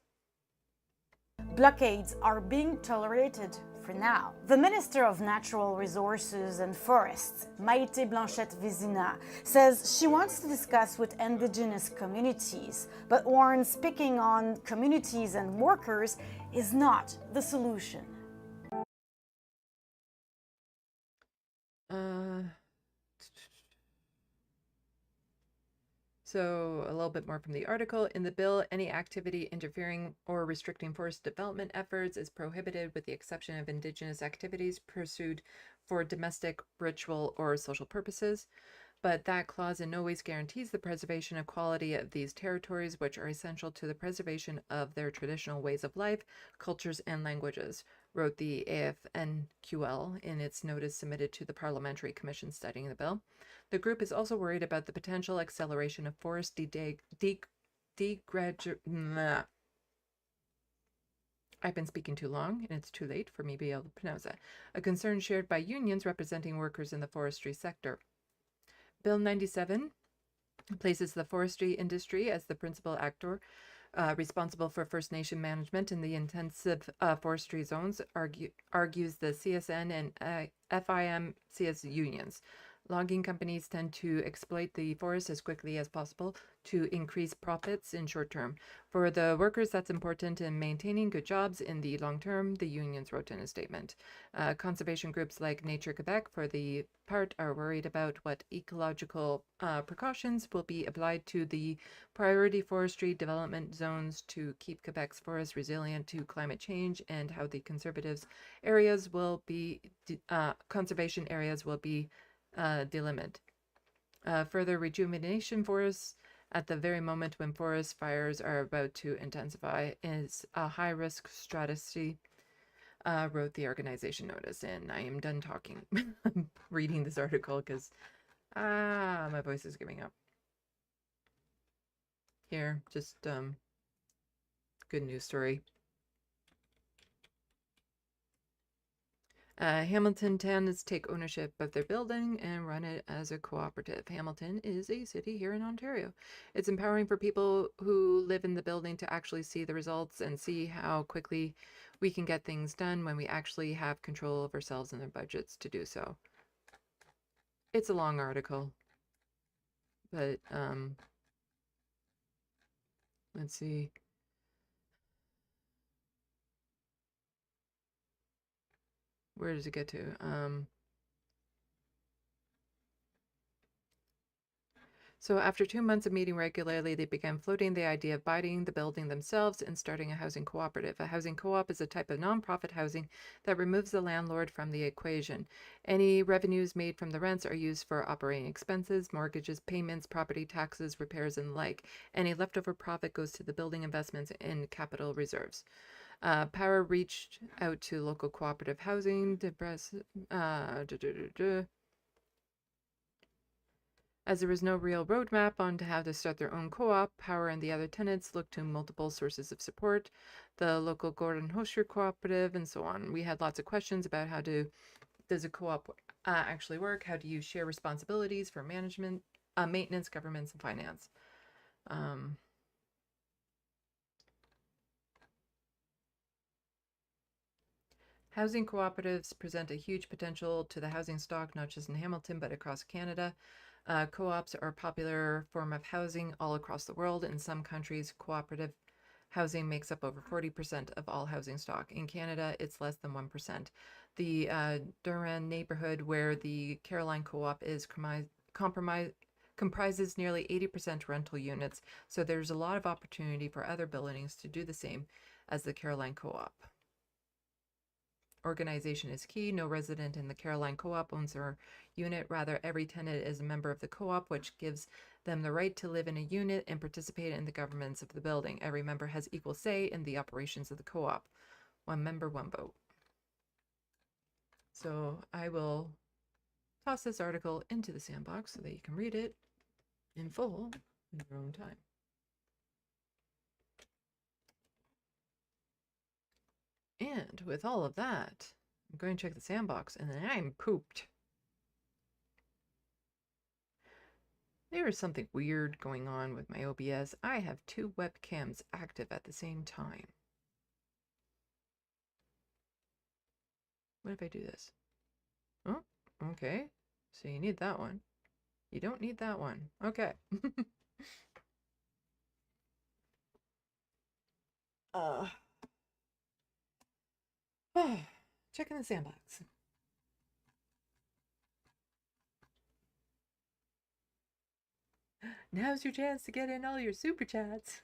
Blockades are being tolerated for now. The Minister of Natural Resources and Forests, Maïté Blanchette-Vézina, says she wants to discuss with Indigenous communities, but warns picking on communities and workers is not the solution. So a little bit more from the article. In the bill, any activity interfering or restricting forest development efforts is prohibited with the exception of Indigenous activities pursued for domestic, ritual, or social purposes. But that clause in no way guarantees the preservation of quality of these territories, which are essential to the preservation of their traditional ways of life, cultures, and languages, wrote the AFNQL in its notice submitted to the Parliamentary Commission studying the bill. The group is also worried about the potential acceleration of forest I've been speaking too long, and it's too late for me to be able to pronounce that. A concern shared by unions representing workers in the forestry sector. Bill 97 places the forestry industry as the principal actor responsible for First Nation management in the intensive forestry zones, argues the CSN and FIM-CS unions. Logging companies tend to exploit the forest as quickly as possible to increase profits in short term. For the workers, that's important in maintaining good jobs in the long term, the unions wrote in a statement. Conservation groups like Nature Quebec, for the part, are worried about what ecological precautions will be applied to the priority forestry development zones to keep Quebec's forests resilient to climate change, and how the conservation areas will be delimited. Further rejuvenation forests at the very moment when forest fires are about to intensify is a high-risk strategy, wrote the organization notice. And I am done talking. I'm reading this article because my voice is giving up. Here, just good news story. Hamilton tends to take ownership of their building and run it as a cooperative. Hamilton is a city here in Ontario. It's empowering for people who live in the building to actually see the results and see how quickly we can get things done when we actually have control of ourselves and their budgets to do so. It's a long article, but let's see. Where does it get to? So after 2 months of meeting regularly, they began floating the idea of buying the building themselves and starting a housing cooperative. A housing co-op is a type of nonprofit housing that removes the landlord from the equation. Any revenues made from the rents are used for operating expenses, mortgages, payments, property taxes, repairs, and the like. Any leftover profit goes to the building investments and capital reserves. Power reached out to local cooperative housing to press As there was no real roadmap on to how to start their own co-op, Power and the other tenants looked to multiple sources of support, the local Gordon Hosher cooperative, and so on. We had lots of questions about does a co-op actually work? How do you share responsibilities for management, maintenance, governance, and finance? Housing cooperatives present a huge potential to the housing stock, not just in Hamilton, but across Canada. Co-ops are a popular form of housing all across the world. In some countries, cooperative housing makes up over 40% of all housing stock. In Canada, it's less than 1%. The Durand neighborhood, where the Caroline Co-op is comprises nearly 80% rental units, so there's a lot of opportunity for other buildings to do the same as the Caroline Co-op. Organization is key. No resident in the Caroline Co-op owns their unit. Rather, every tenant is a member of the co-op, which gives them the right to live in a unit and participate in the governance of the building. Every member has equal say in the operations of the co-op. One member, one vote. So I will toss this article into the SandBox so that you can read it in full in your own time. And with all of that, I'm going to check the SandBox, and then I'm pooped. There is something weird going on with my OBS. I have two webcams active at the same time. What if I do this? Oh, okay. So you need that one. You don't need that one. Okay. Checking the SandBox. Now's your chance to get in all your super chats.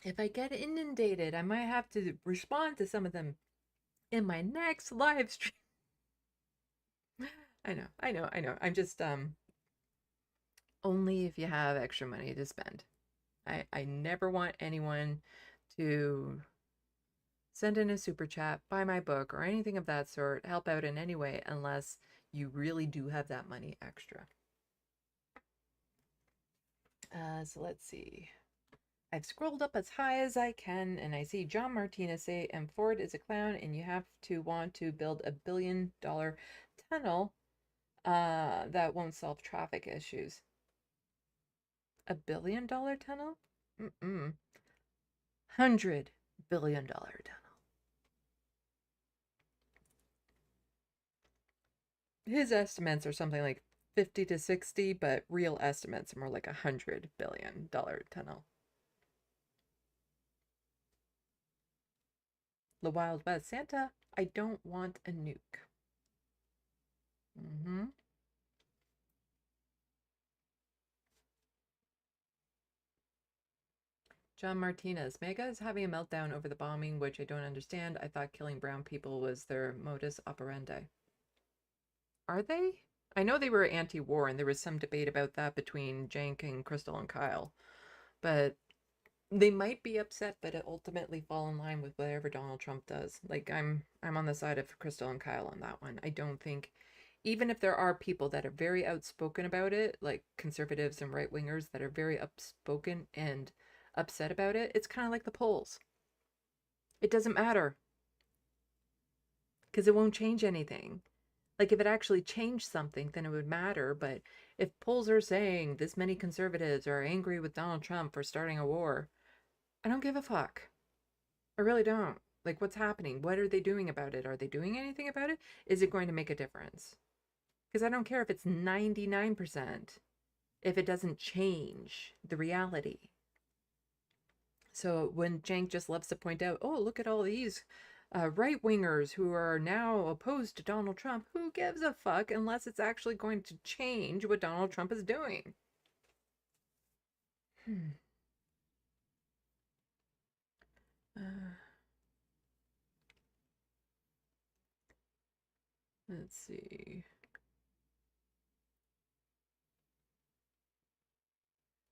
If I get inundated, I might have to respond to some of them in my next live stream. I know. I'm just, only if you have extra money to spend. I never want anyone to send in a super chat, buy my book, or anything of that sort, help out in any way, unless you really do have that money extra. So let's see. I've scrolled up as high as I can, and I see John Martinez say, and Ford is a clown, and you have to want to build $1 billion tunnel that won't solve traffic issues. $1 billion tunnel? $100 billion tunnel. His estimates are something like 50 to 60, but real estimates are more like $100 billion tunnel. The Wild West. Santa, I don't want a nuke. John Martinez. Mega is having a meltdown over the bombing, which I don't understand. I thought killing brown people was their modus operandi. Are they? I know they were anti-war, and there was some debate about that between Jank and Crystal and Kyle. But they might be upset, but it ultimately fall in line with whatever Donald Trump does. Like, I'm on the side of Crystal and Kyle on that one. I don't think, even if there are people that are very outspoken about it, like conservatives and right-wingers that are very outspoken and upset about it, it's kind of like the polls. It doesn't matter, because it won't change anything. Like, if it actually changed something, then it would matter. But if polls are saying this many conservatives are angry with Donald Trump for starting a war, I don't give a fuck. I really don't. Like, what's happening? What are they doing about it? Are they doing anything about it? Is it going to make a difference? Because I don't care if it's 99%, if it doesn't change the reality. So when Jank just loves to point out, oh, look at all these right-wingers who are now opposed to Donald Trump, who gives a fuck unless it's actually going to change what Donald Trump is doing? Let's see.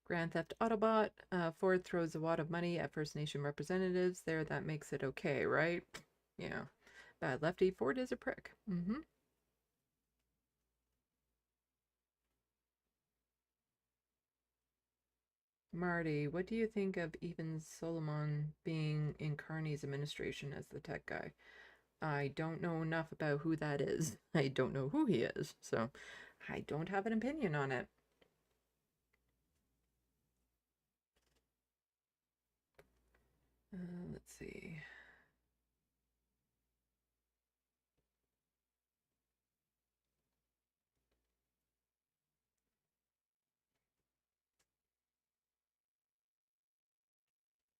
Grand Theft Autobot. Ford throws a wad of money at First Nation representatives there. That makes it okay, right? Yeah. Bad lefty. Ford is a prick. Mm-hmm. Marty, what do you think of even Solomon being in Carney's administration as the tech guy? I don't know enough about who that is. I don't know who he is, so I don't have an opinion on it. Let's see.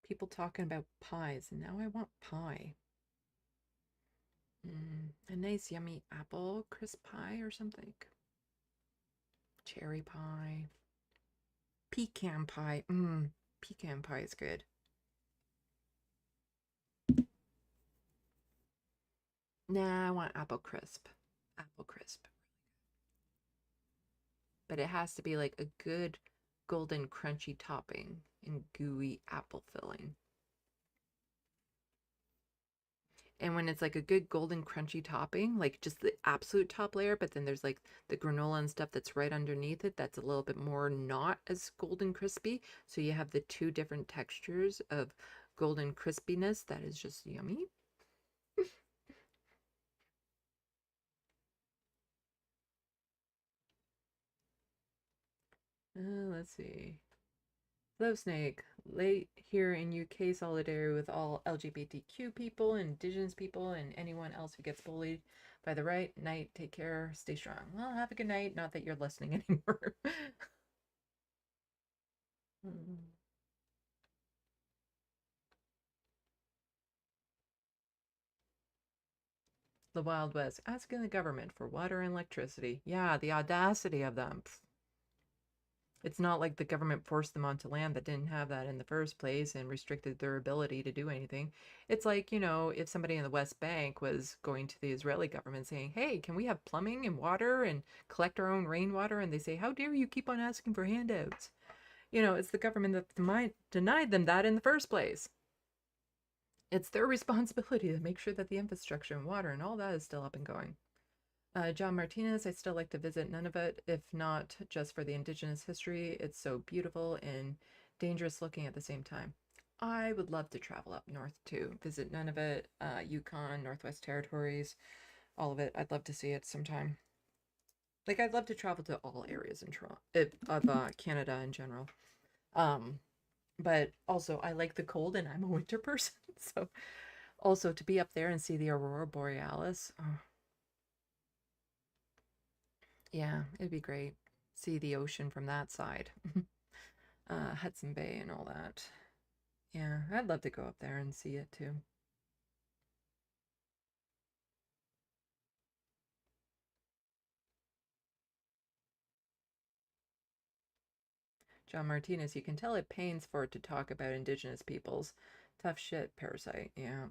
People talking about pies, and now I want pie. A nice yummy apple crisp pie or something. Cherry pie. Pecan pie. Pecan pie is good. Nah, I want apple crisp. Apple crisp. But it has to be like a good golden crunchy topping and gooey apple filling. And when it's like a good golden crunchy topping, like just the absolute top layer, but then there's like the granola and stuff that's right underneath it, that's a little bit more not as golden crispy. So you have the two different textures of golden crispiness. That is just yummy. Let's see. Hello, Snake. Late here in UK solidarity with all LGBTQ people, Indigenous people, and anyone else who gets bullied by the right. Night, take care, stay strong. Well, have a good night. Not that you're listening anymore. The Wild West, asking the government for water and electricity. Yeah, the audacity of them. It's not like the government forced them onto land that didn't have that in the first place and restricted their ability to do anything. It's like, you know, if somebody in the West Bank was going to the Israeli government saying, hey, can we have plumbing and water and collect our own rainwater? And they say, how dare you keep on asking for handouts? You know, it's the government that denied them that in the first place. It's their responsibility to make sure that the infrastructure and water and all that is still up and going. John Martinez, I still like to visit Nunavut, if not just for the indigenous history. It's so beautiful and dangerous looking at the same time. I would love to travel up north too, visit Nunavut, Yukon, Northwest Territories, all of it. I'd love to see it sometime. Like, I'd love to travel to all areas in Toronto, of Canada in general. But also, I like the cold and I'm a winter person. So also to be up there and see the Aurora Borealis. Oh. Yeah, it'd be great. See the ocean from that side. Hudson Bay and all that. Yeah, I'd love to go up there and see it too. John Martinez, you can tell it pains for it to talk about indigenous peoples. Tough shit, Parasite. Yeah.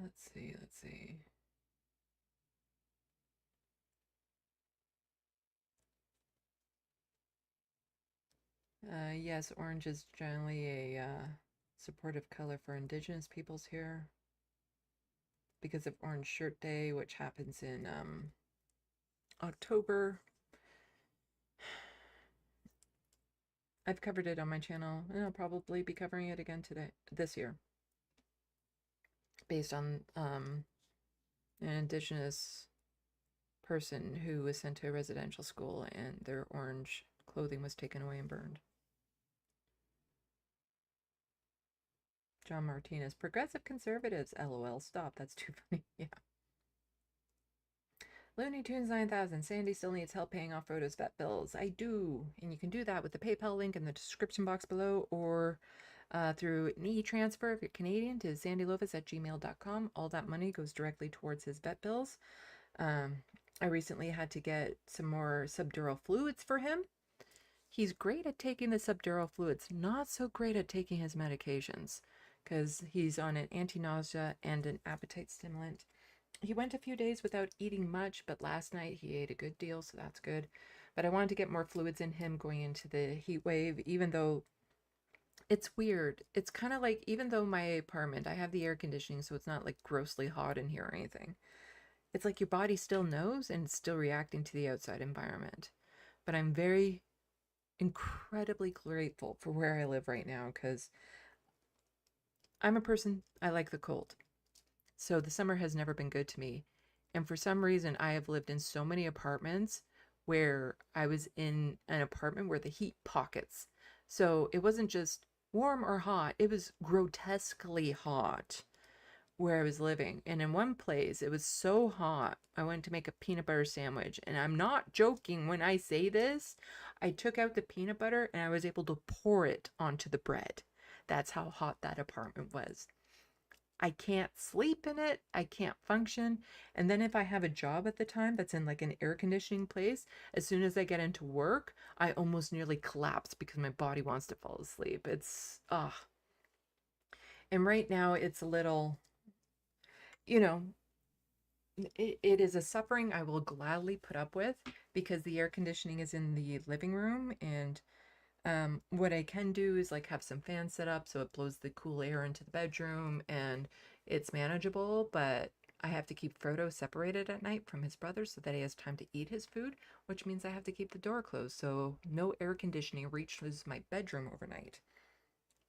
Let's see. Yes, orange is generally a supportive color for indigenous peoples here because of Orange Shirt Day, which happens in October. I've covered it on my channel, and I'll probably be covering it again this year, based on an indigenous person who was sent to a residential school and their orange clothing was taken away and burned. John Martinez, progressive conservatives, LOL, stop, that's too funny. Yeah. Looney Tunes 9000, Sandy still needs help paying off Frodo's vet bills. I do, and you can do that with the PayPal link in the description box below, or through an e-transfer if you're Canadian to SandeeLovas@gmail.com. All that money goes directly towards his vet bills. I recently had to get some more subdural fluids for him. He's great at taking the subdural fluids, not so great at taking his medications, because he's on an anti-nausea and an appetite stimulant. He went a few days without eating much, but last night he ate a good deal, so that's good. But I wanted to get more fluids in him going into the heat wave, even though it's weird. It's kind of like, even though my apartment, I have the air conditioning, so it's not like grossly hot in here or anything. It's like your body still knows and it's still reacting to the outside environment. But I'm very incredibly grateful for where I live right now, because I'm a person, I like the cold. So the summer has never been good to me. And for some reason, I have lived in so many apartments where I was in an apartment where the heat pockets. So it wasn't just warm or hot, it was grotesquely hot where I was living. And in one place, it was so hot, I went to make a peanut butter sandwich. And I'm not joking when I say this. I took out the peanut butter and I was able to pour it onto the bread. That's how hot that apartment was. I can't sleep in it. I can't function. And then if I have a job at the time that's in like an air conditioning place, as soon as I get into work, I almost nearly collapse because my body wants to fall asleep. It's, and right now it's a little, you know, it is a suffering I will gladly put up with, because the air conditioning is in the living room, and what I can do is like have some fans set up so it blows the cool air into the bedroom, and it's manageable. But I have to keep Frodo separated at night from his brother so that he has time to eat his food, which means I have to keep the door closed so no air conditioning reaches my bedroom overnight.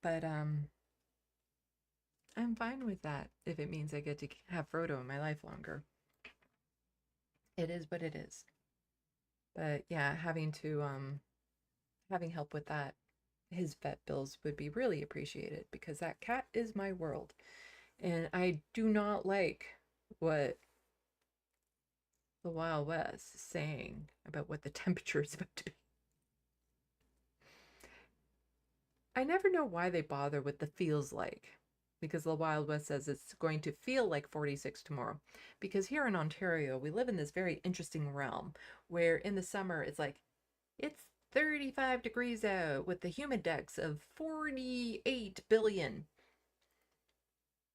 But I'm fine with that if it means I get to have Frodo in my life longer. It is what it is. But yeah, having help with that, his vet bills would be really appreciated, because that cat is my world. And I do not like what the Wild West is saying about what the temperature is about to be. I never know why they bother with the feels like, because the Wild West says it's going to feel like 46 tomorrow. Because here in Ontario, we live in this very interesting realm where in the summer it's like, it's 35 degrees out with the humidex of 48 billion.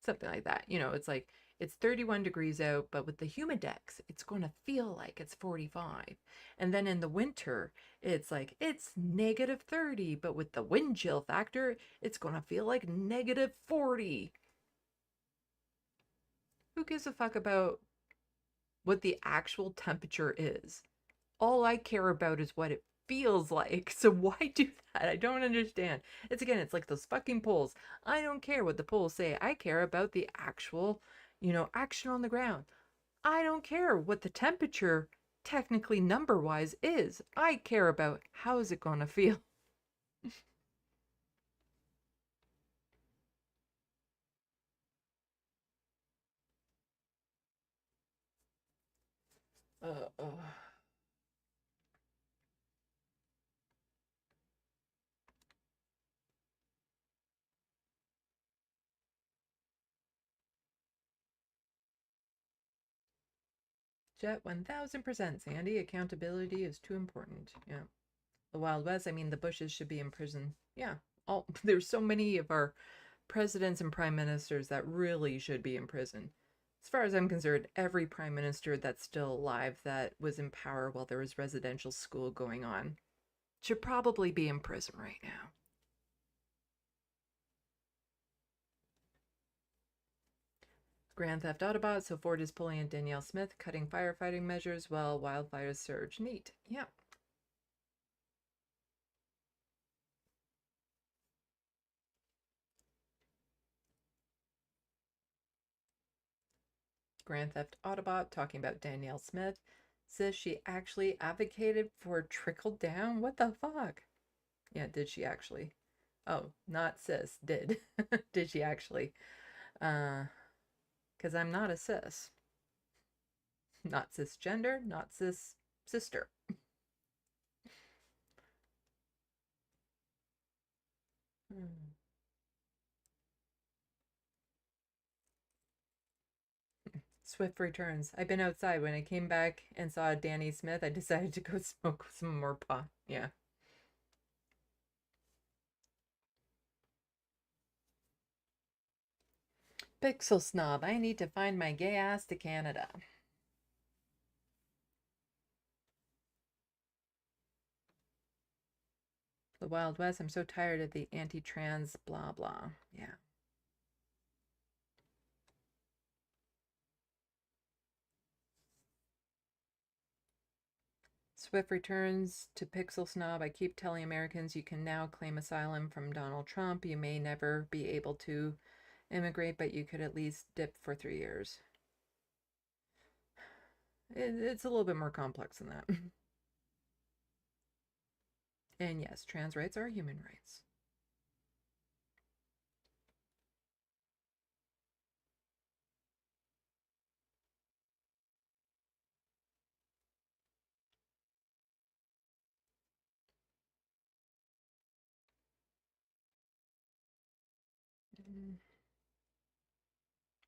Something like that. You know, it's like, it's 31 degrees out, but with the humidex, it's going to feel like it's 45. And then in the winter, it's like, it's negative 30, but with the wind chill factor, it's going to feel like negative 40. Who gives a fuck about what the actual temperature is? All I care about is what it feels like. So why do that? I don't understand. It's like those fucking polls. I don't care what the polls say. I care about the actual, action on the ground. I don't care what the temperature technically number-wise is. I care about how is it going to feel. Jet 1000%, Sandy. Accountability is too important. Yeah. The Wild West, I mean, the Bushes should be in prison. Yeah. There's so many of our presidents and prime ministers that really should be in prison. As far as I'm concerned, every prime minister that's still alive that was in power while there was residential school going on should probably be in prison right now. Grand Theft Autobot, so Ford is pulling in Danielle Smith, cutting firefighting measures while wildfires surge. Neat. Yeah. Grand Theft Autobot talking about Danielle Smith says she actually advocated for trickle down. What the fuck? Yeah, did she actually? Oh, not cis, did. Did she actually? Because I'm not a cis. Not cisgender, not cis sister. Swift returns. I've been outside. When I came back and saw Danny Smith, I decided to go smoke some more pot. Yeah. Pixel snob. I need to find my gay ass to Canada. The Wild West. I'm so tired of the anti-trans blah blah. Yeah. Swift returns to Pixel Snob. I keep telling Americans you can now claim asylum from Donald Trump. You may never be able to immigrate, but you could at least dip for 3 years. It's a little bit more complex than that. And yes, trans rights are human rights.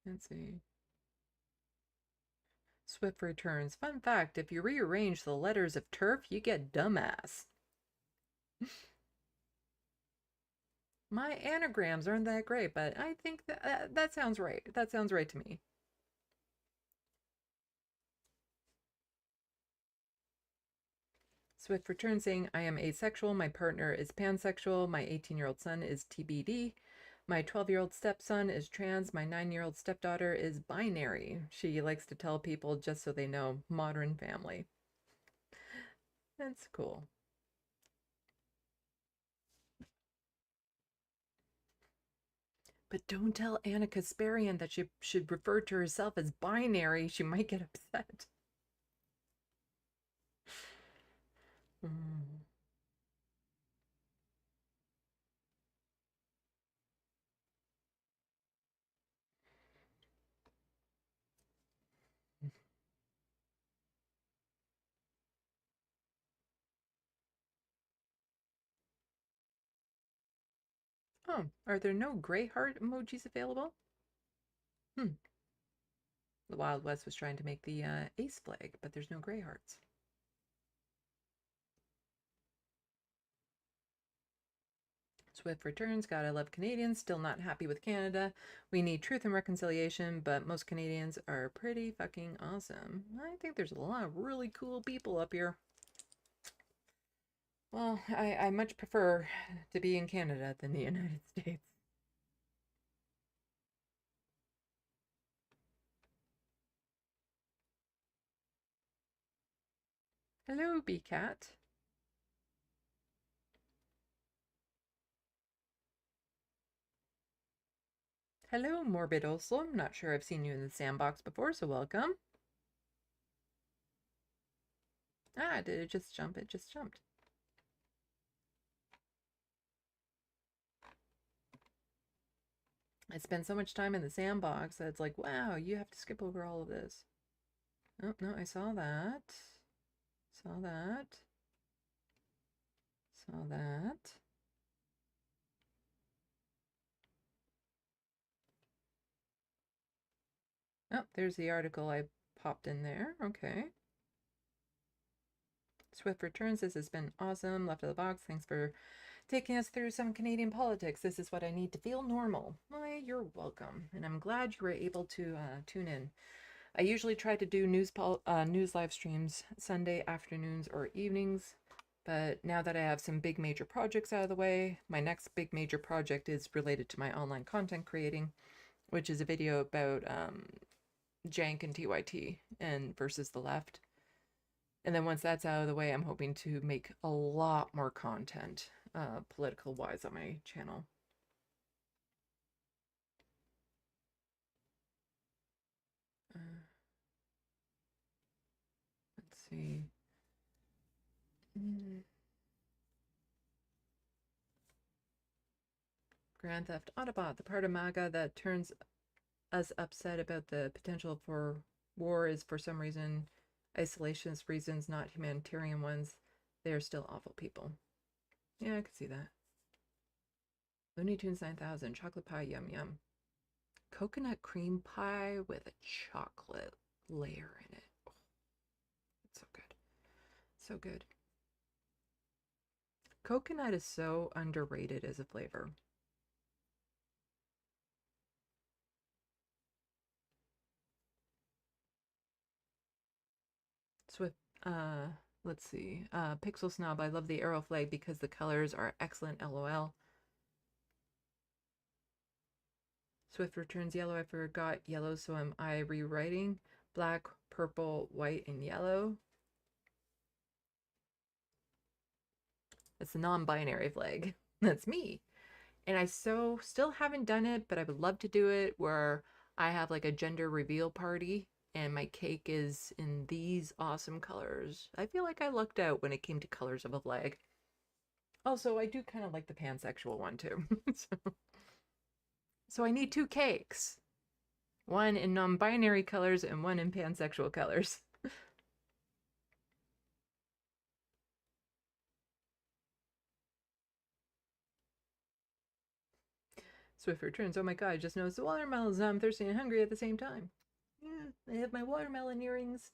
Let's see. Swift returns. Fun fact, if you rearrange the letters of TERF, you get dumbass. My anagrams aren't that great, but I think that sounds right. That sounds right to me. Swift returns saying, I am asexual, my partner is pansexual, my 18-year-old son is TBD, my 12-year-old stepson is trans, my 9-year-old stepdaughter is binary. She likes to tell people just so they know, modern family. That's cool. But don't tell Anna Kasparian that she should refer to herself as binary. She might get upset. Oh, are there no gray heart emojis available? The Wild West was trying to make the ace flag, but there's no gray hearts. Swift returns. God, I love Canadians. Still not happy with Canada. We need truth and reconciliation, but most Canadians are pretty fucking awesome. I think there's a lot of really cool people up here. Well, I much prefer to be in Canada than the United States. Hello, B-Cat. Hello, Morbid Oslo. Not sure I've seen you in the SandBox before, so welcome. Ah, did it just jump? It just jumped. I spend so much time in the SandBox that it's like, wow, you have to skip over all of this. Oh, no, I saw that. Saw that. Saw that. Oh, there's the article I popped in there. Okay. Swift returns. This has been awesome. Left of the box. Thanks for taking us through some Canadian politics. This is what I need to feel normal. Why, you're welcome. And I'm glad you were able to tune in. I usually try to do news live streams Sunday afternoons or evenings, but now that I have some big major projects out of the way, my next big major project is related to my online content creating, which is a video about Jank and TYT and versus the left. And then once that's out of the way, I'm hoping to make a lot more content political wise on my channel. Let's see. Grand Theft Autobot, the part of MAGA that turns us upset about the potential for war is for some reason isolationist reasons, not humanitarian ones. They are still awful people. Yeah, I could see that. Looney Tunes 9000, chocolate pie, yum yum. Coconut cream pie with a chocolate layer in it. Oh, it's so good. So good. Coconut is so underrated as a flavor. Swift, let's see. Pixel Snob, I love the arrow flag because the colors are excellent, LOL. Swift returns yellow. I forgot yellow, so am I rewriting? Black, purple, white, and yellow. It's the non-binary flag. That's me. And I still haven't done it, but I would love to do it where I have like a gender reveal party and my cake is in these awesome colors. I feel like I lucked out when it came to colors of a flag. Also, I do kind of like the pansexual one too. So I need 2 cakes. One in non-binary colors and one in pansexual colors. Swift returns. Oh my god, I just noticed the watermelons. I'm thirsty and hungry at the same time. I have my watermelon earrings.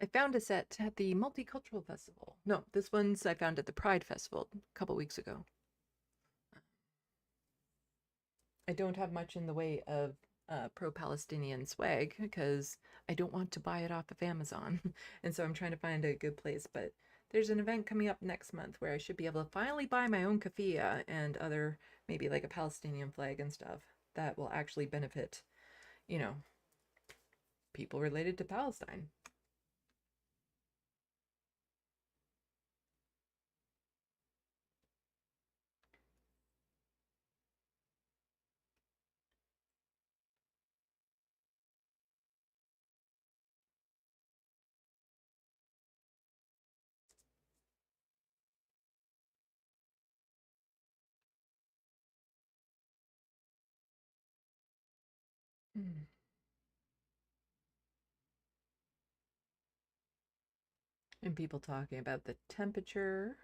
I found a set at the Multicultural Festival. No, this one's I found at the Pride Festival a couple weeks ago. I don't have much in the way of pro-Palestinian swag because I don't want to buy it off of Amazon. And so I'm trying to find a good place. But there's an event coming up next month where I should be able to finally buy my own keffiyeh and other, maybe like a Palestinian flag and stuff that will actually benefit, you know, people related to Palestine. And people talking about the temperature.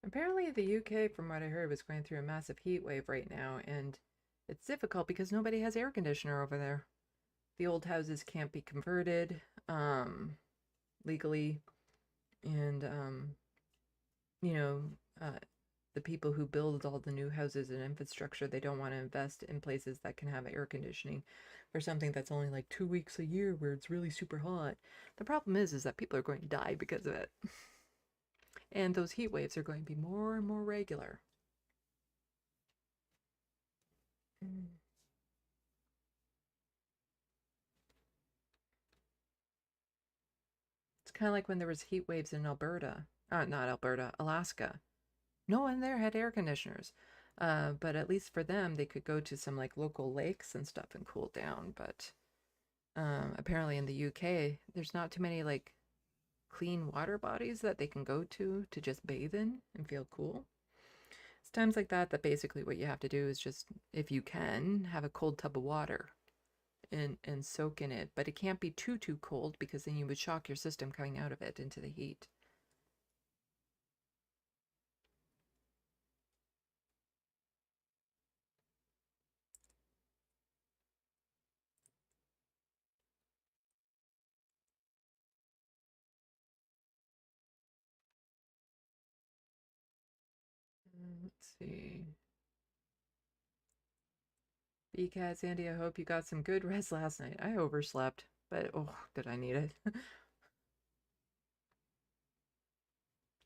Apparently the UK, from what I heard, was going through a massive heat wave right now, and it's difficult because nobody has air conditioner over there. The old houses can't be converted legally, and you know, the people who build all the new houses and infrastructure, they don't want to invest in places that can have air conditioning for something that's only like 2 weeks a year where it's really super hot. The problem is that people are going to die because of it. And those heat waves are going to be more and more regular. It's kind of like when there was heat waves in Alberta. Not Alberta, Alaska. No one there had air conditioners. But at least for them, they could go to some like local lakes and stuff and cool down. But apparently in the UK, there's not too many like clean water bodies that they can go to just bathe in and feel cool. It's times like that basically what you have to do is just, if you can, have a cold tub of water and soak in it. But it can't be too cold because then you would shock your system coming out of it into the heat. Let's see. BCat Sandy, I hope you got some good rest last night. I overslept, but oh, did I need it.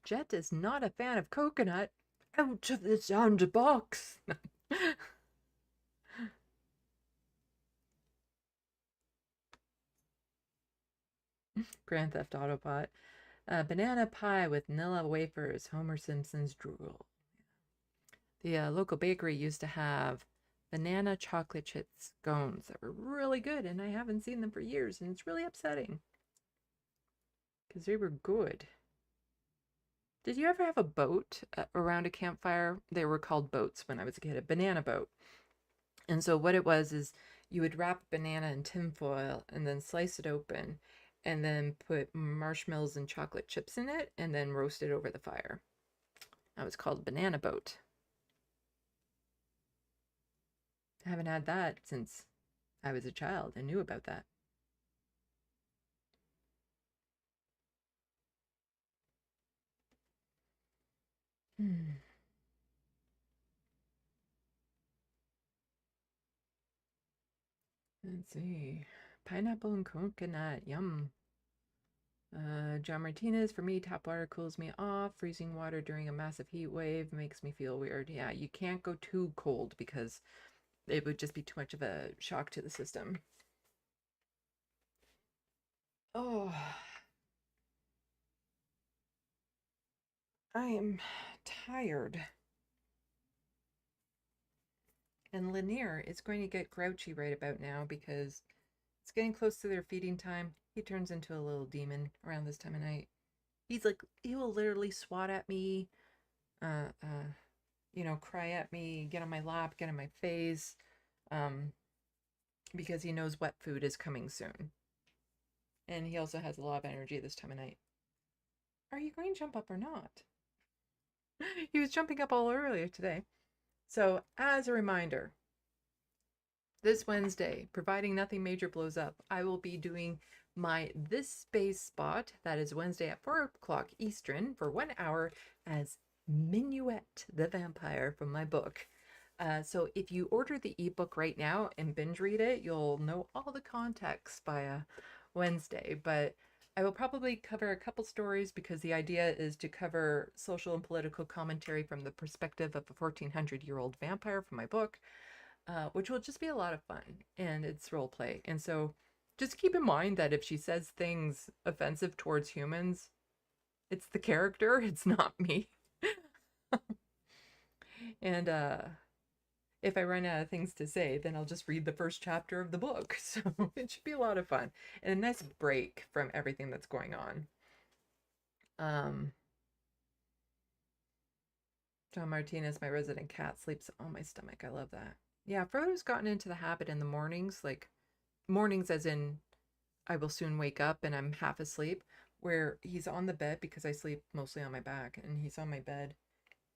Jet is not a fan of coconut. Out of the SandBox. Grand Theft Autobot. Banana pie with vanilla wafers. Homer Simpson's drool. The local bakery used to have banana chocolate chip scones that were really good, and I haven't seen them for years, and it's really upsetting because they were good. Did you ever have a boat around a campfire? They were called boats when I was a kid, a banana boat. And so what it was is you would wrap a banana in tinfoil and then slice it open and then put marshmallows and chocolate chips in it and then roast it over the fire. That was called a banana boat. I haven't had that since I was a child and knew about that. Let's see. Pineapple and coconut. Yum. John Martinez, for me, tap water cools me off. Freezing water during a massive heat wave makes me feel weird. Yeah, you can't go too cold because it would just be too much of a shock to the system. Oh, I am tired. And Lanier is going to get grouchy right about now because it's getting close to their feeding time. He turns into a little demon around this time of night. He's like, he will literally swat at me, you know, cry at me, get on my lap, get on my face, because he knows wet food is coming soon. And he also has a lot of energy this time of night. Are you going to jump up or not? He was jumping up all earlier today. So, as a reminder, this Wednesday, providing nothing major blows up, I will be doing my This Space spot. That is Wednesday at 4 o'clock Eastern for 1 hour as Minuet the Vampire from my book. So if you order the ebook right now and binge read it, you'll know all the context by Wednesday. But I will probably cover a couple stories because the idea is to cover social and political commentary from the perspective of a 1400-year-old vampire from my book. Which will just be a lot of fun, and it's role play. And so just keep in mind that if she says things offensive towards humans, it's the character, it's not me. And if I run out of things to say, then I'll just read the first chapter of the book. So it should be a lot of fun and a nice break from everything that's going on. John Martinez, my resident cat, sleeps on my stomach. I love that. Yeah, Frodo's gotten into the habit in the mornings, like mornings as in I will soon wake up and I'm half asleep, where he's on the bed because I sleep mostly on my back, and he's on my bed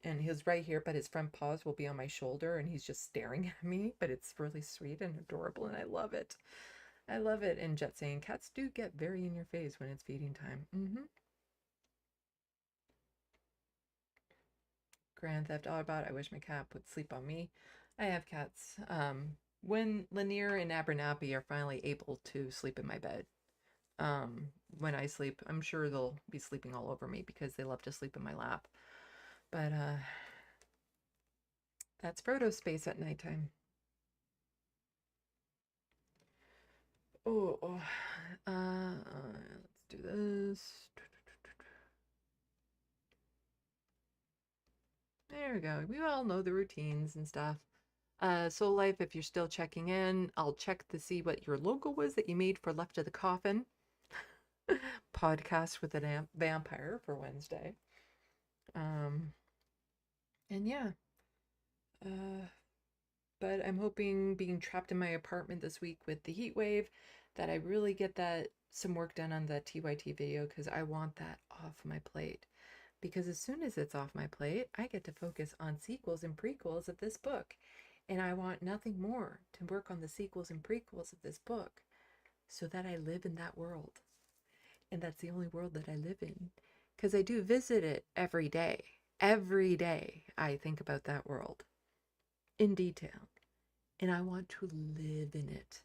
and he's right here, but his front paws will be on my shoulder and he's just staring at me, but it's really sweet and adorable and I love it. I love it. And Jet saying cats do get very in your face when it's feeding time. Grand Theft Autobot, I wish my cat would sleep on me. I have cats. When Lanier and Abernathy are finally able to sleep in my bed, when I sleep, I'm sure they'll be sleeping all over me because they love to sleep in my lap. But that's Frodo's space at nighttime. Let's do this. There we go. We all know the routines and stuff. Soul Life, if you're still checking in, I'll check to see what your logo was that you made for Left of the Coffin podcast with a vampire for Wednesday. And yeah. But I'm hoping, being trapped in my apartment this week with the heat wave, that I really get some work done on the TYT video, because I want that off my plate. Because as soon as it's off my plate, I get to focus on sequels and prequels of this book. And I want nothing more to work on the sequels and prequels of this book so that I live in that world. And that's the only world that I live in. Because I do visit it every day. Every day I think about that world in detail. And I want to live in it.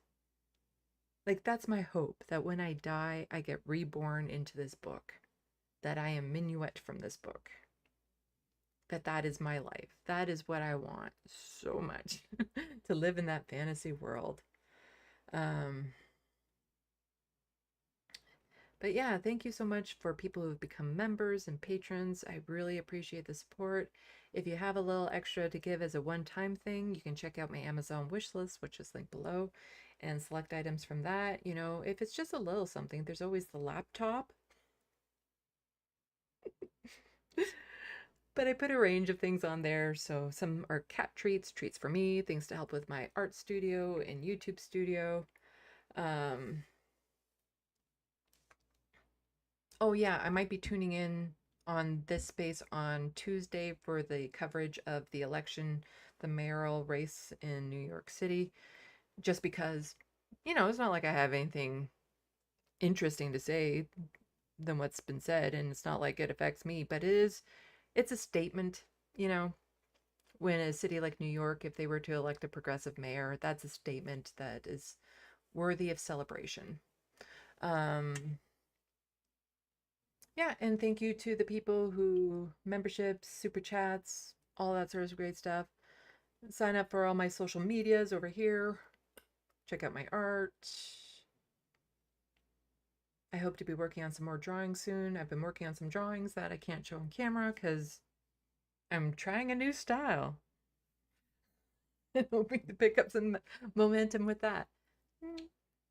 Like, that's my hope, that when I die, I get reborn into this book. That I am Minuet from this book. That is my life. That is what I want so much. To live in that fantasy world. But yeah, thank you so much for people who have become members and patrons. I really appreciate the support. If you have a little extra to give as a one-time thing, you can check out my Amazon wish list, which is linked below, and select items from that. You know, if it's just a little something, there's always the laptop. But I put a range of things on there. So some are cat treats for me, things to help with my art studio and YouTube studio. Oh yeah, I might be tuning in on this space on Tuesday for the coverage of the election, the mayoral race in New York City, just because, you know, it's not like I have anything interesting to say than what's been said, and it's not like it affects me, but it's a statement, you know, when a city like New York, if they were to elect a progressive mayor, that's a statement that is worthy of celebration. Yeah, and thank you to the people who memberships, super chats, all that sort of great stuff. Sign up for all my social medias over here. Check out my art. I hope to be working on some more drawings soon. I've been working on some drawings that I can't show on camera because I'm trying a new style. And hoping to pick up some momentum with that.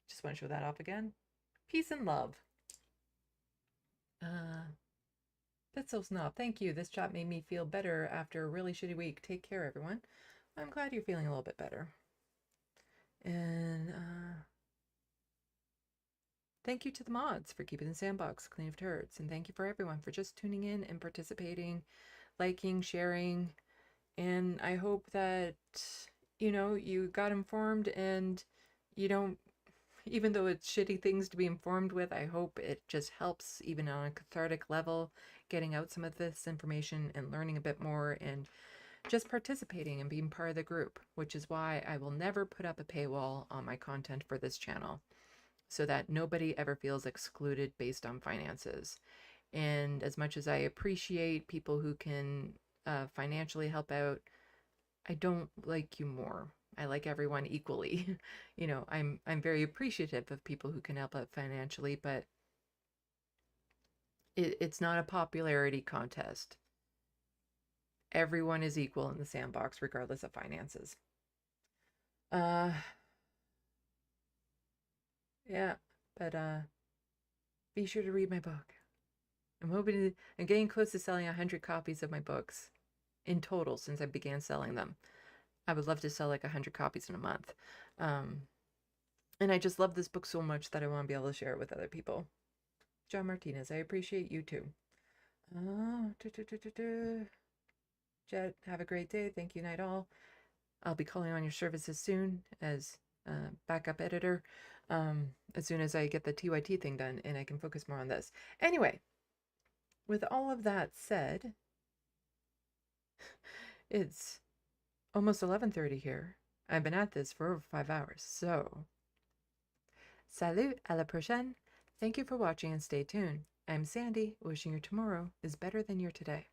Just want to show that off again. Peace and love. That's so snob. Thank you. This chat made me feel better after a really shitty week. Take care, everyone. I'm glad you're feeling a little bit better. And thank you to the mods for keeping the sandbox clean of turds. And thank you for everyone for just tuning in and participating, liking, sharing. And I hope that, you know, you got informed and you don't, even though it's shitty things to be informed with, I hope it just helps, even on a cathartic level, getting out some of this information and learning a bit more and just participating and being part of the group, which is why I will never put up a paywall on my content for this channel, so that nobody ever feels excluded based on finances. And as much as I appreciate people who can financially help out, I don't like you more. I like everyone equally. You know, I'm very appreciative of people who can help out financially, but it's not a popularity contest. Everyone is equal in the sandbox, regardless of finances. Yeah, but be sure to read my book. I'm getting close to selling 100 copies of my books in total since I began selling them. I would love to sell like 100 copies in a month. And I just love this book so much that I want to be able to share it with other people. John Martinez, I appreciate you too. Jet, have a great day. Thank you, night all. I'll be calling on your services soon as backup editor, as soon as I get the TYT thing done and I can focus more on this. Anyway, with all of that said, it's almost 11:30 here. I've been at this for over 5 hours, so salut, à la prochaine. Thank you for watching and stay tuned. I'm Sandy, wishing your tomorrow is better than your today.